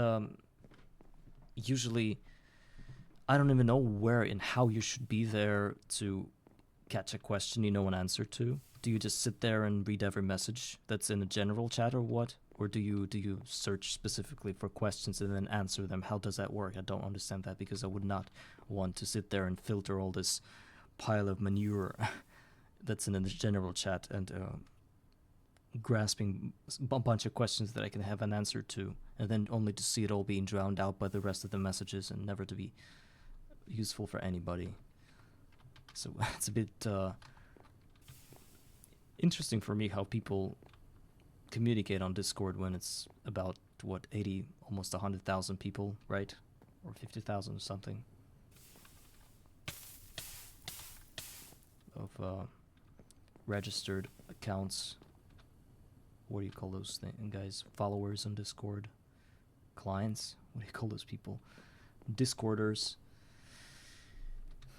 usually I don't even know where and how you should be there to catch a question you know an answer to. Do you just sit there and read every message that's in a general chat, or what? Or do you search specifically for questions and then answer them? How does that work? I don't understand that, because I would not want to sit there and filter all this pile of manure that's in the general chat and grasping a bunch of questions that I can have an answer to, and then only to see it all being drowned out by the rest of the messages and never to be useful for anybody. So it's a bit interesting for me how people communicate on Discord when it's about, what, 80, almost 100,000 people, right? Or 50,000 or something of registered accounts. What do you call those guys? Followers on Discord? Clients? What do you call those people? Discorders?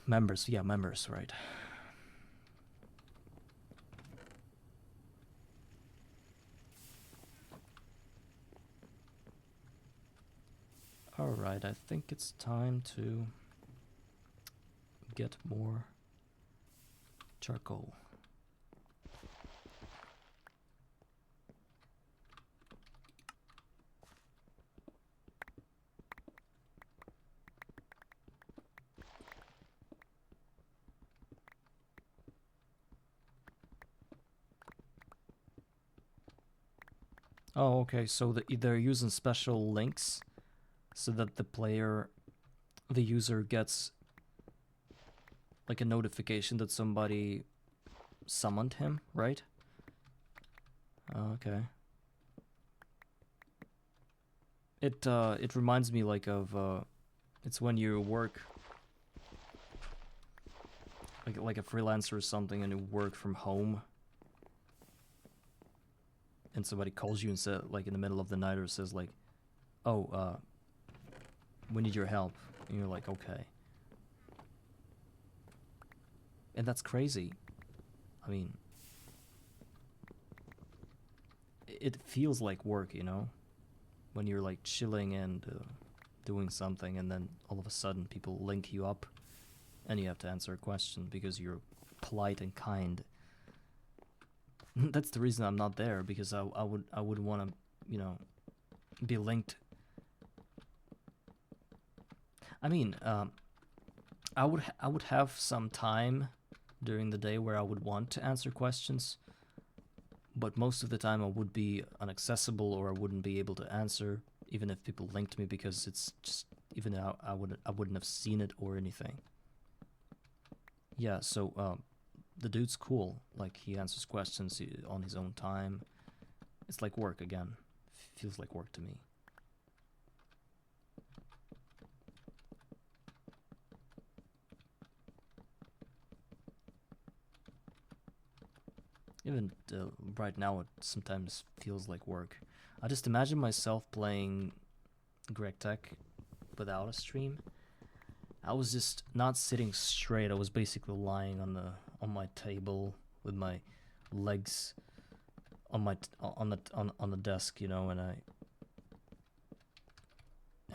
Members. Yeah, members, right. Alright, I think it's time to get more charcoal. Oh, okay, so they're using special links so that the user gets like a notification that somebody summoned him, right? Okay. It reminds me like of it's when you work like a freelancer or something, and you work from home, and somebody calls you and says, like, in the middle of the night, or says like, oh, we need your help, and you're like, okay. And that's crazy. I mean, it feels like work, you know, when you're like chilling and doing something, and then all of a sudden people link you up and you have to answer a question because you're polite and kind. That's the reason I'm not there, because I would want to, you know, be linked. I mean, I would have some time during the day where I would want to answer questions, but most of the time I would be inaccessible or I wouldn't be able to answer, even if people linked me, because it's just, even though I wouldn't have seen it or anything. Yeah, so the dude's cool. Like, he answers questions on his own time. It's like work again. Feels like work to me. Even right now, it sometimes feels like work. I just imagine myself playing Greg Tech without a stream. I was just not sitting straight. I was basically lying on my table with my legs on the desk, you know, and I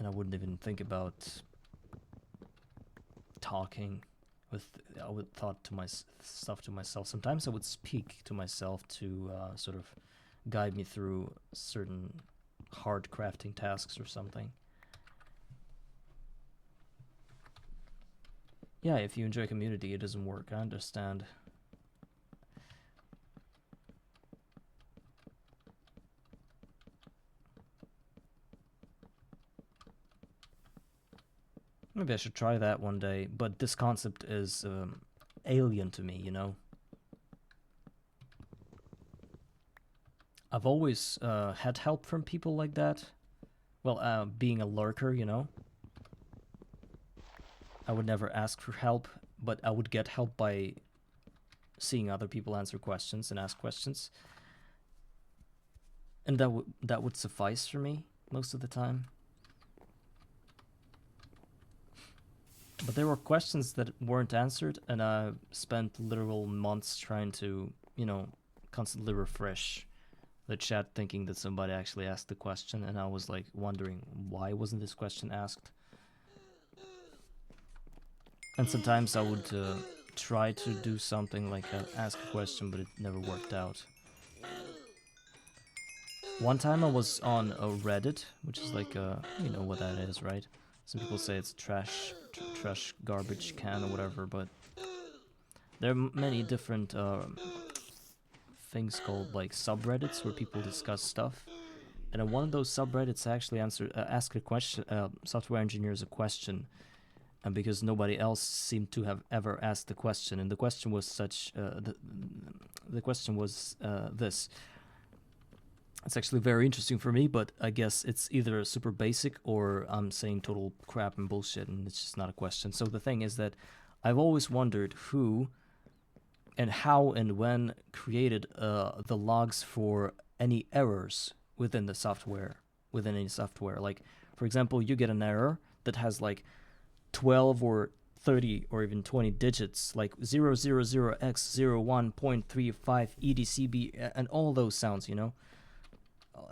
wouldn't even think about talking. I would thought to stuff to myself. Sometimes I would speak to myself to sort of guide me through certain hard crafting tasks or something. Yeah, if you enjoy community, it doesn't work. I understand. Maybe I should try that one day, but this concept is alien to me, you know? I've always had help from people like that. Well, being a lurker, you know? I would never ask for help, but I would get help by seeing other people answer questions and ask questions. And that would suffice for me most of the time. But there were questions that weren't answered, and I spent literal months trying to, you know, constantly refresh the chat, thinking that somebody actually asked the question, and I was like wondering, why wasn't this question asked? And sometimes I would try to do something like ask a question, but it never worked out. One time I was on a Reddit, which is like a, you know what that is, right? Some people say it's trash garbage can or whatever, but there are many different things called like subreddits where people discuss stuff. And in one of those subreddits, I actually asked a question, software engineers a question, and because nobody else seemed to have ever asked the question, and the question was such, the question was this. It's actually very interesting for me, but I guess it's either super basic or I'm saying total crap and bullshit, and it's just not a question. So the thing is that I've always wondered who and how and when created the logs for any errors within the software, within any software. Like, for example, you get an error that has like 12 or 30 or even 20 digits, like 000x01.35 EDCB, and all those sounds, you know?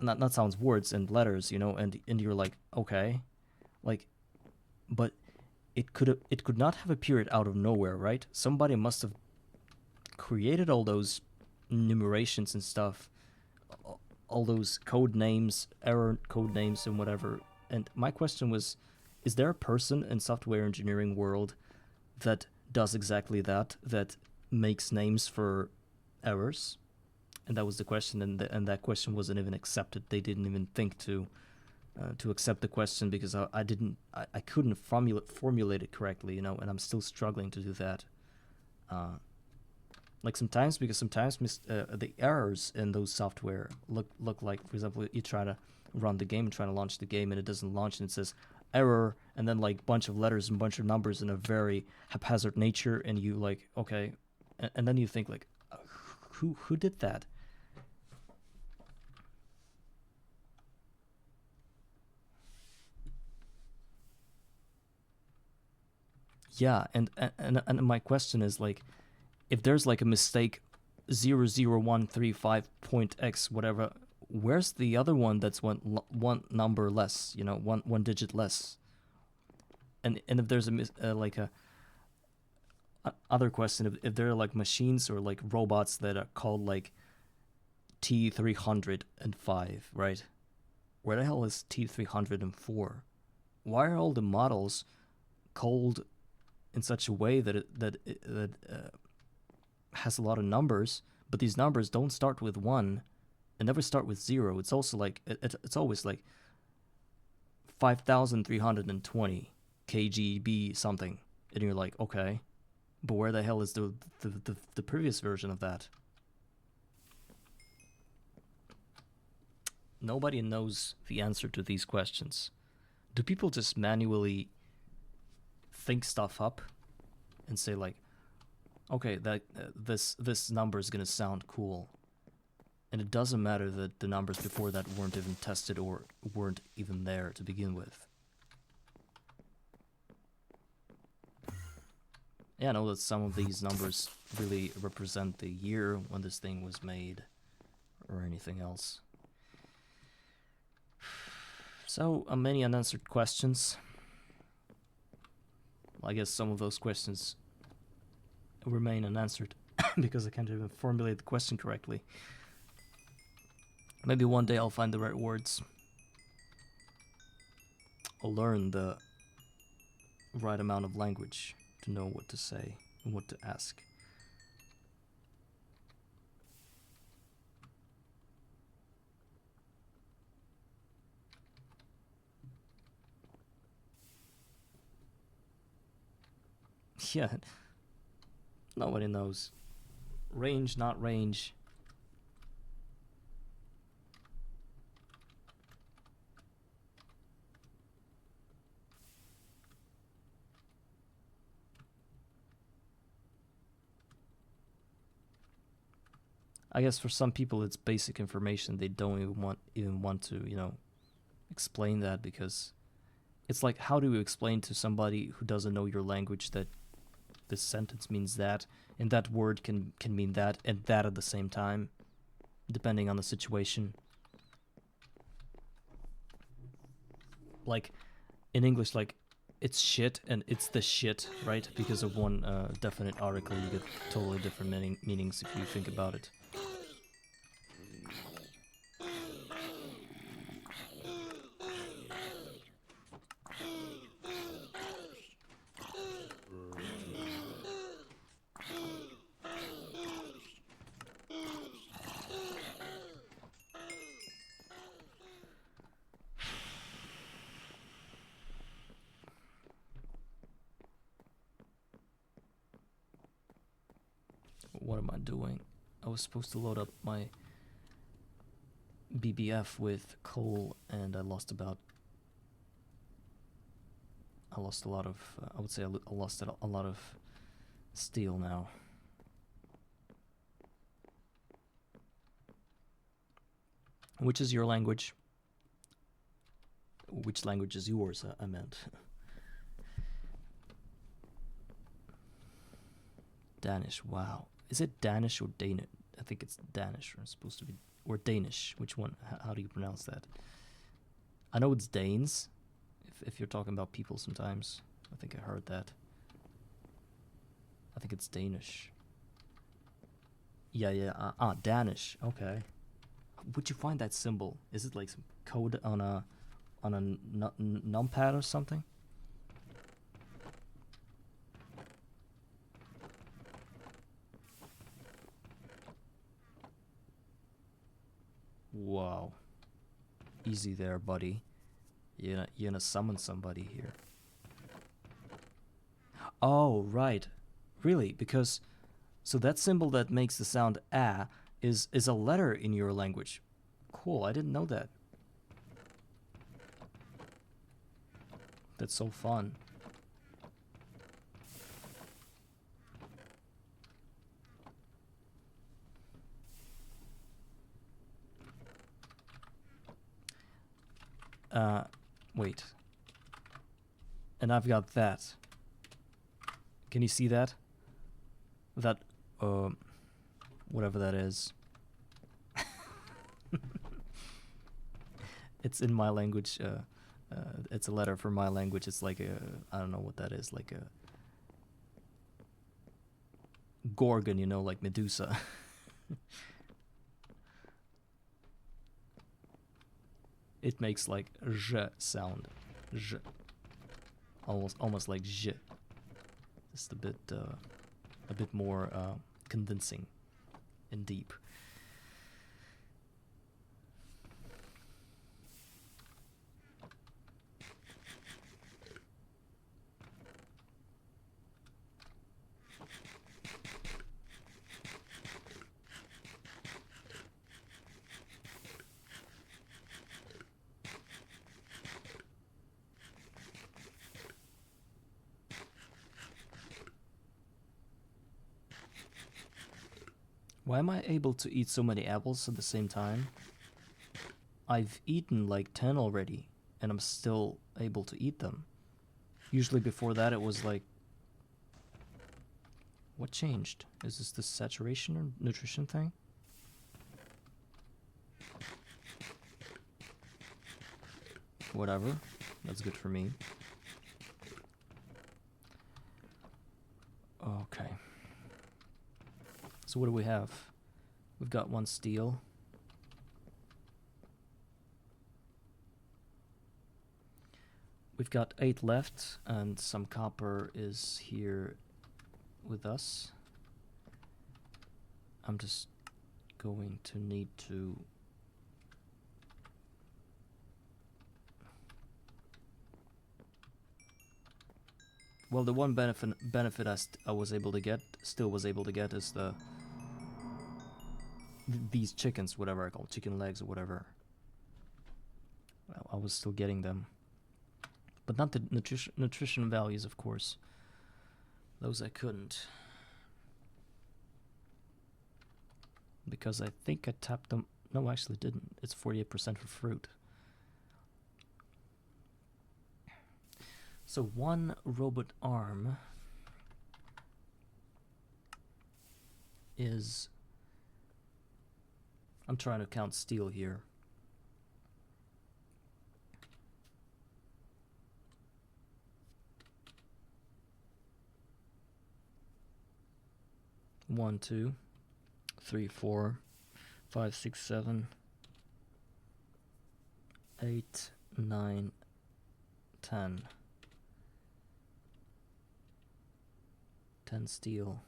Not sounds, words and letters, you know, and you're like, okay, like, but it could not have appeared out of nowhere, right? Somebody must have created all those numerations and stuff, all those code names, error code names and whatever. And my question was, is there a person in software engineering world that does exactly that makes names for errors? And that was the question, and that question wasn't even accepted. They didn't even think to accept the question because I couldn't formulate it correctly, you know, and I'm still struggling to do that. Like sometimes the errors in those software look like, for example, you try to run the game and try to launch the game and it doesn't launch and it says error and then like bunch of letters and bunch of numbers in a very haphazard nature, and you like, okay, and then you think like, who did that? Yeah, and my question is like, if there's like a mistake 00135.x whatever, where's the other one that's one number less, you know, one digit less? And if there's a other question, if there are like machines or like robots that are called like T305, right? Where the hell is T304? Why are all the models called in such a way that has a lot of numbers, but these numbers don't start with 1 and never start with 0. It's also like it's always like 5,320 kgb something, and you're like, okay, but where the hell is the previous version of that? Nobody knows the answer to these questions. Do people just manually think stuff up and say like, okay, that this number is gonna sound cool, and it doesn't matter that the numbers before that weren't even tested or weren't even there to begin with? Yeah, I know that some of these numbers really represent the year when this thing was made or anything else. So, many unanswered questions. Well, I guess some of those questions remain unanswered because I can't even formulate the question correctly. Maybe one day I'll find the right words. I'll learn the right amount of language to know what to say and what to ask. Yeah, nobody knows. Range, not range. I guess for some people it's basic information. They don't even want to, you know, explain that, because it's like, how do you explain to somebody who doesn't know your language that this sentence means that, and that word can mean that, and that at the same time, depending on the situation? Like, in English, like, it's shit and it's the shit, right? Because of one definite article, you get totally different meanings if you think about it. What am I doing? I was supposed to load up my BBF with coal, and I lost a lot of, I would say I lost a lot of steel now. Which is your language? Which language is yours, I meant. Danish, wow. Is it Danish or Danish? I think it's Danish, or it's supposed to be, or Danish. Which one? How do you pronounce that? I know it's Danes, if you're talking about people sometimes. I think I heard that. I think it's Danish. Yeah, Danish, okay. Would you find that symbol? Is it like some code on a numpad or something? Wow. Easy there, buddy. You're gonna summon somebody here. Oh, right. Really? Because, so that symbol that makes the sound ah is a letter in your language. Cool, I didn't know that. That's so fun. Wait. And I've got that. Can you see that? That, whatever that is. It's in my language, it's a letter for my language. It's like a, I don't know what that is, like a Gorgon, you know, like Medusa. It makes like j sound, j, almost like j, just a bit more convincing and deep. Why am I able to eat so many apples at the same time? I've eaten like 10 already, and I'm still able to eat them. Usually before that it was like... What changed? Is this the saturation or nutrition thing? Whatever. That's good for me. Okay. So what do we have? We've got 1 steel. We've got 8 left, and some copper is here with us. I'm just going to need to... Well, the one benefit I was able to get, still was able to get, is these chickens, whatever I call chicken legs or whatever. Well, I was still getting them, but not the nutrition values, of course. Those I couldn't, because I think I tapped them. No, I actually didn't. It's 48% for fruit. So 1 robot arm is... I'm trying to count steel here. One, 2, 3, 4, 5, 6, 7, 8, 9, 10. 10 steel.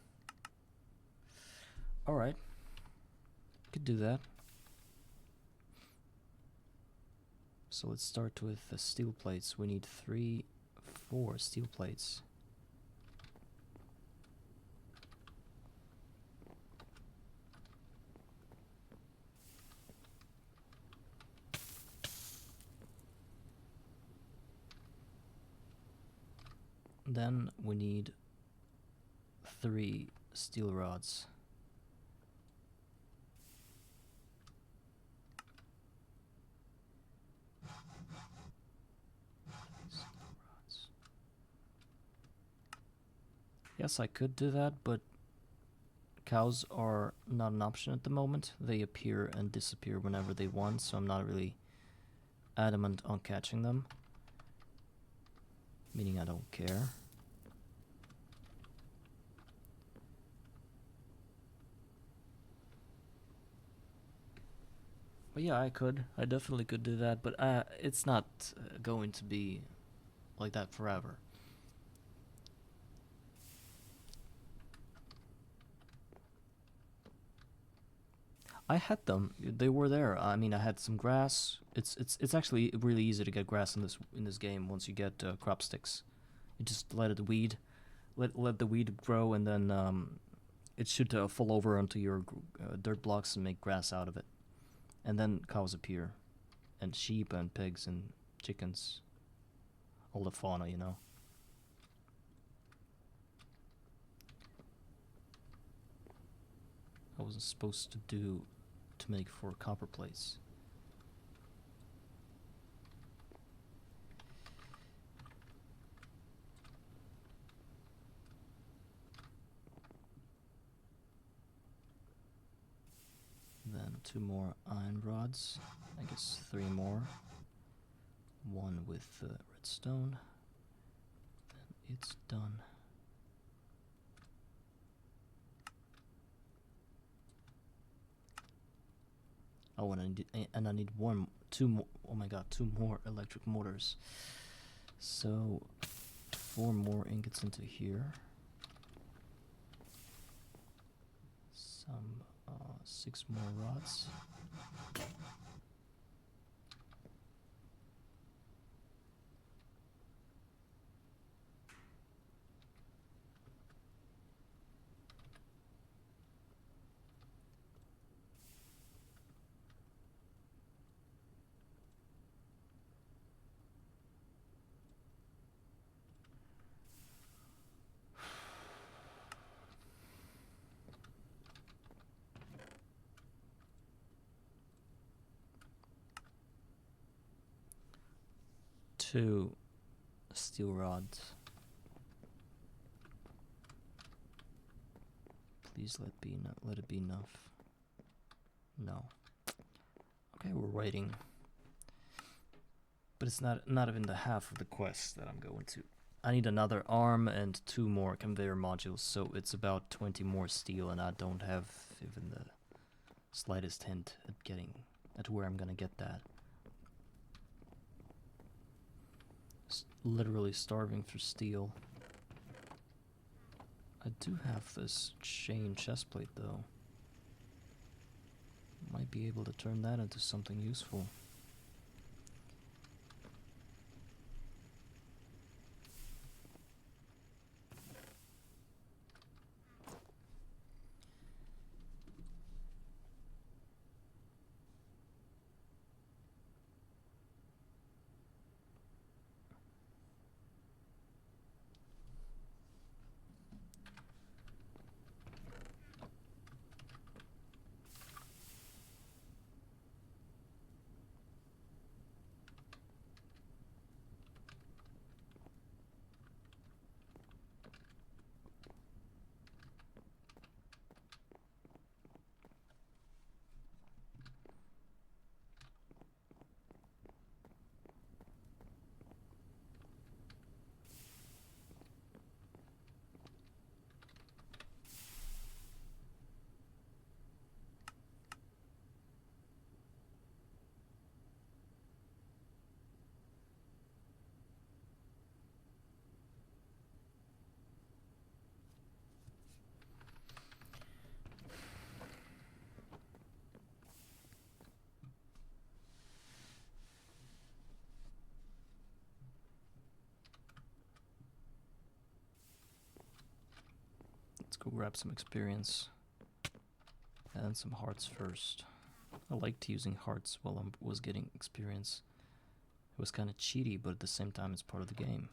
Alright. Could do that. So let's start with the steel plates. We need 3, 4 steel plates. Then we need 3 steel rods. Yes, I could do that, but cows are not an option at the moment. They appear and disappear whenever they want, so I'm not really adamant on catching them. Meaning I don't care. But yeah, I definitely could do that, but it's not going to be like that forever. I had them. They were there. I mean, I had some grass. It's actually really easy to get grass in this game once you get crop sticks. You just let it weed, let the weed grow, and then it should fall over onto your dirt blocks and make grass out of it. And then cows appear, and sheep and pigs and chickens, all the fauna, you know. I wasn't supposed to make 4 copper plates. Then 2 more iron rods. I guess 3 more. 1 with redstone. Then it's done. Oh, and I need 2 more. Oh my god, 2 more electric motors. So 4 more ingots into here. 6 more rods. Two steel rods. Please let it be enough. No. Okay, we're waiting. But it's not even the half of the quest that I'm going to. I need another arm and 2 more conveyor modules, so it's about 20 more steel, and I don't have even the slightest hint at where I'm gonna get that. Literally starving for steel. I do have this chain chestplate though. Might be able to turn that into something useful. Let's go grab some experience and some hearts first. I liked using hearts while I was getting experience. It was kind of cheaty, but at the same time it's part of the game.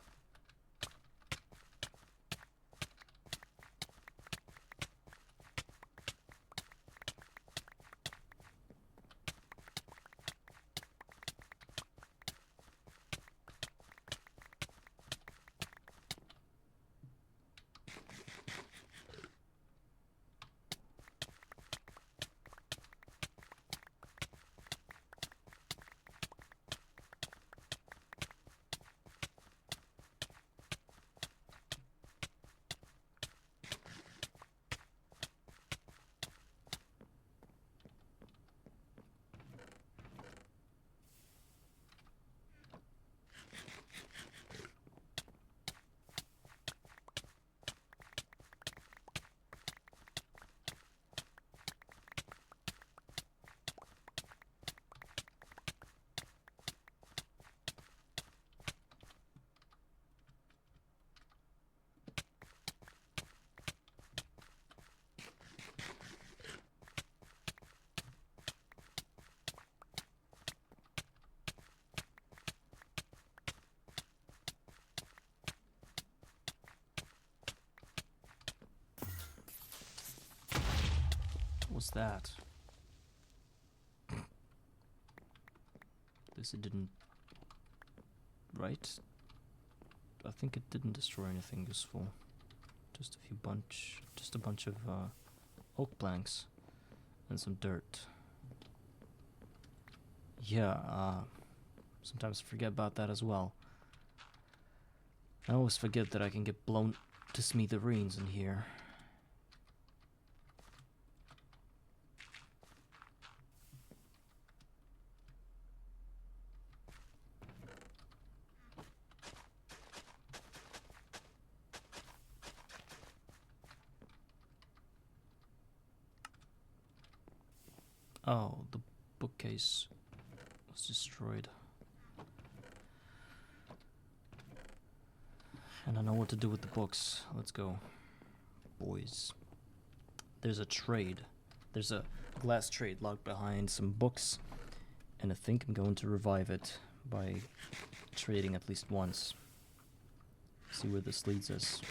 What's that? This it didn't... Right? I think it didn't destroy anything useful. Just a bunch of oak planks and some dirt. Yeah, sometimes I forget about that as well. I always forget that I can get blown to smithereens in here. Oh, the bookcase was destroyed. And I know what to do with the books. Let's go, boys. There's a trade. There's a glass trade locked behind some books, and I think I'm going to revive it by trading at least once. See where this leads us.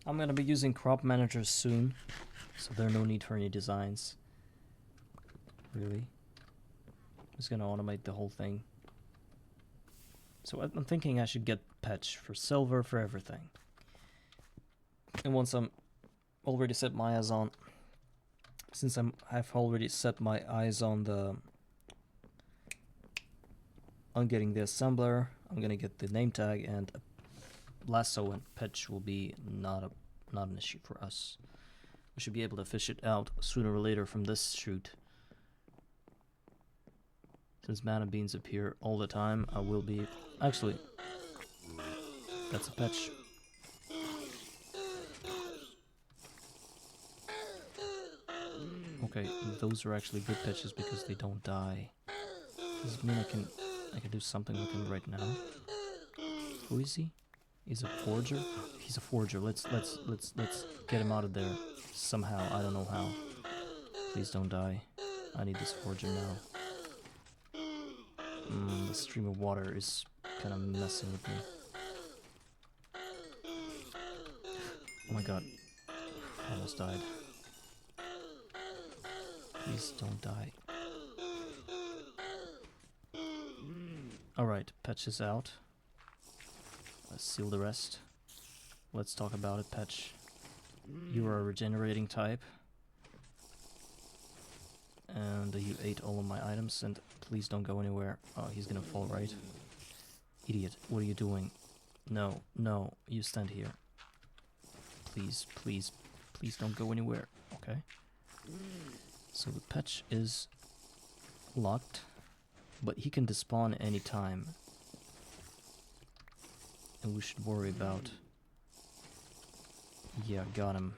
I'm gonna be using crop managers soon, so there's no need for any designs. Really. I'm just gonna automate the whole thing. So I'm thinking I should get patch for silver for everything. And once I'm already set my eyes on, since I've already set my eyes on getting the assembler, I'm gonna get the name tag, and lasso and patch will be not an issue for us. We should be able to fish it out sooner or later from this chute. Since mana beans appear all the time, I will be... Actually, that's a patch. Okay, those are actually good patches because they don't die. Does it mean I can do something with him right now? Who is he? He's a forger? He's a forger. Let's get him out of there somehow. I don't know how. Please don't die. I need this forger now. The stream of water is kind of messing with me. Oh my god. Almost died. Please don't die. Alright, patch is out. Let's seal the rest. Let's talk about it, patch. You are a regenerating type. And you ate all of my items, and please don't go anywhere. Oh, he's gonna fall, right? Idiot, what are you doing? No, no, you stand here. Please, please, please don't go anywhere, okay? So the patch is locked, but he can despawn anytime. And we should worry about... Yeah, got him.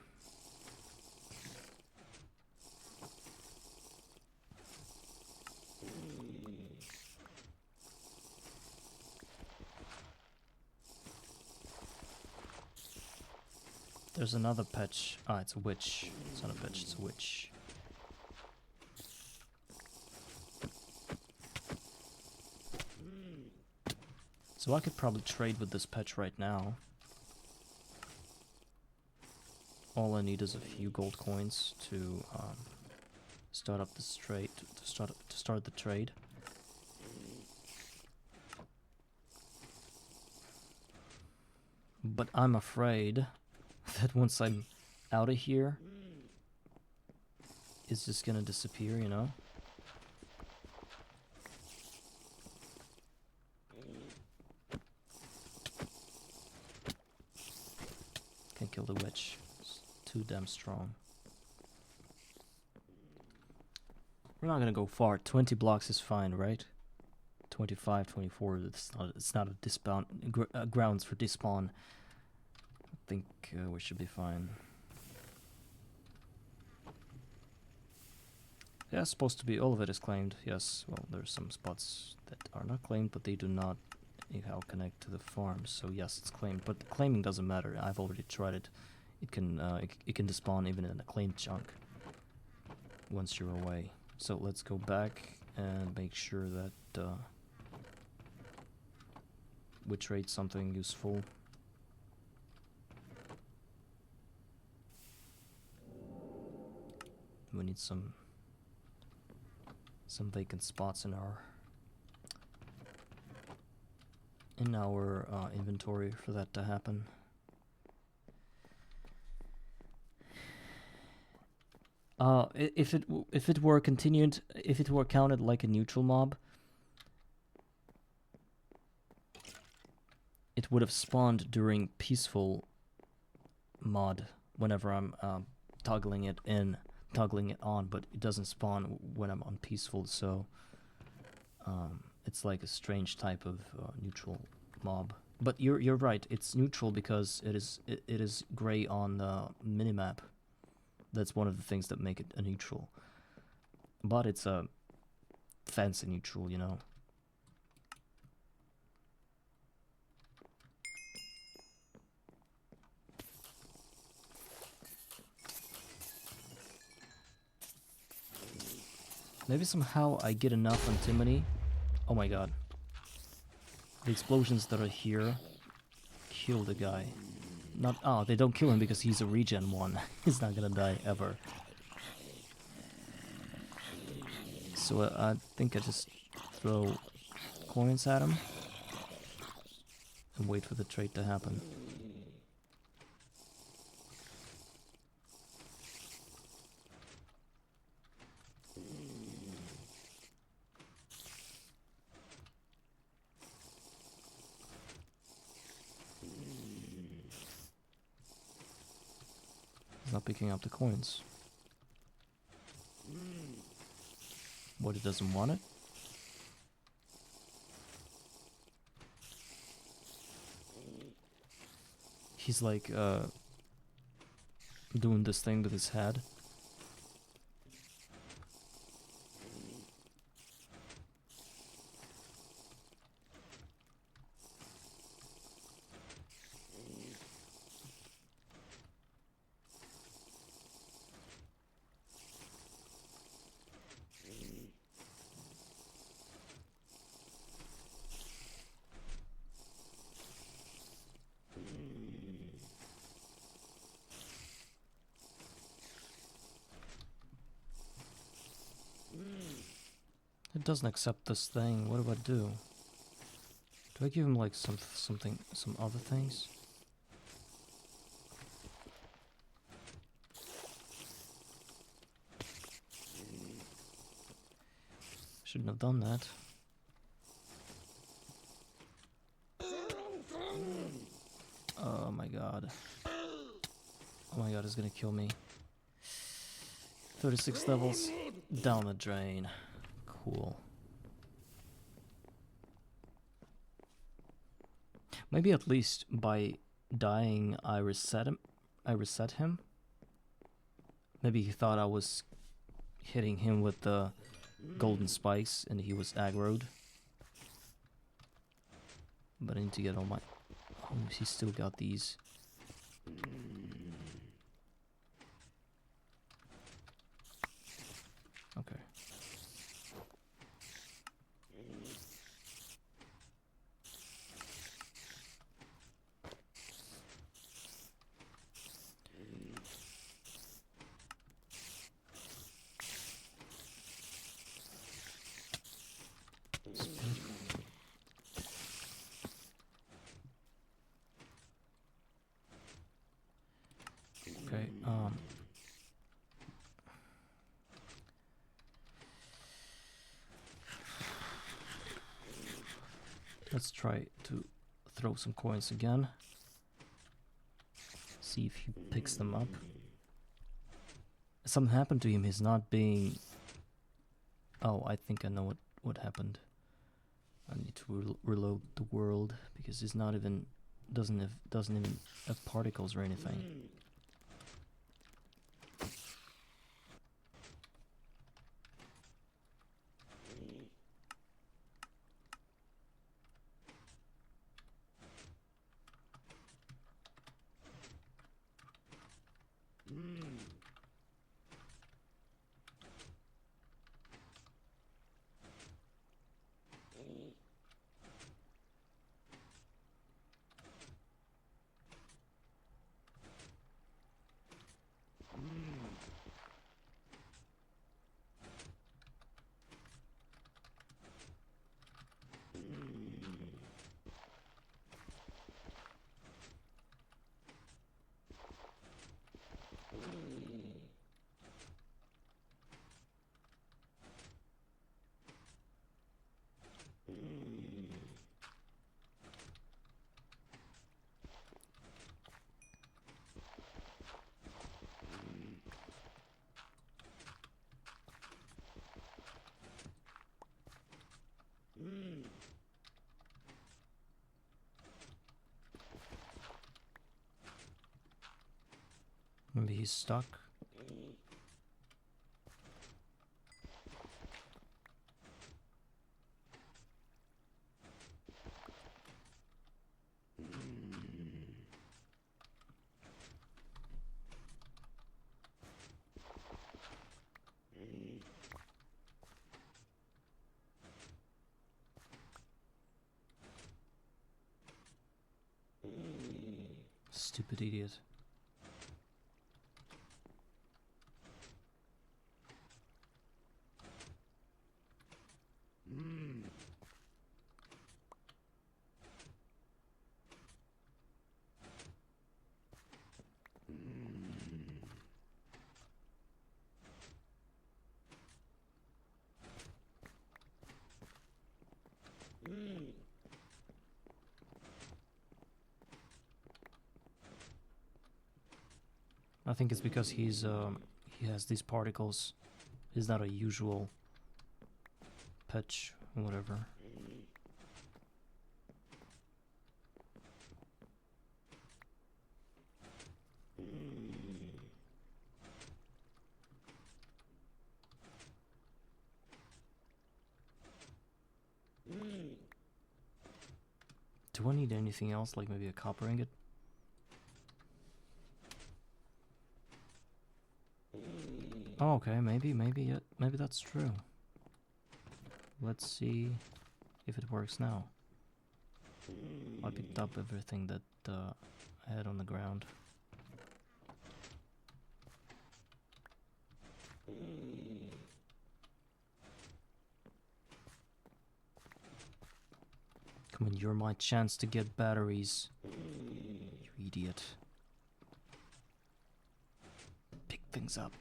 There's another patch. Ah, it's a witch. It's not a patch, it's a witch. So I could probably trade with this patch right now. All I need is a few gold coins to start up this trade. To start the trade. But I'm afraid that once I'm out of here, it's just gonna disappear, you know? Can't kill the witch. It's too damn strong. We're not gonna go far. 20 blocks is fine, right? 25, 24. It's not a despawn grounds for despawn. I think we should be fine. Yeah, it's supposed to be all of it is claimed. Yes. Well, there's some spots that are not claimed, but they do not anyhow connect to the farm. So yes, it's claimed, but the claiming doesn't matter. I've already tried it. It can despawn even in a claimed chunk once you're away. So let's go back and make sure that we trade something useful. We need some vacant spots in our inventory for that to happen. If it were continued, if it were counted like a neutral mob, it would have spawned during peaceful mod whenever I'm toggling it on, but it doesn't spawn when I'm on peaceful, so It's like a strange type of neutral mob. But you're right. It's neutral because it is gray on the minimap. That's one of the things that make it a neutral. But it's a fancy neutral, you know. Maybe somehow I get enough antimony. Oh my god. The explosions that are here kill the guy. Not oh, they don't kill him because he's a regen one. He's not gonna die ever. So I think I just throw coins at him and wait for the trade to happen. He's not picking up the coins. What, he doesn't want it? He's like doing this thing with his head. It doesn't accept this thing. What do I do? Do I give him like some other things? Shouldn't have done that. Oh my god. Oh my god, he's gonna kill me. 36 levels down the drain. Cool. Maybe at least by dying I reset him. Maybe he thought I was hitting him with the golden spikes and he was aggroed. But I need to get all my... Oh, he's still got these. Okay. Okay, let's try to throw some coins again. See if he picks them up. Something happened to him. He's not being... Oh, I think I know what happened. I need to reload the world because he's not even... doesn't even have particles or anything. Maybe he's stuck. Stupid idiot. I think it's because he has these particles. He's not a usual pitch or whatever. Do I need anything else, like maybe a copper ingot? Oh, okay, maybe that's true. Let's see if it works now. I picked up everything that I had on the ground. Come on, you're my chance to get batteries. You idiot. Pick things up.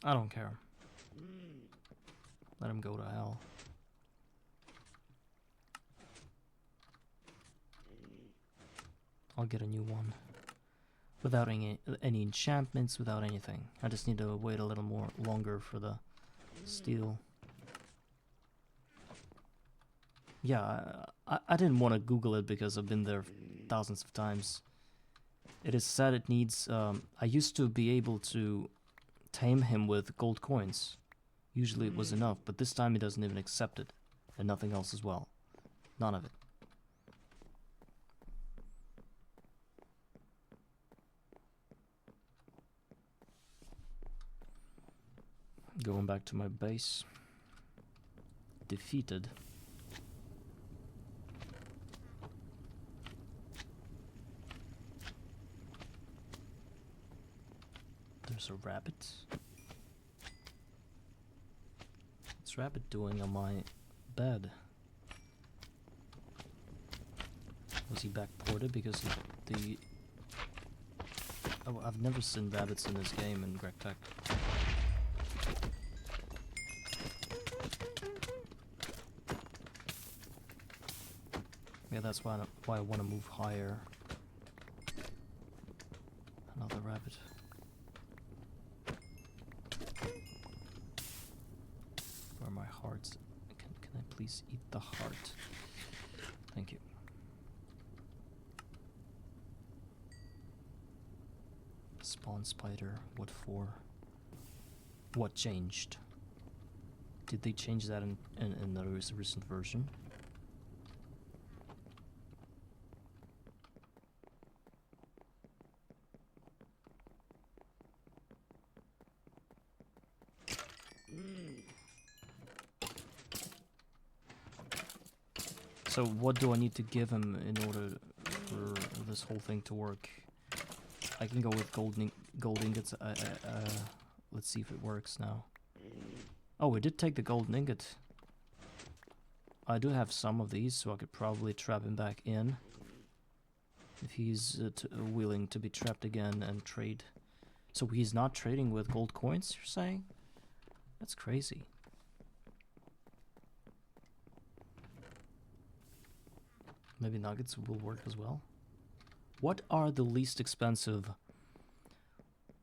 I don't care. Let him go to hell. I'll get a new one. Without any enchantments, without anything. I just need to wait a little more longer for the steel. Yeah, I didn't want to Google it because I've been there thousands of times. It is said it needs... I used to be able to tame him with gold coins. Usually it was enough, but this time he doesn't even accept it. And nothing else as well. None of it. Going back to my base. Defeated. There's a rabbit. What's rabbit doing on my bed? Was he backported because of the... Oh, I've never seen rabbits in this game in Greg Tech. Yeah, that's why I want to move higher. Another rabbit. Where are my hearts? Can I please eat the heart? Thank you. Spawn spider. What for? What changed? Did they change that in the recent version? So what do I need to give him in order for this whole thing to work? I can go with gold ingots. Let's see if it works now. Oh, we did take the golden ingot. I do have some of these, so I could probably trap him back in. If he's willing to be trapped again and trade. So he's not trading with gold coins, you're saying? That's crazy. Maybe nuggets will work as well. What are the least expensive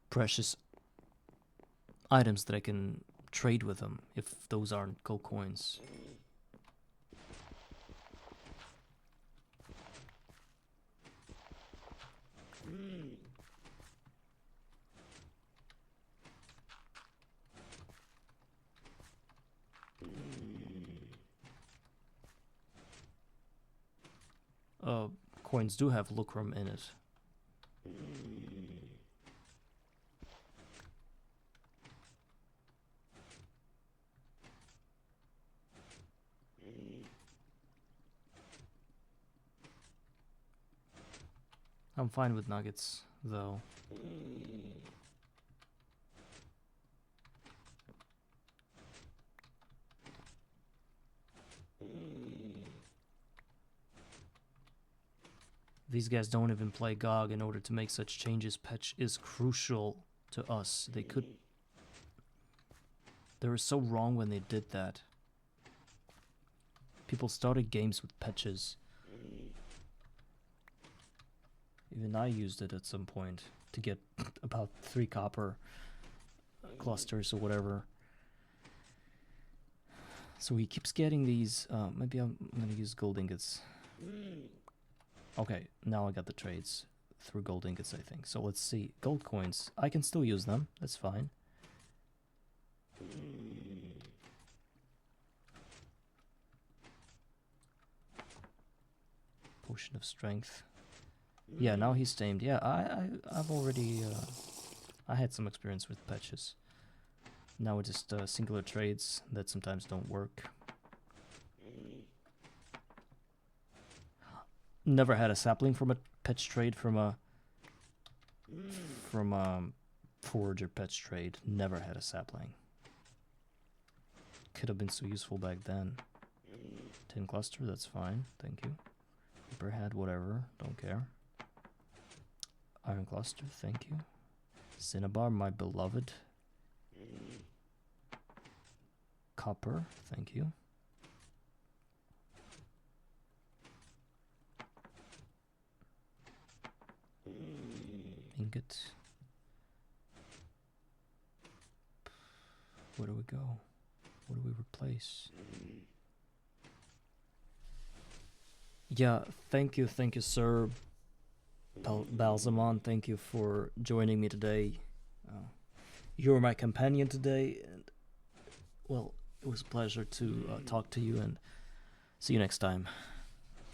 precious items that I can trade with them if those aren't gold coins. Coins do have lucrum in it. I'm fine with nuggets, though. These guys don't even play GOG in order to make such changes. Patch is crucial to us. They were so wrong when they did that. People started games with patches. Even I used it at some point to get about 3 copper clusters or whatever. So he keeps getting these. Maybe I'm gonna use gold ingots. Okay, now I got the trades through gold ingots, I think. So let's see. Gold coins. I can still use them. That's fine. Potion of strength. Yeah, now he's tamed. Yeah, I've already I had some experience with patches. Now it's just singular trades that sometimes don't work. Never had a sapling from a patch trade from a forager patch trade. Never had a sapling. Could have been so useful back then. 10 cluster, that's fine. Thank you. Copperhead, whatever. Don't care. Iron cluster, thank you. Cinnabar, my beloved. Copper, thank you. Ingot. Where do we go? What do we replace? Yeah, thank you, sir. Balsamon, thank you for joining me today. You're my companion today, and well, it was a pleasure to talk to you, and see you next time.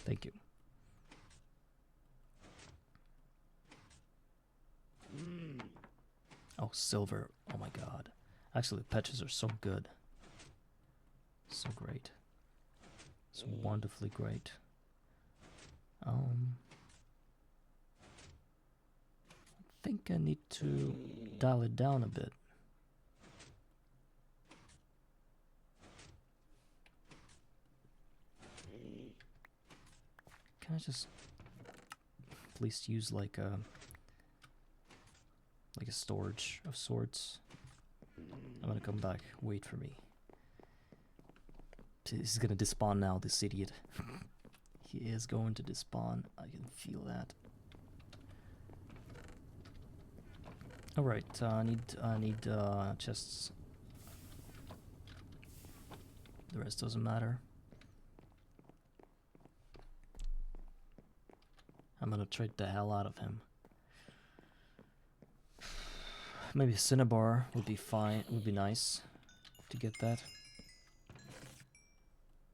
Thank you. Oh, silver. Oh my god. Actually, patches are so good. So great. So wonderfully great. I think I need to dial it down a bit. Can I just at least use like a storage of sorts? I'm gonna come back. Wait for me. He's gonna despawn now, this idiot. He is going to despawn. I can feel that. Alright, I need chests. The rest doesn't matter. I'm gonna trade the hell out of him. Maybe Cinnabar would be fine, would be nice to get that.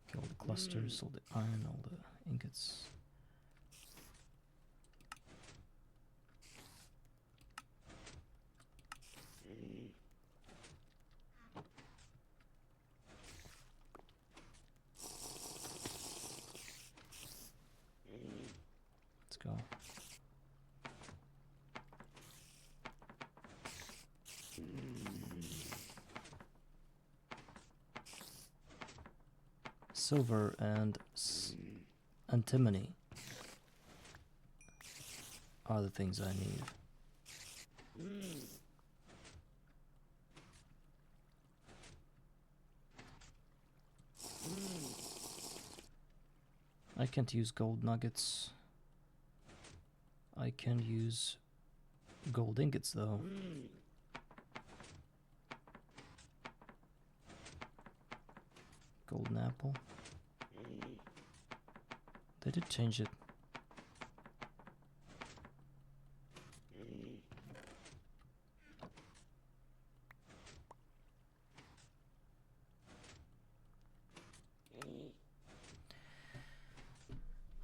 Get all the clusters, all the iron, all the ingots. Let's go. Silver and antimony are the things I need. I can't use gold nuggets. I can use Gold ingots, though. Golden apple. They did change it.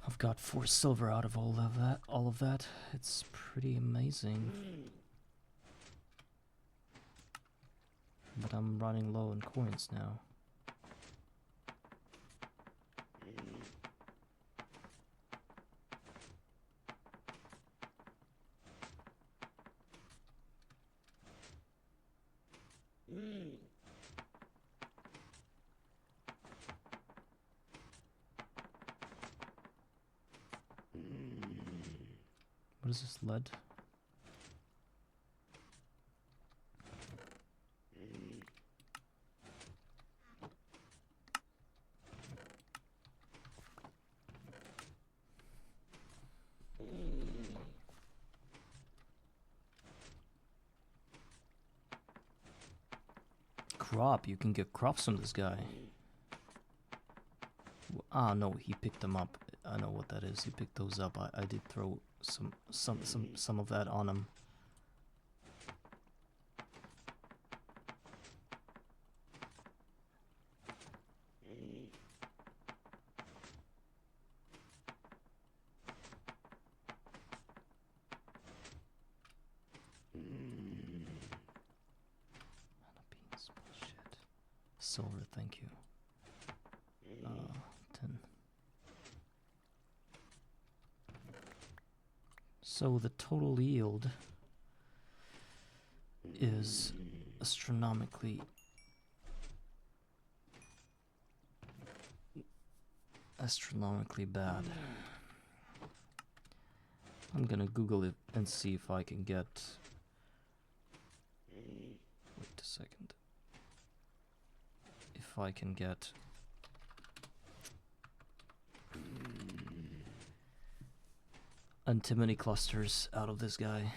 I've got 4 silver out of all of that. It's pretty amazing. But I'm running low on coins now. What is this, lead? Crop, you can get crops from this guy. Ah, no, he picked them up. I know what that is. He picked those up. I did throw some of that on him. Beans, bullshit. Silver, thank you. 10. So the total yield is astronomically bad. I'm gonna Google it and see if I can get... Wait a second. If I can get... antimony clusters out of this guy.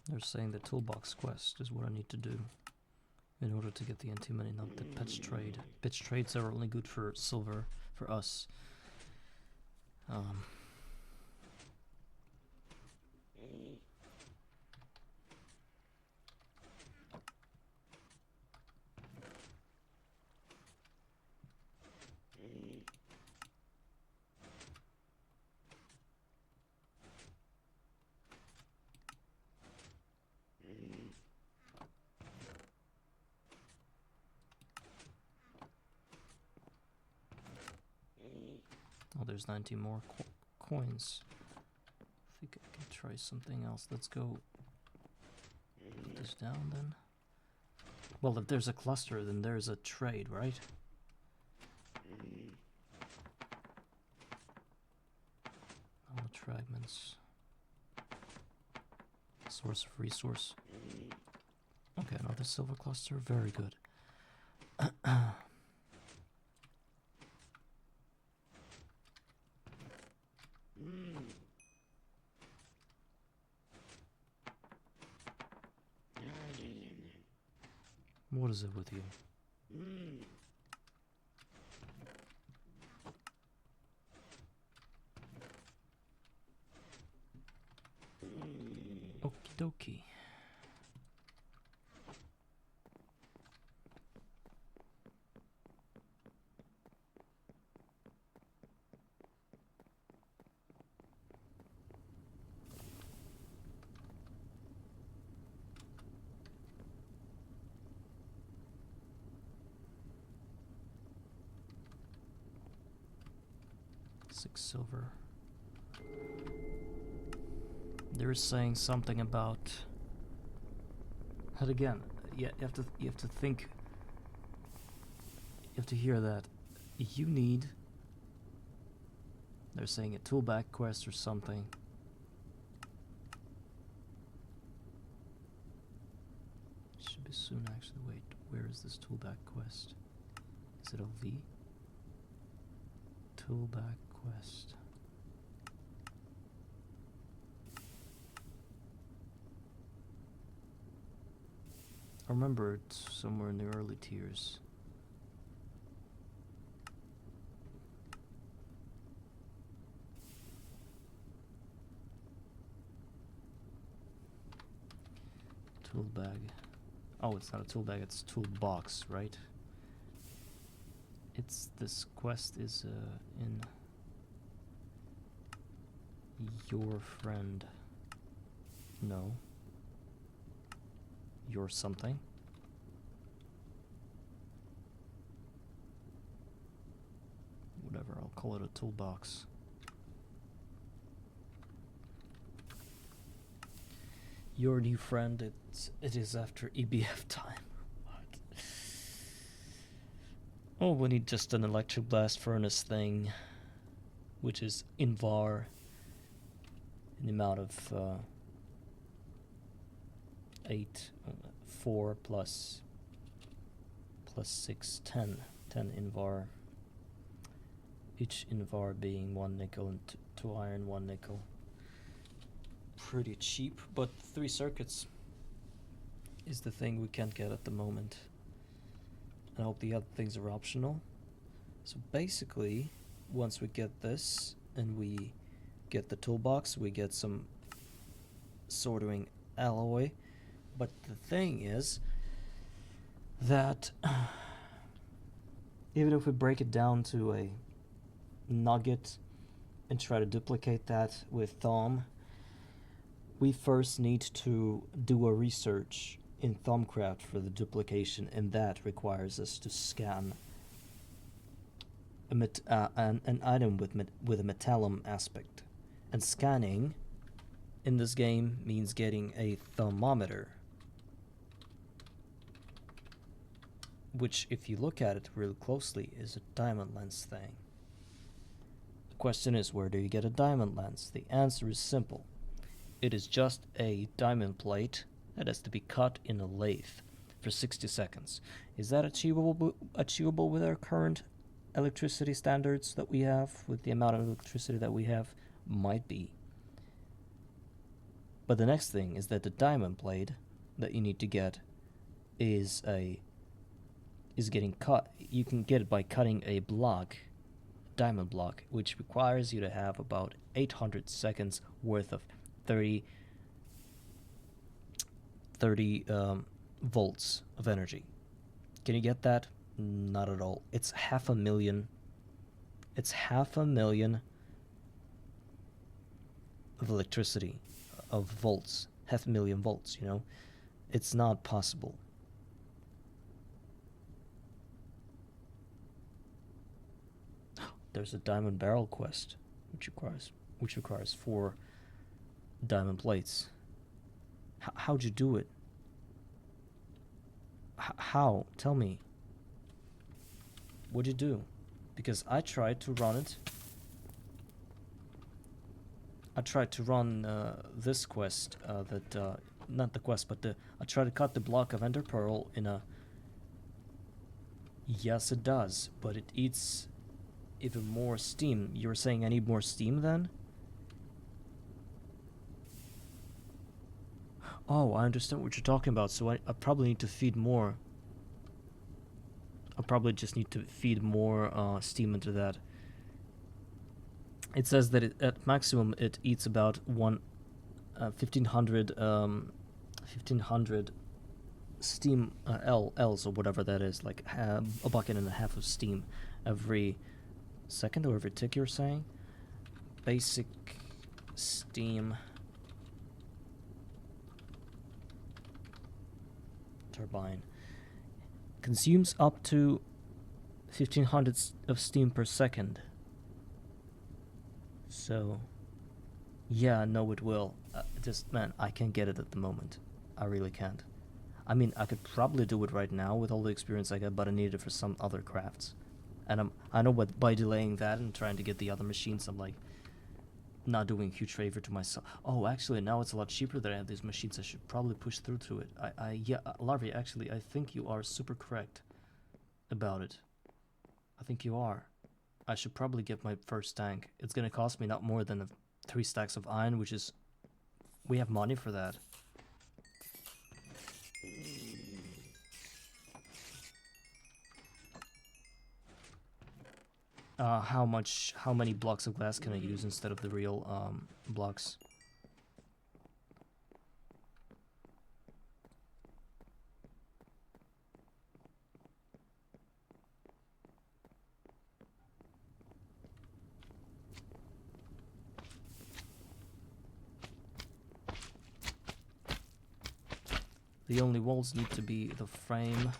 They're saying the toolbox quest is what I need to do in order to get the antimony, not the pitch trade. Pitch trades are only good for silver, for us. Oh, there's 90 more coins. I think I can try something else. Let's go put this down then. Well, if there's a cluster, then there's a trade, right? Knowledge fragments. Source of resource. Okay, another silver cluster. Very good. What is it with you? Okie dokie. Six silver. They're saying something about. And again, yeah, you have to think. You have to hear that. You need. They're saying a toolback quest or something. Should be soon, actually. Wait, where is this toolback quest? Is it a V? Toolback quest. I remember it's somewhere in the early tiers. Tool bag. Oh, it's not a tool bag, it's a toolbox, right? It's this quest is in your friend. No. Your something. Whatever, I'll call it a toolbox. Your new friend, it is after EBF time. What? Oh, we need just an electric blast furnace thing, which is in VAR, in the amount of 4 plus 6, 10 in VAR. Each in VAR being 1 nickel and 2 iron, 1 nickel. Pretty cheap, but 3 circuits is the thing we can't get at the moment. I hope the other things are optional. So basically, once we get this and we get the toolbox, we get some soldering alloy. But the thing is that even if we break it down to a nugget and try to duplicate that with Thumb, we first need to do a research in Thumbcraft for the duplication, and that requires us to scan an item with a metallum aspect. And scanning in this game means getting a thermometer, which, if you look at it really closely, is a diamond lens thing. The question is, where do you get a diamond lens? The answer is simple. It is just a diamond plate that has to be cut in a lathe for 60 seconds. Is that achievable with our current electricity standards that we have, with the amount of electricity that we have? Might be. But the next thing is that the diamond plate that you need to get is getting cut. You can get it by cutting a block, diamond block, which requires you to have about 800 seconds worth of 30 volts of energy. Can you get that? Not at all. It's 500,000. It's 500,000 of electricity, of volts. 500,000 volts, you know? It's not possible. There's a diamond barrel quest, which requires 4 diamond plates. How'd you do it? How? Tell me. What'd you do? Because I tried to run it. I tried to run this quest that not the quest, but I try to cut the block of ender pearl in a. Yes, it does, but it eats even more steam. You were saying I need more steam then? Oh, I understand what you're talking about. So I probably need to feed more. I probably just need to feed more steam into that. It says that at maximum it eats about 1500 steam L's or whatever that is, like a bucket and a half of steam every second or every tick. You're saying basic steam turbine consumes up to 1500 of steam per second. So yeah, no, it will. Just, man, I can't get it at the moment. I really can't. I mean, I could probably do it right now with all the experience I got, but I need it for some other crafts. And I know what, by delaying that and trying to get the other machines, I'm like not doing a huge favor to myself. Oh, actually, now it's a lot cheaper that I have these machines. I should probably push through to it. Yeah, Larvae, actually, I think you are super correct about it. I think you are. I should probably get my first tank. It's gonna cost me not more than 3 stacks of iron, which is... We have money for that. How many blocks of glass can I use instead of the real blocks? The only walls need to be the frame,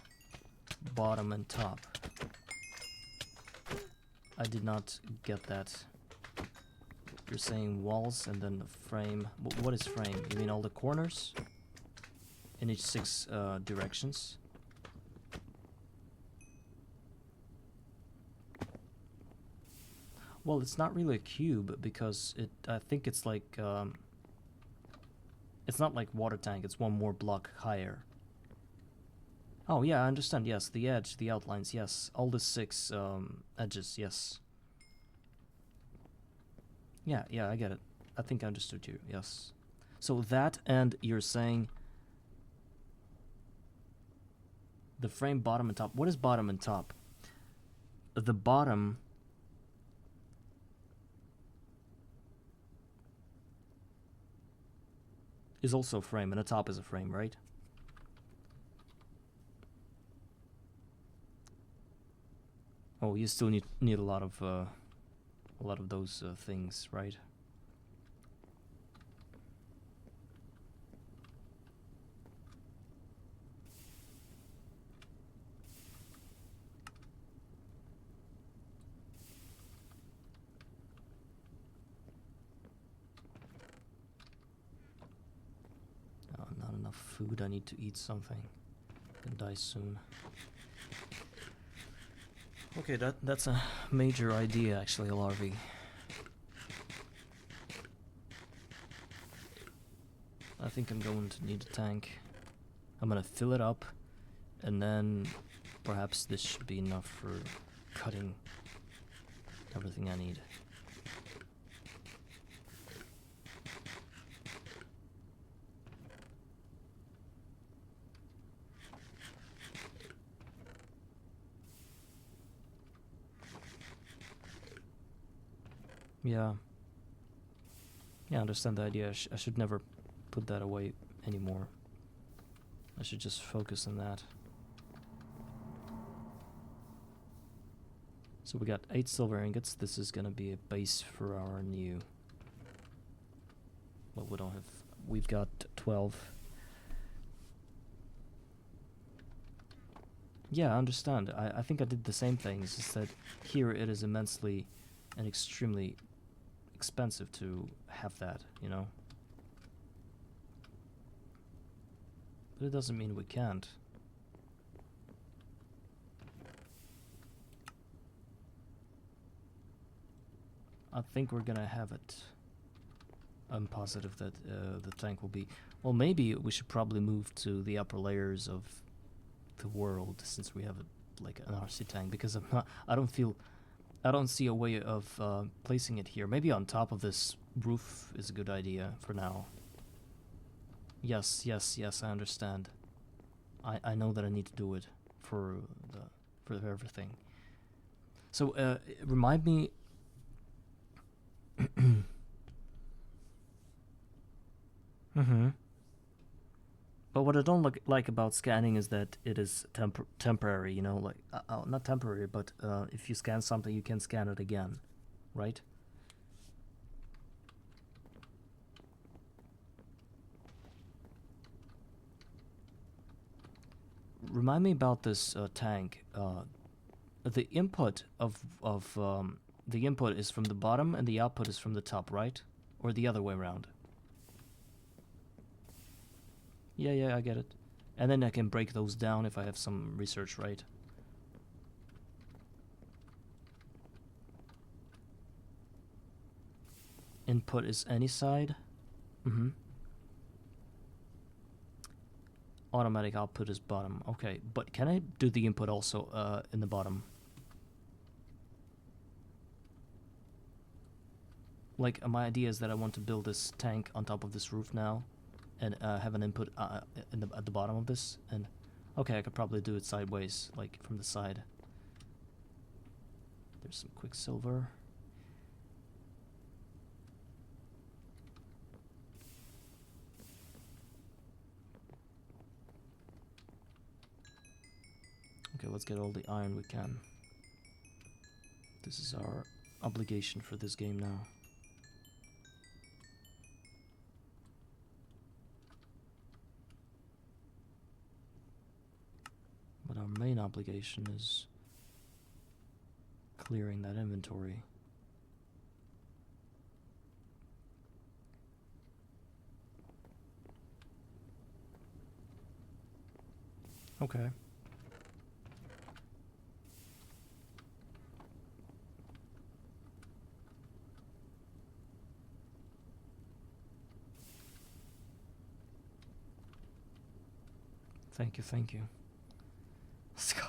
bottom, and top. I did not get that. You're saying walls and then the frame. What is frame? You mean all the corners? In each 6 directions? Well, it's not really a cube because I think it's like... it's not like water tank, it's one more block higher. Oh, yeah, I understand, yes. The edge, the outlines, yes. All the 6 edges, yes. Yeah, I get it. I think I understood you, yes. So that, and you're saying... The frame, bottom, and top. What is bottom and top? The bottom... is also a frame, and the top is a frame, right? Oh, you still need a lot of those things, right? Oh, not enough food. I need to eat something. I'll die soon. Okay, that's a major idea, actually, Larvae. I think I'm going to need a tank. I'm gonna fill it up, and then perhaps this should be enough for cutting everything I need. Yeah. Yeah, I understand the idea. I should never put that away anymore. I should just focus on that. So we got 8 silver ingots. This is gonna be a base for our new... Well, we don't have... We've got 12. Yeah, I understand. I think I did the same thing. It's just that here it is immensely and extremely expensive to have that, you know? But it doesn't mean we can't. I think we're gonna have it. I'm positive that the tank will be. Well, maybe we should probably move to the upper layers of the world since we have like an RC tank, because I'm not. I don't see a way of placing it here. Maybe on top of this roof is a good idea for now. Yes, yes, yes. I understand. I know that I need to do it for everything. So remind me. Mm-hmm. But what I don't like about scanning is that it is temporary, you know, like, not temporary, but if you scan something, you can scan it again, right? Remind me about this tank. The input the input is from the bottom and the output is from the top, right? Or the other way around? Yeah, yeah, I get it. And then I can break those down if I have some research, right? Input is any side. Mm-hmm. Automatic output is bottom. Okay, but can I do the input also in the bottom? Like, my idea is that I want to build this tank on top of this roof now, and have an input at the bottom of this. And okay, I could probably do it sideways, like from the side. There's some quicksilver. Okay, let's get all the iron we can. This is our obligation for this game now. But our main obligation is clearing that inventory. Okay. Thank you, thank you. Let's go.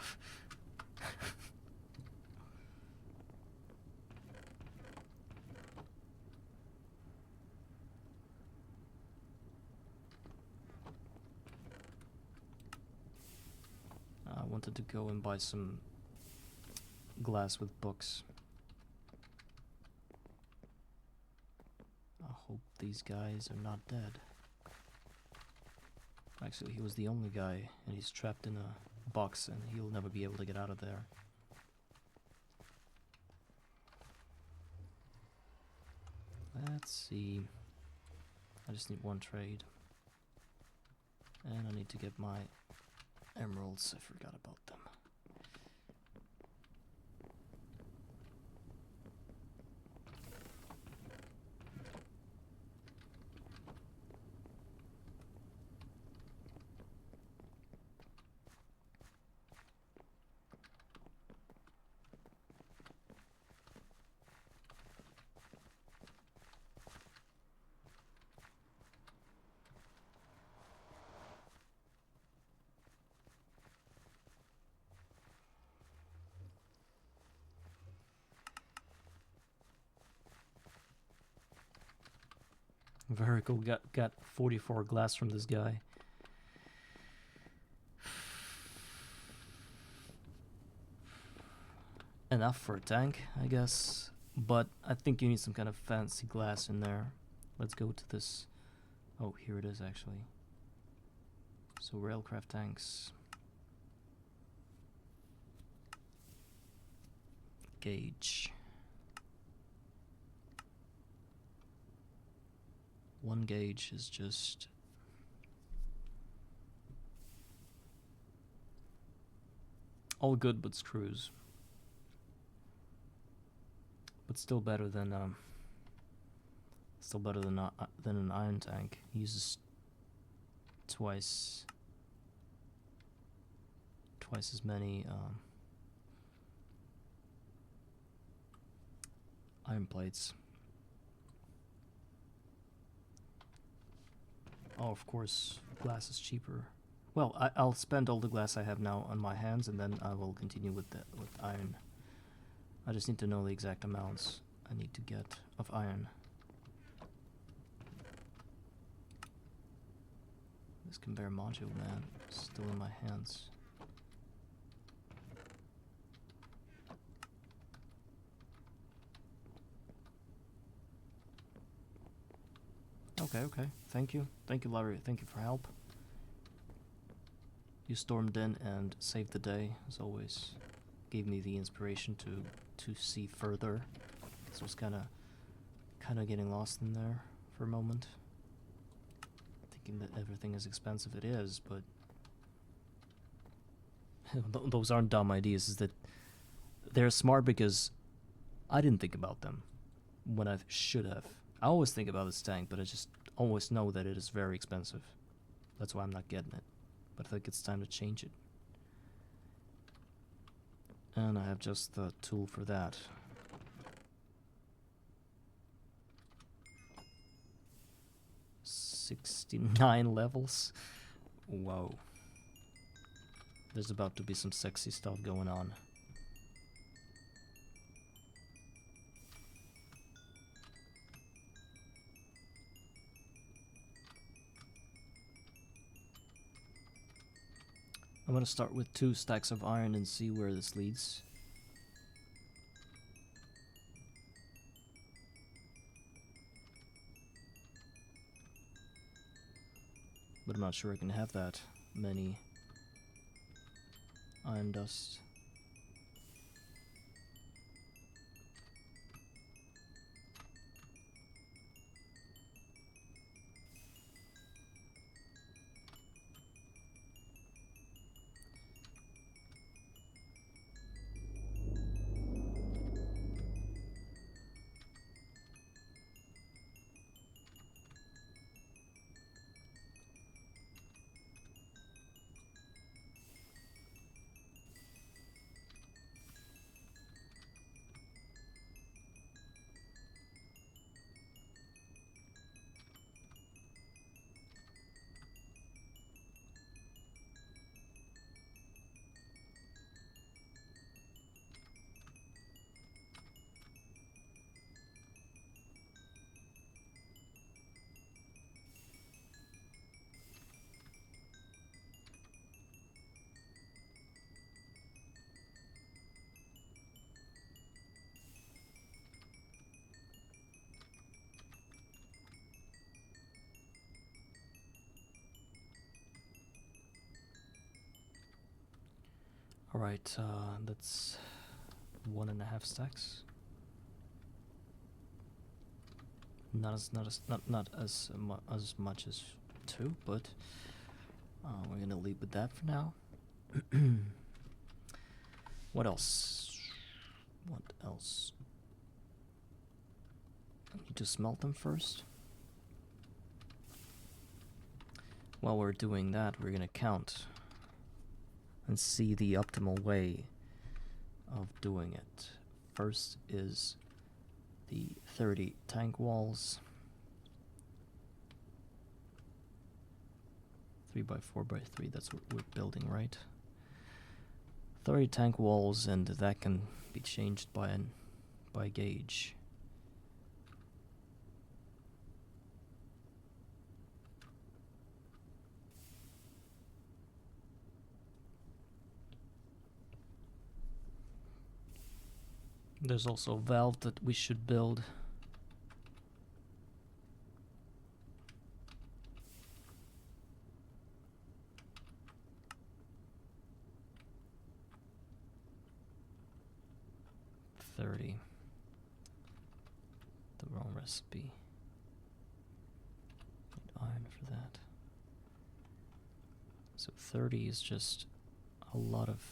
I wanted to go and buy some glass with books. I hope these guys are not dead. Actually, he was the only guy, and he's trapped in a box, and he'll never be able to get out of there. Let's see. I just need one trade. And I need to get my emeralds. I forgot about them. Very cool. Got 44 glass from this guy. Enough for a tank, I guess. But I think you need some kind of fancy glass in there. Let's go to this. Oh, here it is actually. So railcraft tanks. Gauge. One gauge is just all good but screws. But still better than an iron tank. It uses twice as many iron plates. Oh, of course, glass is cheaper. Well, I'll spend all the glass I have now on my hands, and then I will continue with iron. I just need to know the exact amounts I need to get of iron. This conveyor module, man, still in my hands. Okay. Thank you, Larry. Thank you for help. You stormed in and saved the day, as always. Gave me the inspiration to see further. So I was kind of getting lost in there for a moment, thinking that everything is expensive. It is, but those aren't dumb ideas. Is that they're smart because I didn't think about them when I should have. I always think about this tank, but I just always know that it is very expensive. That's why I'm not getting it. But I think it's time to change it. And I have just the tool for that. $69 levels? Whoa. There's about to be some sexy stuff going on. I'm gonna start with 2 stacks of iron and see where this leads. But I'm not sure I can have that many iron dust. Alright, that's 1.5 stacks. Not as much as 2, but we're gonna leave with that for now. What else? I need to smelt them first. While we're doing that, we're gonna count and see the optimal way of doing it. First is the 30 tank walls, 3x4x3, that's what we're building, right? 30 tank walls, and that can be changed by gauge. There's also a valve that we should build. The wrong recipe. Need iron for that. So 30 is just a lot of...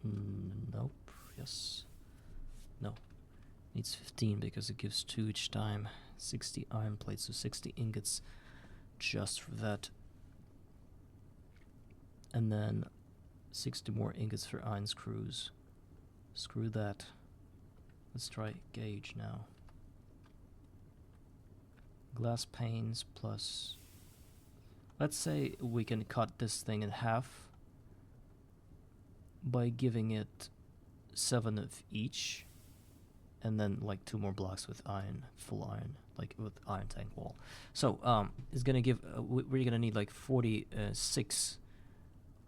Nope. Yes. No. Needs 15 because it gives 2 each time. 60 iron plates, so 60 ingots just for that. And then 60 more ingots for iron screws. Screw that. Let's try gauge now. Glass panes plus Let's say we can cut this thing in half by giving it 7 of each, and then like 2 more blocks with iron, full iron, like with iron tank wall. So it's gonna give. We're gonna need like 46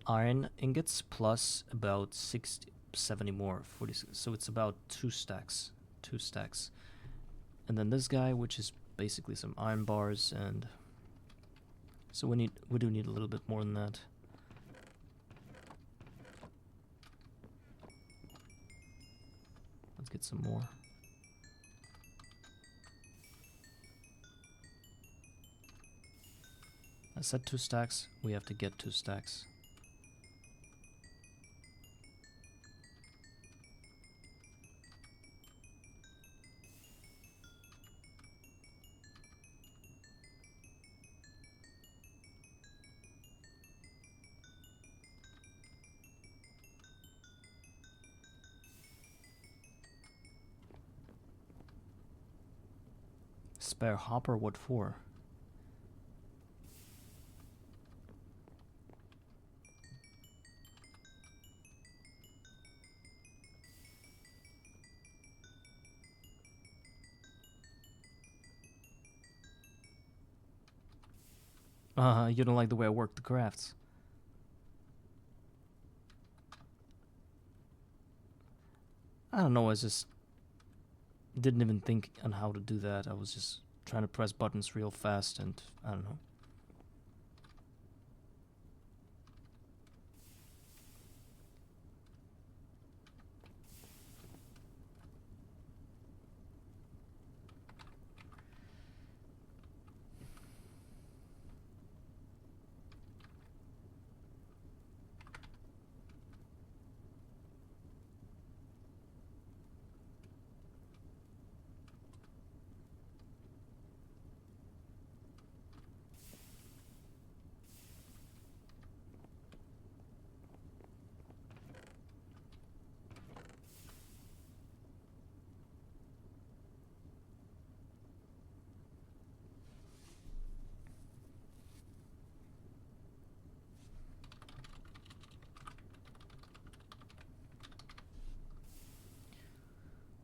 iron ingots plus about 60, 70 more. 46. So it's about 2 stacks. 2 stacks. And then this guy, which is basically some iron bars, and so we do need a little bit more than that. Let's get some more. I said 2 stacks, we have to get 2 stacks. Spare hopper, what for? You don't like the way I work the crafts. I don't know, I just didn't even think on how to do that. I was just trying to press buttons real fast, and I don't know.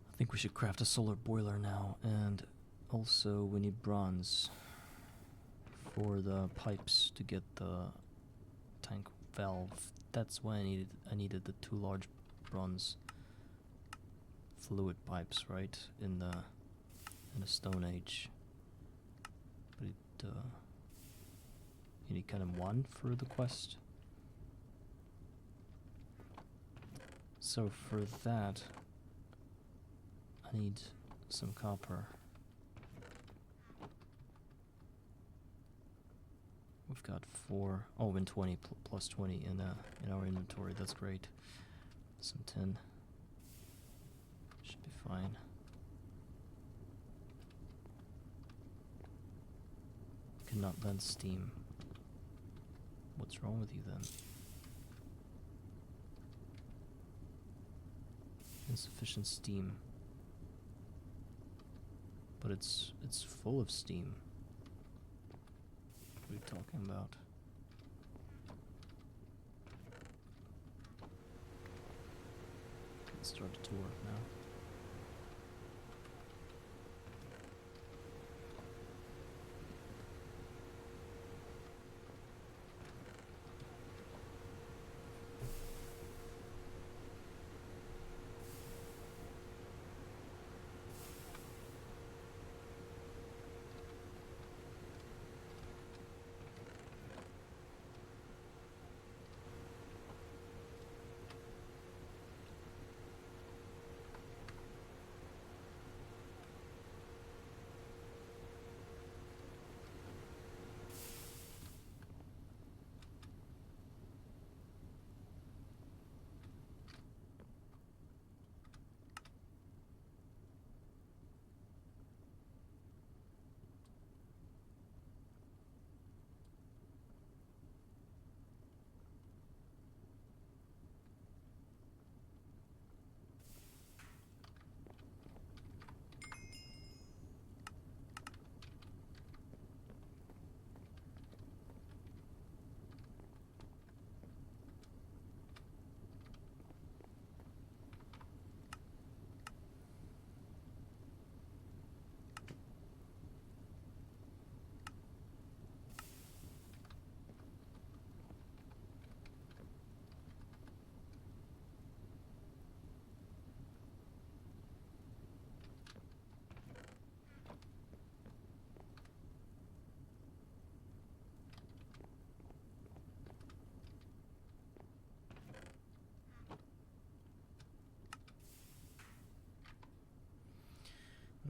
I think we should craft a solar boiler now, and also we need bronze for the pipes to get the tank valve. That's why I needed the 2 large bronze fluid pipes, right? In the Stone Age. But you need kind of 1 for the quest. So for that, I need some copper. We've got 4. Oh, and 20 plus 20 in our inventory. That's great. Some tin should be fine. Cannot vent steam. What's wrong with you then? Insufficient steam. But it's full of steam. What are you talking about? Let's start it to work now.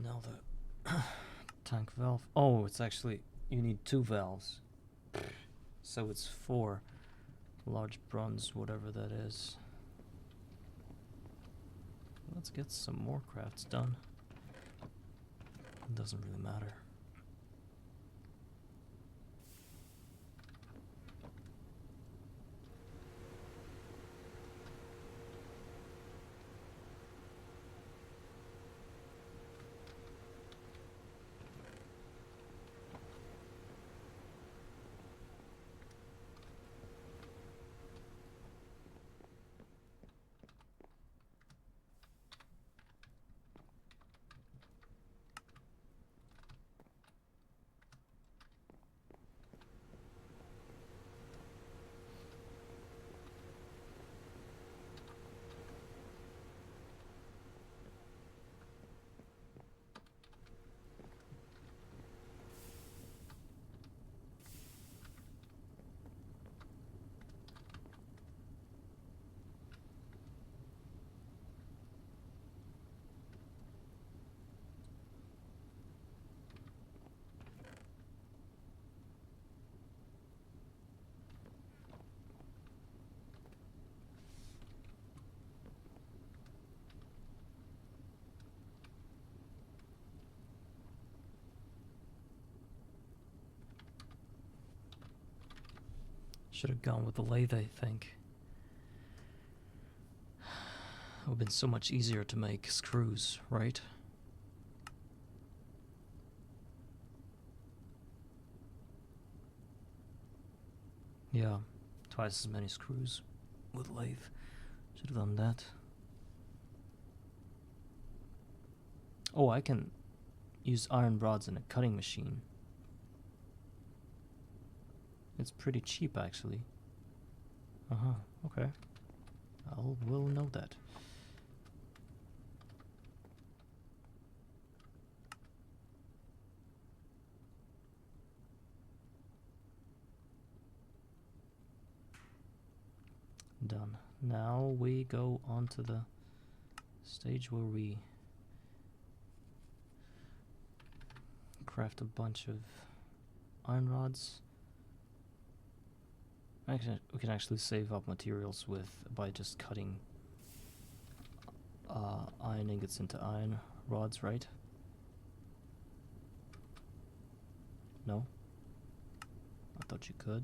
Now the tank valve. Oh, it's actually, you need 2 valves. So it's 4 large bronze, whatever that is. Let's get some more crafts done. It doesn't really matter. Should have gone with the lathe, I think. It would have been so much easier to make screws, right? Yeah, twice as many screws with lathe. Should have done that. Oh, I can use iron rods in a cutting machine. It's pretty cheap, actually. Okay. We'll know that. Done. Now we go on to the stage where we craft a bunch of iron rods. Actually, we can actually save up materials by just cutting iron ingots into iron rods, right? No? I thought you could.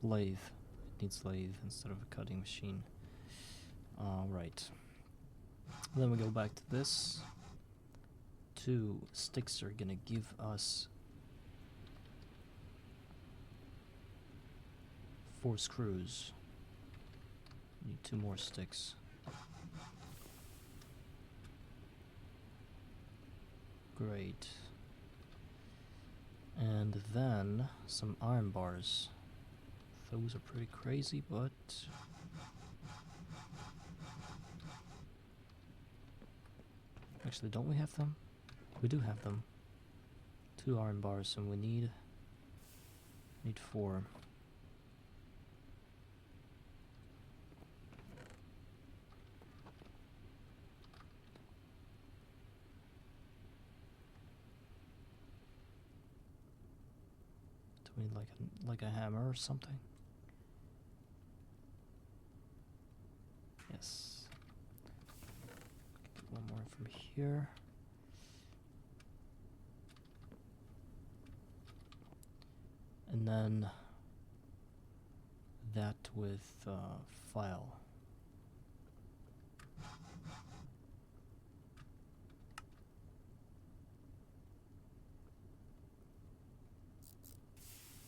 Lathe. It needs lathe instead of a cutting machine. Right. Then we go back to this. 2 sticks are gonna give us 4 screws. Need 2 more sticks. Great. And then some iron bars. Those are pretty crazy, but actually, don't we have them? We do have them. 2 iron bars, and we need 4. Do we need like a hammer or something? Yes. Get one more from here. And then that with file.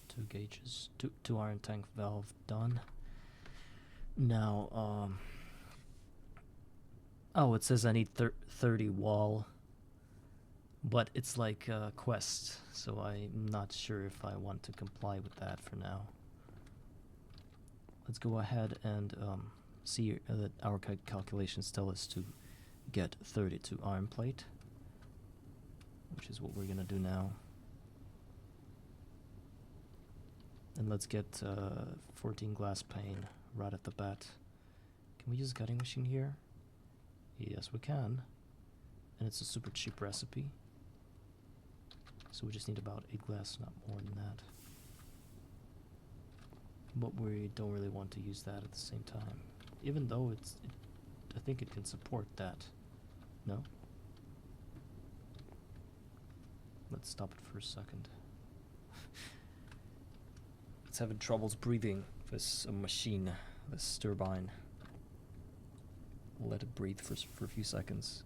Two gauges, two iron tank valve done. Now, oh, it says I need 30 wall, but it's like a quest, so I'm not sure if I want to comply with that for now. Let's go ahead and see that our calculations tell us to get 32 iron plate. which is what we're gonna do now. And let's get 14 glass pane right at the bat. Can we use a cutting machine here? Yes, we can. And it's a super cheap recipe. So we just need about 8 glass, not more than that. But we don't really want to use that at the same time. Even though I think it can support that. No? Let's stop it for a second. It's having troubles breathing, this machine, this turbine. We'll let it breathe for a few seconds.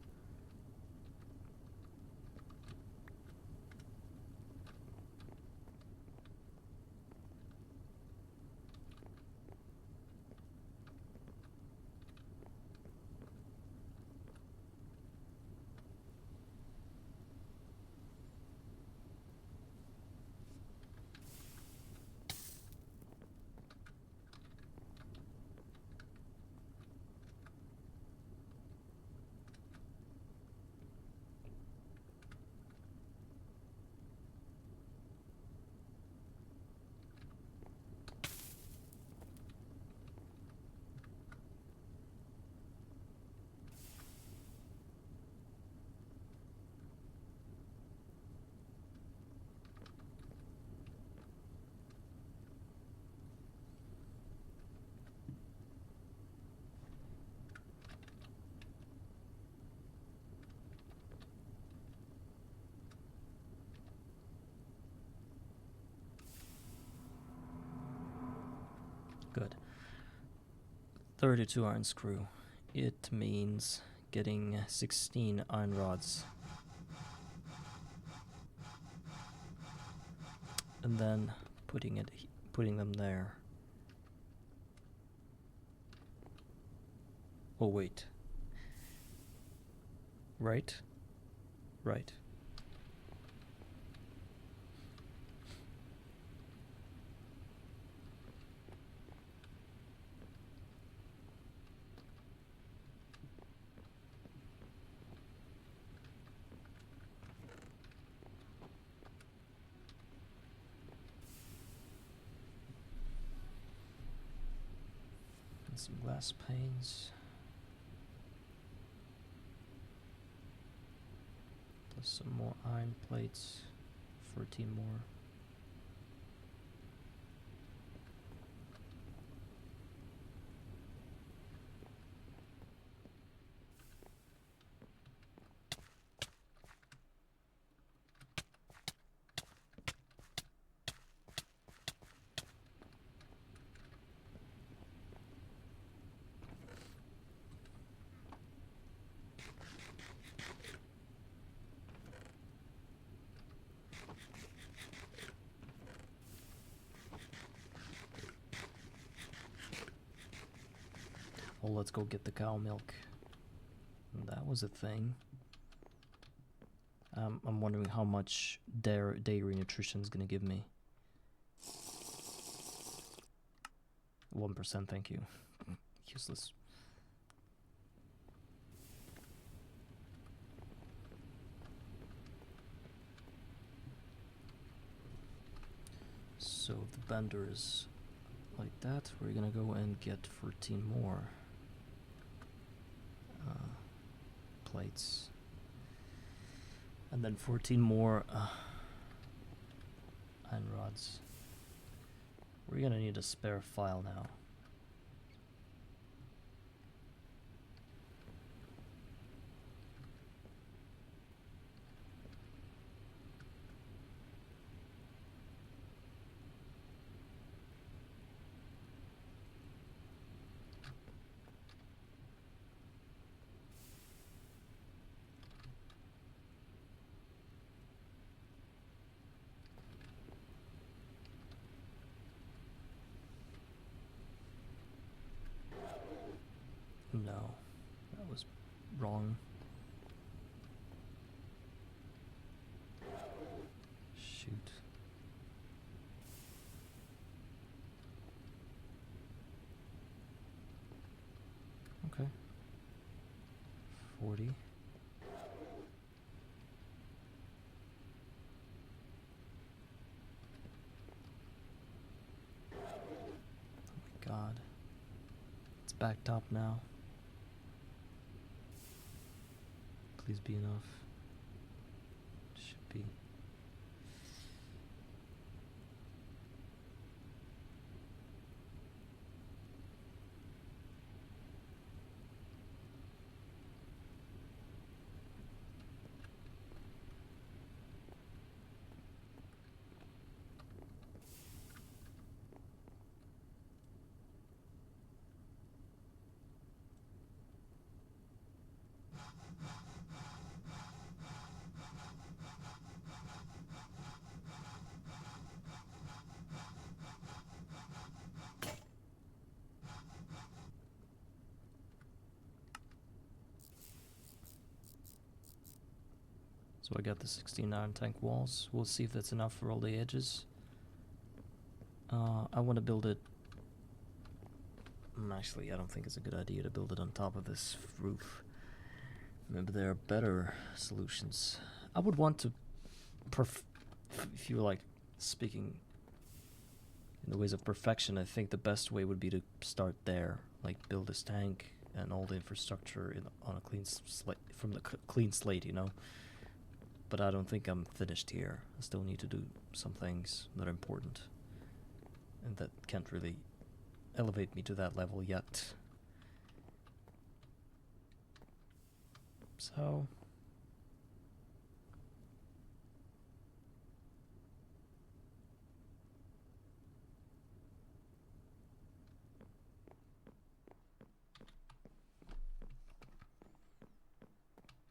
Good. 32 iron screw. It means getting 16 iron rods. And then putting them there. Oh wait. Right? Right. Some glass panes. Plus some more iron plates. 13 more. Well, let's go get the cow milk. That was a thing. I'm wondering how much dairy nutrition is gonna give me. 1%, thank you. Useless. So if the bender is like that, we're gonna go and get 14 more plates. And then 14 more iron rods. We're gonna need a spare file now. No, that was wrong. Shoot. Okay. 40. backed up now. Please be enough. Should be. So I got the 16 iron tank walls. We'll see if that's enough for all the edges. I want to build it... Actually, I don't think it's a good idea to build it on top of this roof. Maybe there are better solutions. I would want to... if you're like speaking in the ways of perfection, I think the best way would be to start there. Like build this tank and all the infrastructure on a clean slate, from the clean slate, you know. But I don't think I'm finished here. I still need to do some things that are important. And that can't really elevate me to that level yet. So...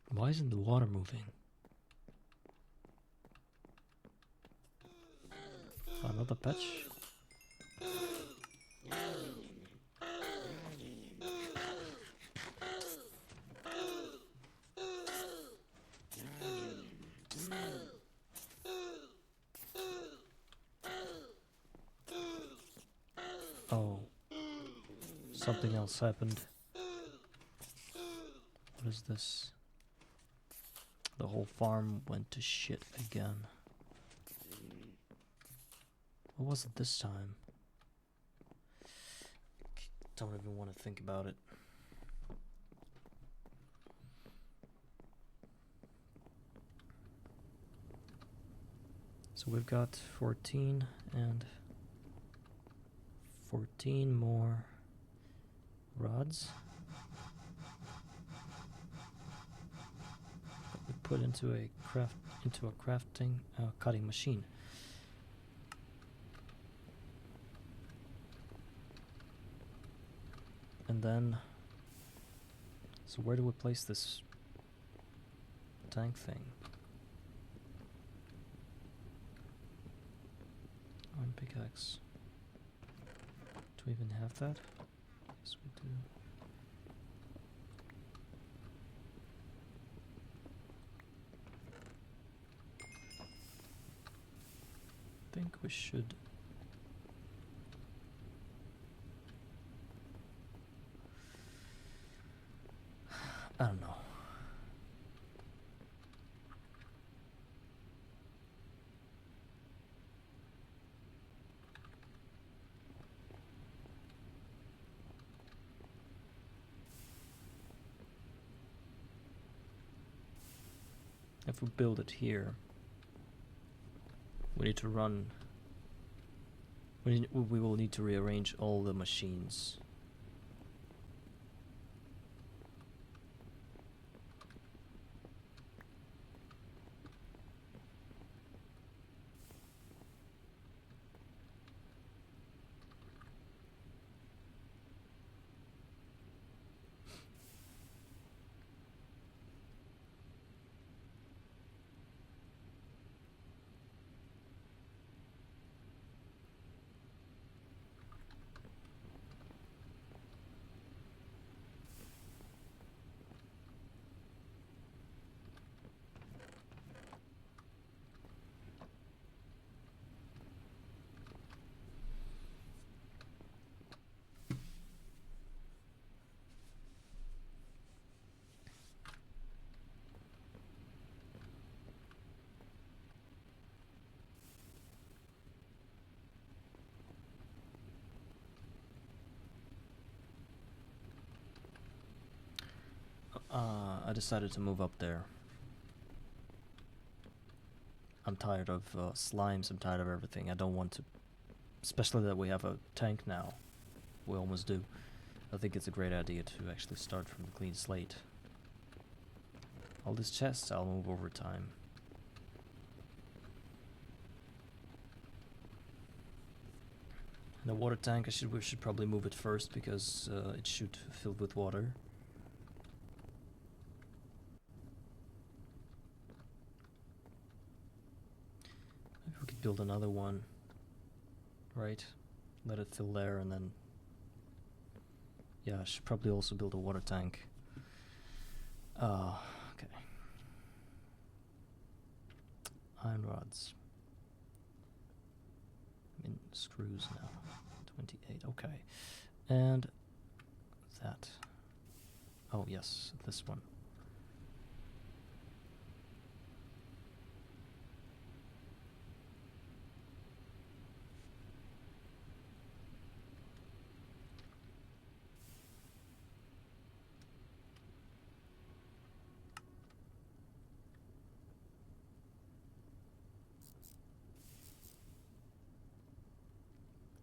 Why isn't the water moving? Another patch? Oh. Something else happened. What is this? The whole farm went to shit again. What was it this time? Don't even want to think about it. So we've got 14 and 14 more rods that we put into a crafting cutting machine. And then, so where do we place this tank thing? Iron pickaxe. Do we even have that? Yes, we do. I think we should. I don't know. If we build it here, we need to run. We will need to rearrange all the machines. I decided to move up there. I'm tired of slimes, I'm tired of everything. I don't want to... Especially that we have a tank now. We almost do. I think it's a great idea to actually start from a clean slate. All these chests I'll move over time. The water tank, we should probably move it first because it should fill with water. Maybe we could build another one, right? Let it fill there and then... Yeah, I should probably also build a water tank. Okay. Iron rods. I'm in screws now. 28, okay. And that. Oh yes, this one.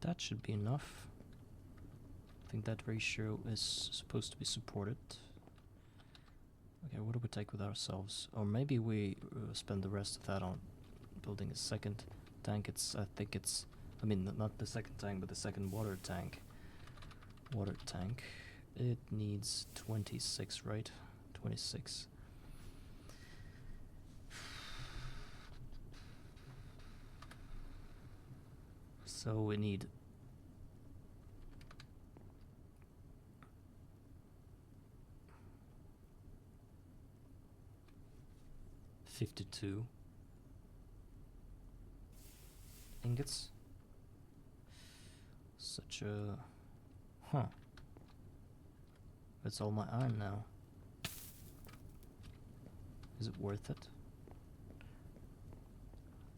That should be enough. I think that ratio is supposed to be supported. Okay, what do we take with ourselves? Or maybe we spend the rest of that on building a second tank. I mean, not the second tank, but the second water tank. Water tank. It needs 26, right? 26. So we need 52 ingots. Such a... Huh. That's all my iron now. Is it worth it?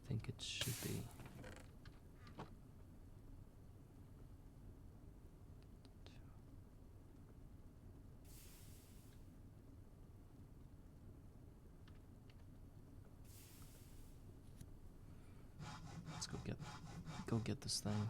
I think it should be. Let's go get this thing.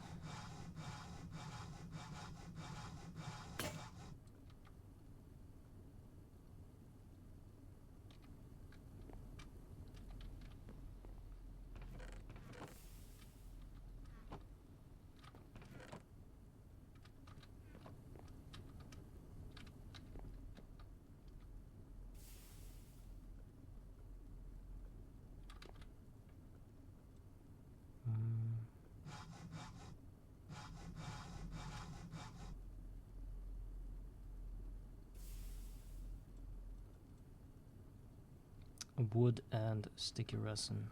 Wood and sticky resin.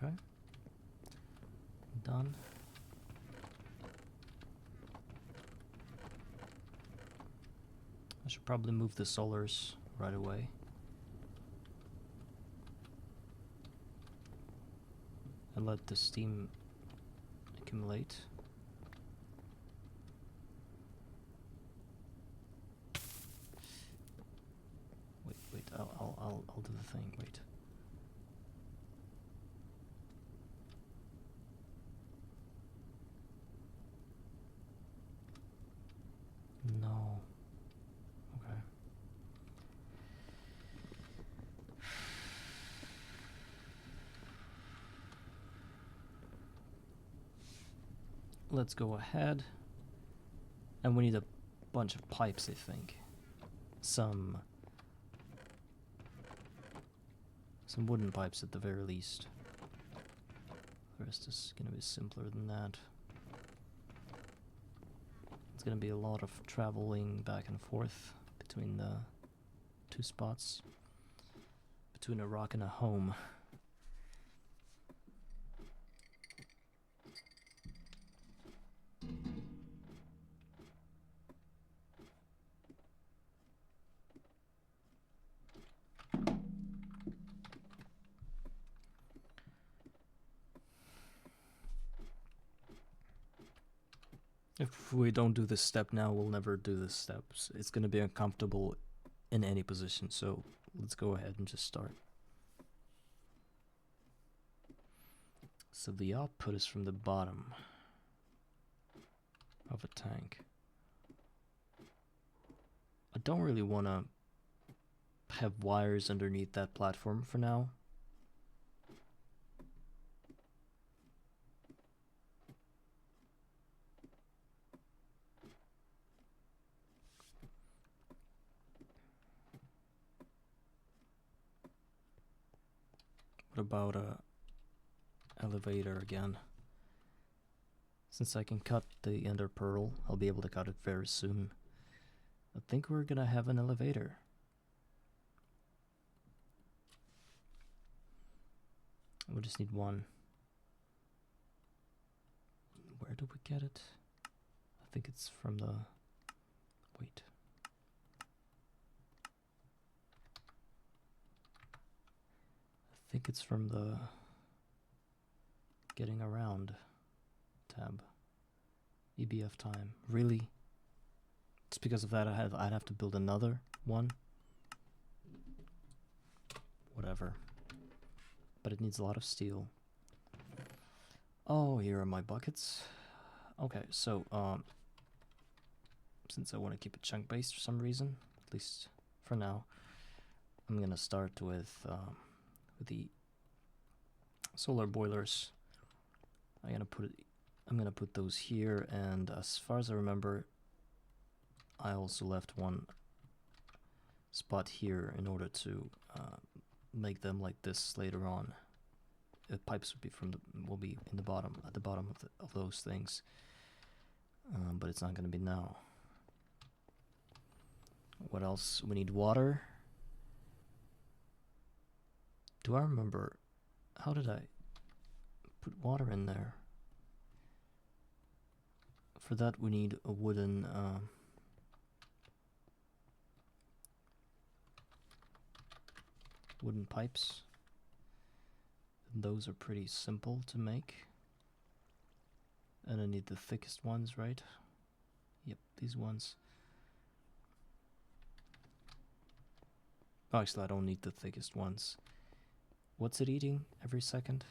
Okay. Done. I should probably move the solars right away. And let the steam accumulate. Wait, I'll do the thing, wait. No. Okay. Let's go ahead. And we need a bunch of pipes, I think. Some wooden pipes at the very least. The rest is gonna be simpler than that. It's gonna be a lot of traveling back and forth between the two spots, between a rock and a home. If we don't do this step now, we'll never do this step. It's gonna be uncomfortable in any position, so let's go ahead and just start. So the output is from the bottom of a tank. I don't really want to have wires underneath that platform for now. What about a elevator again? Since I can cut the ender pearl, I'll be able to cut it very soon. I think we're gonna have an elevator. We just need one. Where do we get it? I think it's from the... Wait. I think it's from the getting around tab. EBF time. Really? It's because of that I'd have to build another one. Whatever. But it needs a lot of steel. Oh, here are my buckets. Okay, so since I want to keep it chunk based for some reason, at least for now, I'm gonna start with the solar boilers. I'm gonna put those here, and as far as I remember, I also left one spot here in order to make them like this later on. The pipes will be in the bottom, at the bottom of those things, but it's not gonna be now. What else? We need water. Do I remember? How did I put water in there? For that we need a wooden wooden pipes. And those are pretty simple to make. And I need the thickest ones, right? Yep, these ones. Oh, actually, I don't need the thickest ones. What's it eating every second?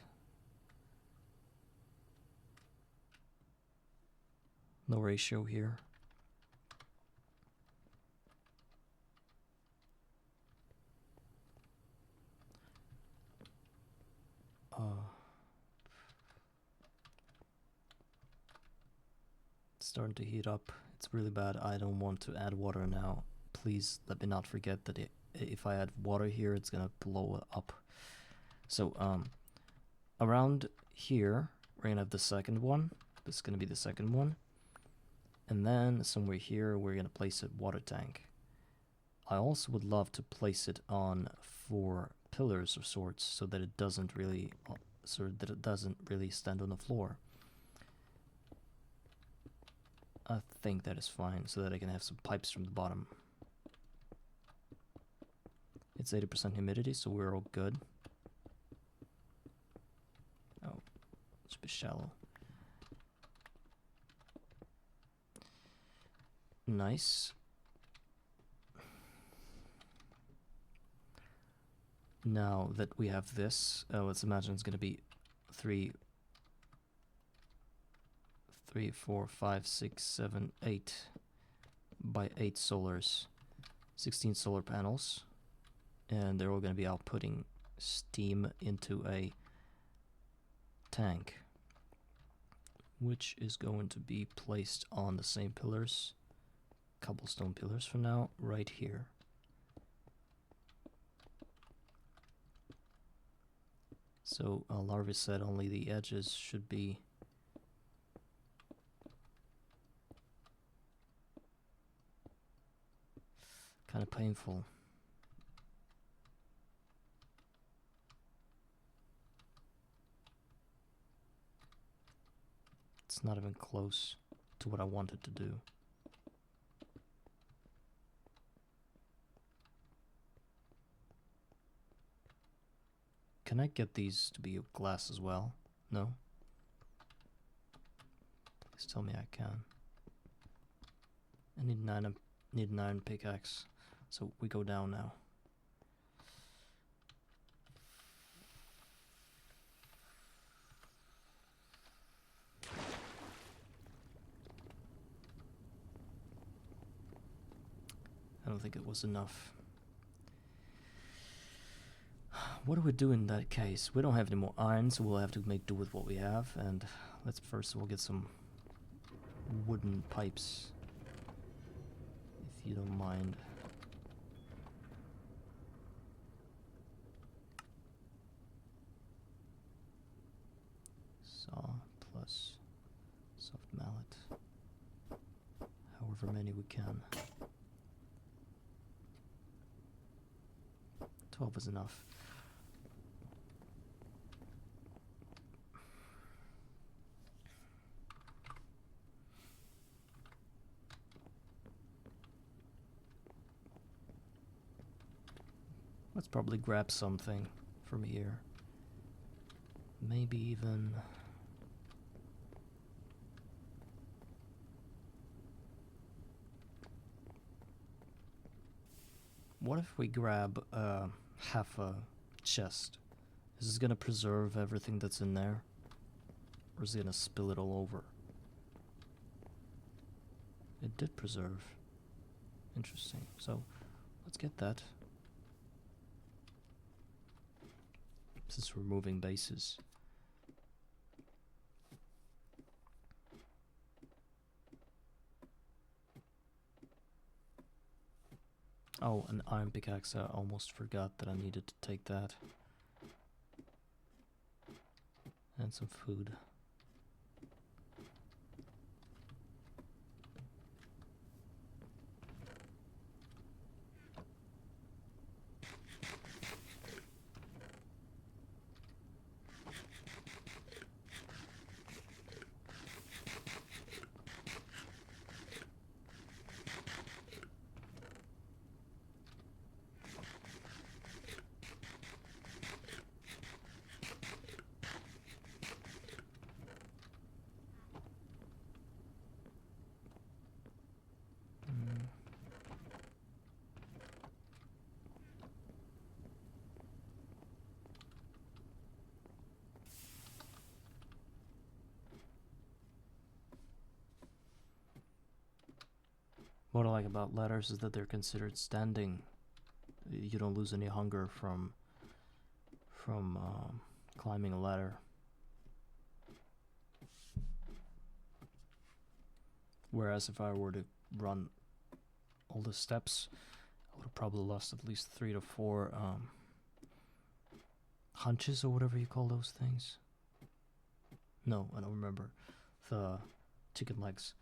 No ratio here. It's starting to heat up. It's really bad. I don't want to add water now. Please let me not forget that if I add water here, it's gonna blow up. So around here, we're gonna have the second one. This is gonna be the second one. And then somewhere here, we're gonna place a water tank. I also would love to place it on 4 pillars of sorts, so that it doesn't really, stand on the floor. I think that is fine, so that I can have some pipes from the bottom. It's 80% humidity, so we're all good. Oh, it's a bit shallow. Nice. Now that we have this, let's imagine it's going to be 3, 4, 5, 6, 7, 8 by 8 solars, 16 solar panels, and they're all going to be outputting steam into a tank, which is going to be placed on the same pillars, cobblestone pillars for now, right here. So Larva said only the edges should be Kind of painful. It's not even close to what I wanted to do. Can I get these to be glass as well? No? Please tell me I can. I need an iron pickaxe. So we go down now. I don't think it was enough. What do we do in that case? We don't have any more iron, so we'll have to make do with what we have. And let's first of all get some wooden pipes, if you don't mind. Saw plus soft mallet. However many we can. 12 is enough. Let's probably grab something from here. Maybe even... What if we grab half a chest? Is this gonna preserve everything that's in there? Or is it gonna spill it all over? It did preserve. Interesting. So, let's get that. Since we're moving bases. Oh, an iron pickaxe. I almost forgot that I needed to take that. And some food. What I like about ladders is that they're considered standing. You don't lose any hunger from climbing a ladder. Whereas if I were to run all the steps, I would have probably lost at least 3 to 4 hunches or whatever you call those things. No, I don't remember. The chicken legs.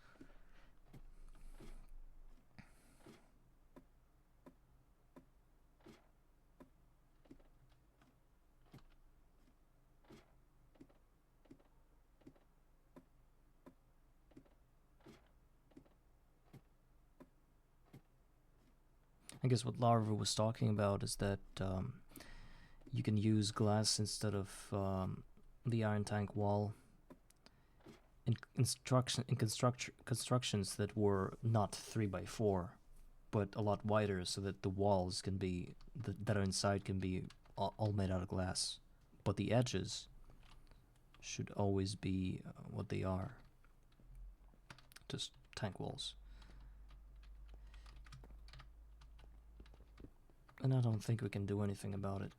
I guess what Larva was talking about is that you can use glass instead of the iron tank wall in constructions that were not 3x4, but a lot wider, so that the walls can be that are inside can be all made out of glass, but the edges should always be what they are, just tank walls. And I don't think we can do anything about it.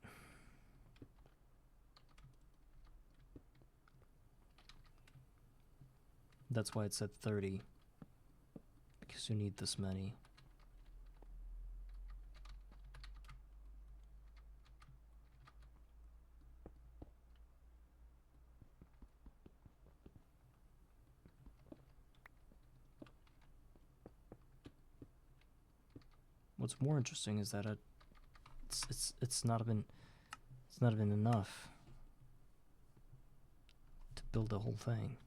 That's why it's at 30. Because you need this many. What's more interesting is that it's not even enough to build the whole thing.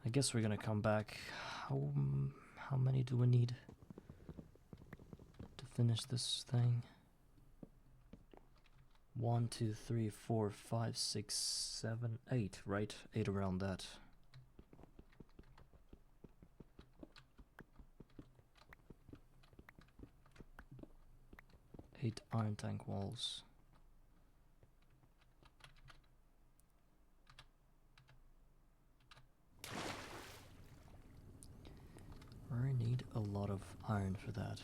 I guess we're gonna come back. How many do we need to finish this thing? 1, 2, 3, 4, 5, 6, 7, 8, right? 8 around that. Eight iron tank walls. I need a lot of iron for that.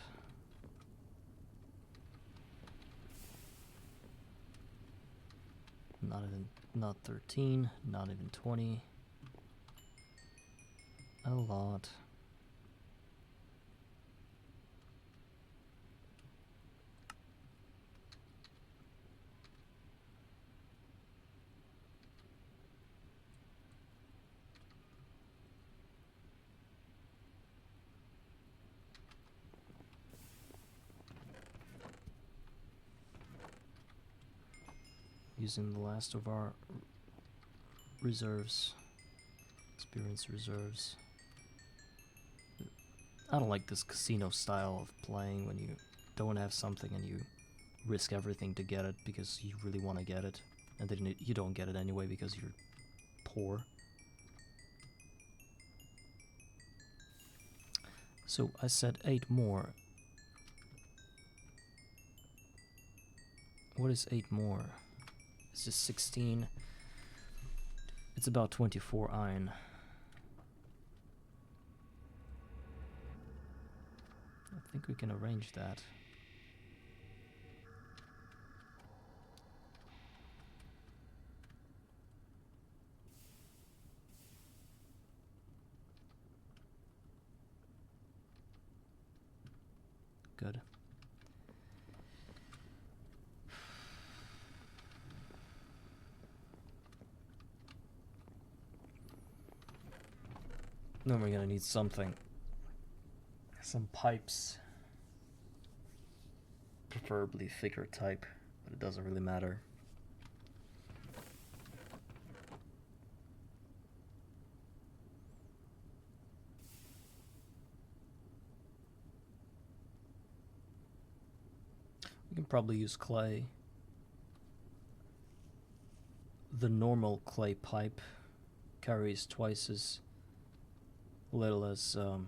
Not 13, not even 20. A lot. Using the last of our reserves, experience reserves. I don't like this casino style of playing when you don't have something and you risk everything to get it because you really want to get it, and then you don't get it anyway because you're poor. So I said 8 more. What is 8 more? It's just 16. It's about 24 iron. I think we can arrange that. Good. Then we're gonna need something. Some pipes. Preferably thicker type, but it doesn't really matter. We can probably use clay. The normal clay pipe carries twice as little as a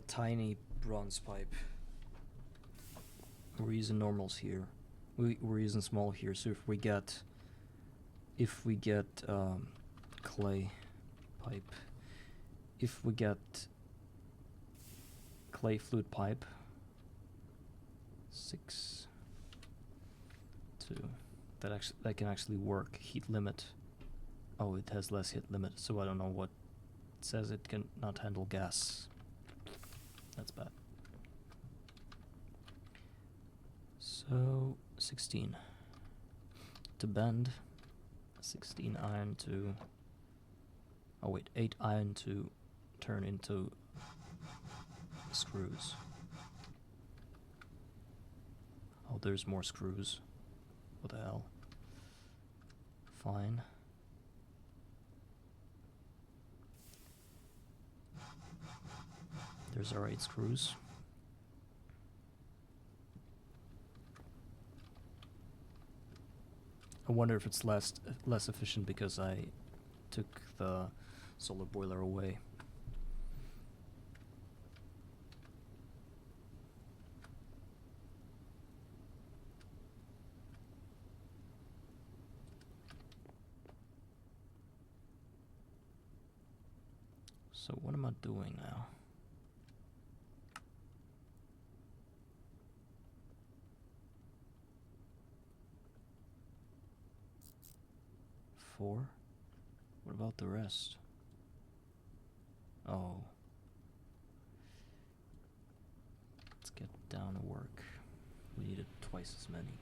tiny bronze pipe. We're using normals here. We're using small here. So if we get clay pipe, if we get clay flute pipe, 6, 2. That can actually work. Heat limit. Oh, it has less heat limit, so I don't know what it says. It can not handle gas. That's bad. So 16 to bend, 16 iron to. Oh wait, 8 iron to turn into screws. Oh, there's more screws. What the hell? Fine. There's our 8 screws. I wonder if it's less efficient because I took the solar boiler away. So what am I doing now? Four? What about the rest? Oh. Let's get down to work. We needed twice as many.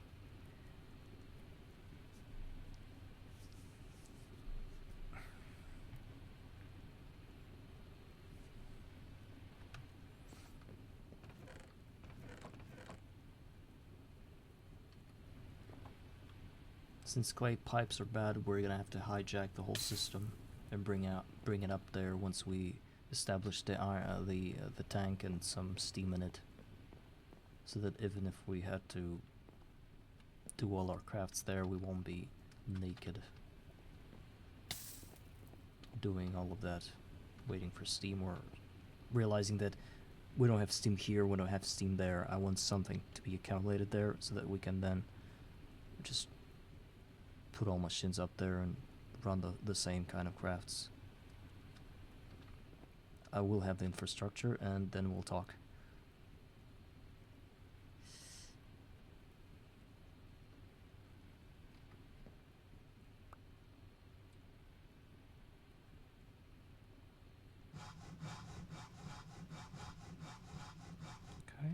Since clay pipes are bad, we're gonna have to hijack the whole system and bring it up there once we establish the tank and some steam in it, so that even if we had to do all our crafts there, we won't be naked doing all of that, waiting for steam, or realizing that we don't have steam here, we don't have steam there. I want something to be accumulated there so that we can then just put all machines up there and run the same kind of crafts. I will have the infrastructure and then we'll talk. Okay.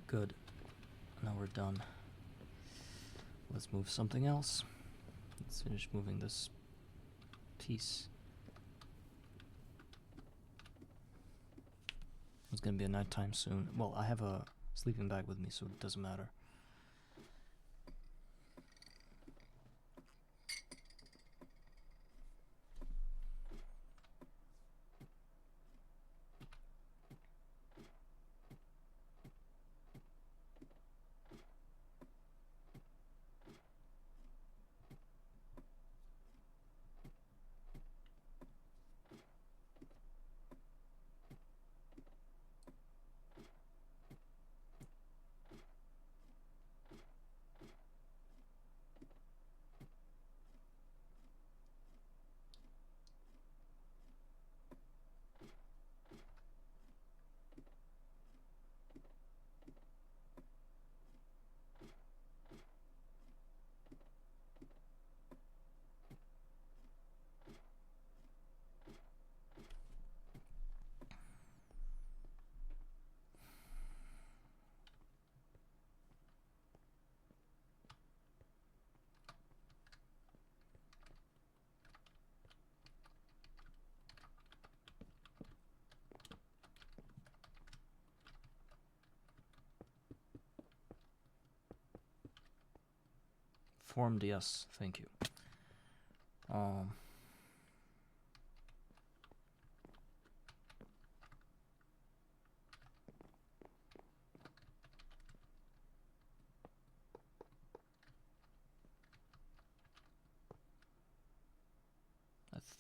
Good. Now we're done. Let's move something else. Let's finish moving this piece. It's gonna be a nighttime soon. Well, I have a sleeping bag with me, so it doesn't matter. Formed, yes, thank you. I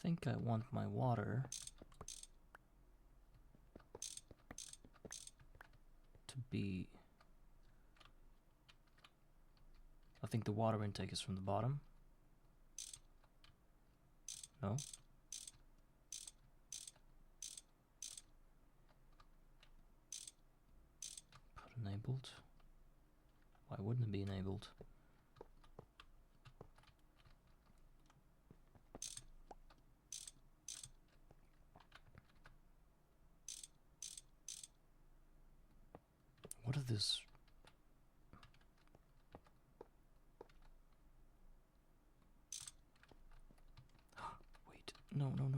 think I want my water to be... I think the water intake is from the bottom. No? Put enabled. Why wouldn't it be enabled? What is this? Wait. No, don't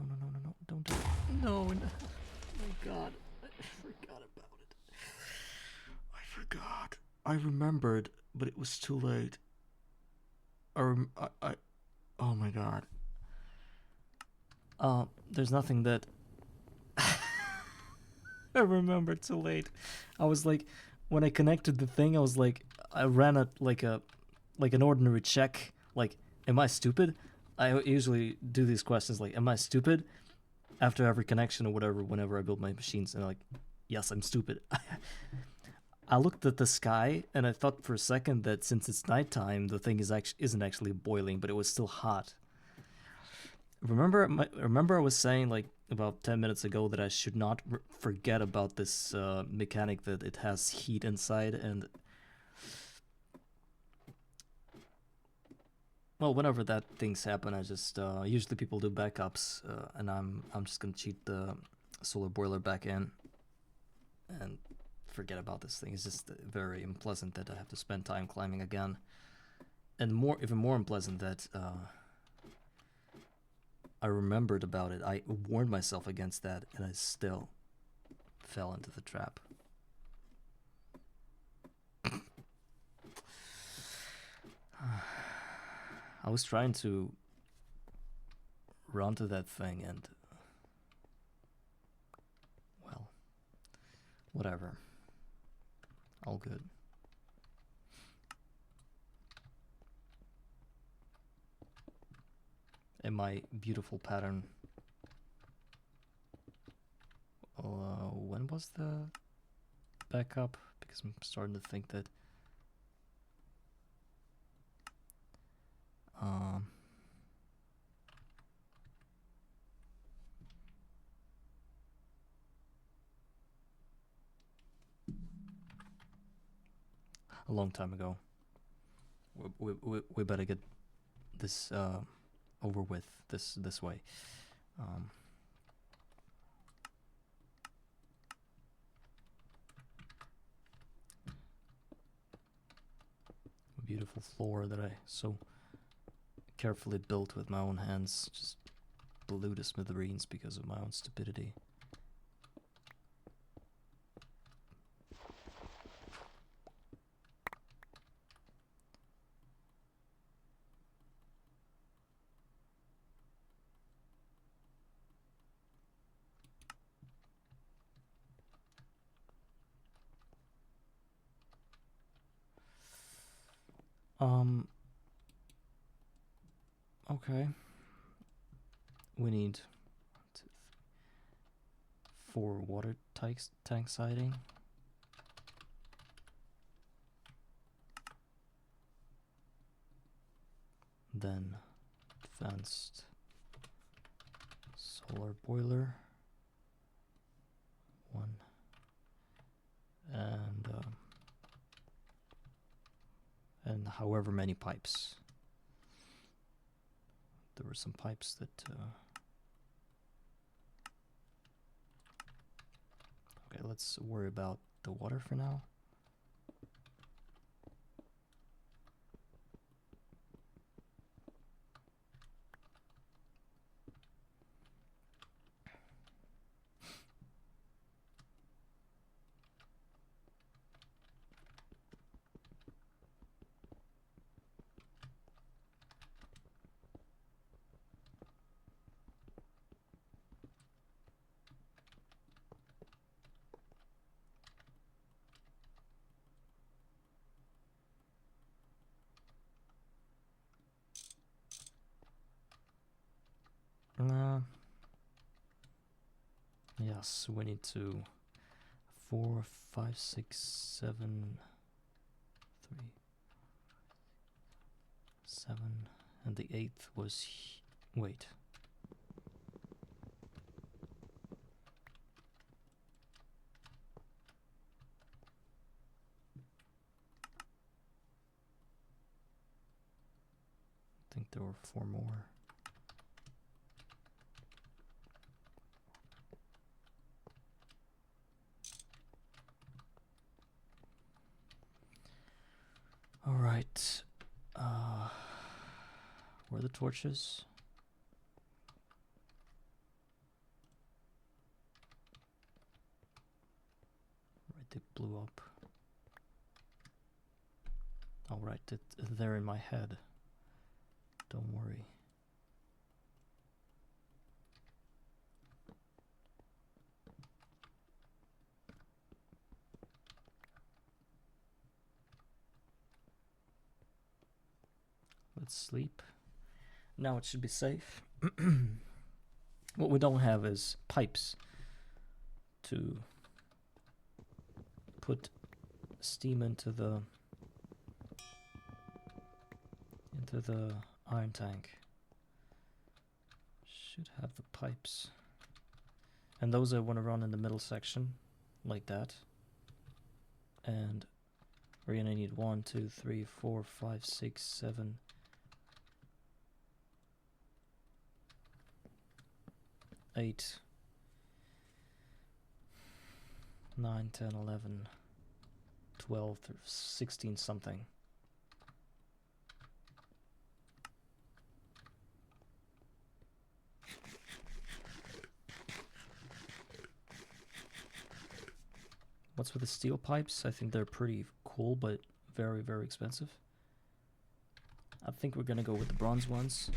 do it. No, no. Oh my god. I forgot about it. I forgot. I remembered, but it was too late. Oh my god. There's nothing that I remembered too late. I was like, when I connected the thing, I was like, I ran it like an ordinary check. Like, am I stupid? I usually do these questions like, am I stupid? After every connection or whatever, whenever I build my machines, and I'm like, yes, I'm stupid. I looked at the sky and I thought for a second that since it's nighttime, the thing isn't actually boiling, but it was still hot. Remember I was saying like about 10 minutes ago that I should not forget about this mechanic that it has heat inside, and well, whenever that things happen, I just usually people do backups, and I'm just gonna cheat the solar boiler back in and forget about this thing. It's just very unpleasant that I have to spend time climbing again, and even more unpleasant that I remembered about it. I warned myself against that, and I still fell into the trap. I was trying to run to that thing and... well, whatever. All good. And my beautiful pattern... when was the backup? Because I'm starting to think that... a long time ago. We better get this over with this way. A beautiful floor that I so carefully built with my own hands just blew to smithereens because of my own stupidity. Okay. We need 4 water tank siding. Then advanced solar boiler. 1. And however many pipes. There were some pipes that... okay, let's worry about the water for now. Yes, we need to 4, 5, 6, 7, 3, 7, and the 8th was wait. I think there were 4 more. All right. Where are the torches? Right, they blew up. All right, they're in my head. Don't worry. Let's sleep. Now it should be safe. What we don't have is pipes to put steam into the iron tank. Should have the pipes. And those I want to run in the middle section, like that. And we're gonna need 1, 2, 3, 4, 5, 6, 7, 8, 9, 10, 11, 12, 16 something. What's with the steel pipes? I think they're pretty cool, but very, very expensive. I think we're gonna go with the bronze ones.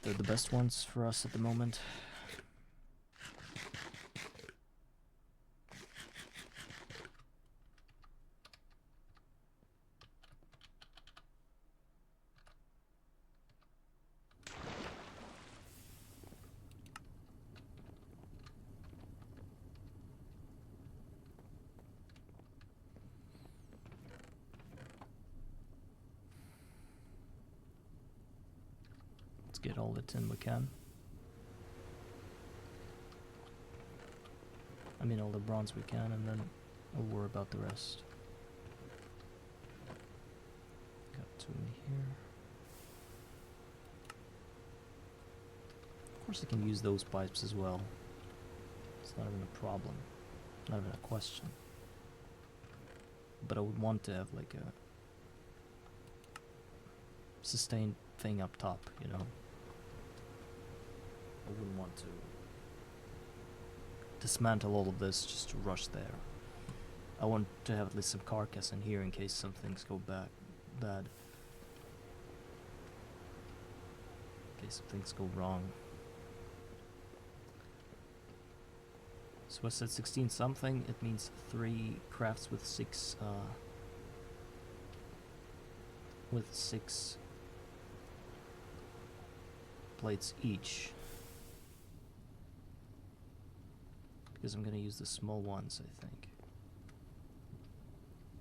They're the best ones for us at the moment. Get all the tin we can. I mean all the bronze we can, and then we'll worry about the rest. Got 2 in here. Of course I can use those pipes as well. It's not even a problem. Not even a question. But I would want to have like a sustained thing up top, you know? I wouldn't want to dismantle all of this just to rush there. I want to have at least some carcass in here in case some things go bad. In case some things go wrong. So I said 16 something, it means 3 crafts with 6 plates each. Because I'm gonna use the small ones, I think.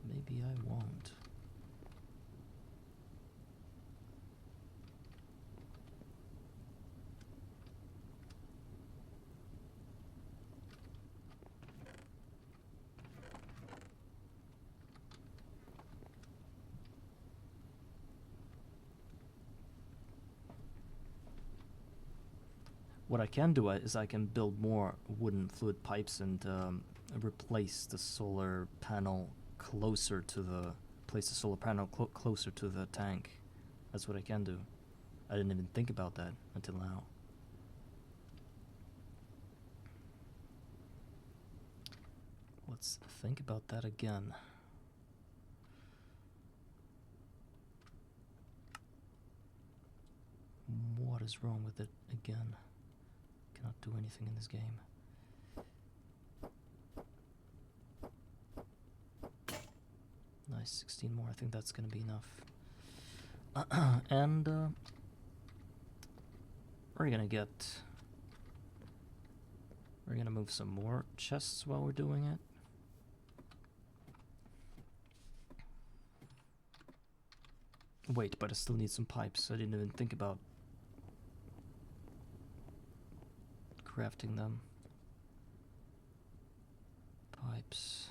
Maybe I won't. What I can do is I can build more wooden fluid pipes and replace the solar panel closer to the closer to the tank. That's what I can do. I didn't even think about that until now. Let's think about that again. What is wrong with it again? Cannot do anything in this game. Nice, 16 more. I think that's gonna be enough. And we're gonna move some more chests while we're doing it. Wait, but I still need some pipes. I didn't even think about crafting them. Pipes.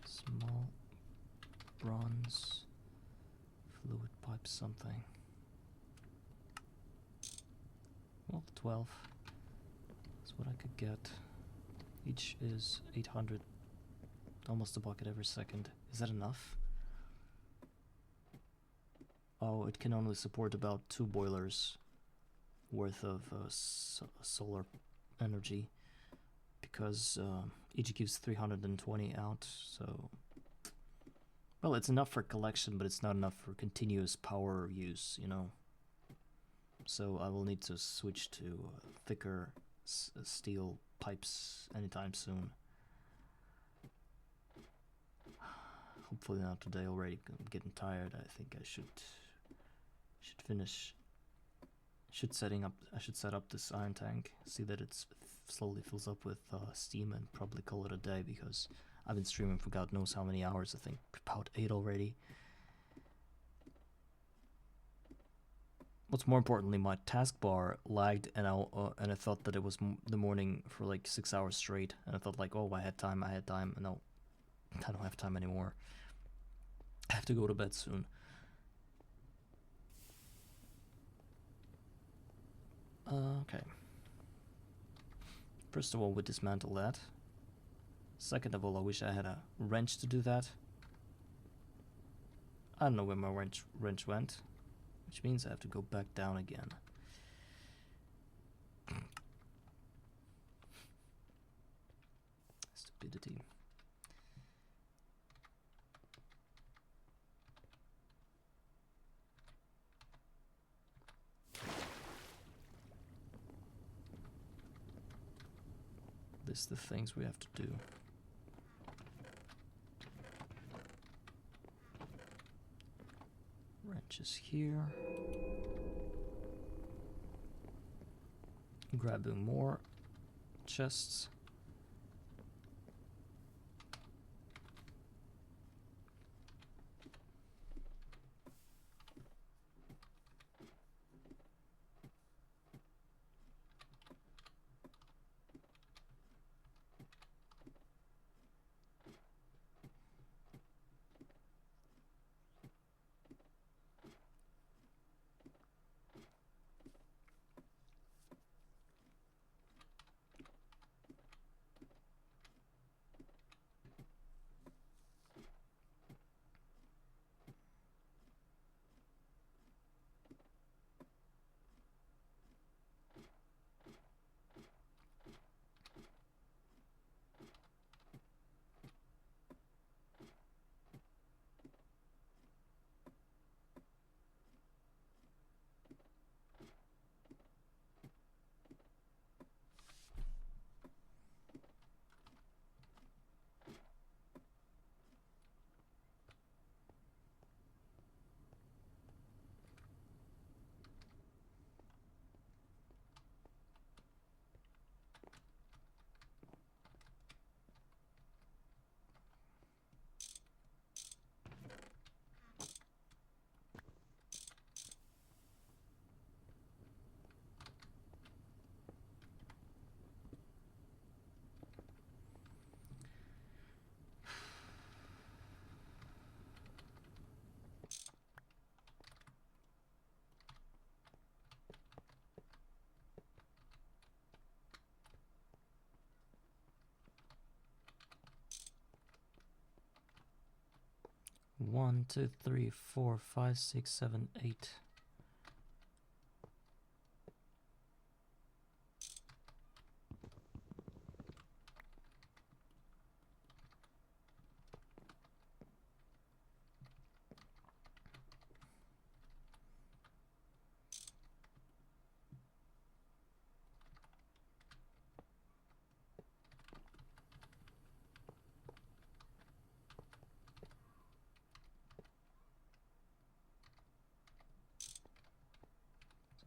Small bronze fluid pipe something. Well, 12 is what I could get. Each is 800. Almost a bucket every second. Is that enough? Oh, it can only support about 2 boilers worth of solar energy, because each gives 320 out, so... Well, it's enough for collection, but it's not enough for continuous power use, you know? So I will need to switch to thicker steel pipes anytime soon. Hopefully not today already. I'm getting tired. I think I should finish. I should set up this iron tank. See that it slowly fills up with steam, and probably call it a day, because I've been streaming for God knows how many hours. I think about 8 already. What's more importantly, my taskbar lagged, and I thought that it was the morning for like 6 hours straight, and I thought like, oh, I had time, and no, I don't have time anymore. I have to go to bed soon. Okay. First of all, we dismantle that. Second of all, I wish I had a wrench to do that. I don't know where my wrench went, which means I have to go back down again. Stupidity. is the things we have to do. Wrenches here. Grabbing more chests. One, two, three, 4, 5, 6, 7, 8.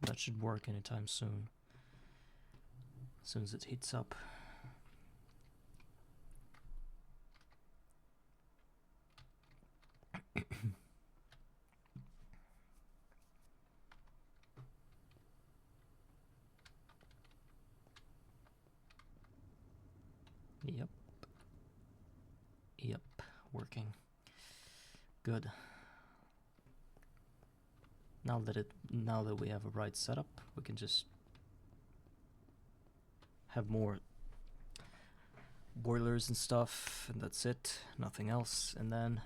That should work anytime soon. As soon as it heats up. Yep. Yep, working. Good. Now that we have a right setup, we can just have more boilers and stuff, and that's it, nothing else. And then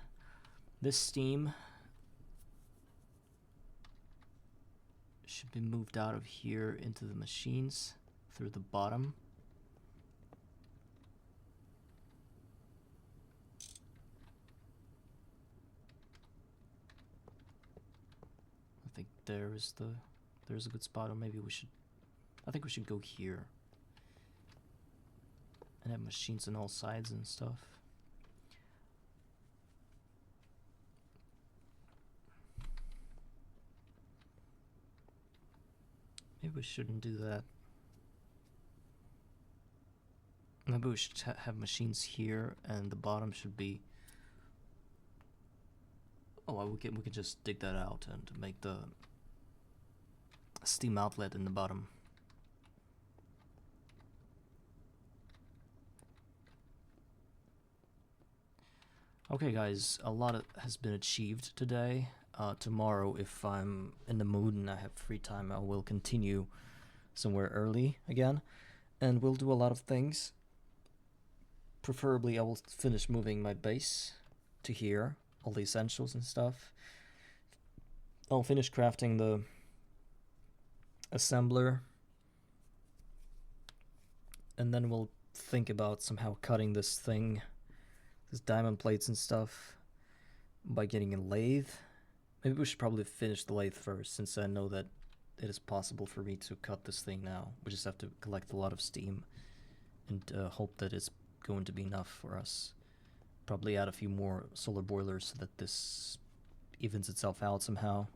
this steam should be moved out of here into the machines through the bottom. I think there's a good spot, or maybe I think we should go here and have machines on all sides and stuff. Maybe we shouldn't do that. Maybe we should have machines here, and the bottom should be. Oh, well, we can just dig that out and make the steam outlet in the bottom. Okay, guys, a lot has been achieved today. Tomorrow, if I'm in the mood and I have free time, I will continue somewhere early again, and we'll do a lot of things. Preferably, I will finish moving my base to here, all the essentials and stuff. I'll finish crafting the assembler, and then we'll think about somehow cutting this thing, these diamond plates and stuff, by getting a lathe. Maybe we should probably finish the lathe first, since I know that it is possible for me to cut this thing now. We just have to collect a lot of steam and hope that it's going to be enough for us. Probably add a few more solar boilers so that this evens itself out somehow.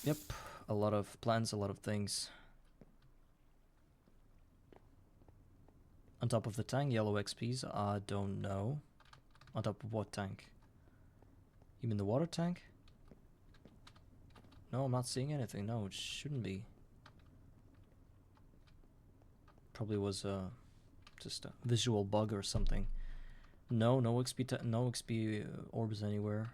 Yep, a lot of plans, a lot of things. On top of the tank, yellow XPs, I don't know. On top of what tank? You mean the water tank? No, I'm not seeing anything. No, it shouldn't be. Probably was just a visual bug or something. No, no XP orbs anywhere.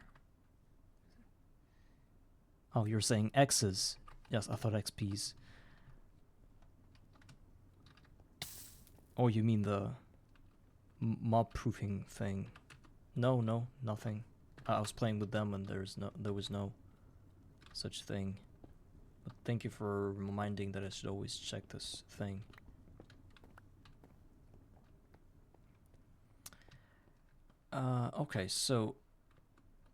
Oh, you're saying X's. Yes, I thought XPs. Oh, you mean the mob proofing thing? No, no, nothing. I was playing with them and there was no such thing. But thank you for reminding that I should always check this thing. Okay, so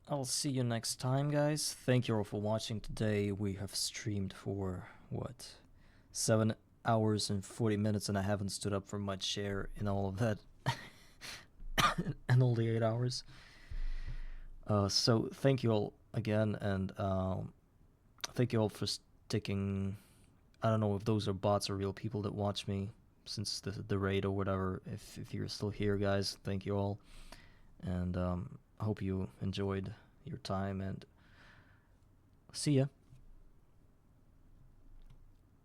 I'll see you next time, guys. Thank you all for watching today. We have streamed for, what, 7 hours and 40 minutes, and I haven't stood up from my chair in all of that. And all the 8 hours. So thank you all again, and thank you all for sticking. I don't know if those are bots or real people that watch me since the raid or whatever. If you're still here, guys, thank you all. And I hope you enjoyed your time, and see ya.